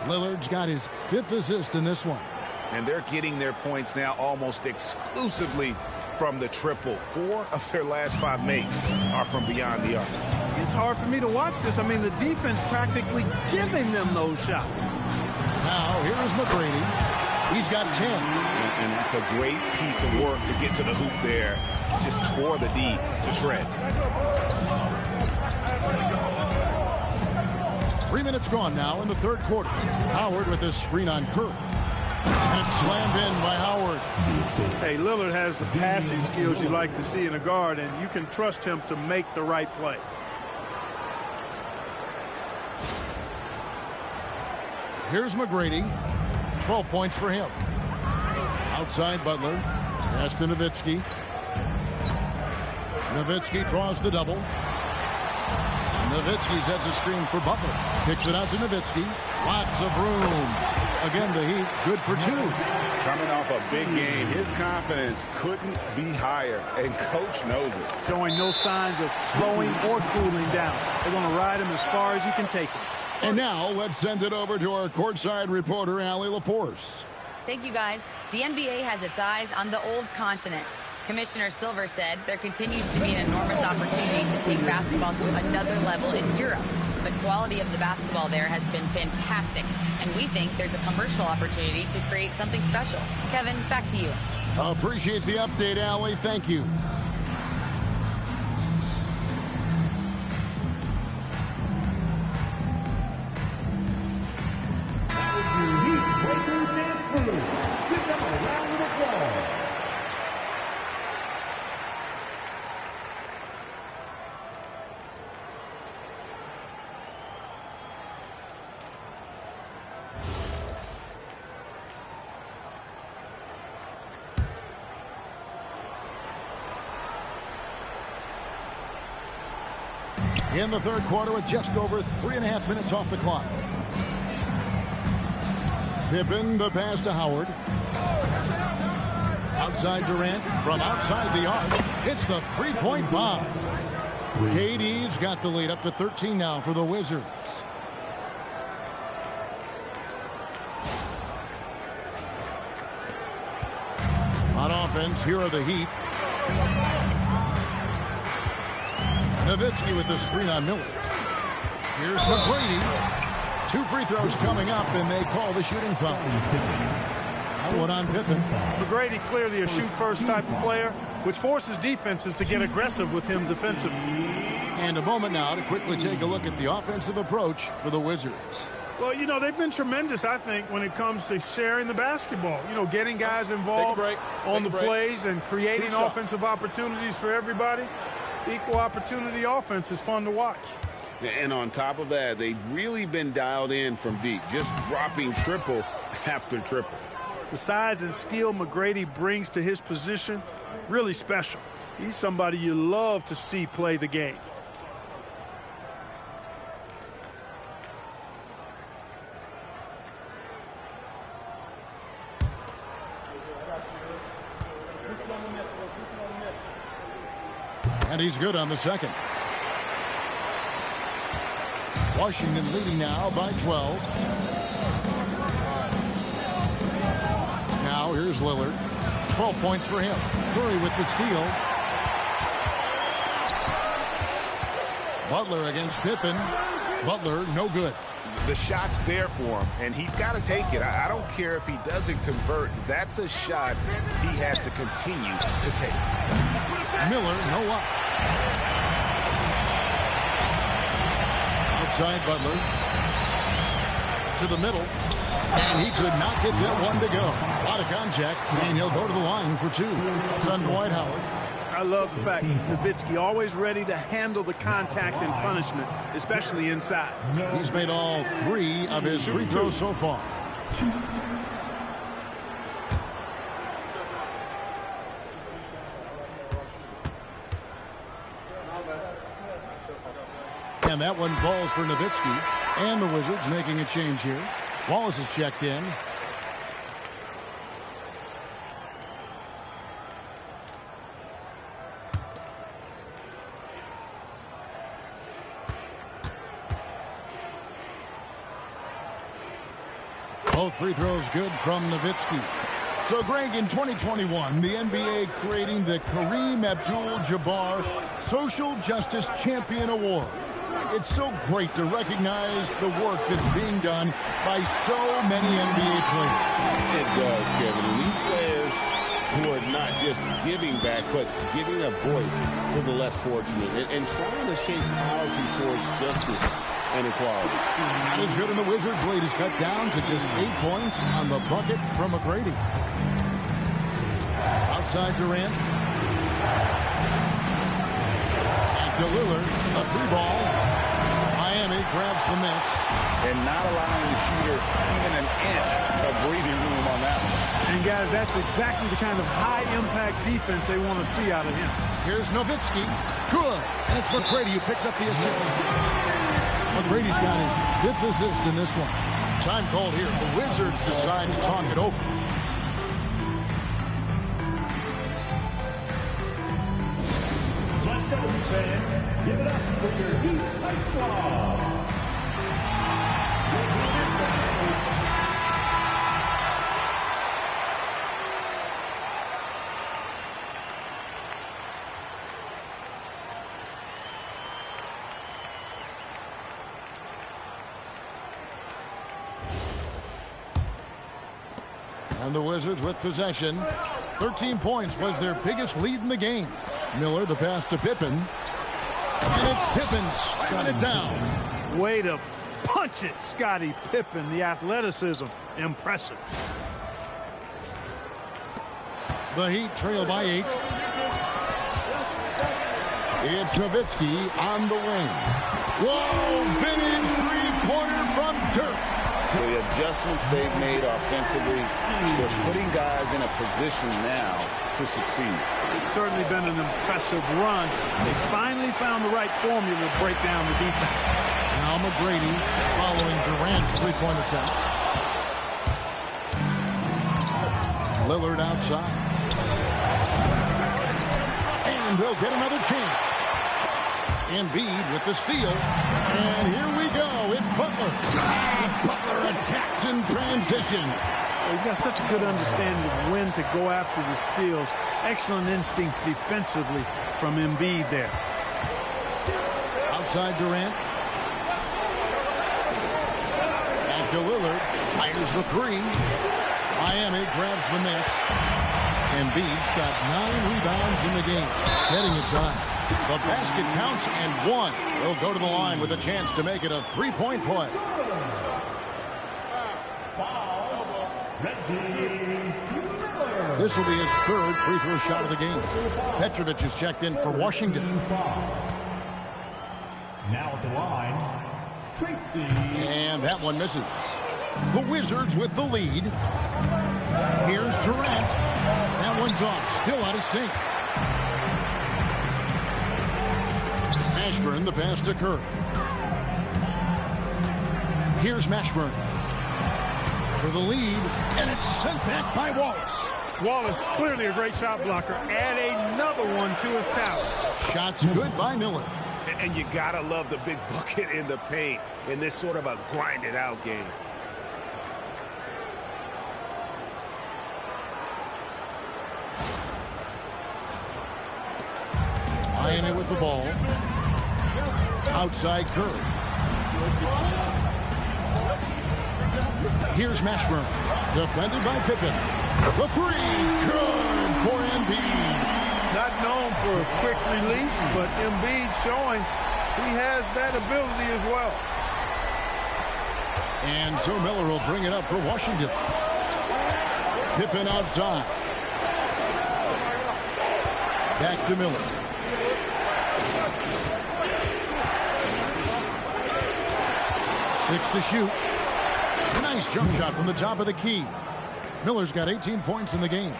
Lillard's got his 5th assist in this one. And they're getting their points now almost exclusively from the triple. 4 of their last 5 makes are from beyond the arc. It's hard for me to watch this. I mean, the defense practically giving them those shots. Now, here's McGrady. He's got 10. And it's a great piece of work to get to the hoop there. Just tore the D to shreds. 3 minutes gone now in the third quarter. Howard with this screen on Curry. And it's slammed in by Howard. Hey, Lillard has the passing skills you like to see in a guard, and you can trust him to make the right play. Here's McGrady. 12 points for him. Outside Butler. Pass to Nowitzki. Nowitzki draws the double. Nowitzki sets a screen for Butler. Kicks it out to Nowitzki. Lots of room. Again, the Heat good for 2. Coming off a big game, his confidence couldn't be higher, and coach knows it. Showing no signs of slowing or cooling down. They're going to ride him as far as you can take him. And now let's send it over to our courtside reporter, Allie LaForce. Thank you, guys. The NBA has its eyes on the old continent. Commissioner Silver said there continues to be an enormous opportunity to take basketball to another level in Europe. The quality of the basketball there has been fantastic, and we think there's a commercial opportunity to create something special. Kevin, back to you. I appreciate the update, Allie. Thank you. In the third quarter with just over 3.5 minutes off the clock. Pippen, the pass to Howard. Outside Durant, from outside the arc, hits the three-point bomb. KD's got the lead up to 13 now for the Wizards. On offense, here are the Heat. Nowitzki with the screen on Miller. Here's McGrady. 2 free throws coming up, and they call the shooting foul. That one on Pippen. McGrady clearly a shoot-first type of player, which forces defenses to get aggressive with him defensively. And a moment now to quickly take a look at the offensive approach for the Wizards. Well, you know, they've been tremendous, I think, when it comes to sharing the basketball. You know, getting guys involved on the plays and creating offensive opportunities for everybody. Equal opportunity offense is fun to watch. And on top of that, they've really been dialed in from deep, just dropping triple after triple. The size and skill McGrady brings to his position, really special. He's somebody you love to see play the game. And he's good on the second. Washington leading now by 12. Now here's Lillard. 12 points for him. Curry with the steal. Butler against Pippen. Butler, no good. The shot's there for him, and he's got to take it. I don't care if he doesn't convert. That's a shot he has to continue to take. Miller, no up. Outside Butler. To the middle. And he could not get that one to go. A lot of contact, and he'll go to the line for 2. It's on Dwight Howard. I love the fact Nowitzki always ready to handle the contact and punishment, especially inside. He's made all 3 of his free throws so far. And that one falls for Nowitzki. And the Wizards making a change here. Wallace is checked in. Both free throws good from Nowitzki. So, Greg, in 2021, the NBA creating the Kareem Abdul-Jabbar Social Justice Champion Award. It's so great to recognize the work that's being done by so many NBA players. It does, Kevin. And these players who are not just giving back, but giving a voice to the less fortunate and trying to shape policy towards justice and equality. That is good, and the Wizards' lead is cut down to just 8 points on the bucket from McGrady. Outside Durant. And to Lillard, a 3-ball. Miami grabs the miss. And not allowing the shooter even an inch of breathing room on that one. And, guys, that's exactly the kind of high-impact defense they want to see out of him. Here's Nowitzki. Good. And it's McGrady who picks up the assist. McGrady's got his 5th assist in this one. Time called here. The Wizards decide to talk it over. Let's go, fans. Give it up for your Heat High Squad. And the Wizards with possession. 13 points was their biggest lead in the game. Miller, the pass to Pippen. And it's Pippen slamming it down. Way to punch it, Scottie Pippen. The athleticism, impressive. The Heat trail by 8. It's Nowitzki on the wing. Whoa, vintage three-pointer from Dirk. The adjustments they've made offensively, they're putting guys in a position now to succeed. It's certainly been an impressive run. They finally found the right formula to break down the defense. Now McGrady following Durant's three-point attempt. Lillard outside. And they'll get another chance. Embiid with the steal. And here we go. It's Butler. And Butler attacks in transition. He's got such a good understanding of when to go after the steals. Excellent instincts defensively from Embiid there. Outside Durant. Back to Lillard. Fires the three. Miami grabs the miss. Embiid's got 9 rebounds in the game. Getting it done. The basket counts and 1. He'll go to the line with a chance to make it a 3-point play. This will be his 3rd free throw shot of the game. Petrovic is checked in for Washington. Now at the line, Tracy. And that one misses. The Wizards with the lead. Here's Durant. That one's off. Still out of sync. Mashburn, the pass to Kerr. Here's Mashburn for the lead, and it's sent back by Wallace. Wallace, clearly a great shot blocker. Add another one to his tower. Shots good by Miller. And you gotta love the big bucket in the paint in this sort of a grinded out game. Miami with the ball. Outside Curry. Here's Mashburn. Defended by Pippen. The three. Good for Embiid. Not known for a quick release, but Embiid showing he has that ability as well. And so Miller will bring it up for Washington. Pippen outside. Back to Miller. Six to shoot. A nice jump shot from the top of the key. Miller's got 18 points in the game.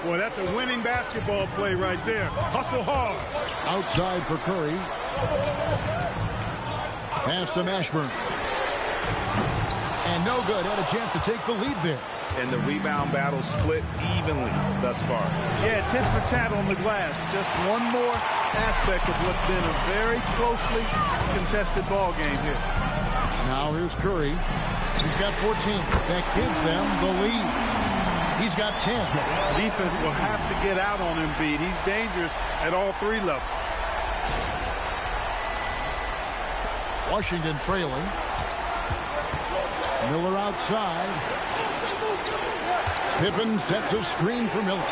Boy, that's a winning basketball play right there. Hustle hard. Outside for Curry. Pass to Mashburn. And no good. Had a chance to take the lead there. And the rebound battle split evenly thus far. Yeah, tit for tat on the glass. Just one more aspect of what's been a very closely contested ball game here. Now here's Curry. He's got 14. That gives them the lead. He's got 10. Defense will have to get out on Embiid. He's dangerous at all 3 levels. Washington trailing. Miller outside. Pippen sets a screen for Miller.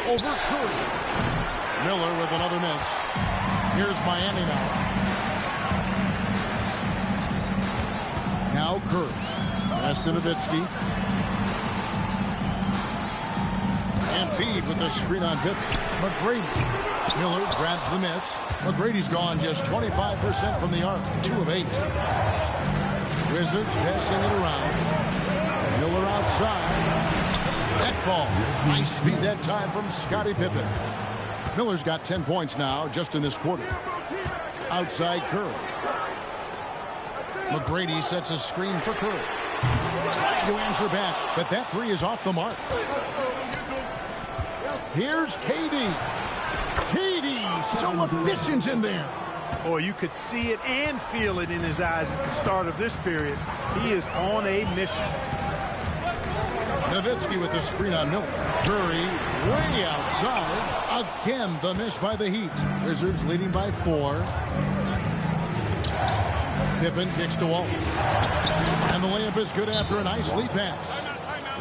Over Curry. Miller with another miss. Here's Miami now. Now Curry. Pass to Nowitzki. And Embiid with the screen on Pippen. McGrady. Miller grabs the miss. McGrady's gone just 25% from the arc. 2 of 8. Wizards passing it around. Miller outside. That falls. Nice feed that time from Scottie Pippen. Miller's got 10 points now just in this quarter. Outside Curry. McGrady sets a screen for Curry. Trying to answer back, but that 3 is off the mark. Here's KD. KD, so efficient in there. Boy, you could see it and feel it in his eyes at the start of this period. He is on a mission. Nowitzki with the screen on Miller. Curry way outside. Again, the miss by the Heat. Wizards leading by 4. Pippen kicks to Wallace. And the layup is good after a nice lead pass.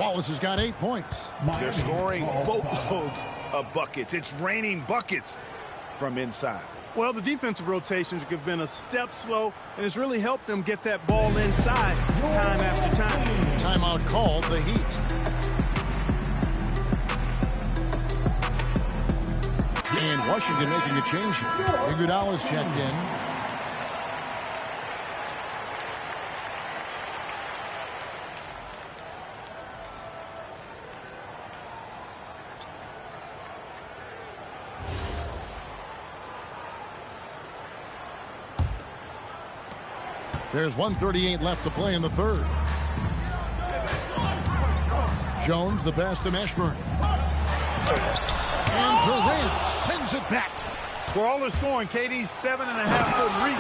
Wallace has got 8 points. They're scoring boatloads of buckets. It's raining buckets from inside. Well, the defensive rotations have been a step slow, and it's really helped them get that ball inside time after time. Timeout called, the Heat. And Washington making a change here. Iguodala's checked in. There's 1:38 left to play in the third. Jones, the pass to Mashburn. And Durant sends it back. For all the scoring, KD's 7.5-foot reach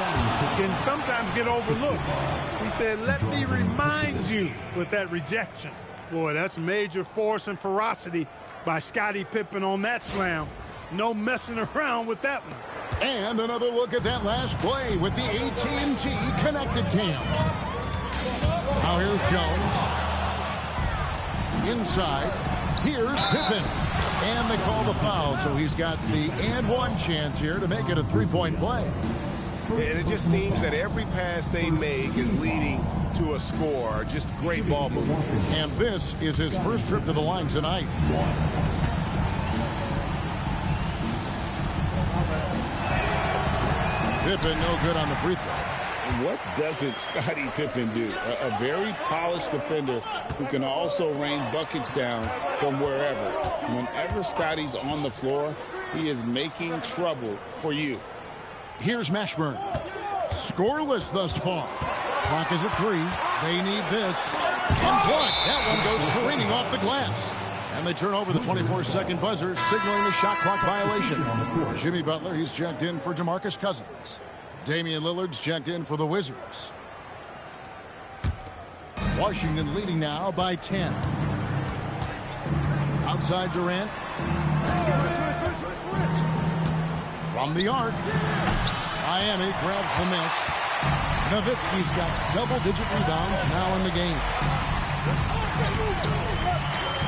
can sometimes get overlooked. He said, "Let me remind you," with that rejection. Boy, that's major force and ferocity by Scottie Pippen on that slam. No messing around with that one. And another look at that last play with the AT&T connected cam. Now here's Jones. Inside. Here's Pippen. And they call the foul, so he's got the and one chance here to make it a three-point play. And it just seems that every pass they make is leading to a score. Just great ball movement. And this is his first trip to the line tonight. Pippen no good on the free throw. What doesn't Scottie Pippen do? A very polished defender who can also rain buckets down from wherever. Whenever Scottie's on the floor, he is making trouble for you. Here's Mashburn. Scoreless thus far. Clock is at 3. They need this. And block. That one goes careening off the glass. And they turn over the 24-second buzzer, signaling the shot clock violation. Jimmy Butler, he's checked in for DeMarcus Cousins. Damian Lillard's checked in for the Wizards. Washington leading now by 10. Outside Durant. From the arc. Miami grabs the miss. Nowitzki's got double-digit rebounds now in the game.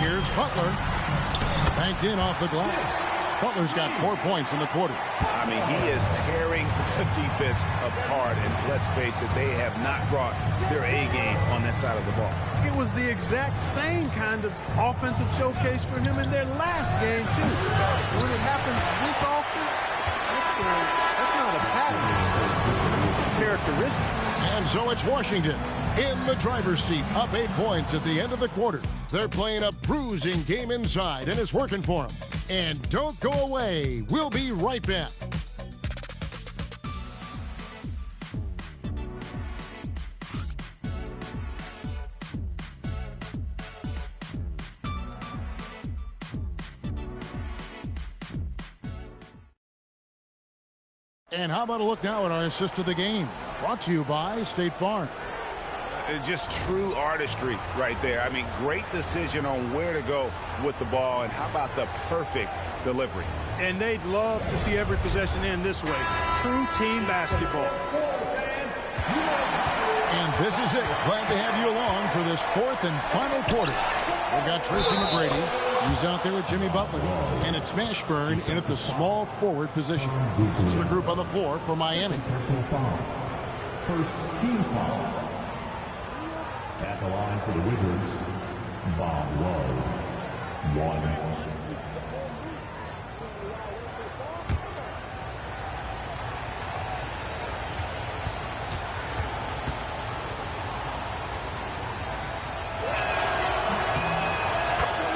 Here's Butler. Banked in off the glass. Butler's got 4 points in the quarter. I mean, he is tearing the defense apart. And let's face it, they have not brought their A game on that side of the ball. It was the exact same kind of offensive showcase for him in their last game, too. When it happens this often, that's not a pattern. It's characteristic. And so it's Washington in the driver's seat, up 8 points at the end of the quarter. They're playing a bruising game inside, and it's working for them. And don't go away. We'll be right back. And how about a look now at our assist of the game? Brought to you by State Farm. Just true artistry right there. I mean, great decision on where to go with the ball, and how about the perfect delivery? And they'd love to see every possession end this way. True team basketball. And this is it. Glad to have you along for this fourth and final quarter. We've got Tracy McGrady. He's out there with Jimmy Butler. And it's Mashburn in at the small forward position. It's the group on the floor for Miami. First team foul. At the line for the Wizards, Bob Love. 1.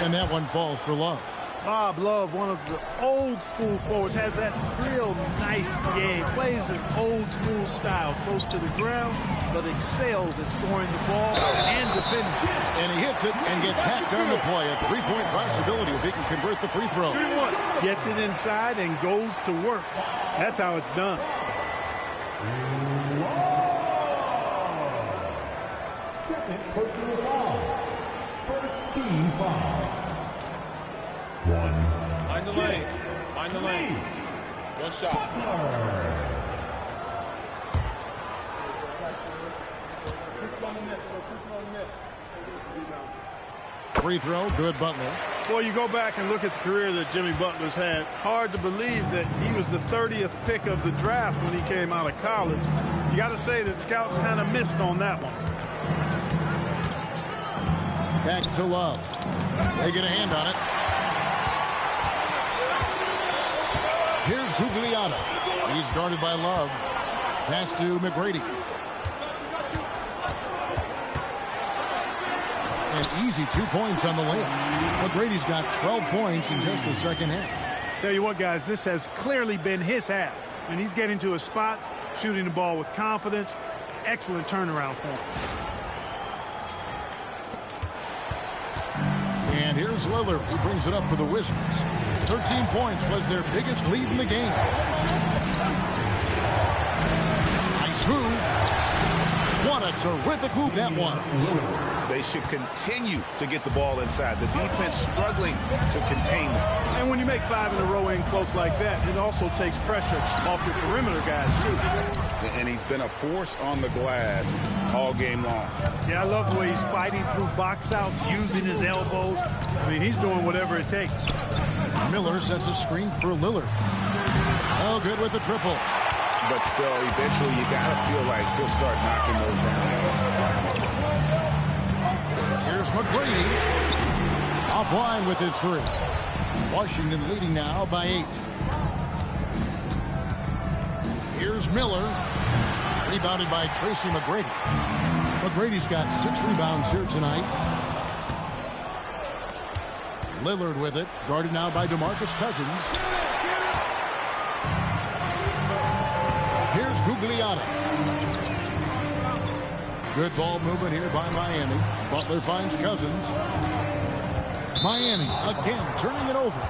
And that one falls for Love. Bob Love, one of the old school forwards, has that real nice game. Plays an old school style, close to the ground, but excels at scoring the ball and defending. And he hits it and gets hacked on the play. A three-point possibility if he can convert the free throw. Gets it inside and goes to work. That's how it's done. Second personal foul. First team foul. 1. Mind the lane. Mind the lane. One shot. Free throw, good Butler. Well, you go back and look at the career that Jimmy Butler's had. Hard to believe that he was the 30th pick of the draft when he came out of college. You got to say that scouts kind of missed on that one. Back to Love. They get a hand on it. Here's Gugliotta. He's guarded by Love. Pass to McGrady. An easy 2 points on the layup. McGrady's got 12 points in just the second half. Tell you what, guys, this has clearly been his half. And he's getting to his spots, shooting the ball with confidence. Excellent turnaround for him. And here's Lillard, who brings it up for the Wizards. 13 points was their biggest lead in the game. Nice move. What a terrific move that was. They should continue to get the ball inside. The defense struggling to contain them. And when you make 5 in a row in close like that, it also takes pressure off your perimeter guys, too. And he's been a force on the glass all game long. Yeah, I love the way he's fighting through box outs, using his elbows. I mean, he's doing whatever it takes. Miller sets a screen for Lillard. Oh, good with the triple. But still, eventually you got to feel like he'll start knocking those down. Here's McGrady. Offline with his 3. Washington leading now by 8. Here's Miller. Rebounded by Tracy McGrady. McGrady's got 6 rebounds here tonight. Lillard with it. Guarded now by DeMarcus Cousins. Here's Gugliotta. Good ball movement here by Miami. Butler finds Cousins. Miami again turning it over.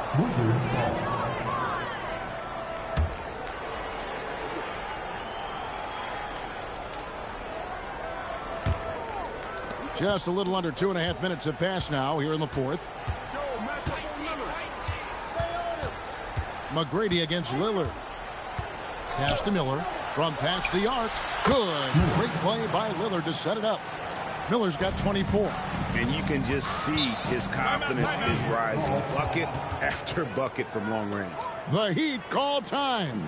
Just a little under 2.5 minutes have passed now here in the fourth. McGrady against Lillard. Pass to Miller. From past the arc. Good. Great play by Lillard to set it up. Miller's got 24. And you can just see his confidence is rising. Bucket after bucket from long range. The Heat call time.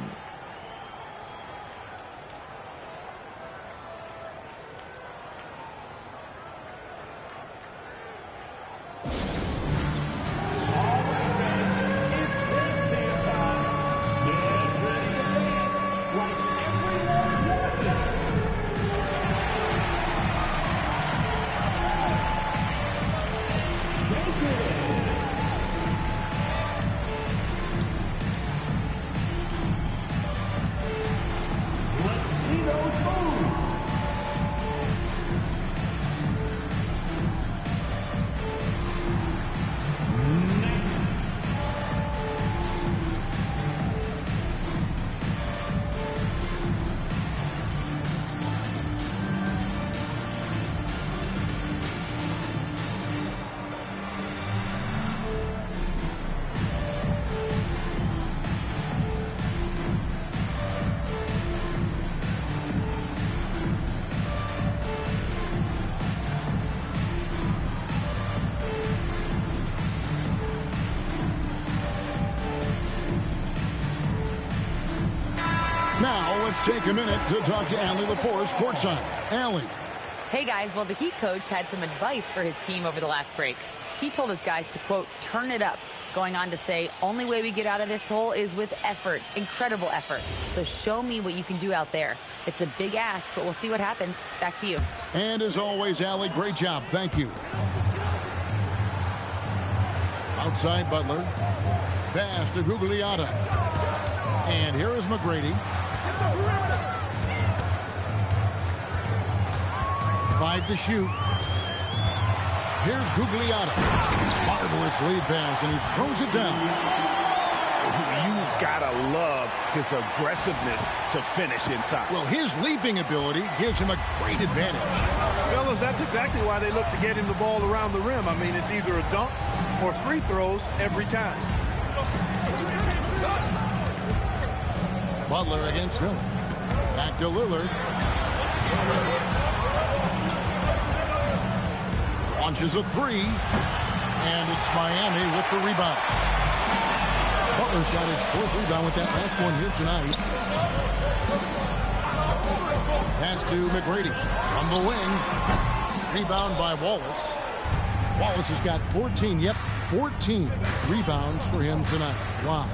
Now let's take a minute to talk to Allie LaForce courtside. Allie. Hey guys, well the Heat coach had some advice for his team over the last break. He told his guys to, quote, turn it up, going on to say, only way we get out of this hole is with effort, incredible effort. So show me what you can do out there. It's a big ask, but we'll see what happens. Back to you. And as always, Allie, great job. Thank you. Outside Butler. Pass to Gugliotta. And here is McGrady. 5 to shoot. Here's Gugliotta. Marvelous lead pass, and he throws it down. You gotta love his aggressiveness to finish inside. Well, his leaping ability gives him a great advantage. Fellas, that's exactly why they look to get him the ball around the rim. I mean, it's either a dunk or free throws every time. Butler against Miller. Back to Lillard. Launches a 3. And it's Miami with the rebound. Butler's got his 4th rebound with that last one here tonight. Pass to McGrady on the wing. Rebound by Wallace. Wallace has got 14 rebounds for him tonight. Wow.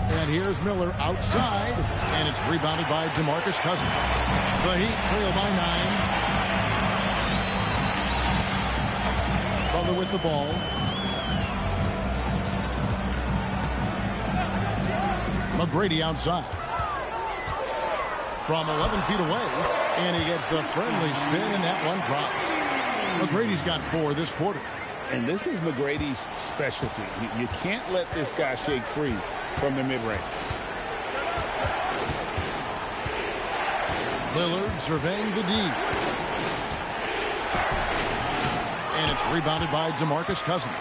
And here's Miller outside, and it's rebounded by DeMarcus Cousins. The Heat trail by 9. Butler with the ball. McGrady outside. From 11 feet away, and he gets the friendly spin, and that one drops. McGrady's got 4 this quarter. And this is McGrady's specialty. You can't let this guy shake free from the mid-range. Lillard surveying the D. And it's rebounded by DeMarcus Cousins.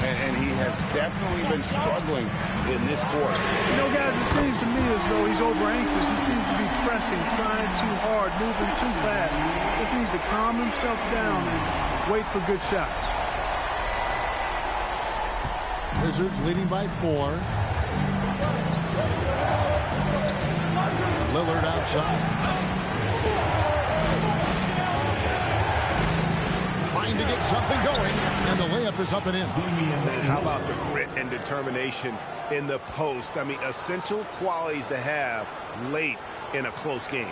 And he has definitely been struggling in this quarter. You know, guys, it seems to me as though he's over anxious. He seems to be pressing, trying too hard, moving too fast. Just needs to calm himself down and wait for good shots. Wizards leading by 4. Lillard outside. Trying to get something going, and the layup is up and in. How about the grit and determination in the post? I mean, essential qualities to have late in a close game.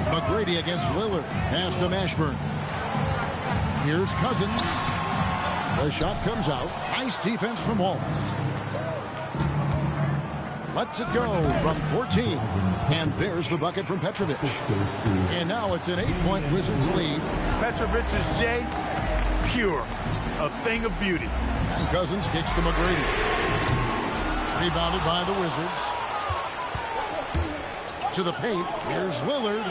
McGrady against Lillard. Pass to Mashburn. Here's Cousins. The shot comes out. Nice defense from Wallace. Lets it go from 14. And there's the bucket from Petrovic. And now it's an 8-point Wizards lead. Petrovic is Jay, pure. A thing of beauty. And Cousins kicks to McGrady. Rebounded by the Wizards. To the paint. Here's Lillard.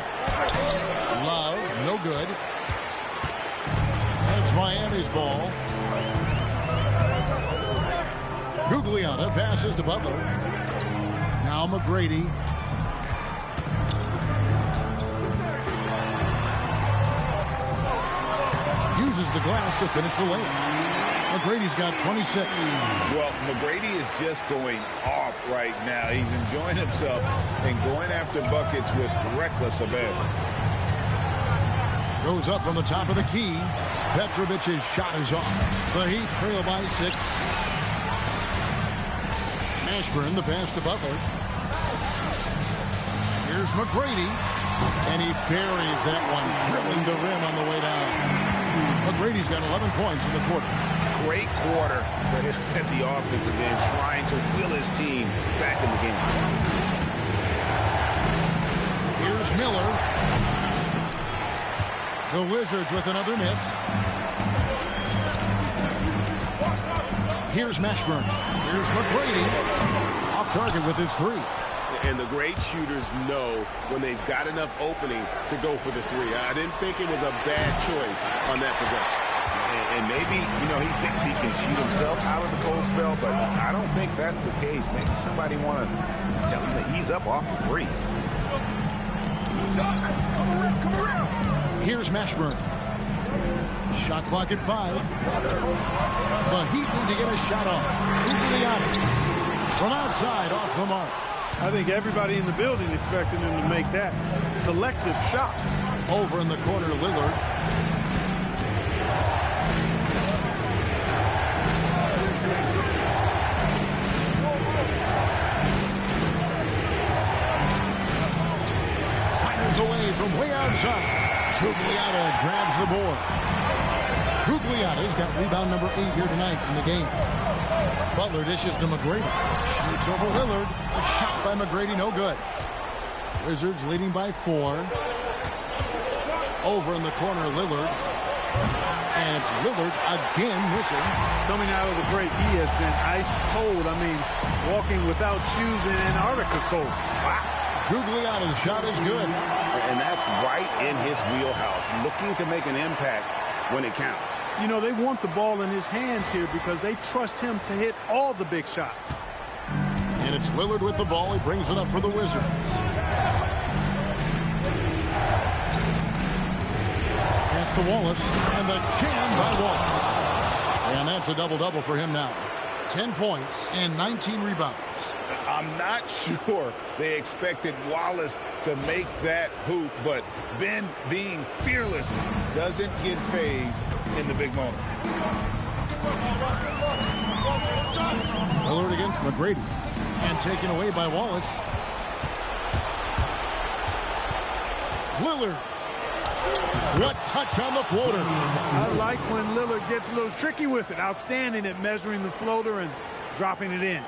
Love, no good. And it's Miami's ball. Gugliotta passes to Butler. Now McGrady. Uses the glass to finish the layup. McGrady's got 26. Well, McGrady is just going off right now. He's enjoying himself and going after buckets with reckless abandon. Goes up from the top of the key. Petrovic's shot is off. The Heat trail by 6. Mashburn, the pass to Butler. Here's McGrady. And he buries that one, drilling the rim on the way down. McGrady's got 11 points in the quarter. Great quarter for him at the offensive end, trying to will his team back in the game. Here's Miller. The Wizards with another miss. Here's Mashburn. Here's McGrady. Off target with his 3. And the great shooters know when they've got enough opening to go for the 3. I didn't think it was a bad choice on that possession. And maybe, you know, he thinks he can shoot himself out of the cold spell, but I don't think that's the case. Maybe somebody want to tell him to ease up off the 3s. Here's Mashburn. Shot clock at 5. The Heat need to get a shot off. From outside, off the mark. I think everybody in the building expected him to make that collective shot. Over in the corner, Lillard. Fires away from way outside. Gugliotta grabs the board. Gugliotta's got rebound number 8 here tonight in the game. Butler dishes to McGrady. Shoots over Lillard. A shot by McGrady, no good. Wizards leading by 4. Over in the corner, Lillard. And it's Lillard again missing. Coming out of the break, he has been ice cold. I mean, walking without shoes in Antarctica cold. Wow. Gugliotta's shot is good. And that's right in his wheelhouse, looking to make an impact when it counts. You know, they want the ball in his hands here because they trust him to hit all the big shots. And it's Lillard with the ball. He brings it up for the Wizards. Pass to Wallace, and the jam by Wallace. And that's a double-double for him now. 10 points and 19 rebounds. I'm not sure they expected Wallace to make that hoop, but Ben, being fearless, doesn't get phased in the big moment. Lillard against McGrady, and taken away by Wallace. Lillard. What touch on the floater. I like when Lillard gets a little tricky with it. Outstanding at measuring the floater and dropping it in.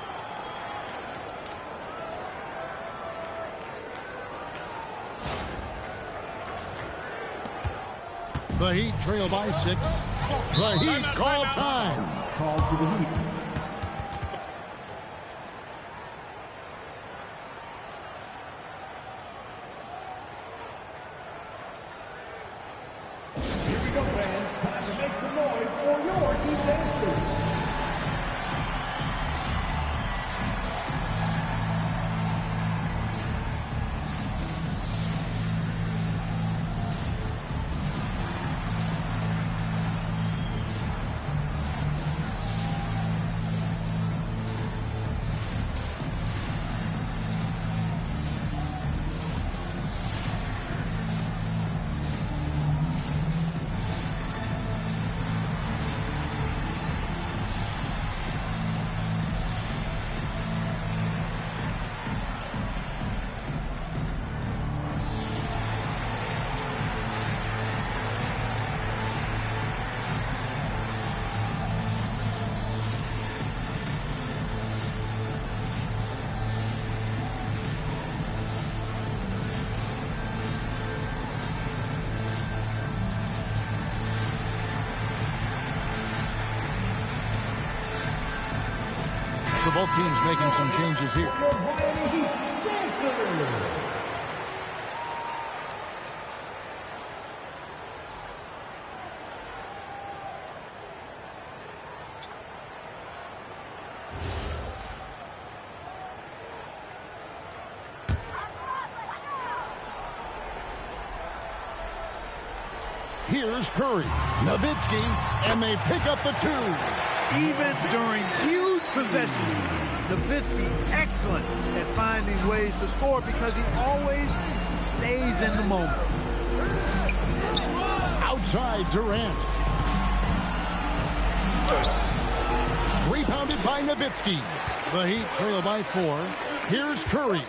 The Heat trail by 6. The Heat call time. Call for the Heat. Here we go, fans. Time to make some noise for your Heat dancers. So both teams making some changes here. Here's Curry, Nowitzki, and they pick up the 2. Even during huge possessions, Nowitzki excellent at finding ways to score because he always stays in the moment. Outside Durant. Rebounded by Nowitzki. The Heat trail by 4. Here's Curry.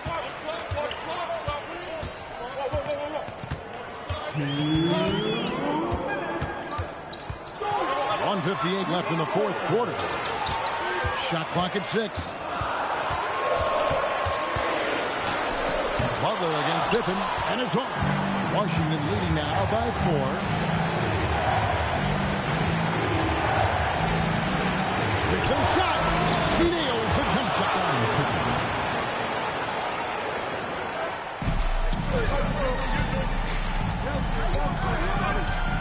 1:58 left in the 4th quarter. Shot clock at 6. Butler against Pippen, and it's off. Washington leading now by 4. With the shot, he nails the jump shot.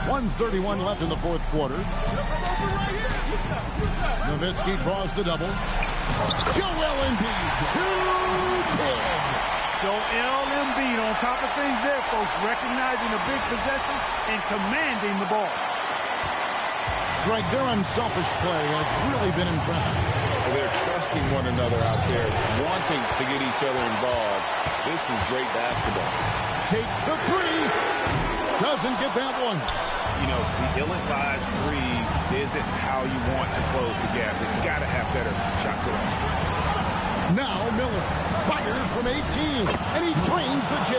1:31 left in the 4th quarter. Nowitzki draws the double. Joel Embiid, too big. Joel Embiid on top of things there, folks, recognizing a big possession and commanding the ball. Greg, their unselfish play has really been impressive. They're trusting one another out there, wanting to get each other involved. This is great basketball. Takes the 3. Doesn't get that one. You know, the ill-advised threes isn't how you want to close the gap. You've got to have better shot selection. Now Miller fires from 18, and he trains the J.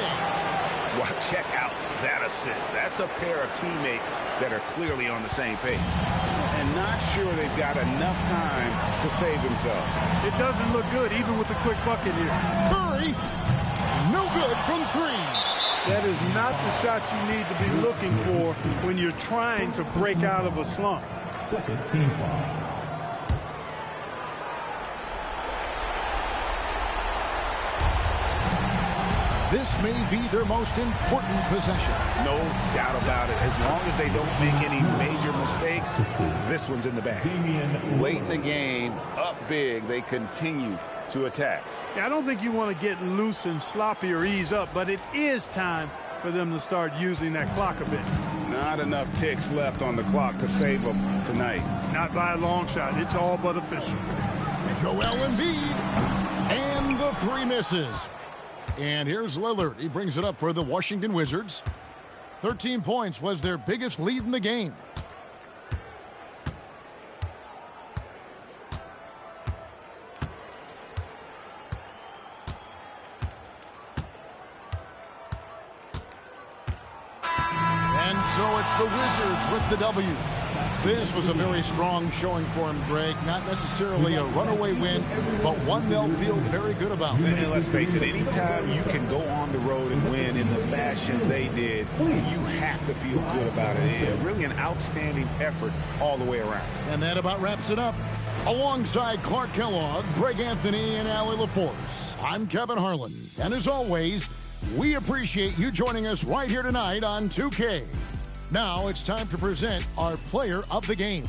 Well, check out that assist. That's a pair of teammates that are clearly on the same page. And not sure they've got enough time to save themselves. It doesn't look good, even with a quick bucket here. Curry, no good from 3. That is not the shot you need to be looking for when you're trying to break out of a slump. Second team foul. This may be their most important possession. No doubt about it. As long as they don't make any major mistakes, this one's in the bag. Late in the game, up big, they continue to attack. Yeah, I don't think you want to get loose and sloppy or ease up, but it is time for them to start using that clock a bit. Not enough ticks left on the clock to save them tonight. Not by a long shot. It's all but official. Joel Embiid, and the three misses. And here's Lillard. He brings it up for the Washington Wizards. 13 points was their biggest lead in the game. And so it's the Wizards with the W. This was a very strong showing for him, Greg. Not necessarily a runaway win, but one they'll feel very good about. And let's face it, anytime you can go on the road and win in the fashion they did, you have to feel good about it. And really an outstanding effort all the way around. And that about wraps it up. Alongside Clark Kellogg, Greg Anthony, and Allie LaForce, I'm Kevin Harlan. And as always, we appreciate you joining us right here tonight on 2K. Now it's time to present our player of the game.